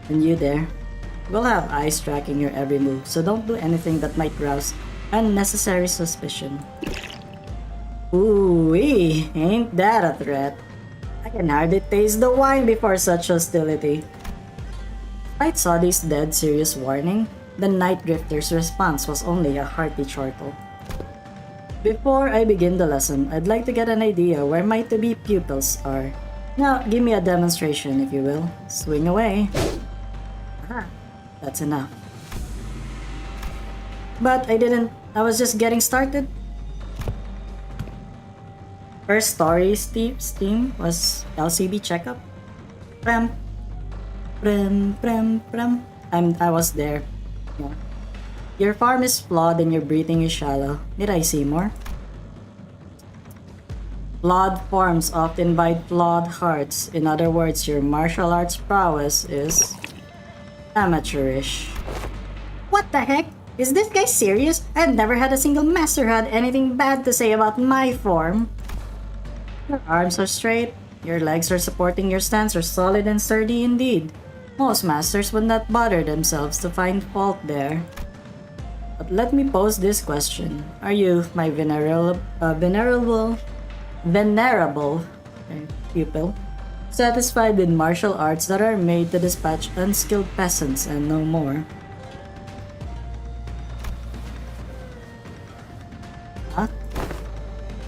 And you there. We'll have eyes tracking your every move, so don't do anything that might rouse unnecessary suspicion. Ooh-wee, ain't that a threat? I can hardly taste the wine before such hostility. Despite Sodi's dead serious warning, the Night Drifter's response was only a hearty chortle. Before I begin the lesson, I'd like to get an idea where my to-be pupils are. Now, give me a demonstration, if you will. Swing away. Aha, that's enough. But I was just getting started. First story Steam was LCB checkup. Prem. I was there. Yeah. Your farm is flawed and your breathing is shallow. Did I see more? Flawed forms often invite flawed hearts. In other words, your martial arts prowess is amateurish. What the heck? Is this guy serious? I've never had a single master who had anything bad to say about my form. Your arms are straight, your legs are supporting your stance are solid and sturdy indeed. Most masters would not bother themselves to find fault there. But let me pose this question. Are you, my venerable pupil, satisfied with martial arts that are made to dispatch unskilled peasants and no more? Huh?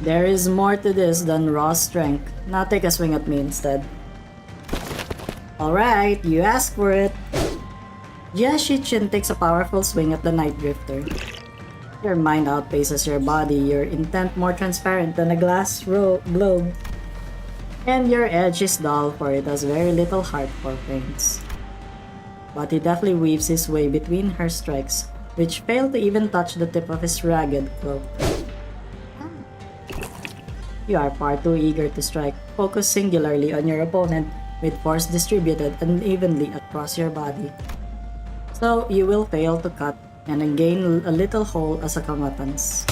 There is more to this than raw strength. Now take a swing at me instead. Alright, you asked for it. Yashichin takes a powerful swing at the Night Drifter. Your mind outpaces your body, your intent more transparent than a glass globe. And your edge is dull, for it has very little heart for feints. But he deftly weaves his way between her strikes, which fail to even touch the tip of his ragged cloak. You are far too eager to strike, focus singularly on your opponent with force distributed unevenly across your body. So you will fail to cut and then gain a little hole as a comeuppance.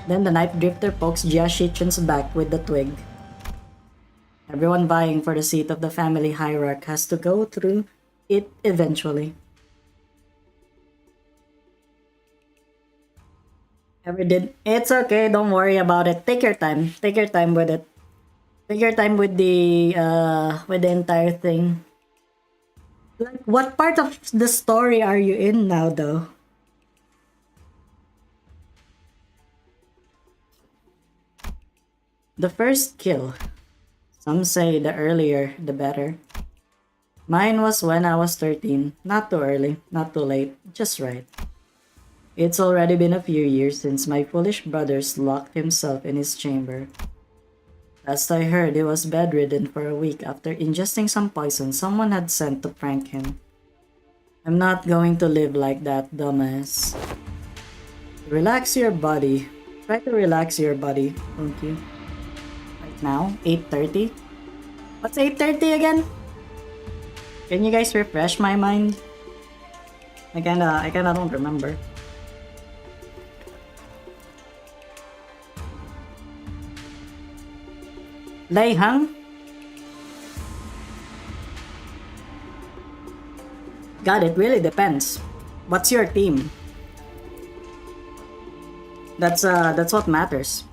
Then the knife drifter pokes Jiashichen's back with the twig. Everyone vying for the seat of the family hierarch has to go through it eventually. Ever did? It's okay, don't worry about it. Take your time. Take your time with it. Take your time with the entire thing. Like, what part of the story are you in now, though? The first kill. Some say the earlier, the better. Mine was when I was 13. Not too early, not too late, just right. It's already been a few years since my foolish brother's locked himself in his chamber. Last I heard, he was bedridden for a week after ingesting some poison someone had sent to prank him. I'm not going to live like that, dumbass. Relax your body. Try to relax your body, won't you? Right now, 8:30? What's 8:30 again? Can you guys refresh my mind? I kinda don't remember. Lei Hang? God, it really depends. What's your team? That's what matters.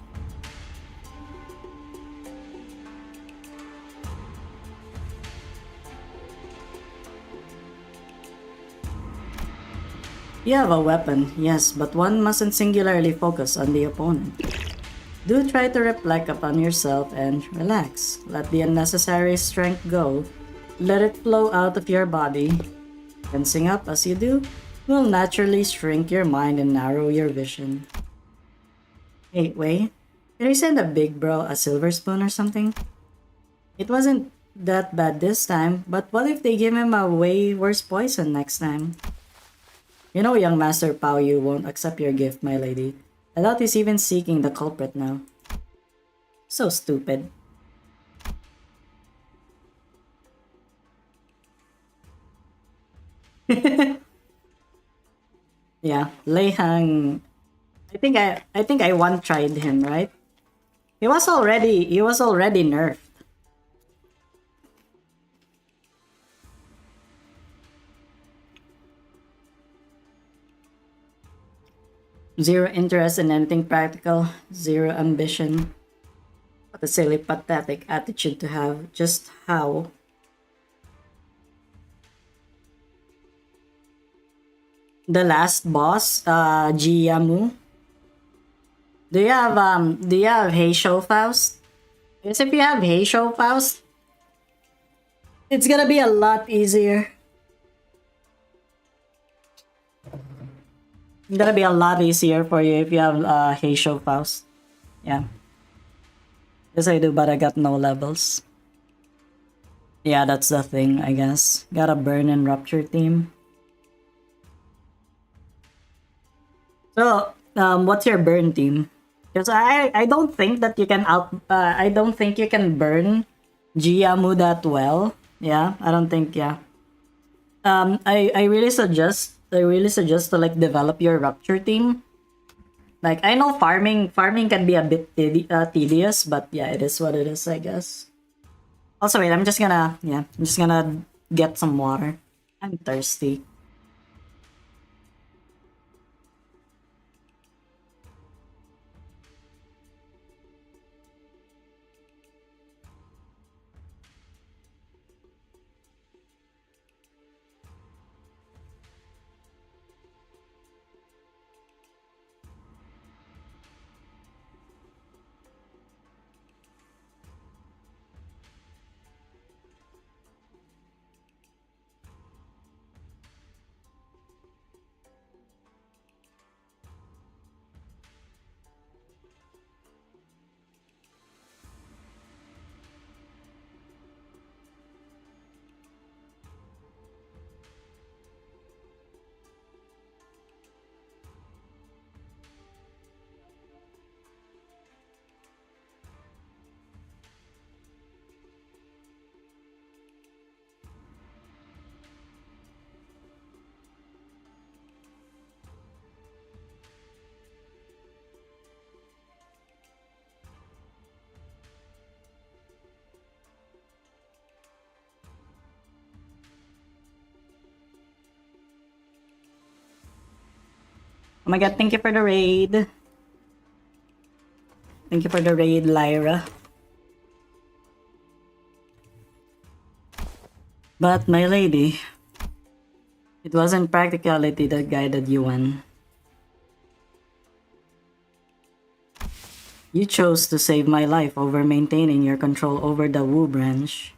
You have a weapon, yes, but one mustn't singularly focus on the opponent. Do try to reflect upon yourself and relax. Let the unnecessary strength go. Let it flow out of your body. Tensing up as you do will naturally shrink your mind and narrow your vision. Hey, wait. Did I send a big bro a silver spoon or something? It wasn't that bad this time, but what if they give him a way worse poison next time? You know, young Master Pao Yu won't accept your gift, my lady. I doubt he's even seeking the culprit now. So stupid. Yeah, Lei Hang. I think I one tried him, right? He was already nerfed. Zero interest in anything practical, zero ambition. What a silly, pathetic attitude to have. Just how? The last boss, Jiyamu. Do you have Heisho Faust? Because if you have Heisho Faust, it's gonna be a lot easier. It's gonna be a lot easier for you if you have Heisho Faust. Yeah. Yes, I do, but I got no levels. Yeah, that's the thing, I guess. Gotta burn and rupture team. So, what's your burn team? Because I don't think that you can I don't think you can burn Jiyamu that well. Yeah, I don't think, yeah. I really suggest to like develop your rupture team. Like, I know farming can be a bit tedious, but yeah, it is what it is, I guess. Also, wait, I'm just gonna get some water. I'm thirsty. Oh my god, thank you for the raid. Thank you for the raid, Lyra. But my lady, it wasn't practicality that guided you on. You chose to save my life over maintaining your control over the Wu branch.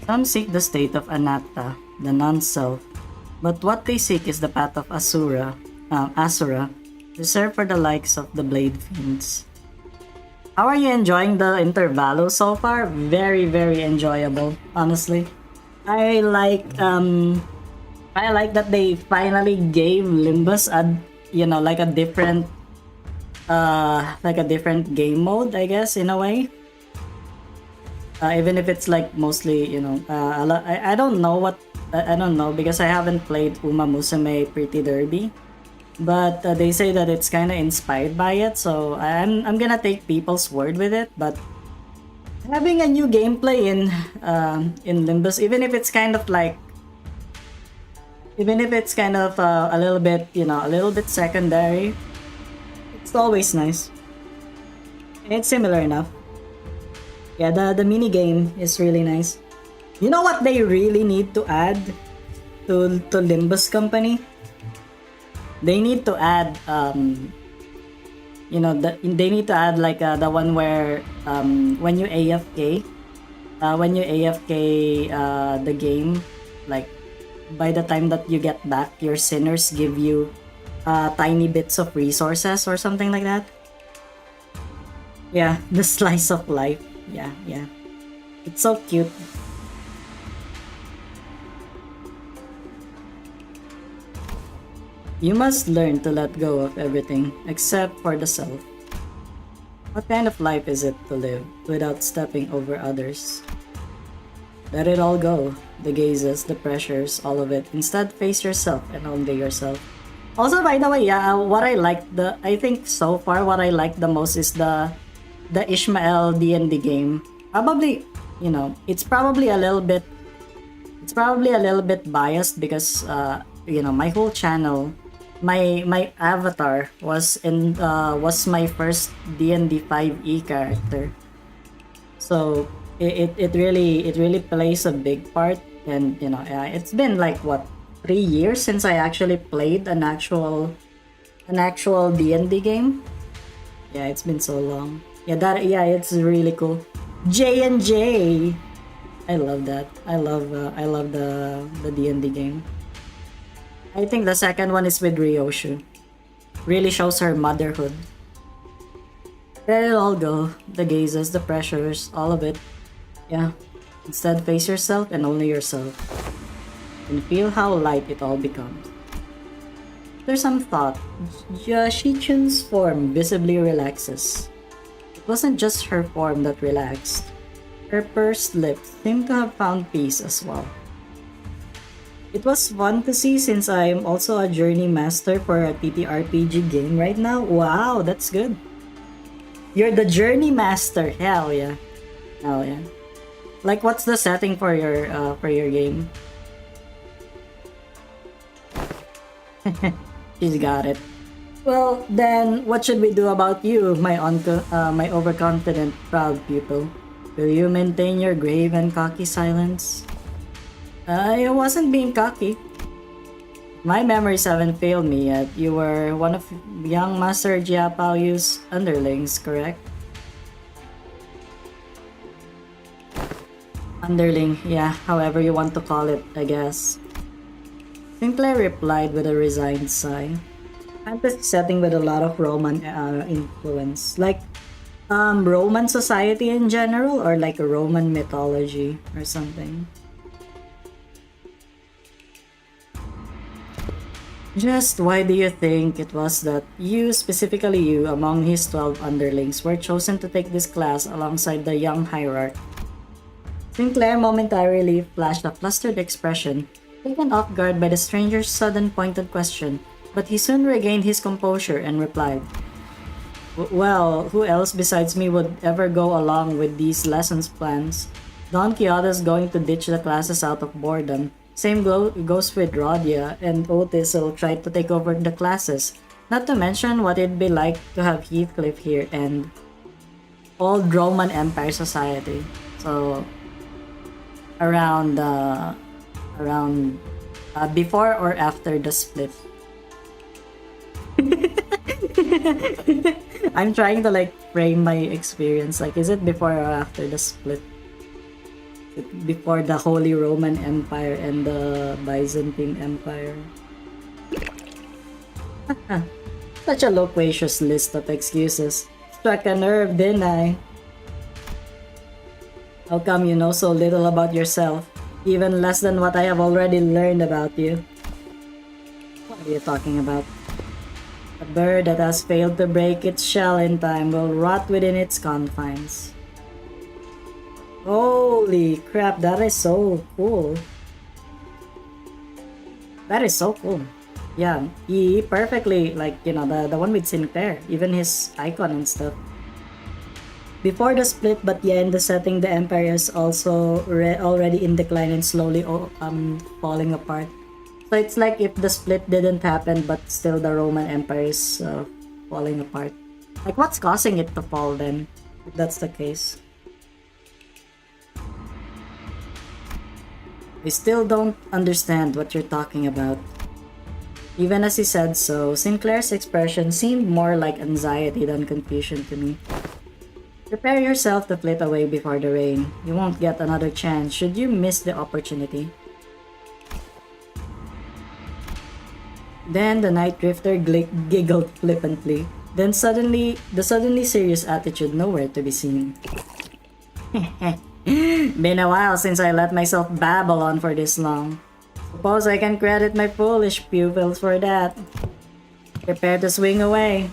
Some seek the state of Anatta, the non-self, but what they seek is the path of Asura, reserved for the likes of the Blade Fiends. How are you enjoying the Intervalo so far? Very, very enjoyable, honestly. I like that they finally gave Limbus like a different game mode, I guess, in a way. Even if it's like mostly, I don't know I don't know because I haven't played Uma Musume Pretty Derby, but they say that it's kind of inspired by it, so I'm gonna take people's word with it. But having a new gameplay in Limbus, even if it's kind of a little bit, a little bit secondary, it's always nice. It's similar enough. Yeah, the mini game is really nice. You know what they really need to add to Limbus Company? They need to add they need to add like the one where when you AFK the game, like by the time that you get back, your sinners give you tiny bits of resources or something like that. Yeah, the slice of life. Yeah. It's so cute. You must learn to let go of everything except for the self. What kind of life is it to live without stepping over others? Let it all go. The gazes, the pressures, all of it. Instead, face yourself and only yourself. Also, by the way, I think so far what I like the most is the Ishmael D&D game. Probably, it's probably a little bit biased because my whole channel, my avatar was my first D&D 5e character. So it really plays a big part, and it's been like what, 3 years since I actually played an actual D&D game. Yeah, it's been so long. Yeah, it's really cool. J&J, I love that. I love the D&D game. I think the second one is with Ryoshu. Really shows her motherhood. Let it all go. The gazes, the pressures, all of it. Yeah. Instead, face yourself and only yourself. And feel how light it all becomes. There's some thought. Shichun's form visibly relaxes. It wasn't just her form that relaxed. Her pursed lips seemed to have found peace as well. It was fun to see since I am also a journey master for a TTRPG game right now. Wow, that's good. You're the journey master. Hell yeah. Like, what's the setting for your game? She's got it. Well, then, what should we do about you, my overconfident, proud pupil? Will you maintain your grave and cocky silence? I wasn't being cocky. My memories haven't failed me yet. You were one of young Master Jiapaoyu's underlings, correct? Underling, yeah, however you want to call it, I guess. Sinclair replied with a resigned sigh. Fantasy setting with a lot of Roman influence. Like, Roman society in general, or like a Roman mythology or something. Just why do you think it was that you, specifically you, among his 12 underlings, were chosen to take this class alongside the young hierarch? Sinclair momentarily flashed a flustered expression, taken off guard by the stranger's sudden pointed question, but he soon regained his composure and replied, Well, who else besides me would ever go along with these lessons plans? Don Quixote's going to ditch the classes out of boredom, Same goes with Rodia, and Otis will try to take over the classes. Not to mention what it'd be like to have Heathcliff here and old Roman Empire society. So around before or after the split. I'm trying to like frame my experience. Like, is it before or after the split? Before the Holy Roman Empire and the Byzantine Empire? Such a loquacious list of excuses. Struck a nerve, didn't I? How come you know so little about yourself? Even less than what I have already learned about you. What are you talking about? A bird that has failed to break its shell in time will rot within its confines. Holy crap, that is so cool. That is so cool. Yeah, he perfectly, like, you know, the one with Sinclair, even his icon and stuff. Before the split, but yeah, in the setting, the Empire is also already in decline and slowly falling apart. So it's like if the split didn't happen, but still the Roman Empire is falling apart. Like, what's causing it to fall then, if that's the case? I still don't understand what you're talking about. Even as he said so, Sinclair's expression seemed more like anxiety than confusion to me. Prepare yourself to flit away before the rain. You won't get another chance should you miss the opportunity. Then the Night Drifter giggled flippantly. Then the suddenly serious attitude nowhere to be seen. Been a while since I let myself babble on for this long. Suppose I can credit my foolish pupils for that. Prepare to swing away.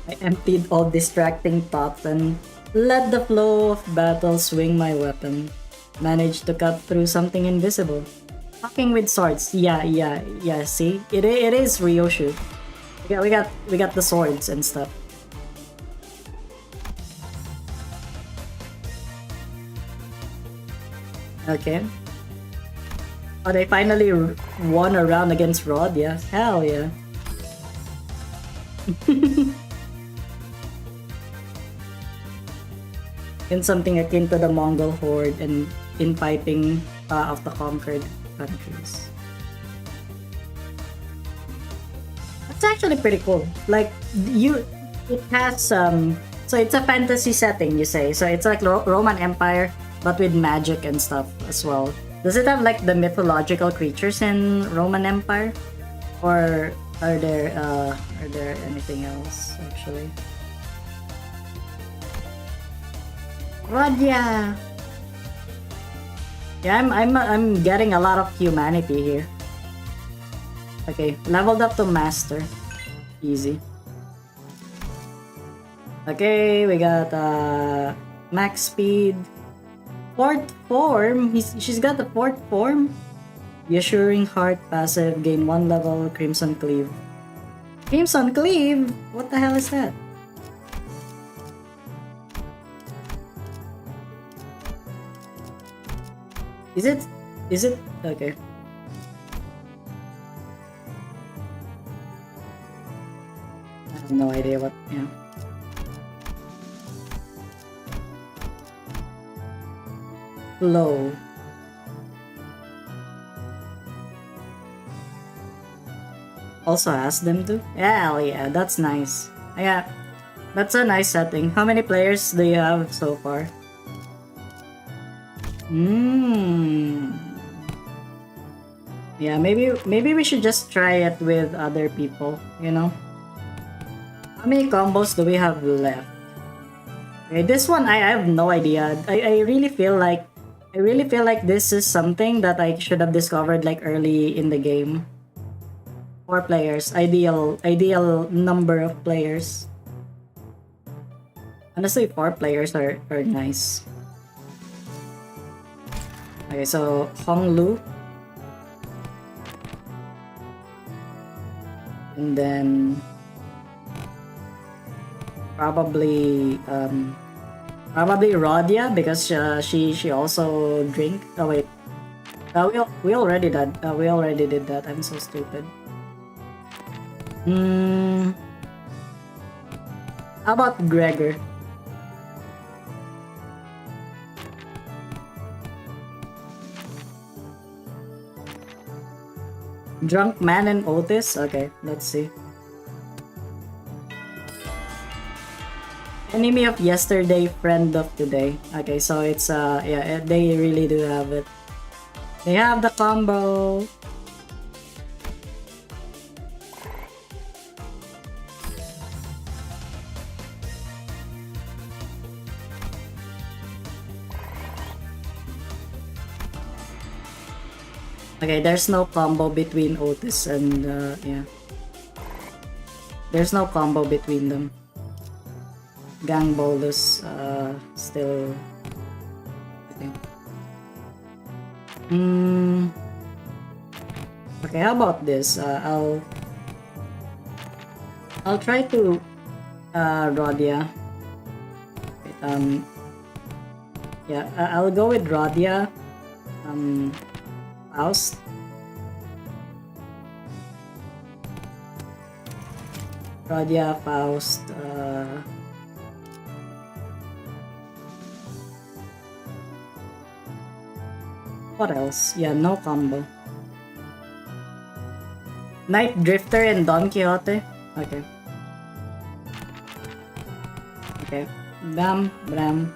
I emptied all distracting thoughts and let the flow of battle swing my weapon. Managed to cut through something invisible. Talking with swords. Yeah, see? It is Ryoshu. We got the swords and stuff. Okay. Oh, they finally won a round against Rod, yeah? Hell yeah. In something akin to the Mongol horde and infighting of the conquered countries. That's actually pretty cool. Like, it has so it's a fantasy setting, you say. So it's like Roman Empire, but with magic and stuff as well. Does it have like the mythological creatures in Roman Empire, or are there anything else actually? Radia. Yeah, I'm getting a lot of humanity here. Okay, leveled up to master. Easy. Okay, we got max speed. Fourth form. She's got the fourth form. The Assuring Heart passive, gain 1 level, Crimson Cleave. Crimson Cleave? What the hell is that? Is it okay? I have no idea what, yeah. Low. Also ask them to? Hell yeah, that's nice. Yeah, that's a nice setting. How many players do you have so far? Yeah, maybe we should just try it with other people, you know? How many combos do we have left? Okay, this one I have no idea. I really feel like this is something that I should have discovered like early in the game. 4 players, ideal number of players. Honestly, 4 players are nice. Okay, so Honglu. And then probably Probably Rodia because she also drink. Oh wait, we already did. We already did that. I'm so stupid. How about Gregor? Drunk man and Otis? Okay, let's see. Enemy of yesterday, friend of today. Okay, so it's yeah, they really do have it. They have the combo. Okay, there's no combo between Otis and yeah. There's no combo between them. Gang Bolus still okay. Okay, how about this? I'll try to Rodia. Wait, yeah, I'll go with Rodia. Faust. Rodia, Faust, what else? Yeah, no combo. Night Drifter and Don Quixote? Okay. Okay. Bam, Bram.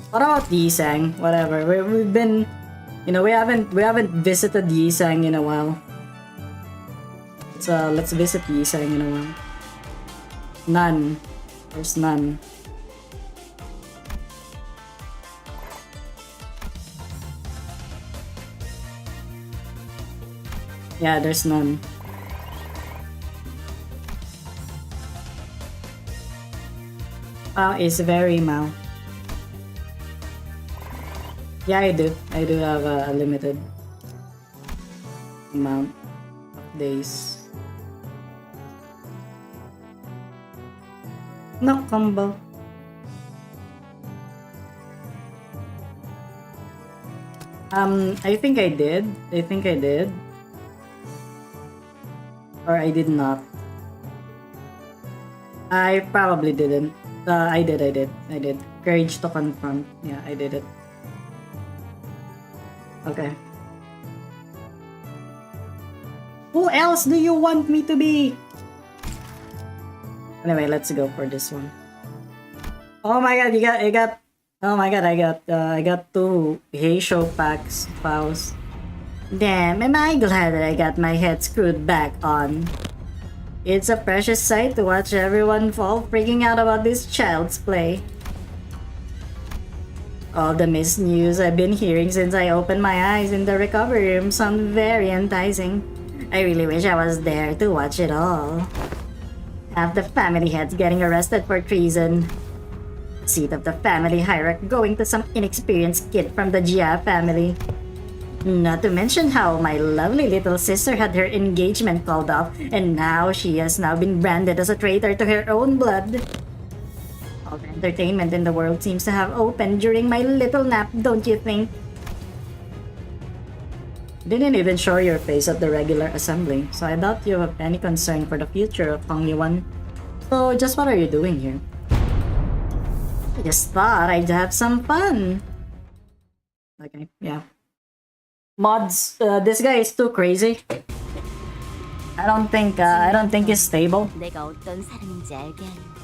What about Yisang? Whatever. We've been, you know, we haven't visited Yisang in a while. Let's visit Yisang in a while. None. There's none. Yeah, there's none. Is very mal. Yeah, I do. I do have a limited amount of days. No combo. I think I did. I think I did. Or I did not. I probably didn't. I did. Courage to confront. Yeah, I did it. Okay. Who else do you want me to be? Anyway, let's go for this one. Oh my god, oh my god, I got 2 Heisho packs, Faust. Damn, am I glad that I got my head screwed back on. It's a precious sight to watch everyone fall freaking out about this child's play. All the missed news I've been hearing since I opened my eyes in the recovery room sound very enticing. I really wish I was there to watch it all. Half the family heads getting arrested for treason. Seat of the family hierarchy going to some inexperienced kid from the Jia family. Not to mention how my lovely little sister had her engagement called off, and now she has now been branded as a traitor to her own blood. All the entertainment in the world seems to have opened during my little nap, don't you think? Didn't even show your face at the regular assembly, so I doubt you have any concern for the future of Hong Yuan. So, just what are you doing here? I just thought I'd have some fun. Okay, yeah. Mods, this guy is too crazy. I don't think he's stable. 내가 어떤 사람인지 알게 하는 것.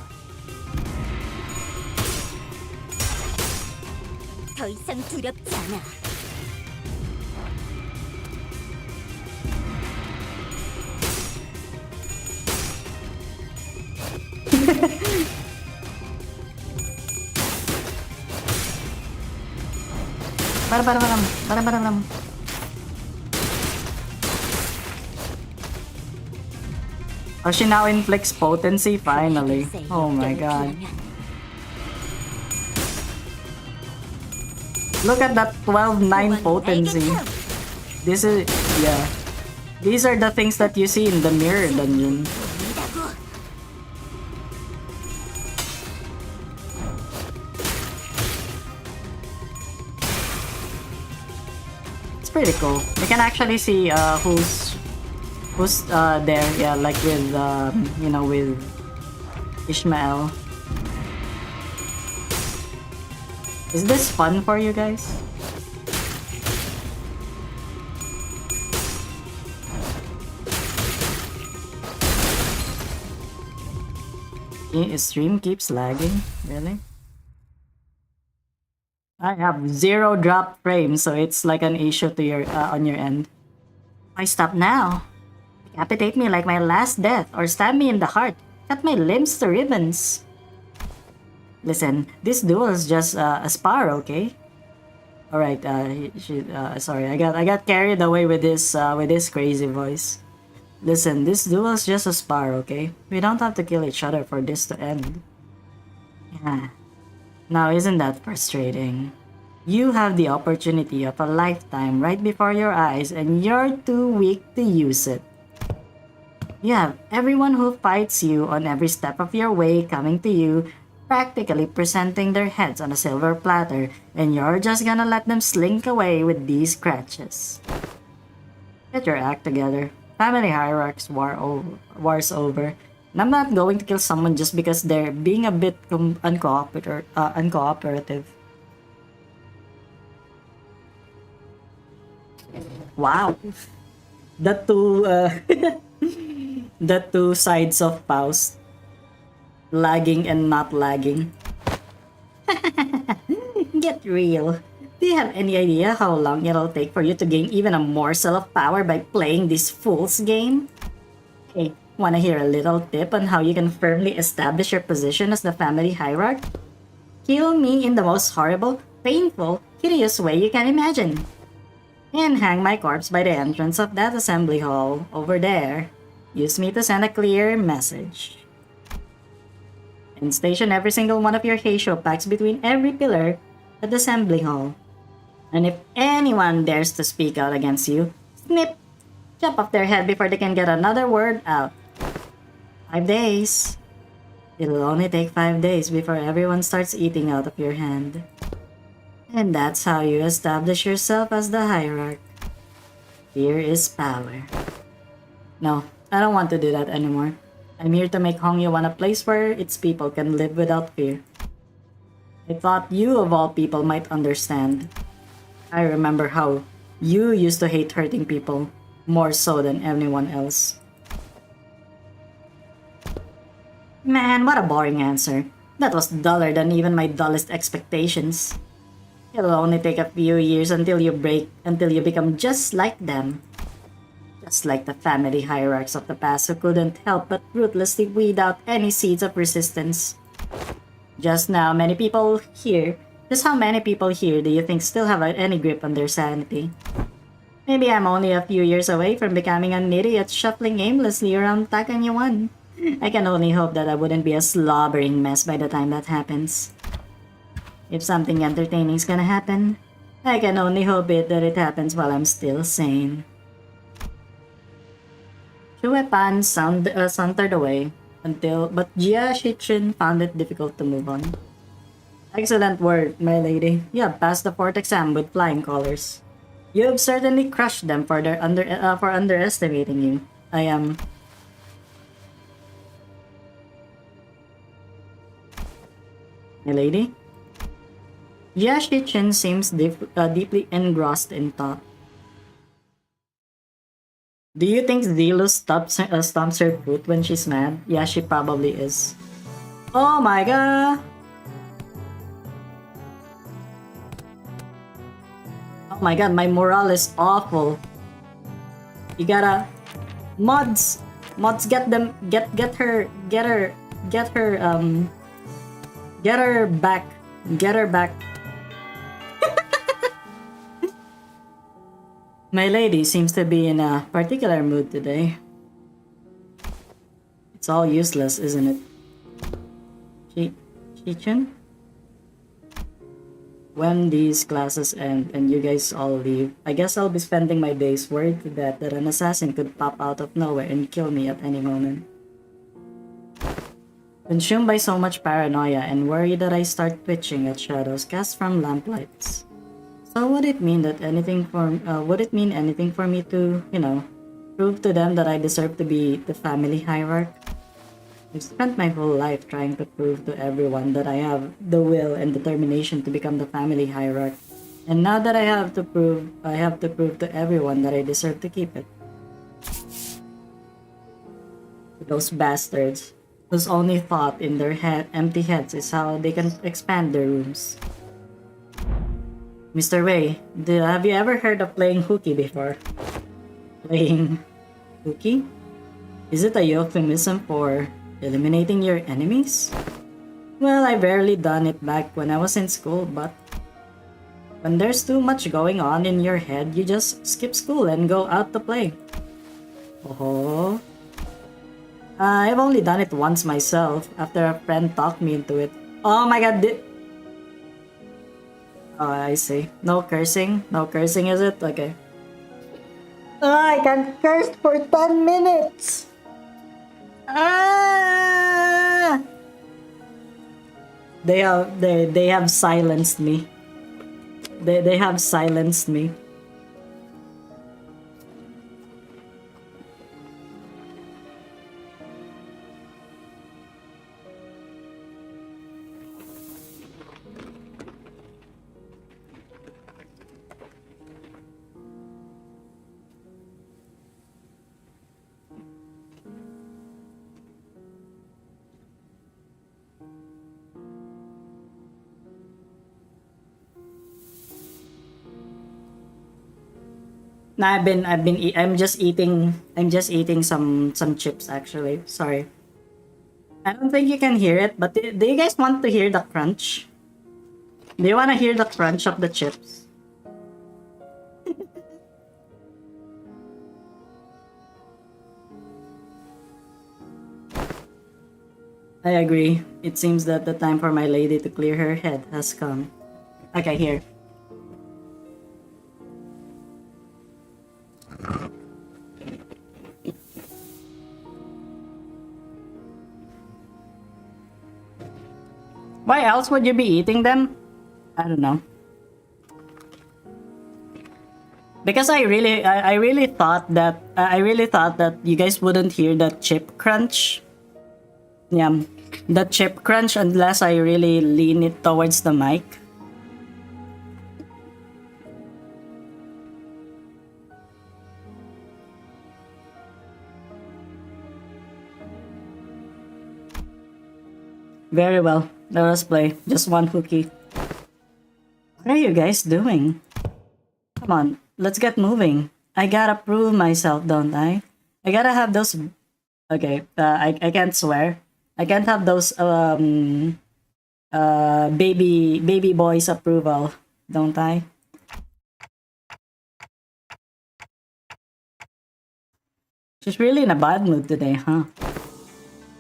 더 이상 두렵지 않아. Para. Oh, she now inflicts potency, finally. Oh my god. Look at that 12-9 potency. This is, yeah. These are the things that you see in the mirror dungeon. It's pretty cool. You can actually see who's there. Yeah, like with you know, with Ishmael. Is this fun for you guys? Stream keeps lagging? Really? I have 0 drop frames, so it's like an issue to your on your end. Why stop now? Decapitate me like my last death, or stab me in the heart. Cut my limbs to ribbons. Listen, this duel is just a spar, okay? All right. Sorry, I got carried away with this crazy voice. Listen, this duel is just a spar, okay? We don't have to kill each other for this to end. Yeah. Now, isn't that frustrating? You have the opportunity of a lifetime right before your eyes, and you're too weak to use it. You have everyone who fights you on every step of your way coming to you, practically presenting their heads on a silver platter, and you're just gonna let them slink away with these scratches. Get your act together. Family hierarchs war's over. And I'm not going to kill someone just because they're being a bit uncooperative. Wow. The two the two sides of Faust. Lagging and not lagging. Get real. Do you have any idea how long it'll take for you to gain even a morsel of power by playing this fool's game? Hey, wanna hear a little tip on how you can firmly establish your position as the family hierarch? Kill me in the most horrible, painful, hideous way you can imagine. And hang my corpse by the entrance of that assembly hall over there. Use me to send a clear message. And station every single one of your Heisho packs between every pillar at the assembly hall. And if anyone dares to speak out against you, snip! Chop off their head before they can get another word out. 5 days. It'll only take 5 days before everyone starts eating out of your hand. And that's how you establish yourself as the hierarch. Fear is power. No, I don't want to do that anymore. I'm here to make Hongyuan a place where its people can live without fear. I thought you of all people might understand. I remember how you used to hate hurting people, more so than anyone else. Man, what a boring answer. That was duller than even my dullest expectations. It'll only take a few years until you become just like them. Just like the family hierarchs of the past who couldn't help but ruthlessly weed out any seeds of resistance. Just how many people here do you think still have any grip on their sanity? Maybe I'm only a few years away from becoming an idiot shuffling aimlessly around Takanyuan. I can only hope that I wouldn't be a slobbering mess by the time that happens. If something entertaining's gonna happen, I can only hope that it happens while I'm still sane. Shuepan sauntered away but Jia Shichin found it difficult to move on. Excellent work, my lady. You have passed the 4th exam with flying colors. You have certainly crushed them for underestimating you. I am. My lady? Jia Shichin seems deeply engrossed in thought. Do you think Zilo stomps her foot when she's mad? Yeah, she probably is. Oh my god! Oh my god, my morale is awful. You gotta... Mods, get them... Get her back. Get her back. My lady seems to be in a particular mood today. It's all useless, isn't it? Shichin? when these classes end and you guys all leave, I guess I'll be spending my days worried to death that an assassin could pop out of nowhere and kill me at any moment. Consumed by so much paranoia and worry that I start twitching at shadows cast from lamplights. So would it mean anything for me to, prove to them that I deserve to be the family hierarch? I've spent my whole life trying to prove to everyone that I have the will and determination to become the family hierarch. And now that I have to prove to everyone that I deserve to keep it. Those bastards, whose only thought in their empty heads is how they can expand their rooms. Mr. Wei, have you ever heard of playing hooky before? Playing hooky? Is it a euphemism for eliminating your enemies? Well, I've rarely done it back when I was in school, but when there's too much going on in your head, you just skip school and go out to play. Oh. I've only done it once myself, after a friend talked me into it. Oh my god, oh, I see. No cursing? No cursing, is it? Okay. I can't curse for 10 minutes! Ah! They have silenced me. They have silenced me. No, I'm just eating some chips actually. Sorry. I don't think you can hear it, but do you guys want to hear the crunch? Do you want to hear the crunch of the chips? I agree. It seems that the time for my lady to clear her head has come. Okay, here. Why else would you be eating them? I don't know. Because I really thought that you guys wouldn't hear that chip crunch. Yeah, the chip crunch unless I really lean it towards the mic. Very well. Let us play. Just one hooky. What are you guys doing? Come on, let's get moving. I gotta prove myself, don't I? I gotta have those... Okay, I can't swear. I can't have those baby boys approval, don't I? She's really in a bad mood today, huh?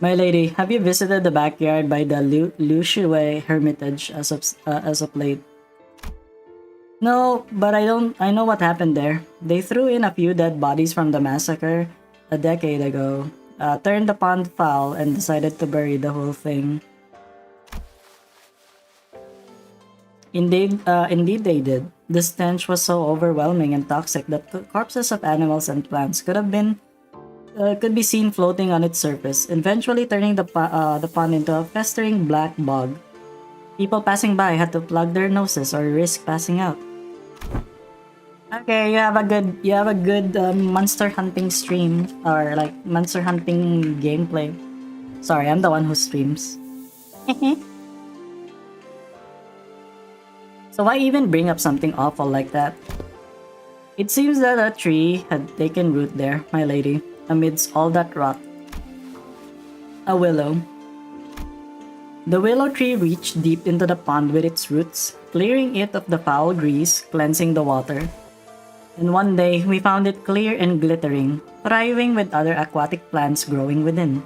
My lady, have you visited the backyard by the Alyssciel Hermitage as of late? No, but I know what happened there. They threw in a few dead bodies from the massacre a decade ago, turned the pond foul, and decided to bury the whole thing. Indeed they did. The stench was so overwhelming and toxic that corpses of animals and plants could be seen floating on its surface, eventually turning the pond into a festering black bog. People passing by had to plug their noses or risk passing out. Okay, you have a good monster hunting stream, or like monster hunting gameplay. Sorry, I'm the one who streams. So why even bring up something awful like that? It seems that a tree had taken root there, my lady, amidst all that rot. A willow. The willow tree reached deep into the pond with its roots, clearing it of the foul grease, cleansing the water. And one day, we found it clear and glittering, thriving with other aquatic plants growing within.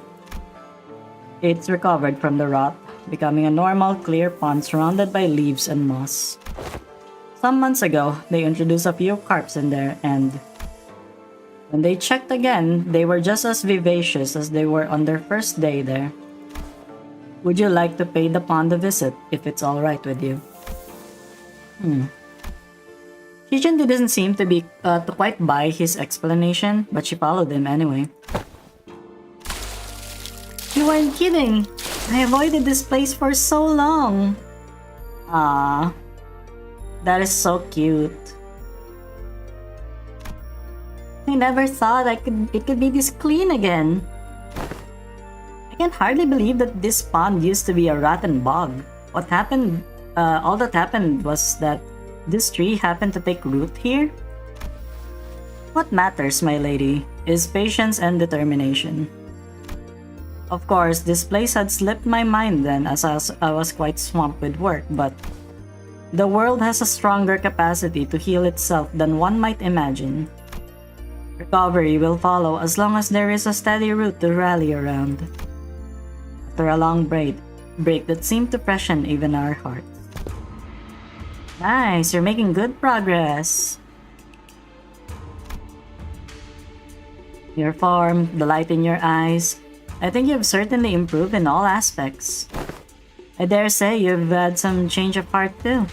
It's recovered from the rot, becoming a normal, clear pond surrounded by leaves and moss. Some months ago, they introduced a few carps in there, and when they checked again, they were just as vivacious as they were on their first day there. Would you like to pay the pond a visit, if it's alright with you? Kijun didn't seem to be to quite buy his explanation, but she followed him anyway. You weren't kidding! I avoided this place for so long! Ah, that is so cute. I never thought it could be this clean again. I can hardly believe that this pond used to be a rotten bog. What happened? All that happened was that this tree happened to take root here? What matters, my lady, is patience and determination. Of course, this place had slipped my mind then as I was quite swamped with work, but the world has a stronger capacity to heal itself than one might imagine. Recovery will follow as long as there is a steady root to rally around. After a long break that seemed to freshen even our hearts. Nice, you're making good progress. Your form, the light in your eyes, I think you've certainly improved in all aspects. I dare say you've had some change of heart too.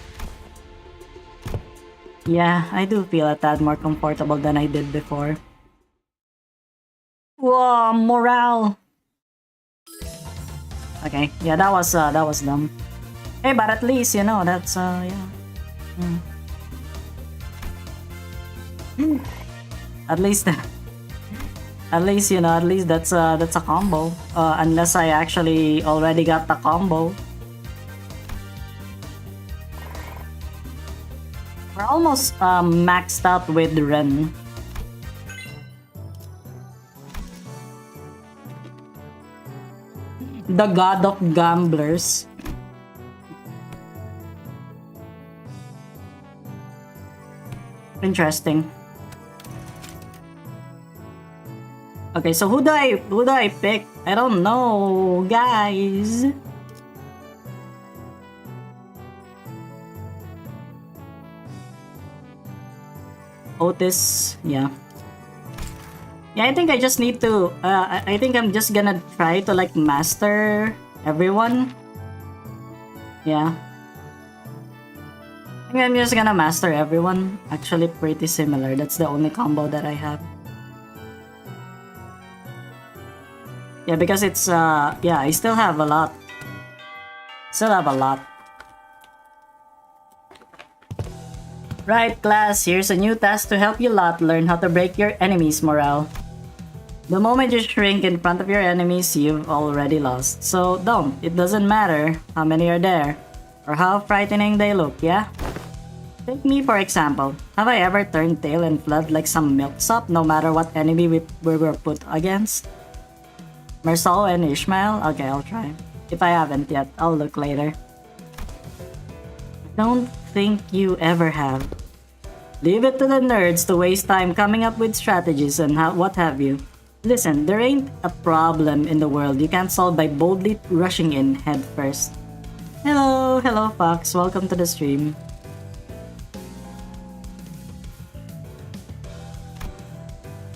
Yeah, I do feel a tad more comfortable than I did before. Whoa, morale! Okay, yeah, that was dumb. Hey, but at least, you know, that's, yeah. At least, you know, at least that's a combo. Unless I actually already got the combo. We're almost maxed out with Ren. The god of gamblers. Interesting. Okay, so who do I pick? I don't know, guys. Otis, yeah. Yeah, I think I just need to, I think I'm just gonna try to like master everyone. Yeah. I think I'm just gonna master everyone. Actually pretty similar. That's the only combo that I have. Yeah, because it's, yeah, I still have a lot. Right, class, here's a new task to help you lot learn how to break your enemy's morale. The moment you shrink in front of your enemies, you've already lost. So don't, it doesn't matter how many are there, or how frightening they look, yeah? Take me for example. Have I ever turned tail and fled like some milksop no matter what enemy we were put against? Marceau and Ishmael? Okay, I'll try. If I haven't yet, I'll look later. Don't think you ever have. Leave it to the nerds to waste time coming up with strategies and what have you. Listen, there ain't a problem in the world you can't solve by boldly rushing in head first. Hello Fox, welcome to the stream.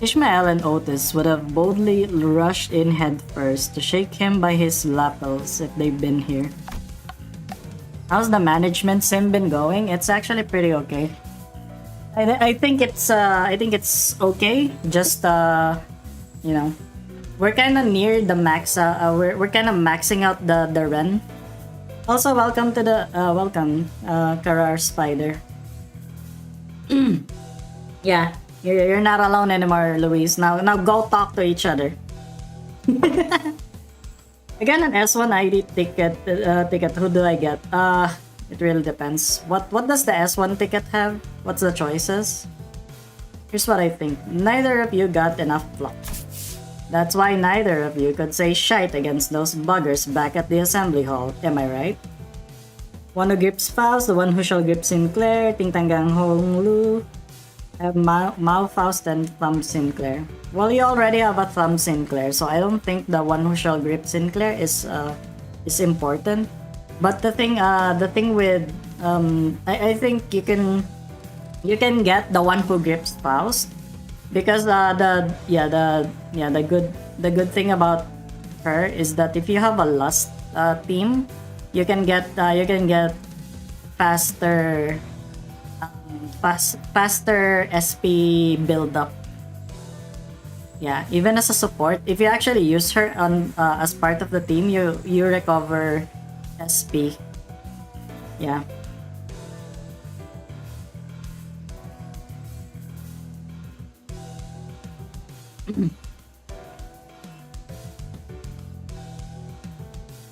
Ishmael and Otis would have boldly rushed in head first to shake him by his lapels if they've been here. How's the management sim been going? It's actually pretty okay. I think it's okay. Just you know, we're kind of near the max. We're kind of maxing out the Ren. Also, welcome to the Karar Spider. Yeah, you're not alone anymore, Luis. Now go talk to each other. I got an S1 ID ticket. Who do I get? It really depends. What does the S1 ticket have? What's the choices? Here's what I think. Neither of you got enough pluck. That's why neither of you could say shite against those buggers back at the assembly hall. Am I right? One who grips Faust, the one who shall grip Sinclair, Ting Tangang Hong Lu. I have Mao Faust and Thumb Sinclair. Well, you already have a Thumb Sinclair, so I don't think the one who shall grip Sinclair is important. But the thing with I think you can get the one who grips Faust because the good thing about her is that if you have a lust team, you can get faster faster SP build up. Yeah, even as a support, if you actually use her on as part of the team, you recover SP. Yeah.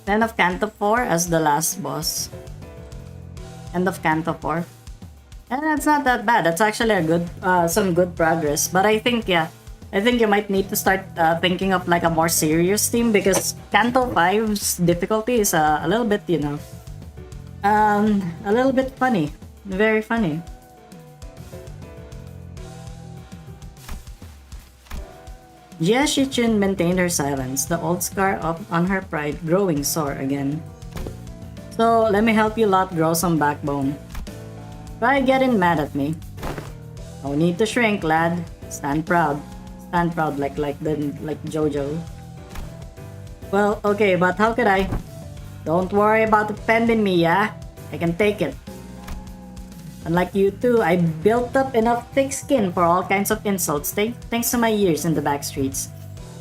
End of Canto 4 as the last boss. End of Canto 4. And that's not that bad. That's actually a good, some good progress. But I think, yeah, I think you might need to start thinking of like a more serious team because Canto 5's difficulty is a little bit, you know, a little bit funny. Very funny. Jia Shichin maintained her silence, the old scar on her pride growing sore again. So let me help you lot grow some backbone. Try getting mad at me. No need to shrink, lad. Stand proud. Stand proud like Jojo. Well, okay, but how could I? Don't worry about offending me, yeah? I can take it. Unlike you two, I built up enough thick skin for all kinds of insults thanks to my years in the back streets.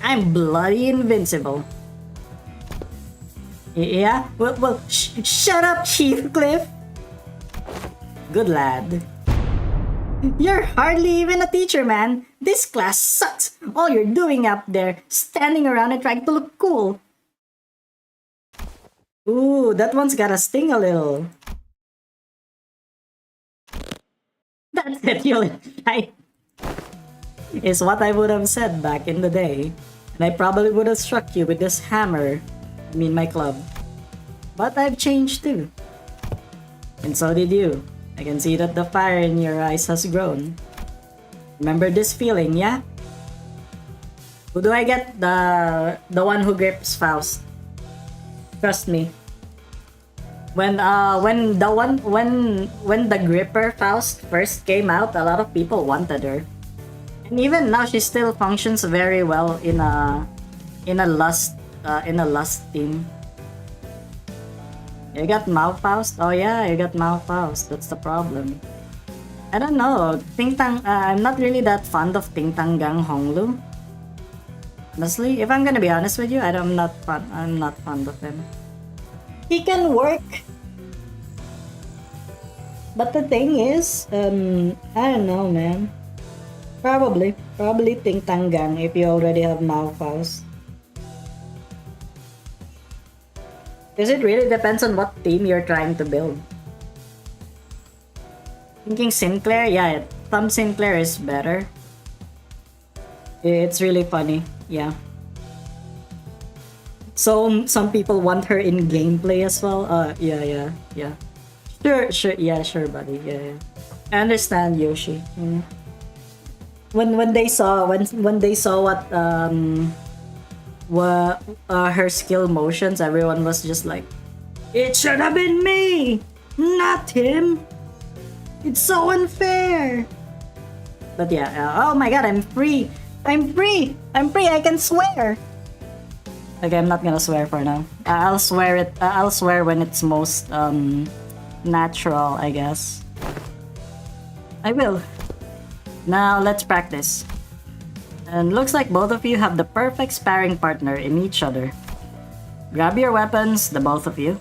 I'm bloody invincible. Yeah? Well, shut up, Chief Cliff! Good lad. You're hardly even a teacher, man. This class sucks. All you're doing up there, standing around and trying to look cool. Ooh, that one's gotta sting a little. That's it, you'll die. Is what I would have said back in the day. And I probably would have struck you with this hammer. I mean my club. But I've changed too. And so did you. I can see that the fire in your eyes has grown. Remember this feeling, yeah? Who do I get? The one who grips Faust. Trust me. When the gripper Faust first came out, a lot of people wanted her. And even now she still functions very well in a lust team. You got Mao Faust? Oh yeah, you got Mao Faust. That's the problem. I don't know. I'm not really that fond of Ting Tang Gang Honglu. Honestly, if I'm gonna be honest with you, I'm not fond of him. He can work. But the thing is, I don't know, man. Probably Ting Tang Gang if you already have Mao Faust. Because it really depends on what team you're trying to build. Thinking Sinclair? Yeah, Thumb Sinclair is better. It's really funny, yeah. So some people want her in gameplay as well. Yeah. Sure, buddy. Yeah. I understand, Yoshi. When they saw what her skill motions, everyone was just like, it should have been me, not him. It's so unfair. But yeah, oh my god, I'm free. I can swear. Okay, I'm not gonna swear for now. I'll swear when it's most natural, I guess. I will. Now let's practice. And looks like both of you have the perfect sparring partner in each other. Grab your weapons, the both of you.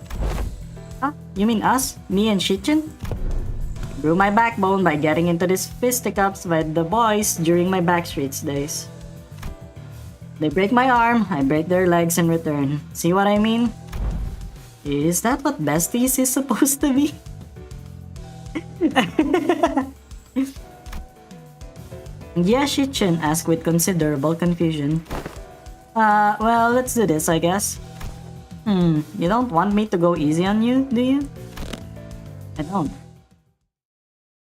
Huh? You mean us? Me and Shichin? Grew my backbone by getting into these fisticuffs with the boys during my backstreets days. They break my arm, I break their legs in return. See what I mean? Is that what besties is supposed to be? Yeah, Shichin asked with considerable confusion. Well, let's do this, I guess. You don't want me to go easy on you, do you? I don't.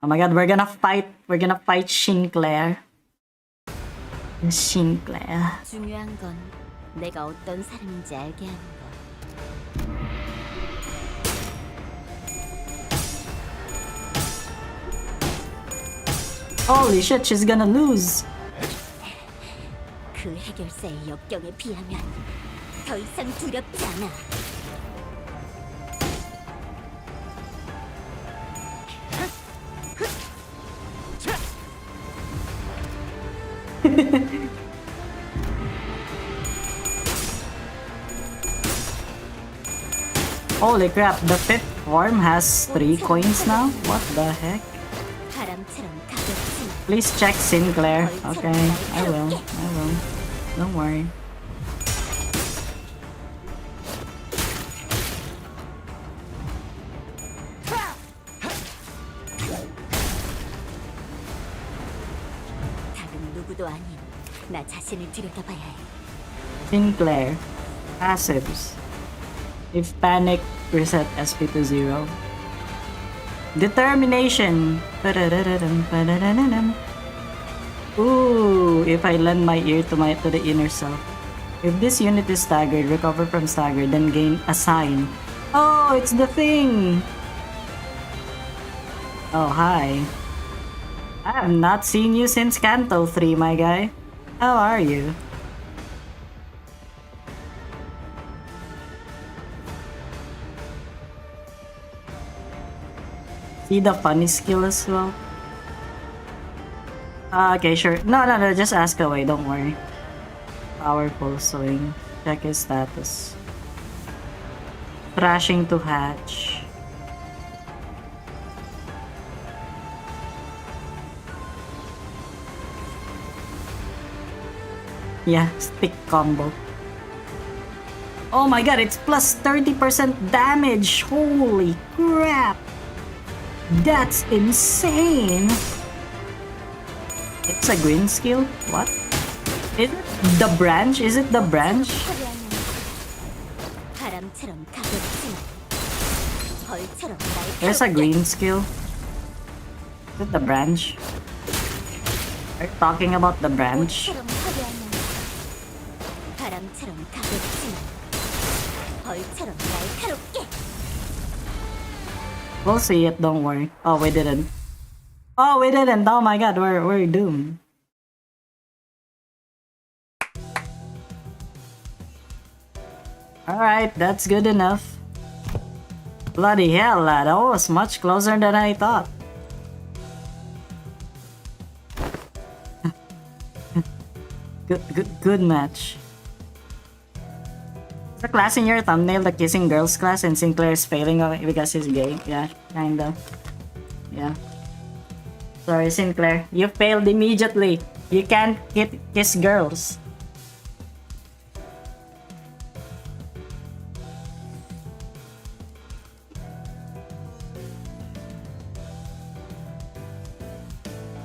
Oh my god, we're gonna fight Sinclair. Sinclair. 중요한 건 내가 어떤 사람인지 알게 하는 거. Holy shit, she's gonna lose. 그 해결사의 역경에 비하면 더 이상 두렵지 않아. Holy crap, the fifth form has 3 coins now? What the heck? 바람처럼 가볍지만 Please check Sinclair. Okay, I will. Don't worry. 다른 누구도 아닌 나 자신을 들여다봐야 해. Sinclair. Passives. If panic, reset SP to 0. Determination. Ooh, if I lend my ear to the inner self. If this unit is staggered, recover from stagger, then gain a sign. Oh, it's the thing. Oh, hi. I have not seen you since Canto 3, my guy. How are you? See the funny skill as well? Okay, sure. No, just ask away, don't worry. Powerful swing. Check his status. Thrashing to hatch. Yeah, stick combo. Oh my god, it's plus 30% damage! Holy crap! That's insane! It's a green skill? What? Is it the branch? Is it the branch? 바람처럼 가볍지만 벌처럼 There's a green skill. Is it the branch? Are you talking about the branch? 꽃처럼 화려하면 바람처럼 가볍지만 벌처럼 날카롭게. We'll see it, don't worry. Oh, we didn't. Oh, we didn't! Oh my god, we're doomed. Alright, that's good enough. Bloody hell, that was much closer than I thought. Good match. Is the class in your thumbnail the kissing girls class and Sinclair's failing because he's gay? Yeah, kinda. Yeah. Sorry, Sinclair. You failed immediately. You can't kiss girls.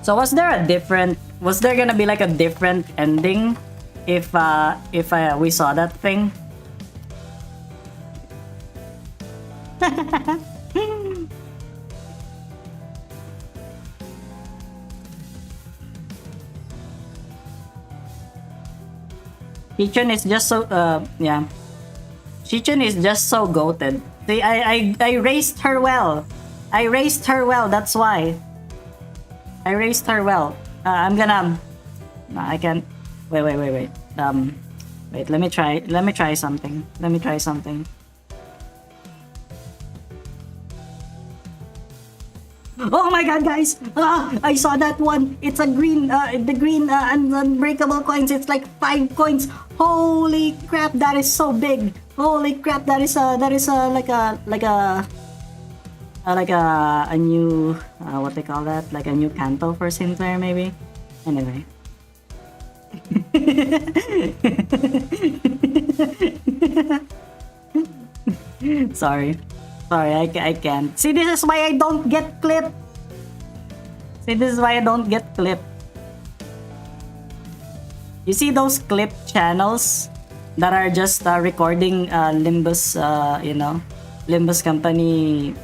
So was there gonna be like a different ending if we saw that thing? Shichun is just so yeah. Shichun is just so goated. See, I raised her well. That's why. I raised her well. I'm gonna. No, I can't. Wait. Wait. Let me try something. Oh my god, guys! I saw that one. It's a green. The green unbreakable coins. It's like 5 coins. Holy crap! That is so big. Holy crap! That is like a new what they call that, like a new canto for Sinclair maybe. Anyway. Sorry, I can't. See, this is why I don't get clip. You see those clip channels that are just recording Limbus, Limbus company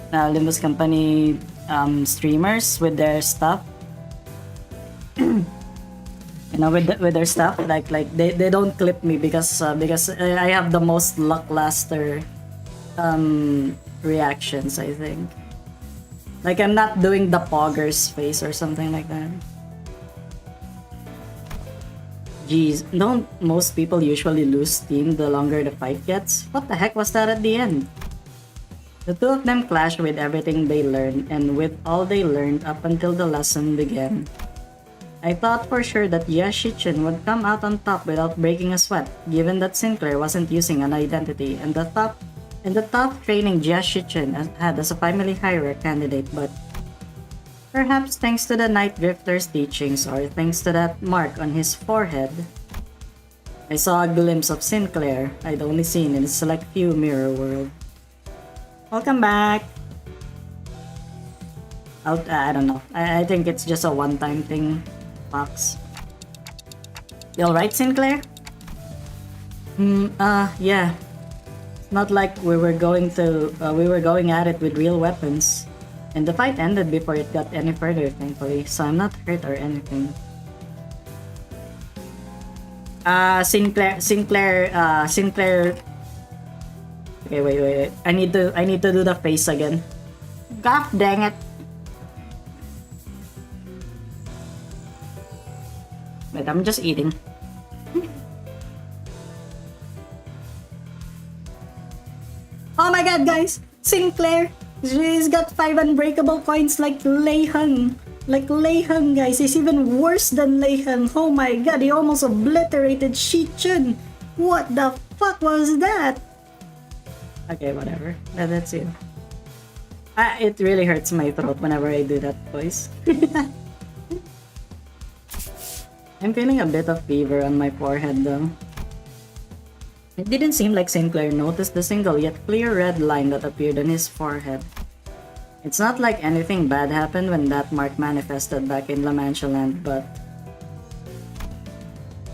streamers with their stuff. With their stuff, like they don't clip me because I have the most lackluster reactions, I think. Like I'm not doing the poggers face or something like that. Geez, don't most people usually lose steam the longer the fight gets? What the heck was that at the end? The two of them clashed with everything they learned and with all they learned up until the lesson began. I thought for sure that Yashichin would come out on top without breaking a sweat, given that Sinclair wasn't using an identity and the top training Yashichin had as a family hierarchy candidate, but perhaps thanks to the Night Drifter's teachings or thanks to that mark on his forehead, I saw a glimpse of Sinclair I'd only seen in a select few mirror world. Welcome back! I don't know. I think it's just a one-time thing, Fox. You alright, Sinclair? Yeah. It's not like we were going at it with real weapons. And the fight ended before it got any further, thankfully, so I'm not hurt or anything. Sinclair. Okay, wait. I need to do the face again. God dang it. Wait, I'm just eating. Oh my god, guys! Sinclair! He's got 5 unbreakable coins like Leiheng. Like Leiheng, guys. He's even worse than Leiheng. Oh my god, he almost obliterated Shichun. What the fuck was that? Okay, whatever. That's it. It really hurts my throat whenever I do that voice. I'm feeling a bit of fever on my forehead though. It didn't seem like Sinclair noticed the single yet clear red line that appeared on his forehead. It's not like anything bad happened when that mark manifested back in La Mancha Land, but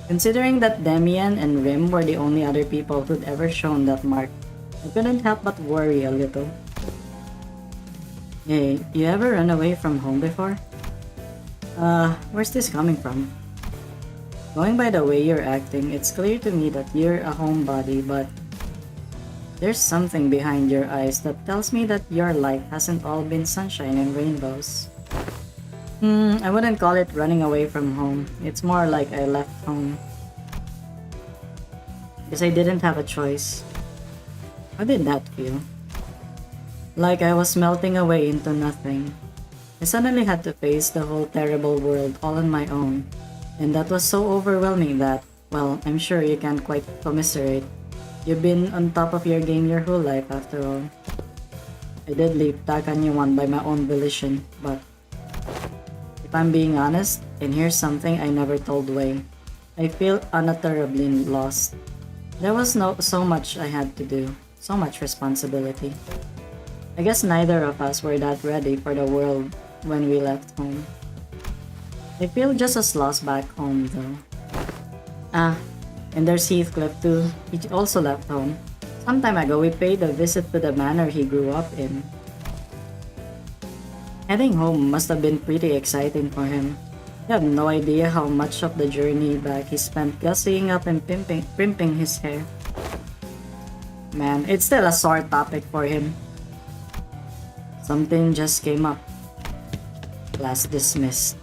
considering that Demian and Rim were the only other people who'd ever shown that mark, I couldn't help but worry a little. Hey, you ever run away from home before? Where's this coming from? Going by the way you're acting, it's clear to me that you're a homebody, but there's something behind your eyes that tells me that your life hasn't all been sunshine and rainbows. I wouldn't call it running away from home. It's more like I left home. Because I didn't have a choice. How did that feel? Like I was melting away into nothing. I suddenly had to face the whole terrible world all on my own. And that was so overwhelming that, well, I'm sure you can't quite commiserate. You've been on top of your game your whole life after all. I did leave Takanyuan by my own volition, but if I'm being honest, and here's something I never told Wei, I feel unutterably lost. There was so much I had to do, so much responsibility. I guess neither of us were that ready for the world when we left home. I feel just as lost back home though. And there's Heathcliff too. He also left home. Some time ago we paid a visit to the manor he grew up in. Heading home must have been pretty exciting for him. You have no idea how much of the journey back he spent gussying up and primping his hair. Man, it's still a sore topic for him. Something just came up. Class dismissed.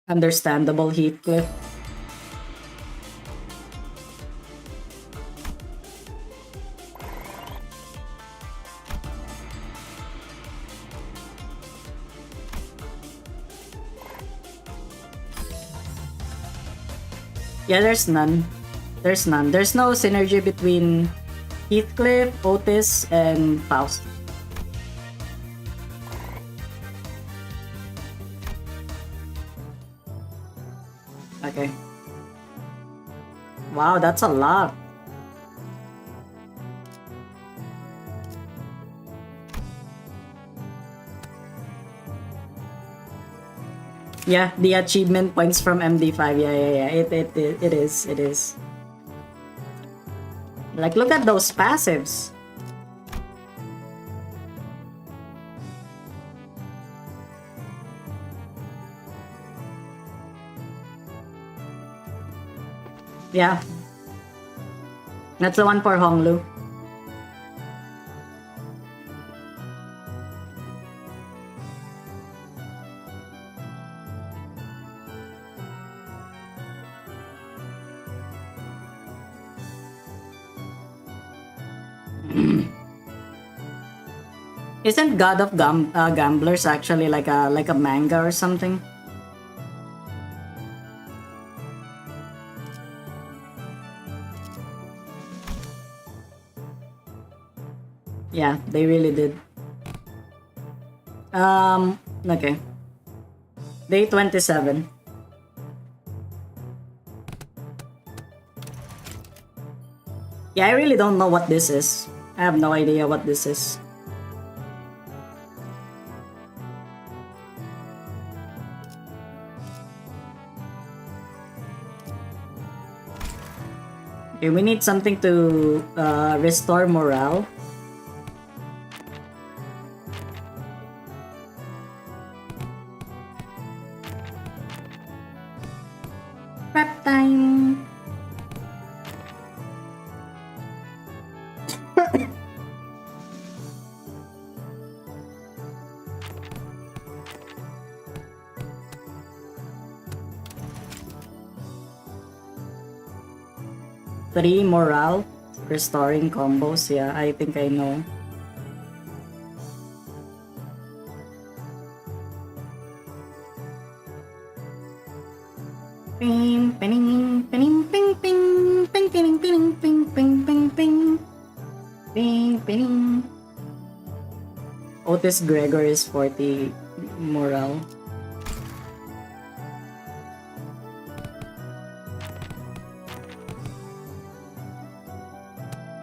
Understandable, Heathcliff. Yeah, there's none. There's none. There's no synergy between Heathcliff, Otis, and Faust. Okay. Wow, that's a lot. Yeah, the achievement points from MD5. Yeah. It is. Like, look at those passives. Yeah. That's the one for Honglu. Isn't God of Gamblers actually like a manga or something? Yeah, they really did. Okay. Day 27. Yeah, I really don't know what this is. I have no idea what this is. Okay, we need something to restore morale. Prep time! Three morale restoring combos. Yeah, I think I know. Ping, ping, ping, ping, ping, ping, ping, ping, ping, ping, ping, ping, ping, ping. Otis Gregor is 40 morale.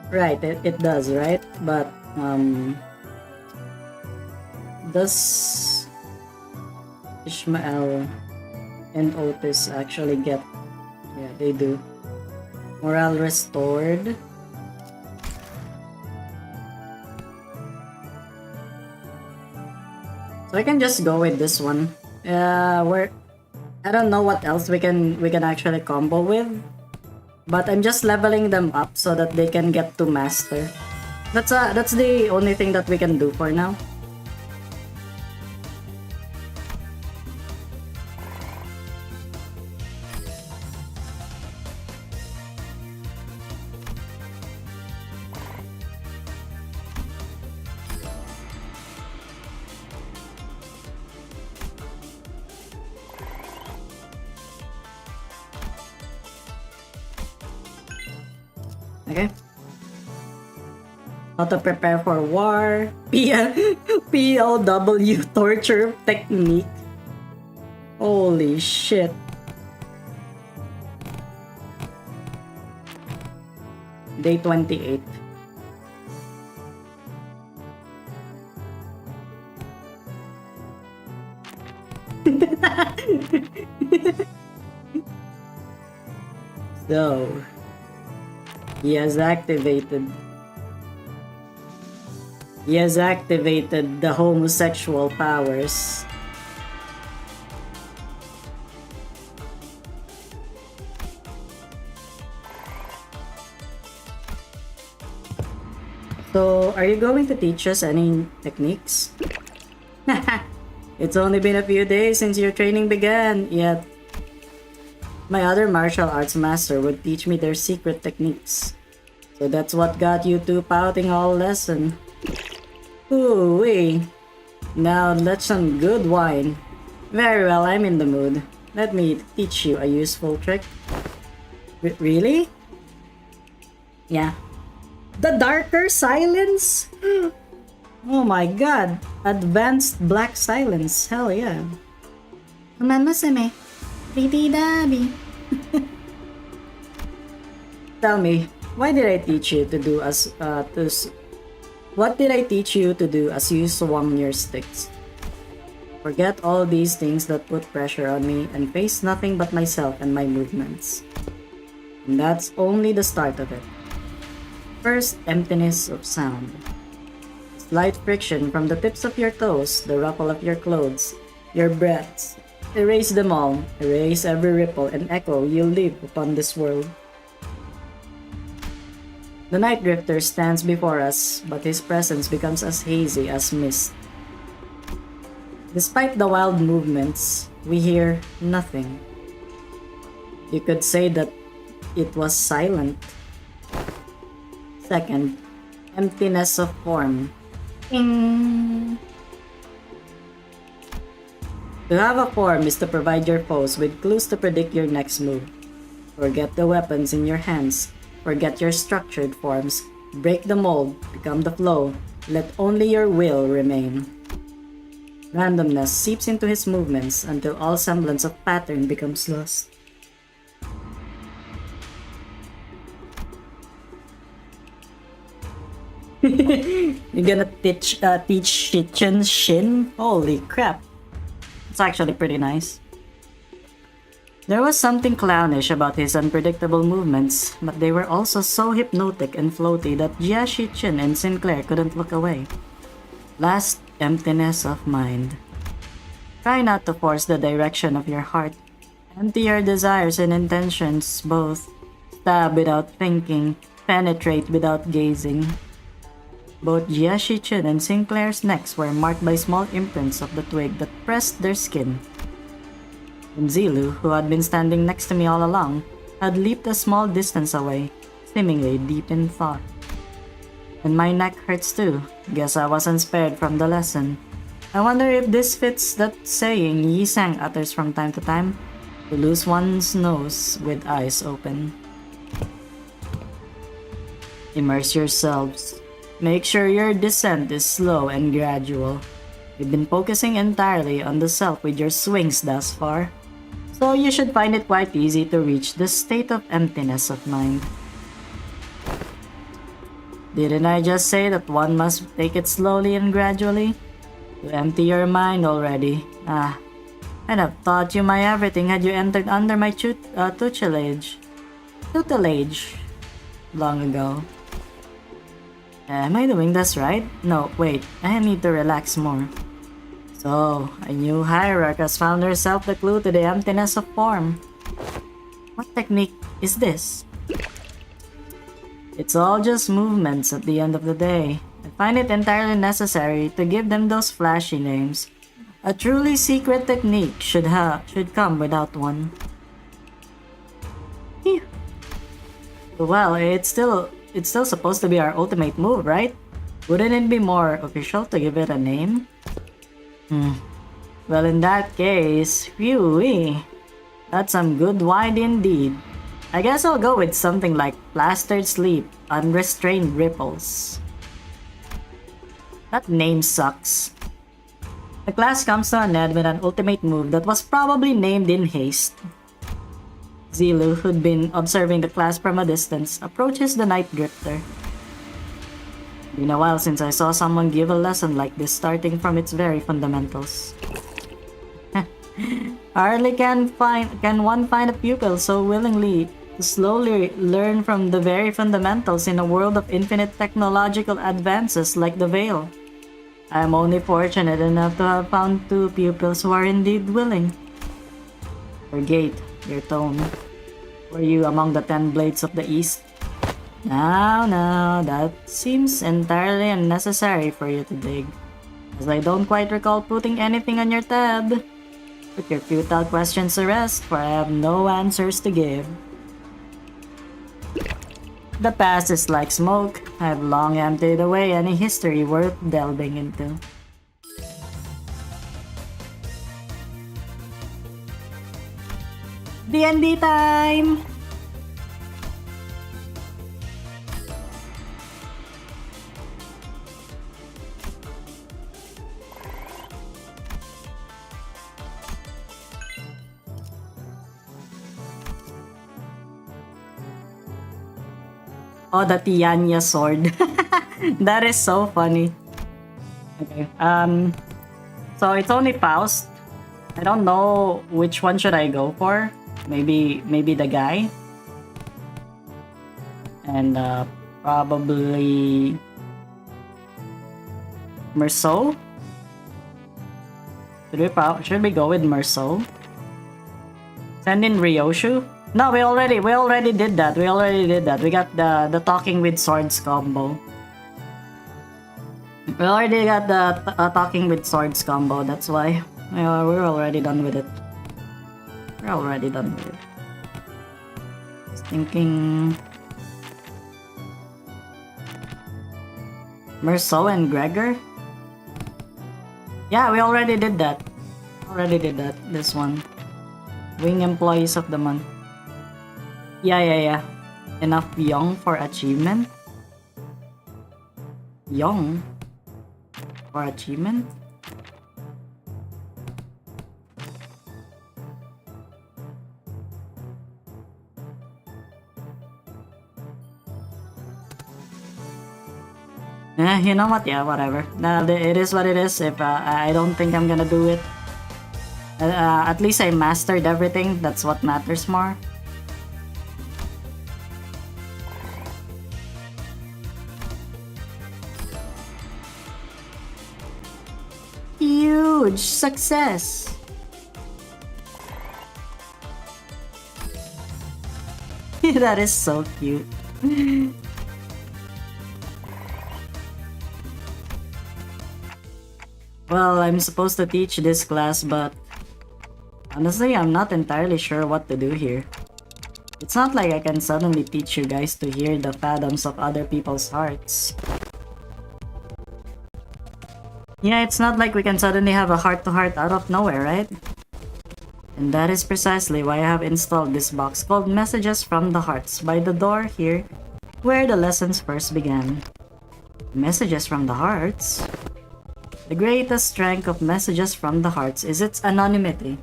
Right, it does, right? But does Ishmael and Otis actually get? Yeah, they do. Morale restored. So I can just go with this one. Where I don't know what else we can actually combo with. But I'm just leveling them up so that they can get to master. That's the only thing that we can do for now. Okay. How to prepare for war. POW torture technique. Holy shit. Day 28. So He has activated the homosexual powers. So, are you going to teach us any techniques? It's only been a few days since your training began, yet my other martial arts master would teach me their secret techniques. So that's what got you two pouting all lesson. Ooh-wee. Now let's some good wine. Very well, I'm in the mood. Let me teach you a useful trick. Really? Yeah. The darker silence? Oh my god. Advanced black silence. Hell yeah. Umamasame. Pretty Dabby. Tell me, why did I teach you to do what did I teach you to do as you swung your sticks? Forget all these things that put pressure on me and face nothing but myself and my movements. And that's only the start of it. First, emptiness of sound. Slight friction from the tips of your toes, the ruffle of your clothes, your breaths. Erase them all. Erase every ripple and echo you'll leave upon this world. The night drifter stands before us, but his presence becomes as hazy as mist. Despite the wild movements, we hear nothing. You could say that it was silent. Second, emptiness of form. Ding. To have a form is to provide your foes with clues to predict your next move. Forget the weapons in your hands. Forget your structured forms. Break the mold, become the flow. Let only your will remain. Randomness seeps into his movements until all semblance of pattern becomes lost. You're gonna teach Shichen Shin? Holy crap. It's actually pretty nice. There was something clownish about his unpredictable movements, but they were also so hypnotic and floaty that Jia Shichen and Sinclair couldn't look away. Last, emptiness of mind. Try not to force the direction of your heart. Empty your desires and intentions both. Stab without thinking, penetrate without gazing. Both Jia Shichen and Sinclair's necks were marked by small imprints of the twig that pressed their skin. And Zilu, who had been standing next to me all along, had leaped a small distance away, seemingly deep in thought. And my neck hurts too. Guess I wasn't spared from the lesson. I wonder if this fits that saying Yi Sang utters from time to time, to lose one's nose with eyes open. Immerse yourselves. Make sure your descent is slow and gradual. You've been focusing entirely on the self with your swings thus far, so you should find it quite easy to reach the state of emptiness of mind. Didn't I just say that one must take it slowly and gradually? To empty your mind already. I'd have taught you my everything had you entered under my tutelage long ago. Am I doing this right? No, wait, I need to relax more. So, a new hierarch has found herself the clue to the emptiness of form. What technique is this? It's all just movements at the end of the day. I find it entirely necessary to give them those flashy names. A truly secret technique should come without one. Phew. Well, it's still supposed to be our ultimate move, right? Wouldn't it be more official to give it a name? Well, in that case, phew-wee. That's some good wine indeed. I guess I'll go with something like Plastered Sleep, Unrestrained Ripples. That name sucks. The class comes to an end with an ultimate move that was probably named in haste. Zilu, who'd been observing the class from a distance, approaches the Night Drifter. Been a while since I saw someone give a lesson like this starting from its very fundamentals. Hardly can one find a pupil so willingly to slowly learn from the very fundamentals in a world of infinite technological advances like the Veil. I am only fortunate enough to have found two pupils who are indeed willing. Your gait, your tone. Were you among the 10 blades of the East? Now, that seems entirely unnecessary for you to dig, as I don't quite recall putting anything on your tab. Put your futile questions to rest, for I have no answers to give. The past is like smoke. I have long emptied away any history worth delving into. D&D time! Oh, the Tianya sword. That is so funny. Okay. So it's only Faust. I don't know which one should I go for. Maybe the guy. And probably Merceau. Should we go with Merceau? Send in Ryoshu? No, we already did that. We got the talking with swords combo. We already got the talking with swords combo. That's why we're already done with it. Just thinking. Merceau and Gregor? Yeah, we already did that. This one. Wing Employees of the Month. Yeah. Enough young for achievement? Young? For achievement? You know what? Yeah, whatever. It is what it is. If I don't think I'm gonna do it. At least I mastered everything. That's what matters more. Huge success! That is so cute. Well, I'm supposed to teach this class, but honestly, I'm not entirely sure what to do here. It's not like I can suddenly teach you guys to hear the fathoms of other people's hearts. Yeah, it's not like we can suddenly have a heart-to-heart out of nowhere, right? And that is precisely why I have installed this box called Messages from the Hearts by the door here, where the lessons first began. Messages from the Hearts? The greatest strength of Messages from the Hearts is its anonymity.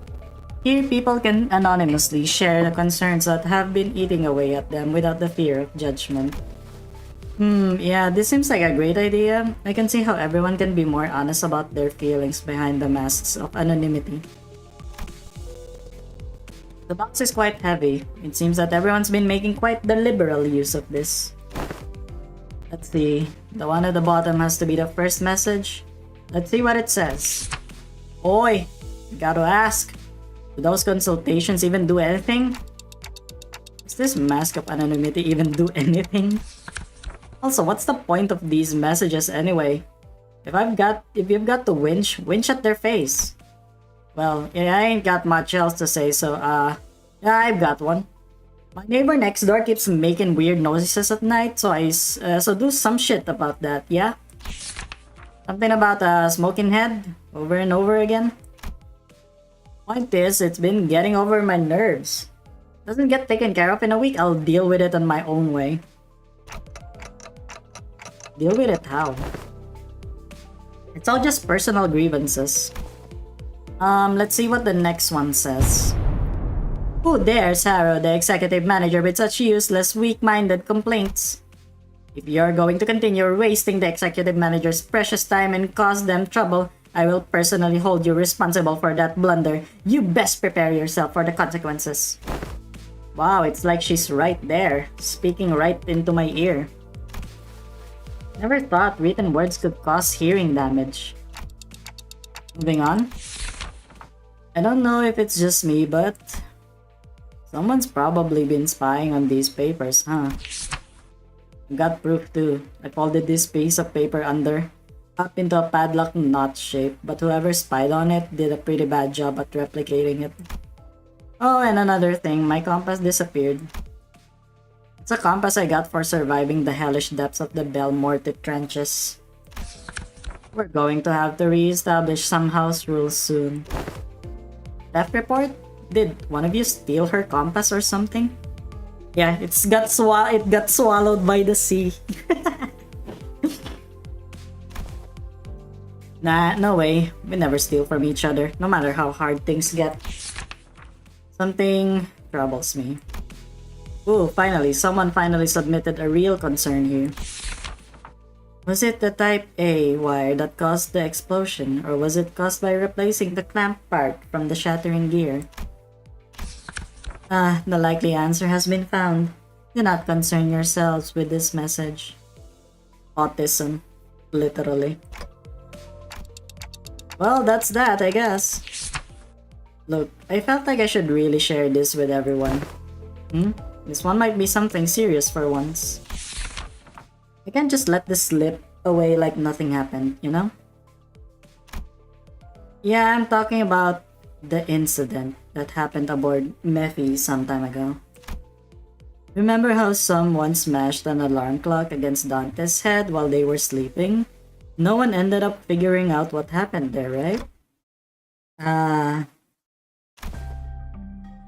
Here, people can anonymously share the concerns that have been eating away at them without the fear of judgment. Yeah, this seems like a great idea. I can see how everyone can be more honest about their feelings behind the masks of anonymity. The box is quite heavy. It seems that everyone's been making quite the liberal use of this. Let's see. The one at the bottom has to be the first message. Let's see what it says. Oi! Gotta ask. Do those consultations even do anything? Does this mask of anonymity even do anything? Also, what's the point of these messages anyway? If you've got to winch at their face. Well, yeah, I ain't got much else to say, so yeah, I've got one. My neighbor next door keeps making weird noises at night, so do some shit about that, yeah? Something about a smoking head over and over again. Point is, it's been getting over my nerves. Doesn't get taken care of in a week, I'll deal with it on my own way. Deal with it how? It's all just personal grievances. Let's see what the next one says. Who dares harrow the executive manager with such useless, weak-minded complaints? If you're going to continue wasting the executive manager's precious time and cause them trouble, I will personally hold you responsible for that blunder. You best prepare yourself for the consequences. Wow, it's like she's right there, speaking right into my ear. Never thought written words could cause hearing damage. Moving on. I don't know if it's just me, but someone's probably been spying on these papers, huh? Got proof too. I folded this piece of paper up into a padlock knot shape, but whoever spied on it did a pretty bad job at replicating it. Oh, and another thing, my compass disappeared. It's a compass I got for surviving the hellish depths of the Belmorte trenches. We're going to have to re-establish some house rules soon. Theft report? Did one of you steal her compass or something? Yeah, it got swallowed by the sea. Nah, no way. We never steal from each other, no matter how hard things get. Something troubles me. Ooh, someone finally submitted a real concern here. Was it the Type A wire that caused the explosion, or was it caused by replacing the clamp part from the shattering gear? The likely answer has been found. Do not concern yourselves with this message. Autism. Literally. Well, that's that, I guess. Look, I felt like I should really share this with everyone. This one might be something serious for once. I can't just let this slip away like nothing happened, you know? Yeah, I'm talking about the incident that happened aboard Mephi some time ago. Remember how someone smashed an alarm clock against Dante's head while they were sleeping? No one ended up figuring out what happened there, right?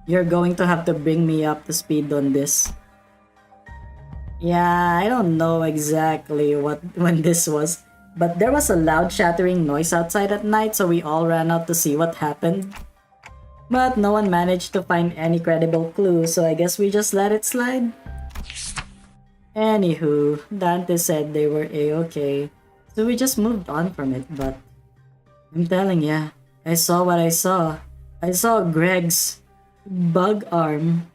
You're going to have to bring me up to speed on this. Yeah, I don't know exactly when this was, but there was a loud shattering noise outside at night, so we all ran out to see what happened. But no one managed to find any credible clue, so I guess we just let it slide. Anywho, Dante said they were a-okay, so we just moved on from it, but I'm telling ya, I saw what I saw. I saw Greg's bug arm.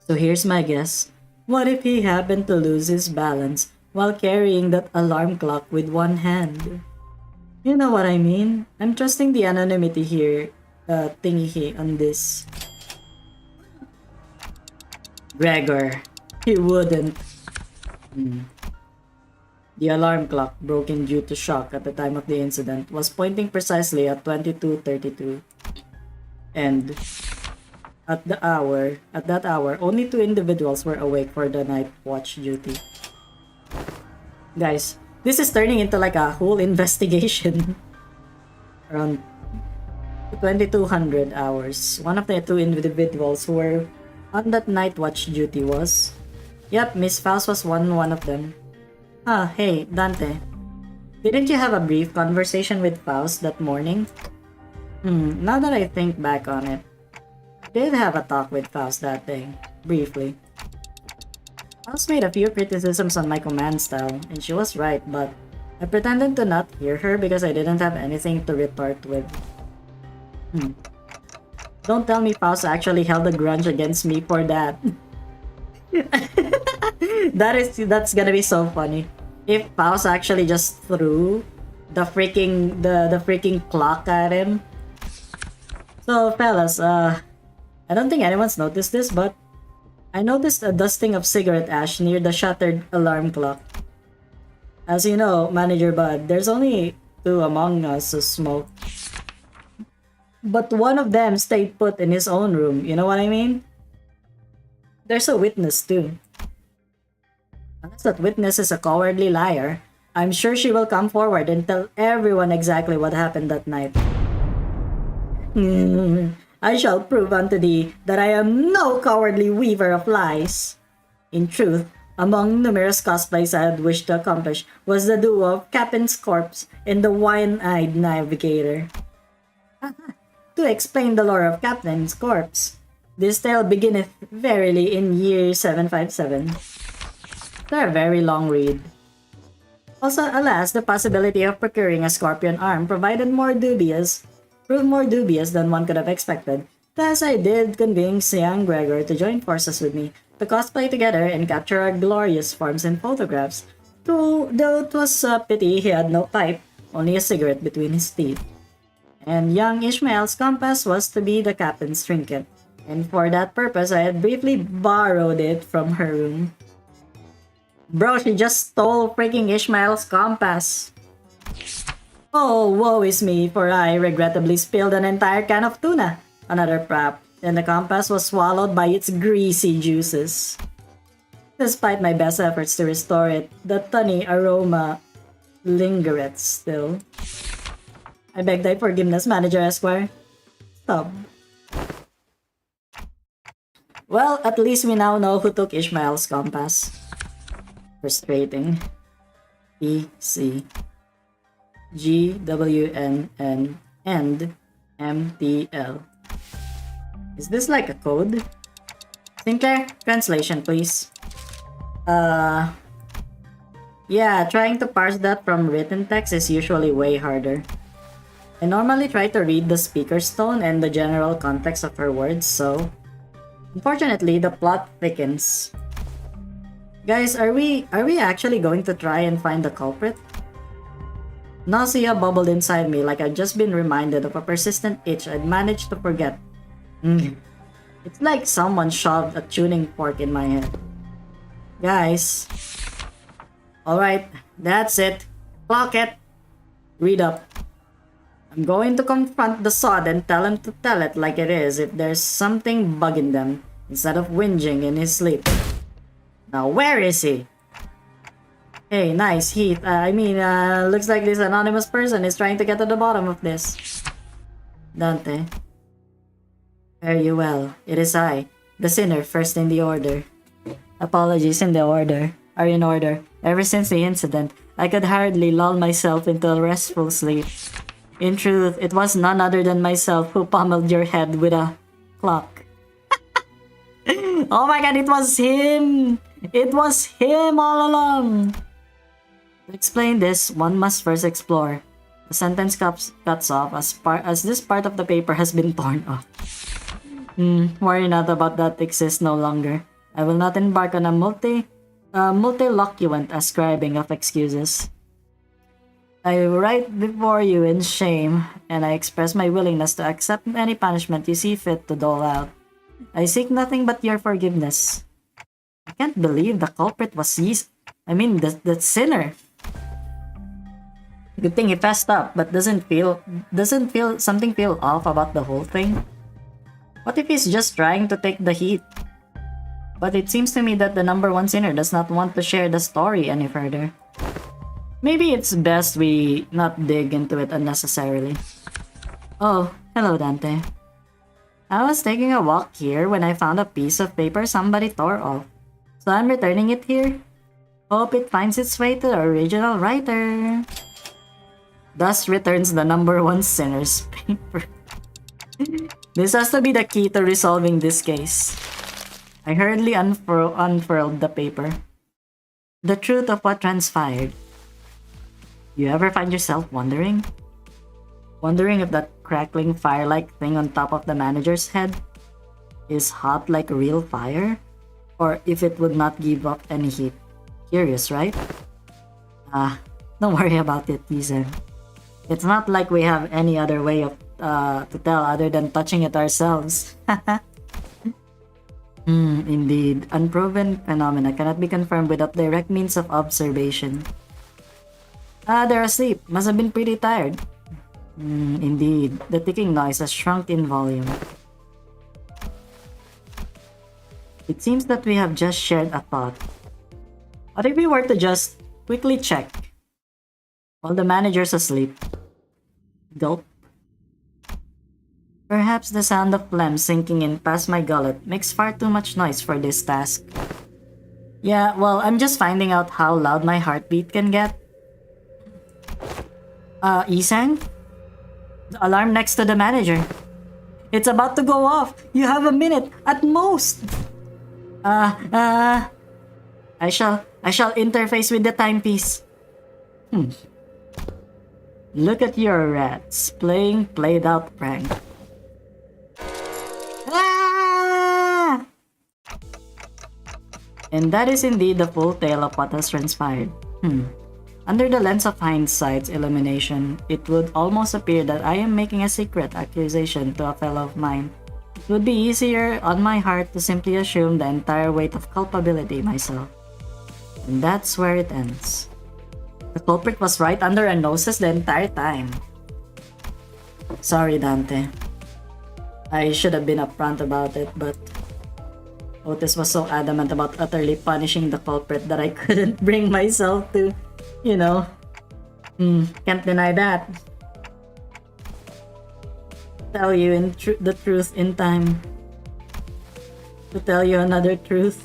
So here's my guess. What if he happened to lose his balance while carrying that alarm clock with one hand? You know what I mean? I'm trusting the anonymity here, thingy on this. Gregor, he wouldn't. The alarm clock, broken due to shock at the time of the incident, was pointing precisely at 22:32. And at that hour, only 2 individuals were awake for the night watch duty. Guys, this is turning into like a whole investigation. Around 2200 hours. One of the 2 individuals who were on that night watch duty was... Yep, Miss Faust was one of them. Ah, hey, Dante. Didn't you have a brief conversation with Faust that morning? Now that I think back on it, I did have a talk with Faust that day, briefly. Faust made a few criticisms on my command style, and she was right, but I pretended to not hear her because I didn't have anything to retort with. Don't tell me Faust actually held a grudge against me for that. That's gonna be so funny. If Faust actually just threw the freaking clock at him. So fellas, I don't think anyone's noticed this, but I noticed a dusting of cigarette ash near the shattered alarm clock. As you know, Manager Bud, there's only 2 among us who smoke. But one of them stayed put in his own room, you know what I mean? There's a witness too. Unless that witness is a cowardly liar, I'm sure she will come forward and tell everyone exactly what happened that night. I shall prove unto thee that I am no cowardly weaver of lies. In truth, among numerous cosplays I had wished to accomplish was the duo of Captain's Corpse and the Wine-Eyed Navigator. To explain the lore of Captain's Corpse, this tale beginneth verily in year 757. They're a very long read. Also, alas, the possibility of procuring a scorpion arm proved more dubious than one could have expected. Thus, I did convince young Gregor to join forces with me to cosplay together and capture our glorious forms in photographs. Though it was a pity he had no pipe, only a cigarette between his teeth. And young Ishmael's compass was to be the captain's trinket, and for that purpose I had briefly borrowed it from her room. Bro, she just stole freaking Ishmael's compass. Oh, woe is me, for I regrettably spilled an entire can of tuna, another prop, and the compass was swallowed by its greasy juices. Despite my best efforts to restore it, the tunny aroma lingereth still. I beg thy forgiveness, Manager Esquire. Stop. Well, at least we now know who took Ishmael's compass. Frustrating. PC GWNN and MTL. Is this like a code? Sinclair, translation please. Yeah, trying to parse that from written text is usually way harder. I normally try to read the speaker's tone and the general context of her words, so... Unfortunately, the plot thickens. Guys, are we actually going to try and find the culprit? Nausea bubbled inside me like I'd just been reminded of a persistent itch I'd managed to forget. It's like someone shoved a tuning fork in my head. Guys. Alright, that's it. Clock it. Read up. I'm going to confront the sod and tell him to tell it like it is if there's something bugging them, instead of whinging in his sleep. Now where is he? Hey, nice heat. Looks like this anonymous person is trying to get to the bottom of this. Dante. Fare you well. It is I, the sinner, first in the order. Apologies in the order. Are in order. Ever since the incident, I could hardly lull myself into a restful sleep. In truth, it was none other than myself who pummeled your head with a clock. Oh my god, it was him! It was him all along! To explain this, one must first explore. The sentence cuts off as this part of the paper has been torn off. Worry not about that exists no longer. I will not embark on a multiloquent ascribing of excuses. I write before you in shame, and I express my willingness to accept any punishment you see fit to dole out. I seek nothing but your forgiveness. I can't believe the culprit was the sinner. Good thing he fessed up, but doesn't something feel off about the whole thing? What if he's just trying to take the heat? But it seems to me that the number one sinner does not want to share the story any further. Maybe it's best we not dig into it unnecessarily. Oh, hello Dante. I was taking a walk here when I found a piece of paper somebody tore off. So I'm returning it here. Hope it finds its way to the original writer. Thus returns the number one sinner's paper. This has to be the key to resolving this case. I hurriedly unfurled the paper. The truth of what transpired. You ever find yourself wondering? Wondering if that crackling fire-like thing on top of the manager's head is hot like real fire? Or if it would not give up any heat? Curious, right? Don't worry about it, Ethan. It's not like we have any other way of to tell other than touching it ourselves. Indeed. Unproven phenomena cannot be confirmed without direct means of observation. They're asleep. Must have been pretty tired. Indeed. The ticking noise has shrunk in volume. It seems that we have just shared a thought. What if we were to just quickly check? While the manager's asleep. Gulp. Perhaps the sound of phlegm sinking in past my gullet makes far too much noise for this task. Yeah, well, I'm just finding out how loud my heartbeat can get. Isang? The alarm next to the manager. It's about to go off. You have a minute, at most. I shall interface with the timepiece. Look at your rats, playing played-out prank. Ah! And that is indeed the full tale of what has transpired. Under the lens of hindsight's illumination, it would almost appear that I am making a secret accusation to a fellow of mine. It would be easier on my heart to simply assume the entire weight of culpability myself. And that's where it ends. The culprit was right under our noses the entire time. Sorry, Dante. I should have been upfront about it, but Otis was so adamant about utterly punishing the culprit that I couldn't bring myself to, can't deny that. Tell you the truth in time. To tell you another truth.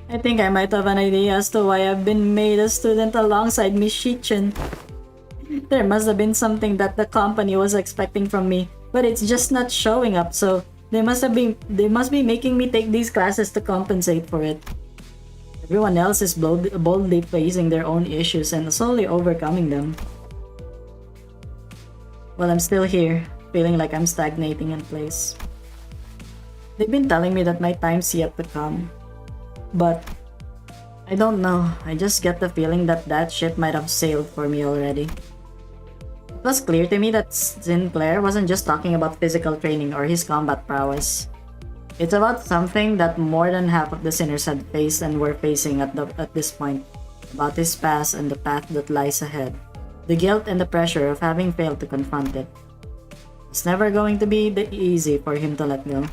I think I might have an idea as to why I've been made a student alongside Miss Shichen. There must have been something that the company was expecting from me, but it's just not showing up, so they must be making me take these classes to compensate for it. Everyone else is boldly facing their own issues and slowly overcoming them. Well, I'm still here, feeling like I'm stagnating in place. They've been telling me that my time's yet to come. But I don't know, I just get the feeling that that ship might have sailed for me already. It was clear to me that Sinclair wasn't just talking about physical training or his combat prowess. It's about something that more than half of the sinners had faced and were facing at this point, about his past and the path that lies ahead, the guilt and the pressure of having failed to confront it. It's never going to be easy for him to let go.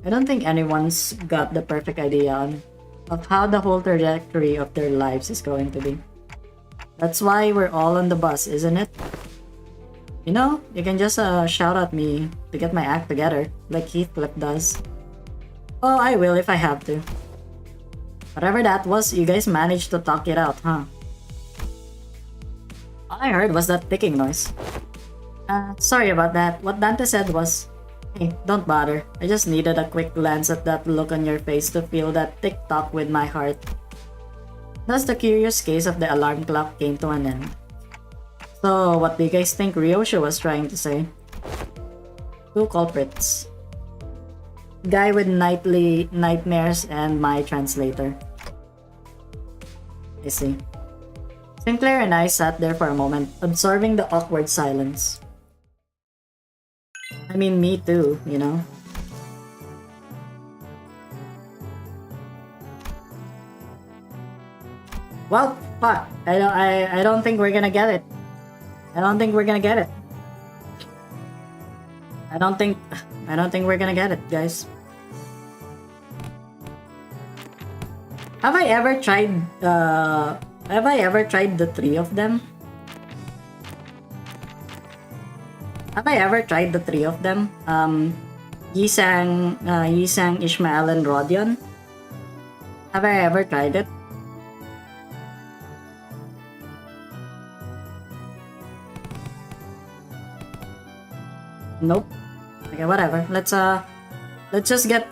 I don't think anyone's got the perfect idea on of how the whole trajectory of their lives is going to be. That's why we're all on the bus, isn't it? You know, you can just shout at me to get my act together, like Heathcliff does. Oh, I will if I have to. Whatever that was, you guys managed to talk it out, huh? All I heard was that ticking noise. Sorry about that. What Dante said was, hey, don't bother. I just needed a quick glance at that look on your face to feel that tick-tock with my heart. Thus, the curious case of the alarm clock came to an end. So, what do you guys think Ryosha was trying to say? Two culprits. Guy with nightly nightmares and my translator. I see. Sinclair and I sat there for a moment, absorbing the awkward silence. I mean, me too, you know? Well, fuck. I don't think we're gonna get it. I don't think we're gonna get it. I don't think we're gonna get it, guys. Have I ever tried the three of them? Have I ever tried the three of them? Yisang, Ishmael, and Rodion? Have I ever tried it? Nope. Okay, whatever. Let's just get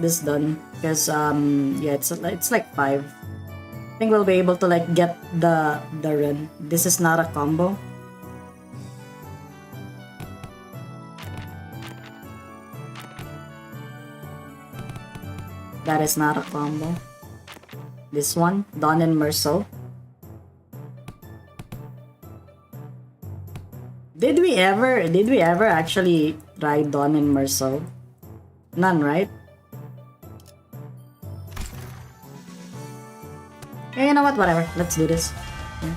this done. Because yeah, it's like 5. I think we'll be able to like get the run. This is not a combo. That is not a combo. This one, Dawn and Merceau. Did we ever actually try Dawn and Merceau? None, right? Okay, you know what? Whatever. Let's do this. Yeah.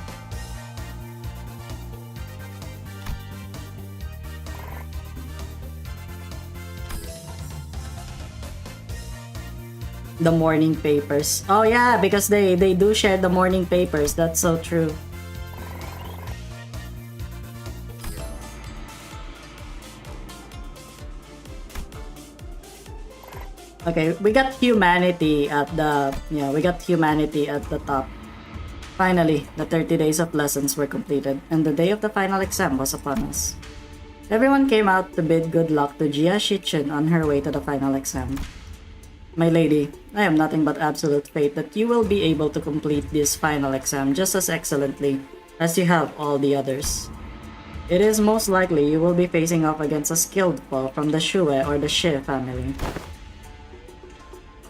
The morning papers. Oh yeah, because they do share the morning papers. That's so true. Okay, we got humanity at the top. Finally, the 30 days of lessons were completed, and the day of the final exam was upon us. Everyone came out to bid good luck to Jia Shichun on her way to the final exam. My lady, I have nothing but absolute faith that you will be able to complete this final exam just as excellently as you have all the others. It is most likely you will be facing off against a skilled foe from the Shue or the Shi family.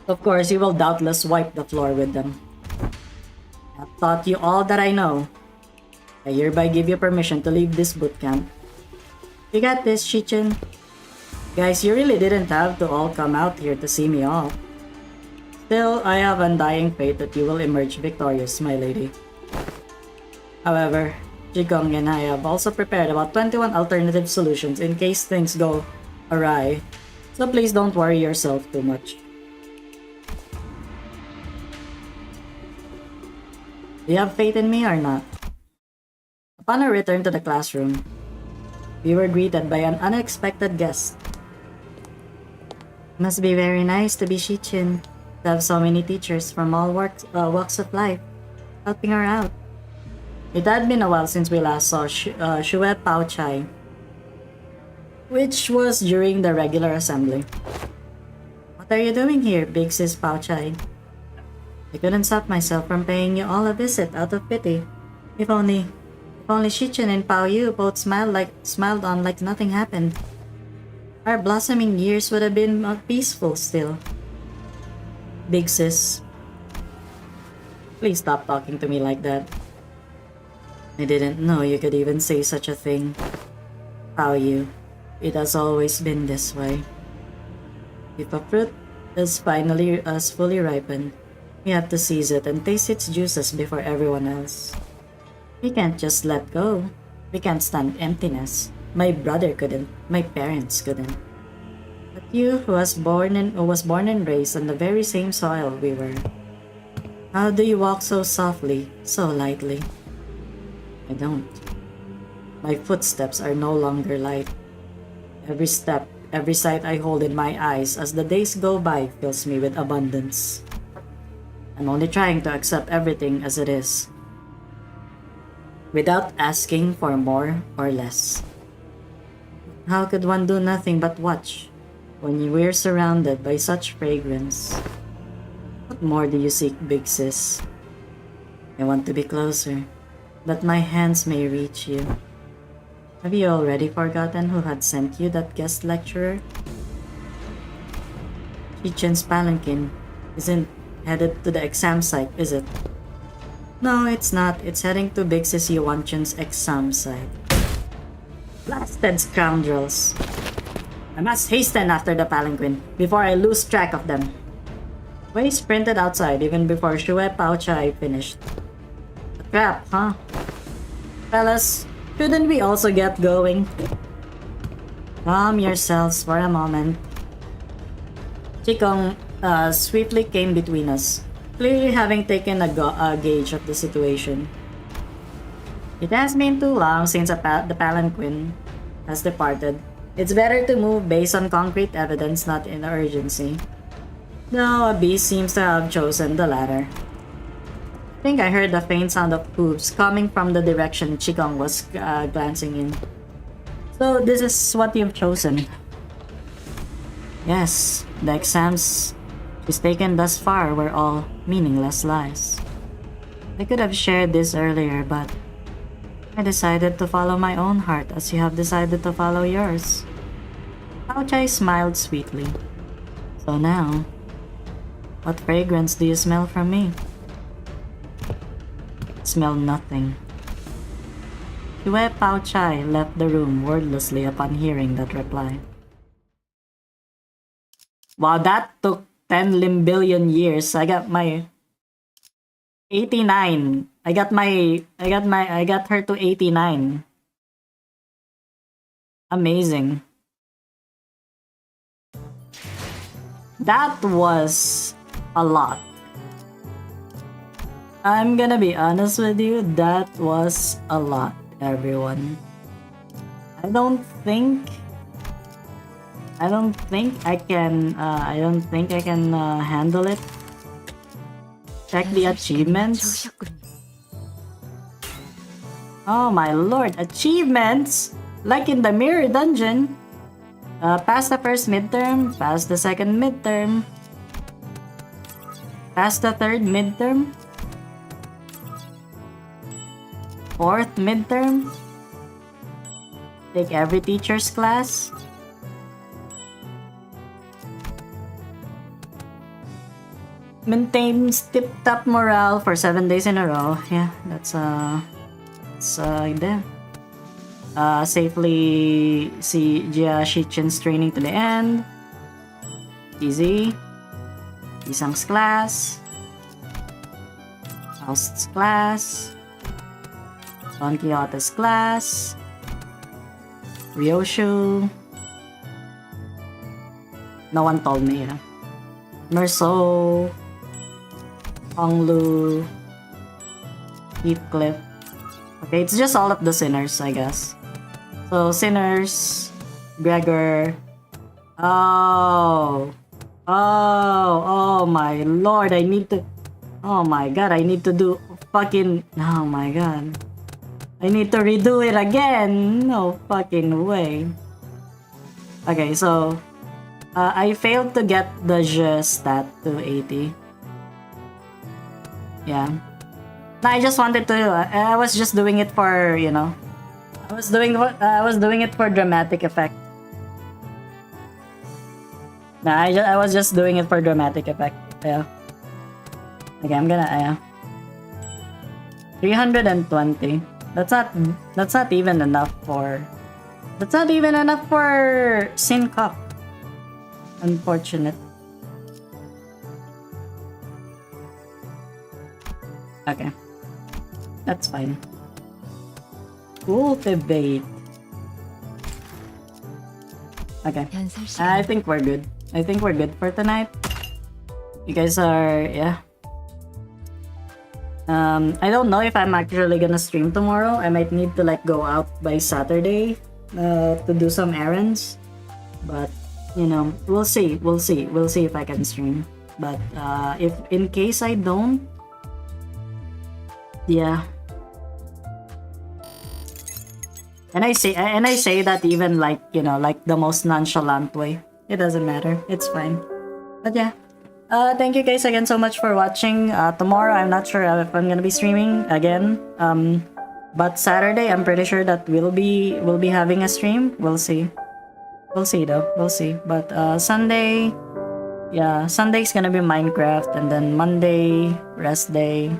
Of course, you will doubtless wipe the floor with them. I've taught you all that I know. I hereby give you permission to leave this bootcamp. You got this, Shichun. Guys, you really didn't have to all come out here to see me off. Still, I have undying faith that you will emerge victorious, my lady. However, Jigong and I have also prepared about 21 alternative solutions in case things go awry. So please don't worry yourself too much. Do you have faith in me or not? Upon our return to the classroom, we were greeted by an unexpected guest. Must be very nice to be Shichun, to have so many teachers from all walks of life helping her out. It had been a while since we last saw Shue Pao Chai, which was during the regular assembly. What are you doing here, big sis Pao Chai? I couldn't stop myself from paying you all a visit out of pity. If only Shichun and Pao Yu both smiled on like nothing happened. Our blossoming years would have been peaceful still. Big sis, please stop talking to me like that. I didn't know you could even say such a thing. Pao Yu, it has always been this way. If a fruit is fully ripened, we have to seize it and taste its juices before everyone else. We can't just let go. We can't stand emptiness. My brother couldn't. My parents couldn't. But You who was born and raised on the very same soil we were. How do you walk so softly, so lightly? I don't. My footsteps are no longer light. Every step, every sight I hold in my eyes as the days go by fills me with abundance. I'm only trying to accept everything as it is, without asking for more or less. How could one do nothing but watch when we're surrounded by such fragrance? What more do you seek, big sis? I want to be closer, that my hands may reach you. Have you already forgotten who had sent you that guest lecturer? Chichen's palanquin isn't headed to the exam site, is it? No, it's not. It's heading to Big Sis Yuanchen's exam site. Blasted scoundrels! I must hasten after the palanquin before I lose track of them. Wei sprinted outside even before Shui Pao Chai finished. A trap, huh? Fellas, shouldn't we also get going? Calm yourselves for a moment. Chikong swiftly came between us, clearly having taken a gauge of the situation. It has been too long since the palanquin has departed. It's better to move based on concrete evidence, not in urgency. No, a beast seems to have chosen the latter. I think I heard the faint sound of hooves coming from the direction Chikong was glancing in. So this is what you've chosen. Yes, the exams she's taken thus far were all meaningless lies. I could have shared this earlier, but I decided to follow my own heart as you have decided to follow yours. Pao Chai smiled sweetly. So now, what fragrance do you smell from me? Smell nothing. Shui Pao Chai left the room wordlessly upon hearing that reply. Wow, that took 10 limbillion years. I got my 89. I got her to 89. Amazing. That was a lot. I'm gonna be honest with you, that was a lot, everyone. I don't think I can handle it. Check the achievements. Oh my lord, achievements! Like in the mirror dungeon. Pass the first midterm, pass the second midterm, pass the third midterm, fourth midterm, take every teacher's class, maintains tip-top morale for 7 days in a row. Yeah, that's there. Safely see Jia Shichen's training to the end. Easy. Isang's class. Faust's class. Don Quixote's class. Ryoshu. No one told me, yeah. Merceau. Honglu. Heathcliff. Okay, it's just all of the sinners, I guess. So, sinners, Gregor. Oh my lord, I need to... Oh my god, I need to do fucking... Oh my god. I need to redo it again. No fucking way. Okay, so... I failed to get the Je stat to 80. Yeah. No, I just wanted to... I was just doing it for, you know... I was doing it for dramatic effect. Nah, I was just doing it for dramatic effect. Yeah. Okay, I'm gonna 320. That's not even enough for Sin Cup. Unfortunate. Okay. That's fine. Cultivate. Okay. 연설 I 시간. think we're good. I think we're good for tonight. You guys are, yeah. I don't know if I'm actually gonna stream tomorrow. I might need to like go out by Saturday to do some errands. But, you know, we'll see. We'll see. We'll see if I can stream. But if in case I don't, yeah. And I say that even like, you know, like the most nonchalant way. It doesn't matter. It's fine. But yeah. Thank you guys again so much for watching. Tomorrow I'm not sure if I'm gonna be streaming again. But Saturday I'm pretty sure that we'll be having a stream. We'll see. We'll see though. We'll see. But Sunday, yeah, Sunday's gonna be Minecraft, and then Monday rest day.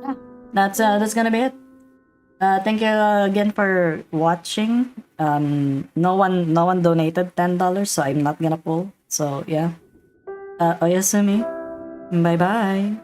Yeah, that's gonna be it. Thank you again for watching. No one donated $10, so I'm not gonna pull. So yeah. Oyasumi. Bye bye.